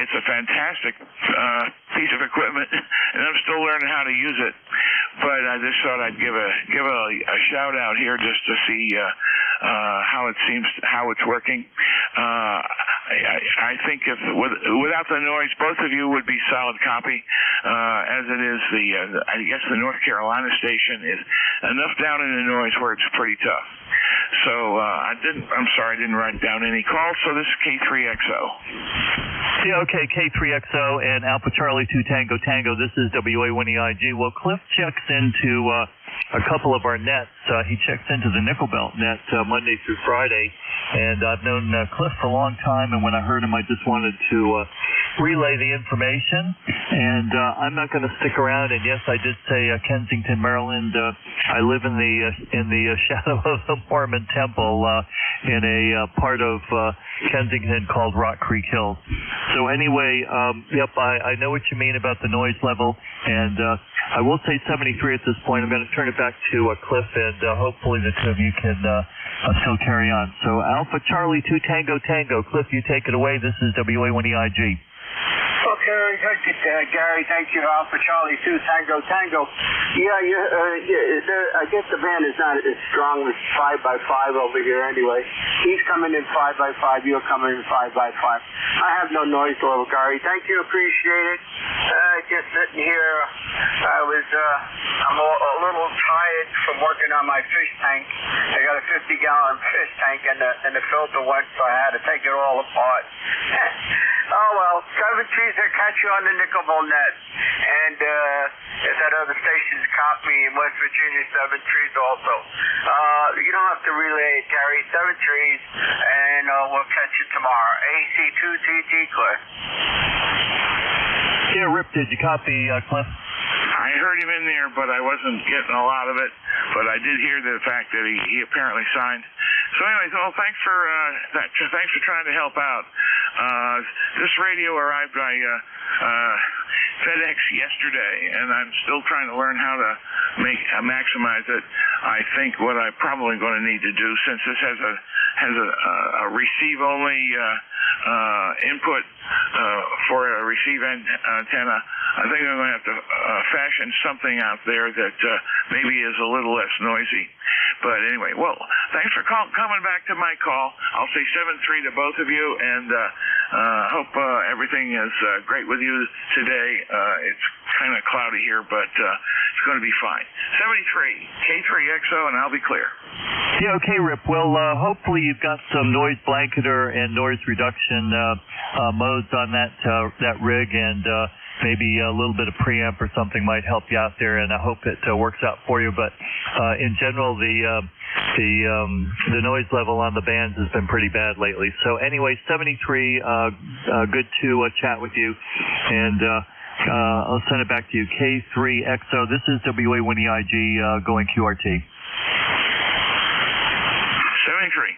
it's a fantastic piece of equipment, and I'm still learning how to use it. But I just thought I'd give a shout out here just to see how it's working. I think if without the noise, both of you would be solid copy. As it is, I guess the North Carolina station is enough down in the noise where it's pretty tough. So I'm sorry I didn't write down any calls. So this is K3XO. Yeah, okay, K3XO and Alpha Charlie 2 Tango Tango. This is WA1EIG. Well, Cliff checks into a couple of our nets. He checks into the Nickel Belt net Monday through Friday, and I've known Cliff for a long time, and when I heard him, I just wanted to relay the information, and I'm not going to stick around, and yes, I did say Kensington, Maryland. I live in the shadow of the Mormon Temple in a part of Kensington called Rock Creek Hills. So anyway, yep, I know what you mean about the noise level, and I will say 73 at this point. I'm going to turn it back to Cliff, and hopefully the two of you can still carry on. So Alpha Charlie 2 Tango Tango. Cliff, you take it away. This is WA1EIG. Okay, thank you, Gary. Thank you, Alpha Charlie 2 Tango Tango. Yeah, I guess the band is not as strong as 5x5 over here anyway. He's coming in 5x5. You're coming in 5x5. I have no noise level, Gary. Thank you. Appreciate it. Just sitting here. I'm a little tired from working on my fish tank. I got a 50-gallon fish tank, and the filter went, so I had to take it all apart. Oh, well, 7 trees that catch you on the Nickelville net. And if that other station's caught me in West Virginia, 7 trees also. You don't have to relay it, Gary. 7 trees, and we'll catch you tomorrow. AC2TG, Cliff. Yeah, Rip, did you copy, Cliff? I heard him in there, but I wasn't getting a lot of it. But I did hear the fact that he apparently signed. So anyways, well, thanks for trying to help out. This radio arrived by FedEx yesterday, and I'm still trying to learn how to maximize it. I think what I'm probably going to need to do, since this has a receive only input for a receive antenna, I think I'm going to have to fashion something out there that maybe is a little less noisy. But anyway, well, thanks for coming back to my call. I'll say 7-3 to both of you, and hope everything is great with you today. It's kind of cloudy here, but it's going to be fine. 73, K3XO, and I'll be clear. Yeah, okay, Rip. Well, hopefully you've got some noise blanketer and noise reduction modes on that rig, and maybe a little bit of preamp or something might help you out there, and I hope it works out for you. But in general, the noise level on the bands has been pretty bad lately. So anyway, 73, good to chat with you, and I'll send it back to you. K3XO, this is WA1EIG going QRT. 73.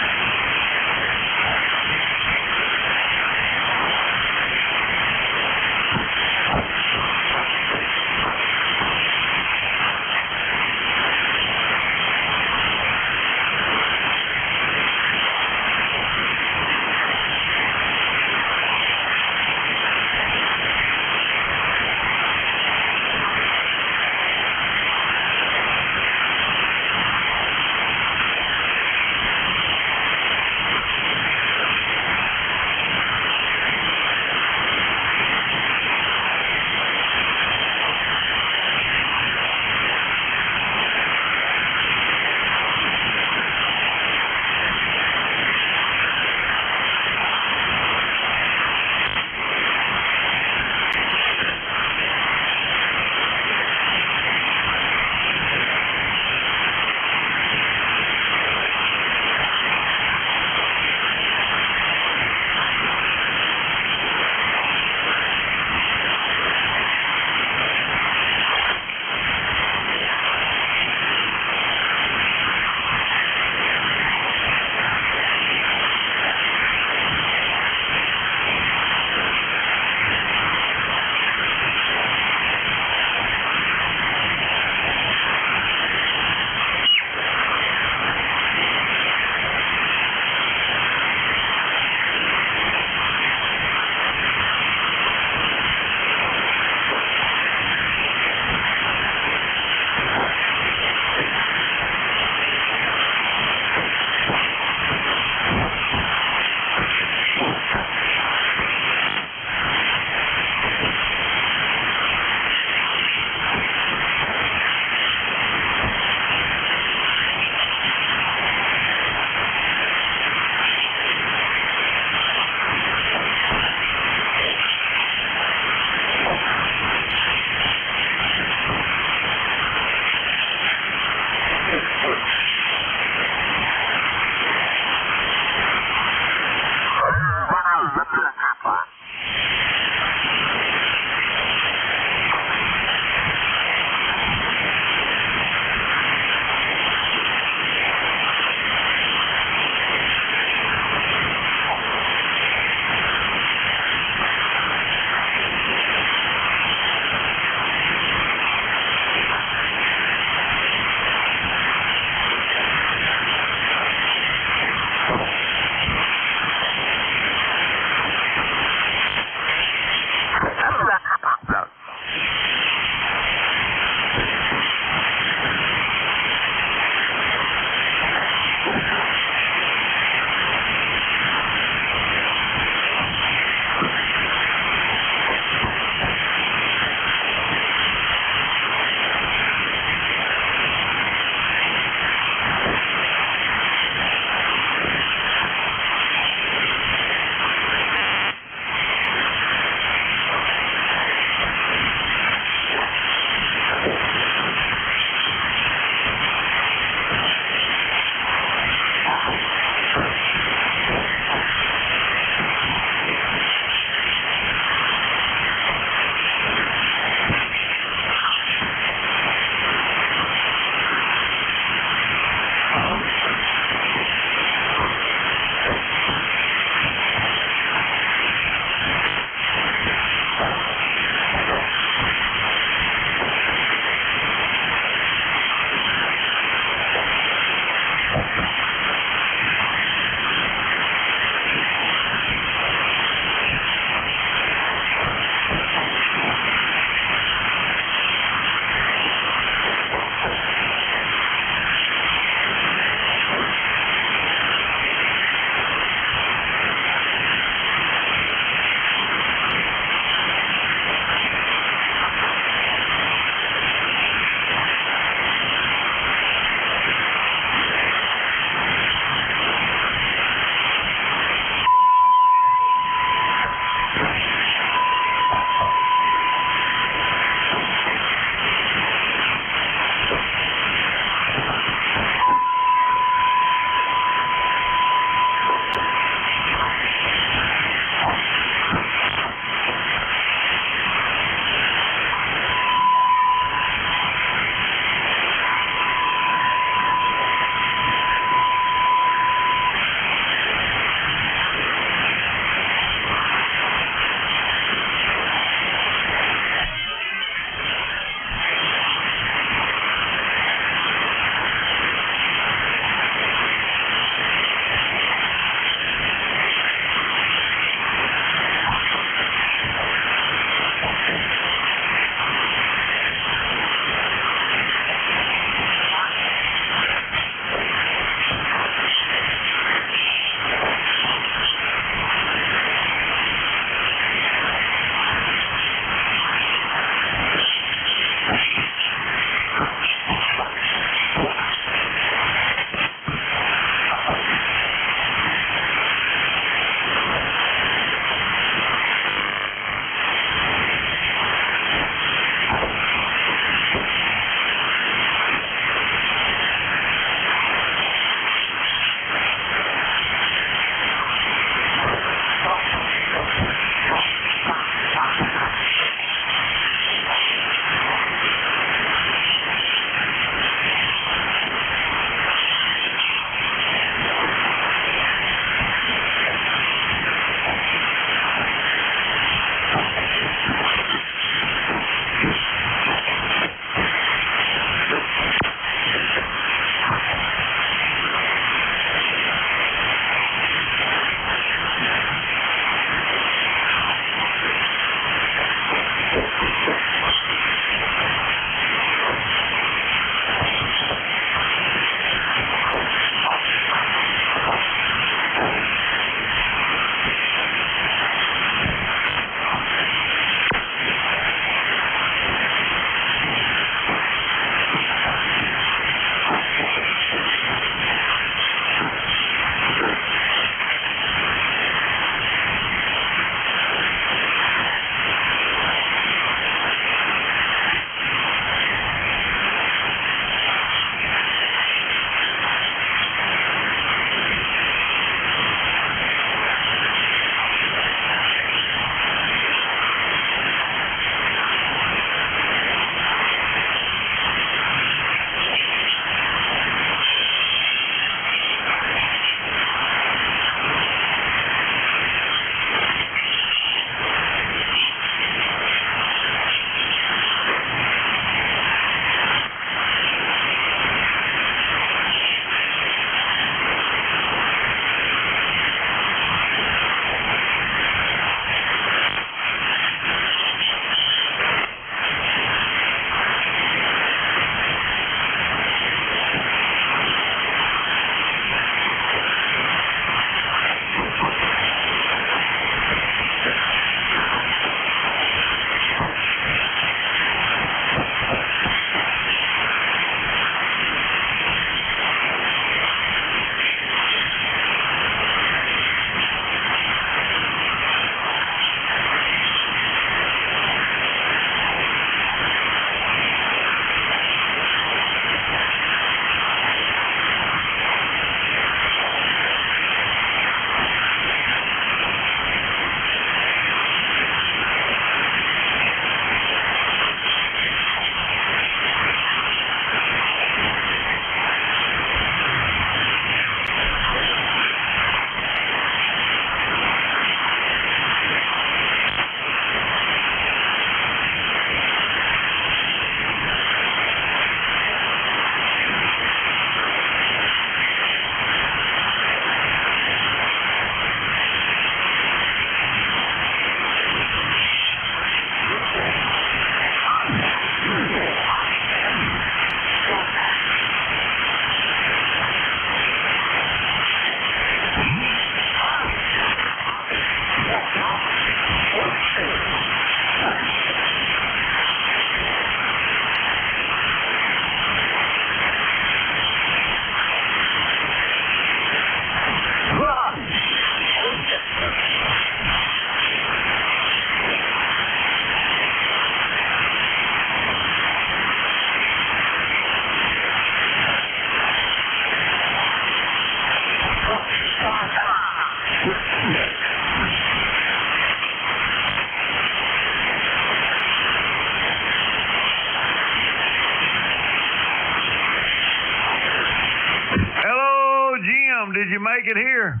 Jim, did you make it here?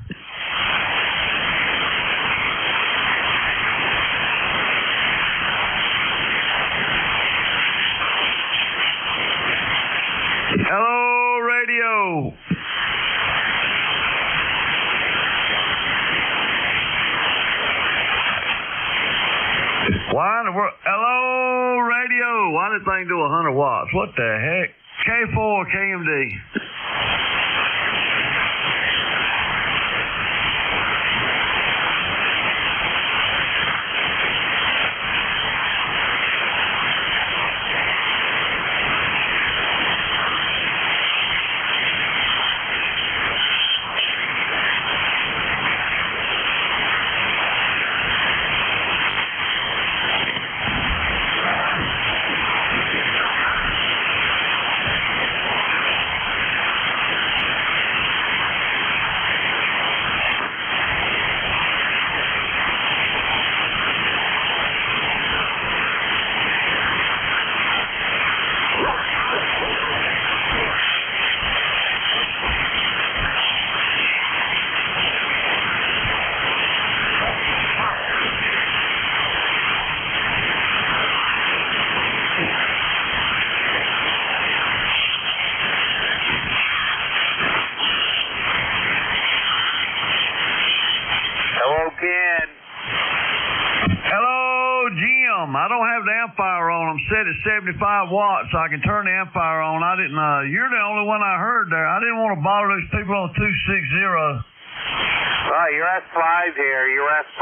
Hello, radio. Why in the world? Hello, radio. Why did the thing do 100 watts? What the heck? K4 KMD. I don't have the amplifier on. I'm set at 75 watts, so I can turn the amplifier on. I didn't. You're the only one I heard there. I didn't want to bother those people on 260. You're S5 here. You're S5.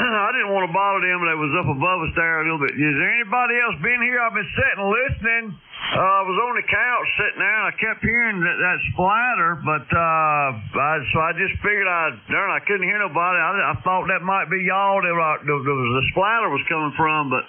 I didn't want to bother them. They was up above us there a little bit. Is there anybody else been here? I've been sitting listening. I was on the couch sitting there, and I kept hearing that splatter, but so I just figured I couldn't hear nobody. I thought that might be y'all that the splatter was coming from, but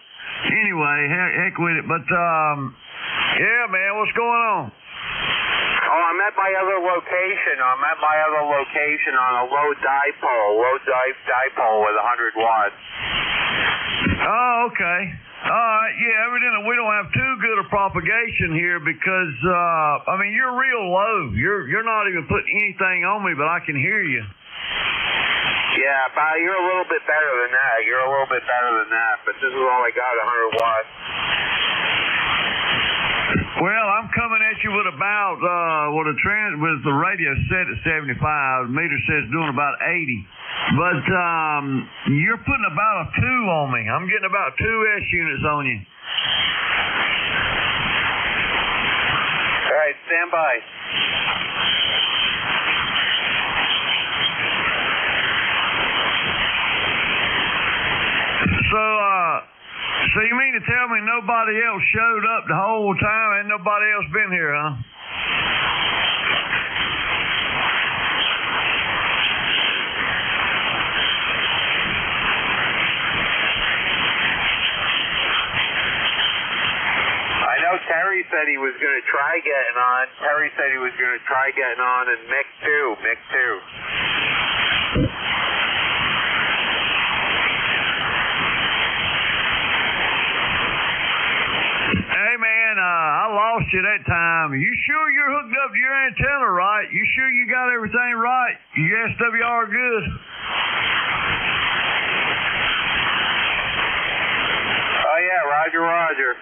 anyway, heck with it. But yeah, man, what's going on? Oh, I'm at my other location. I'm at my other location on a low dipole with 100 watts. Oh, okay. All right, yeah, evidently we don't have too good a propagation here because, you're real low. You're not even putting anything on me, but I can hear you. Yeah, but you're a little bit better than that. But this is all I got, 100 watts. Well, I'm coming at you with about with the radio set at 75. The meter says doing about 80. But you're putting about a 2 on me. I'm getting about 2 S units on you. All right, stand by. So you mean to tell me nobody else showed up the whole time? Ain't nobody else been here, huh? I know Terry said he was going to try getting on. And Mick too. Hey, man, I lost you that time. You sure you're hooked up to your antenna right? You sure you got everything right? Your SWR good? Oh, yeah, Roger.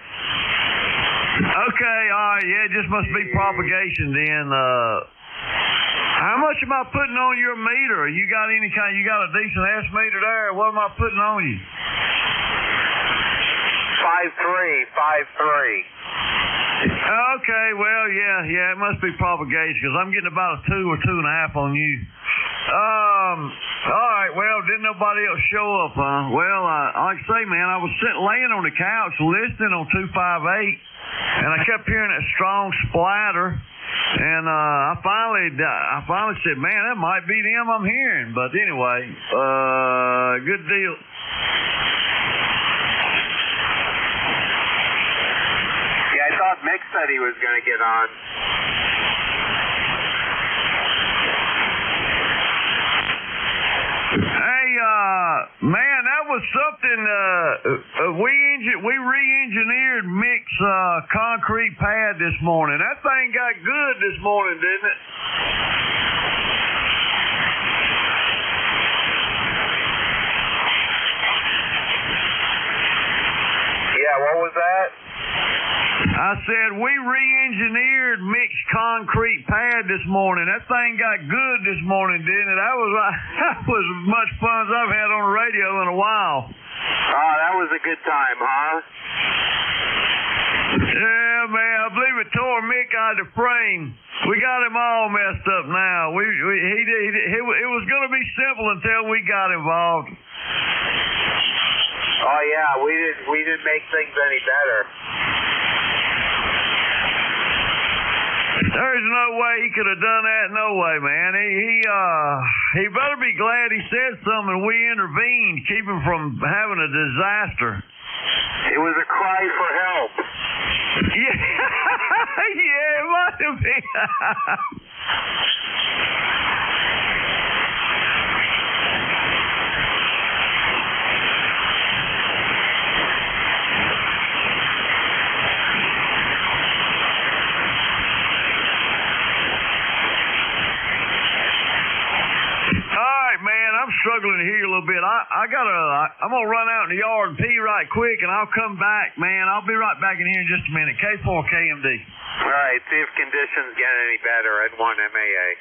Okay, all right, yeah, it just must be propagation then. How much am I putting on your meter? You got a decent S meter there? What am I putting on you? 5.3. Okay, well, yeah, it must be propagation because I'm getting about a 2 or 2.5 on you. All right, well, didn't nobody else show up, huh? Well, like I say, man, I was laying on the couch listening on 258, and I kept hearing that strong splatter, and I finally said, man, that might be them I'm hearing. But anyway, good deal. I thought Mick said he was going to get on. Hey, man, that was something. Justin, we re-engineered Mick's concrete pad this morning. That thing got good this morning, didn't it? Yeah, what was that? I said we re-engineered Mick's concrete pad this morning. That thing got good this morning, didn't it? That was as much fun as I've had on the radio in a while. Oh, that was a good time, huh? Yeah, man, I believe it tore Mick out of the frame. We got him all messed up now. It was going to be simple until we got involved. Oh yeah, we didn't make things any better. There's no way he could have done that. No way, man. He better be glad he said something and we intervened, keep him from having a disaster. It was a cry for help. Yeah, yeah, it must have been. I'm struggling to hear you a little bit. I'm gonna run out in the yard and pee right quick, and I'll come back, man. I'll be right back in here in just a minute. K4KMD. All right, see if conditions get any better at 1 MAA.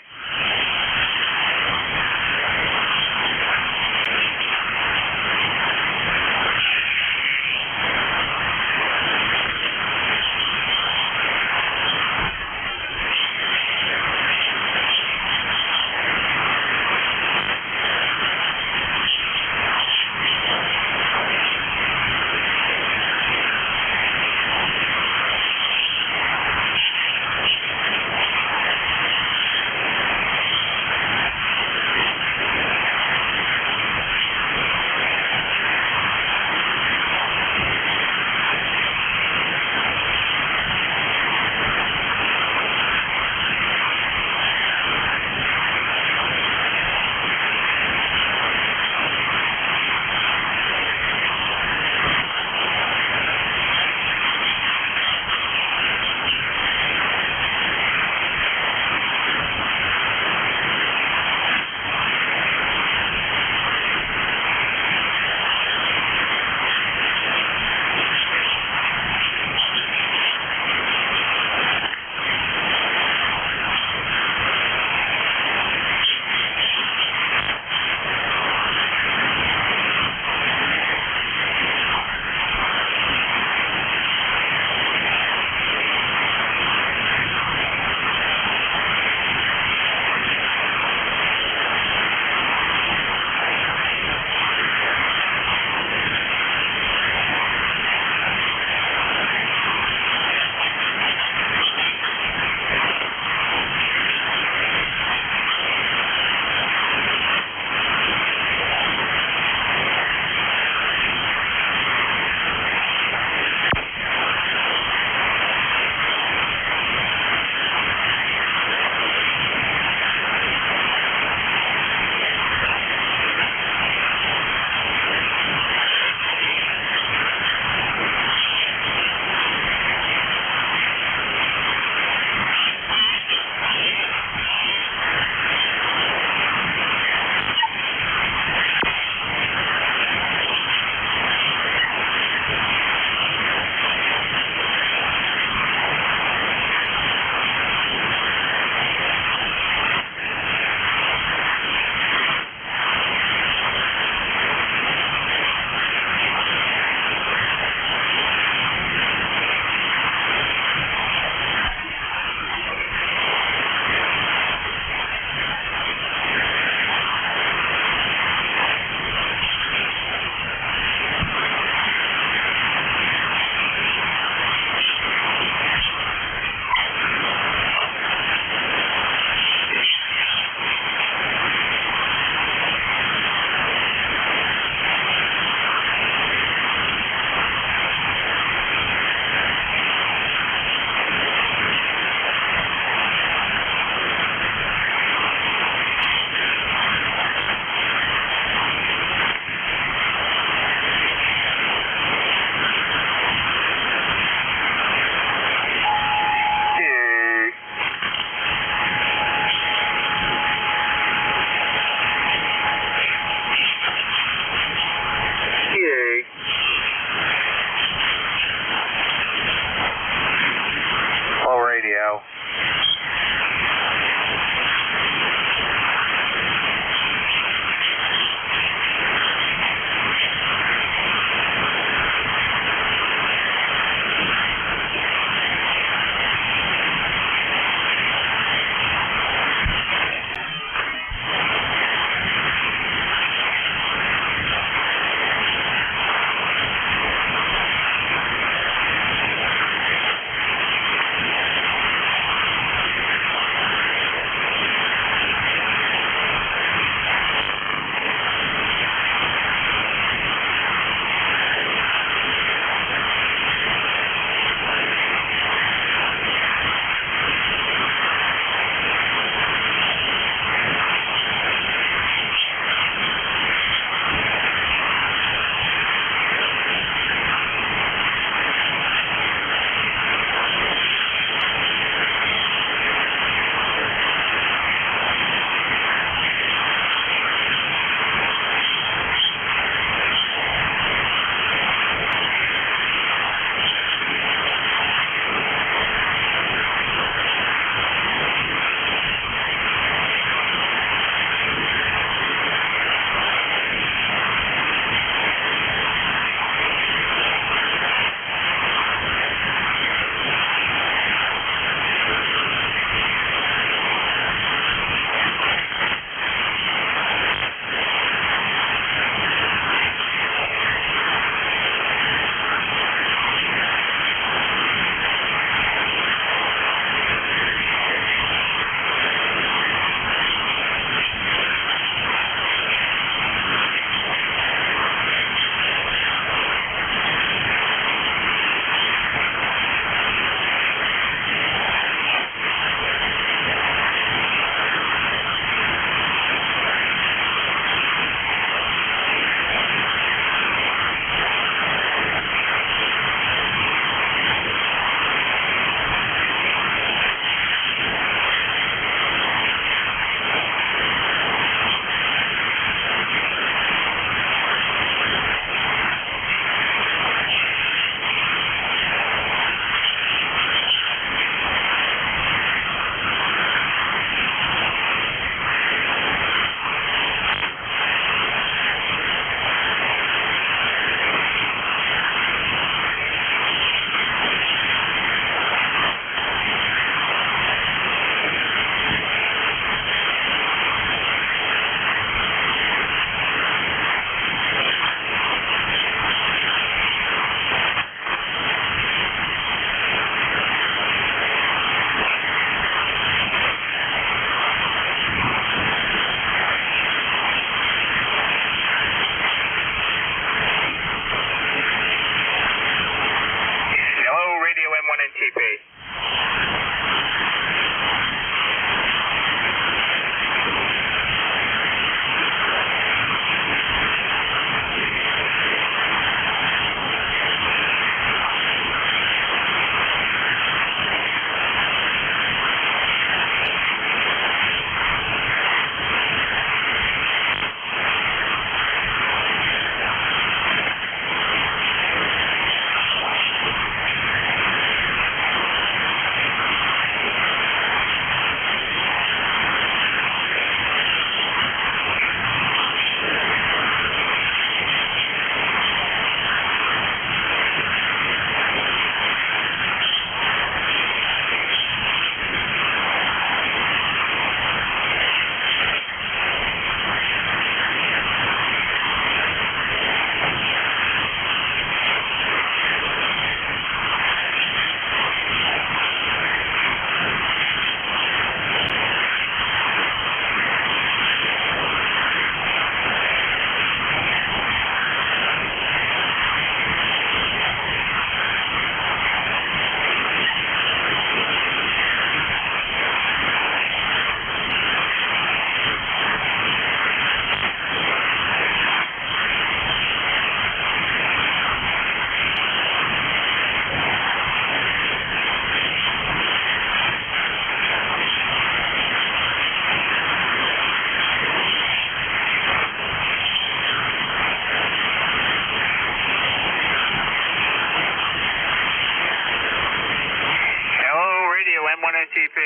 TP.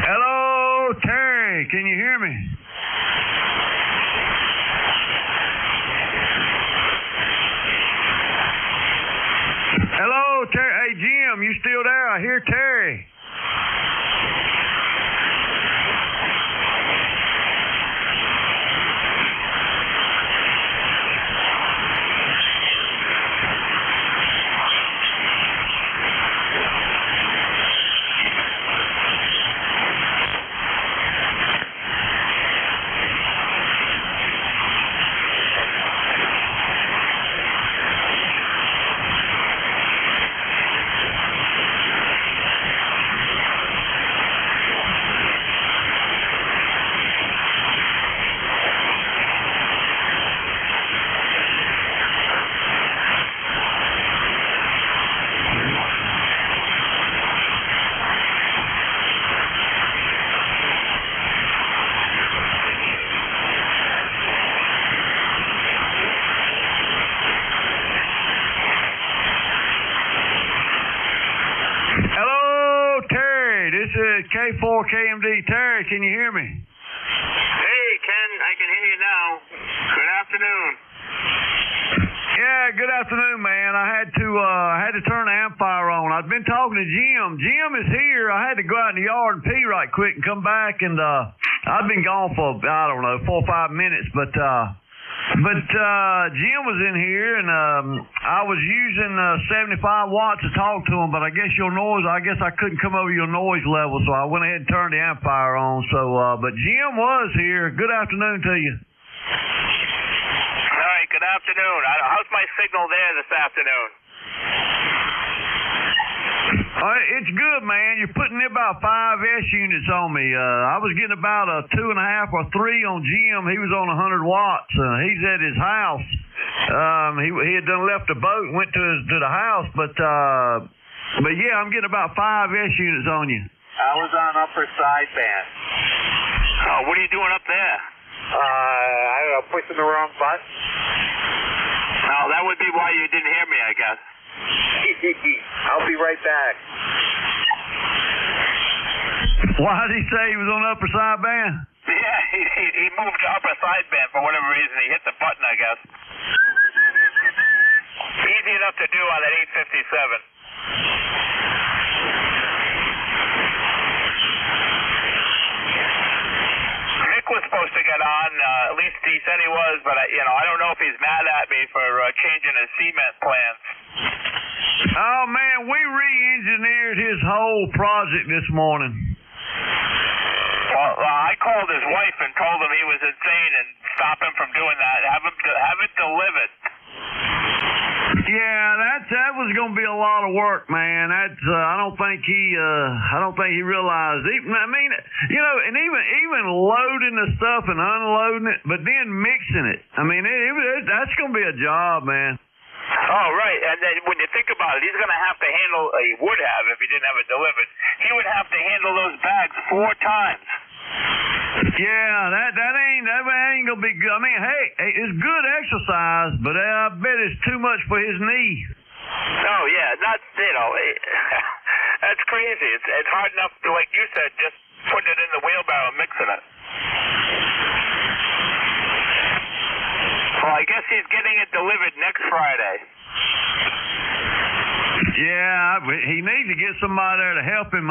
Hello, Terry. Can you hear me? Hello, Terry. Hey, Jim, you still there? I hear Terry. K4KMD. Terry, can you hear me? Hey, Ken, I can hear you now. Good afternoon. Yeah, good afternoon, man. I had to turn the amplifier on. I've been talking to Jim. Jim is here. I had to go out in the yard and pee right quick and come back, and I've been gone for, I don't know, 4 or 5 minutes, but Jim was in here, and I was using 75 watts to talk to him, but I guess I couldn't come over your noise level, so I went ahead and turned the amplifier on. So, but Jim was here. Good afternoon to you. All right, good afternoon. How's my signal there this afternoon? It's good, man. You're putting about 5 S units on me. I was getting about a 2.5 or 3 on Jim. He was on 100 watts. He's at his house. He had done left the boat and went to the house, but yeah, I'm getting about 5 S units on you. I was on upper sideband. Oh, what are you doing up there? I don't know, pushing the wrong button. Oh, that would be why you didn't hear me, I guess. I'll be right back. Why did he say he was on the upper sideband? Yeah, he moved to upper sideband for whatever reason. He hit the button, I guess. Easy enough to do on that 857. Was supposed to get on, at least he said he was, but I don't know if he's mad at me for changing his cement plans. Oh man, we re-engineered his whole project this morning. Well, I called his wife and told him he was insane and stop him from doing that. Have it delivered. Yeah, that was going to be a lot of work, man. That's I don't think he realized. And even loading the stuff and unloading it, but then mixing it. I mean, that's going to be a job, man. Oh, right. And then when you think about it, he's going to have to handle. He would have if he didn't have it delivered. He would have to handle those bags 4 times. Yeah, that ain't gonna be good. I mean, hey, it's good exercise, but I bet it's too much for his knee. Oh yeah, that's crazy. It's hard enough to, like you said, just putting it in the wheelbarrow and mixing it. Well, I guess he's getting it delivered next Friday. Yeah, he needs to get somebody there to help him.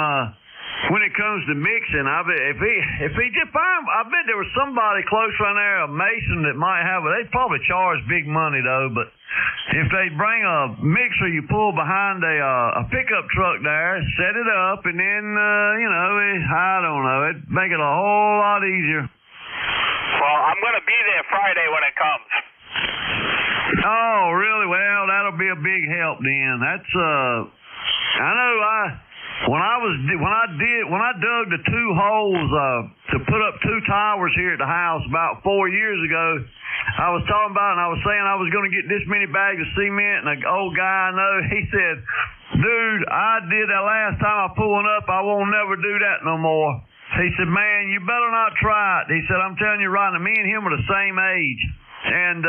When it comes to mixing, I bet if he just find, I bet there was somebody close around there, a mason that might have it. They'd probably charge big money though. But if they bring a mixer, you pull behind a pickup truck there, set it up, and then I don't know, it'd make it a whole lot easier. Well, I'm gonna be there Friday when it comes. Oh, really? Well, that'll be a big help then. That's I know When I dug the 2 holes to put up 2 towers here at the house about 4 years ago, I was talking about, and I was saying I was going to get this many bags of cement, and the old guy I know, he said, dude, I did that last time I pulled one up, I won't never do that no more. He said, man, you better not try it. He said, I'm telling you right now, me and him are the same age. And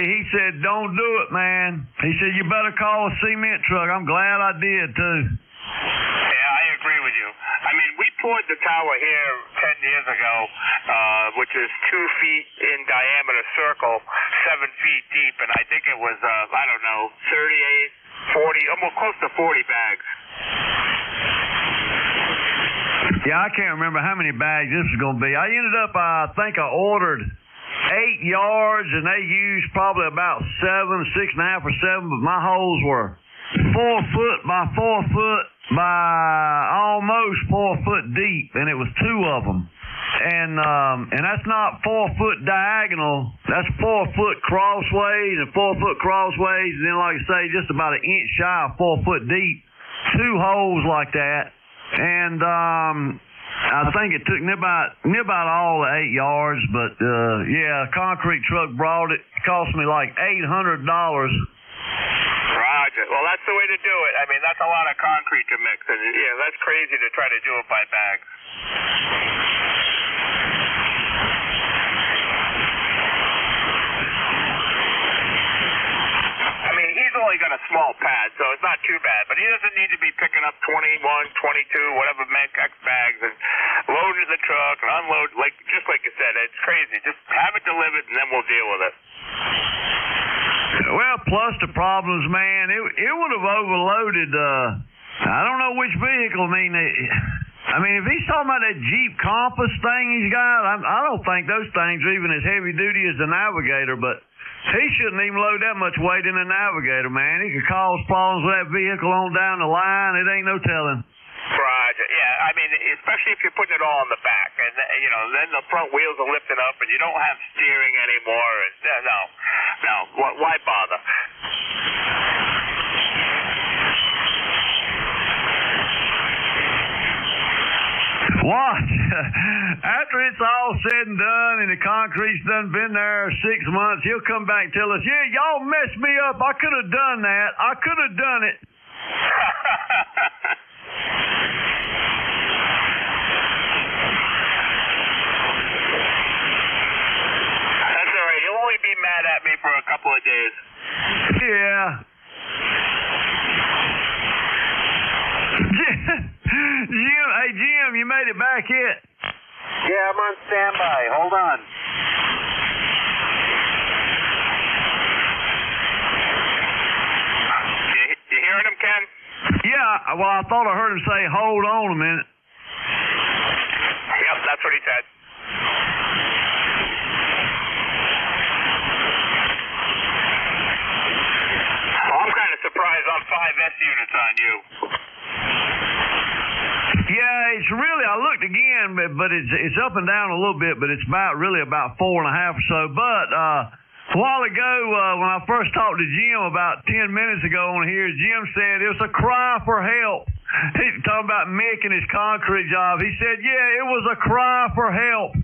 he said, don't do it, man. He said, you better call a cement truck. I'm glad I did, too. Yeah, I agree with you. I mean, we poured the tower here 10 years ago, which is 2 feet in diameter circle, 7 feet deep, and I think it was, 38, 40, almost close to 40 bags. Yeah, I can't remember how many bags this was going to be. I ended up, I think I ordered 8 yards, and they used probably about 6.5 or 7, but my holes were 4 foot by 4 foot by almost 4 foot deep, and it was 2 of them. And that's not 4 foot diagonal. That's 4 foot crossways and 4 foot crossways, and then, like I say, just about an inch shy of 4 foot deep. 2 holes like that. And I think it took me about all the 8 yards, but yeah, a concrete truck brought it. It cost me like $800. Roger. Well, that's the way to do it. I mean, that's a lot of concrete to mix, and yeah, that's crazy to try to do it by bags. I mean, he's only got a small pad, so it's not too bad, but he doesn't need to be picking up 21, 22, whatever X bags and loading the truck and unload, just like you said. It's crazy. Just have it delivered, and then we'll deal with it. Well, plus the problems, man, it would have overloaded, I don't know which vehicle. I mean, if he's talking about that Jeep Compass thing he's got, I don't think those things are even as heavy duty as the Navigator, but he shouldn't even load that much weight in the Navigator, man. He could cause problems with that vehicle on down the line. It ain't no telling. Roger. Yeah, I mean, especially if you're putting it all on the back, and then the front wheels are lifting up, and you don't have steering anymore. And no, why bother? Watch. After it's all said and done, and the concrete's done been there 6 months, he'll come back and tell us, "Yeah, y'all messed me up. I could have done that. I could have done it." That's all right. He'll only be mad at me for a couple of days. Yeah. Jim, you made it back yet? Yeah, I'm on standby. Hold on. You hearing him, Ken? Yeah, well, I thought I heard him say, hold on a minute. Yep, that's what he said. Well, I'm kind of surprised I'm 5S units on you. Yeah, it's really, I looked again, but it's up and down a little bit, but it's really about 4.5 or so. But a while ago, when I first talked to Jim about 10 minutes ago on here, Jim said it was a cry for help. He talking about Mick and his concrete job. He said, yeah, it was a cry for help.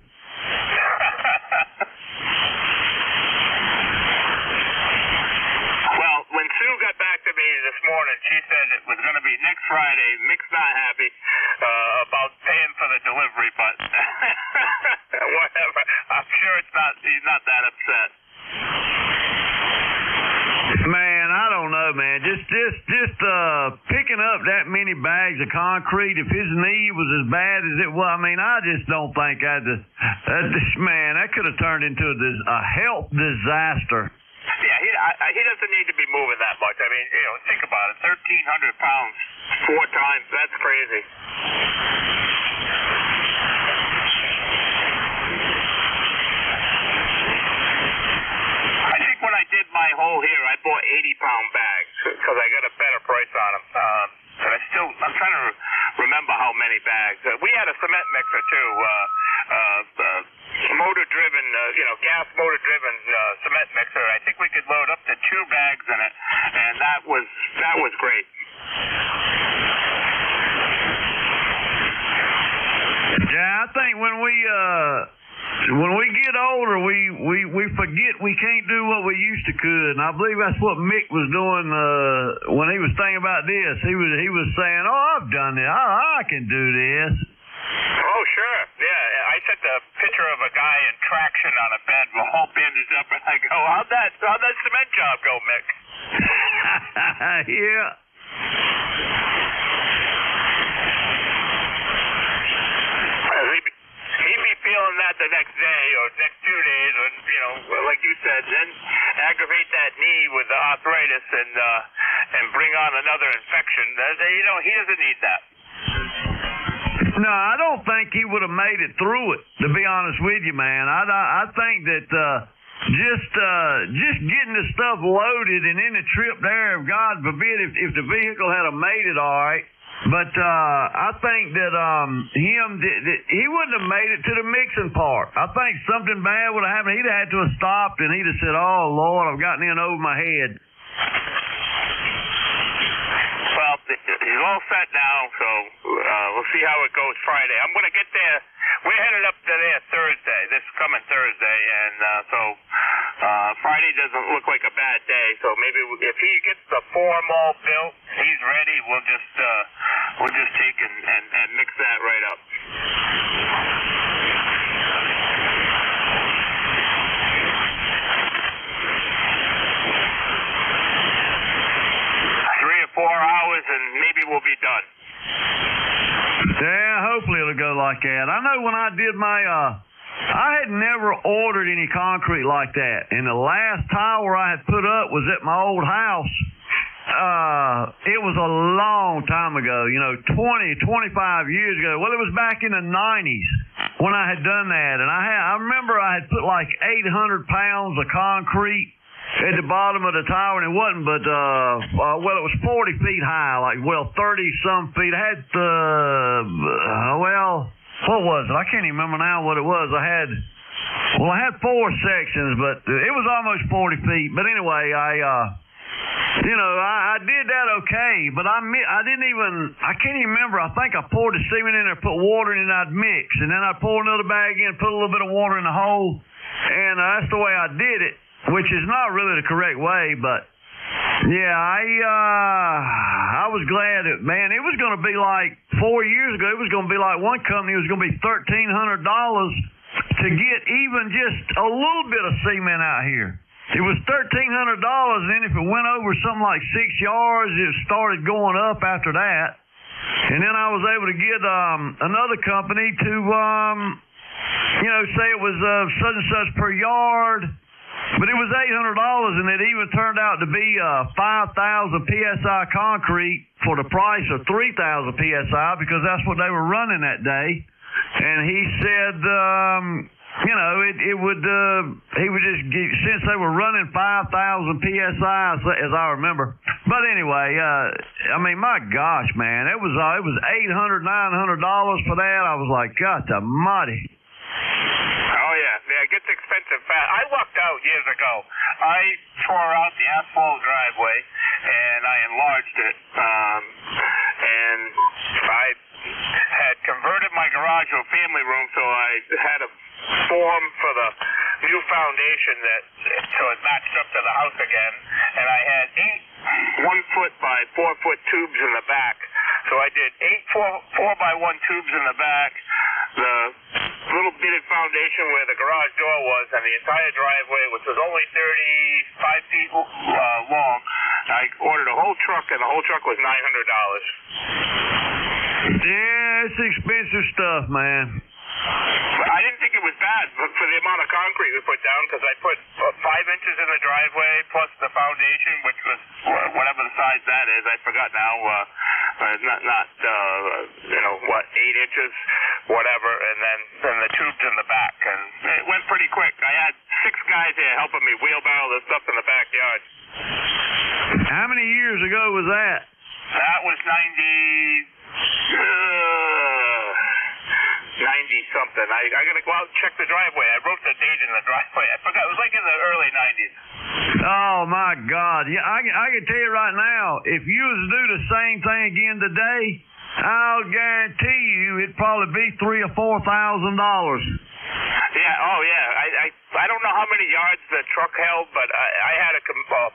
Well, when Sue got back to me this morning, she said it was going to be next Friday. Mick's not happy about paying for the delivery, but whatever. I'm sure he's not that upset. Man, I don't know, man. Just picking up that many bags of concrete, if his knee was as bad as it was, I mean, I just don't think that could have turned into a health disaster. Yeah, he doesn't need to be moving that much. I mean, think about it. 1,300 pounds 4 times. That's crazy. I think when I did my hole here, I bought 80-pound bags because I got a better price on them. But I'm trying to remember how many bags. We had a cement mixer too, motor-driven, gas motor-driven cement mixer. I think we could load up to 2 bags in it, and that was great. Yeah, I think when we get older, we forget we can't do what we used to could, and I believe that's what Mick was doing when he was thinking about this. He was saying, "Oh, I've done it. I can do this." Oh, sure. Yeah, I sent a picture of a guy in traction on a bed, all bandaged up, and I go, how'd that cement job go, Mick? Yeah. He'd be feeling that the next day or next 2 days, or, you know, like you said, then aggravate that knee with the arthritis and bring on another infection. You know, he doesn't need that. No, I don't think he would have made it through it, to be honest with you, man. I think that just getting the stuff loaded and in the trip there, God forbid if the vehicle had made it all right. But I think that he wouldn't have made it to the mixing part. I think something bad would have happened. He'd have had to have stopped, and he'd have said, "Oh Lord, I've gotten in over my head." Well, he's all set now, so we'll see how it goes Friday. I'm going to get there. We're headed up to there Thursday, this coming Thursday, and so Friday doesn't look like a bad day. So maybe if he gets the form all built, he's ready. We'll just take and mix that right up. And maybe we'll be done. Yeah, hopefully it'll go like that. I know when I did my, I had never ordered any concrete like that. And the last tower I had put up was at my old house. It was a long time ago, 20, 25 years ago. Well, it was back in the 90s when I had done that. And I remember I had put like 800 pounds of concrete at the bottom of the tower, and it wasn't but, it was 40 feet high, 30-some feet. I had, what was it? I can't even remember now what it was. I had 4 sections, but it was almost 40 feet. But anyway, I did that okay, but I can't even remember. I think I poured the cement in there, put water in it, and I'd mix, and then I'd pour another bag in, put a little bit of water in the hole, and that's the way I did it. Which is not really the correct way, but yeah, I was glad that, man, it was going to be like 4 years ago, it was going to be like one company, it was going to be $1,300 to get even just a little bit of cement out here. It was $1,300, and then if it went over something like 6 yards, it started going up after that. And then I was able to get another company to, say it was such and such per yard. But it was $800, and it even turned out to be 5,000 PSI concrete for the price of 3,000 PSI because that's what they were running that day. And he said, he would just give, since they were running 5,000 PSI, as I remember. But anyway, my gosh, man, it was $800, $900 for that. I was like, God almighty. Oh, yeah, it gets expensive fast. I lucked out years ago. I tore out the asphalt driveway, and I enlarged it, and I had converted my garage to a family room, so I had a form for the new foundation so it matched up to the house again, and I had 8 1-foot by 4-foot tubes in the back. So I did 8 4x1 tubes in the back, the little bitted foundation where the garage door was, and the entire driveway, which was only 35 feet long. I ordered a whole truck, and the whole truck was $900. Yeah, it's expensive stuff, man. I didn't think it was bad for the amount of concrete we put down, because I put 5 inches in the driveway plus the foundation, which was whatever the size that is. I forgot now. Not 8 inches, whatever, and then the tubes in the back, and it went pretty quick. I had 6 guys here helping me wheelbarrow the stuff in the backyard. How many years ago was that? That was 90-something. I got to go out and check the driveway. I wrote the date in the driveway. I forgot. It was like in the early 90s. Oh, my God. Yeah, I can tell you right now, if you was to do the same thing again today, I'll guarantee you it'd probably be $3,000 or $4,000. Yeah, oh, yeah. I don't know how many yards the truck held, but I had a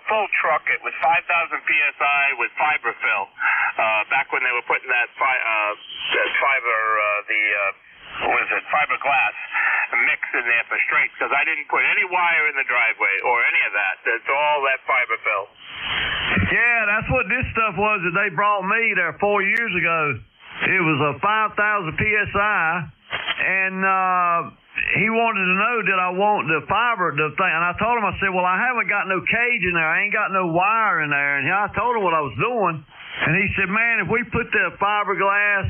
full truck. It was 5,000 PSI with fiberfill. back when they were putting that fiber, fiberglass mix in there for strength, because I didn't put any wire in the driveway or any of that. It's all that fiber, Bill. Yeah, that's what this stuff was that they brought me there 4 years ago. It was a 5,000 PSI, and he wanted to know did I want the fiber, the thing. And I told him, I said, well, I haven't got no cage in there. I ain't got no wire in there. And I told him what I was doing. And he said, man, if we put the fiberglass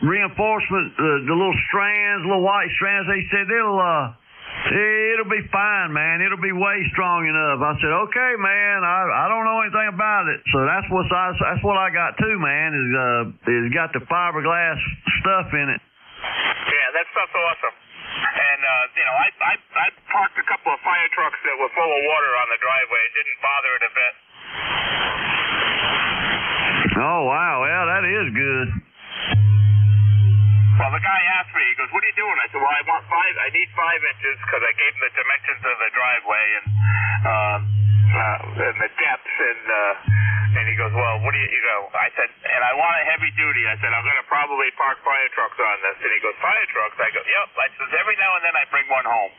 reinforcement, the little strands, little white strands, he said, it'll be fine, man. It'll be way strong enough. I said, okay, man. I don't know anything about it, so that's what I got too, man. Is got the fiberglass stuff in it. Yeah, that stuff's awesome. And I parked a couple of fire trucks that were full of water on the driveway. It didn't bother it a bit. Oh, wow. Yeah, that is good. Well, the guy asked me, he goes, what are you doing? I said, well, I need 5 inches, because I gave him the dimensions of the driveway and the depth, and he goes, well, what do you go? I said, and I want a heavy duty. I said, I'm going to probably park fire trucks on this. And he goes, fire trucks? I go, yep. I says, every now and then I bring one home.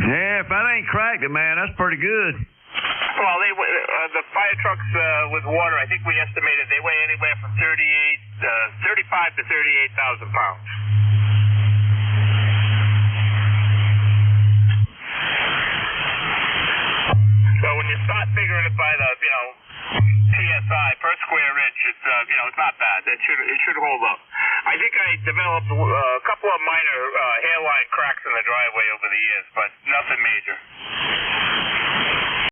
Yeah, if that ain't cracked it, man, that's pretty good. Well, the fire trucks with water, I think we estimated they weigh anywhere from 35 to 38,000 pounds. So when you start figuring it by the, PSI per square inch, it's it's not bad. It should hold up. I think I developed a couple of minor hairline cracks in the driveway over the years, but nothing major.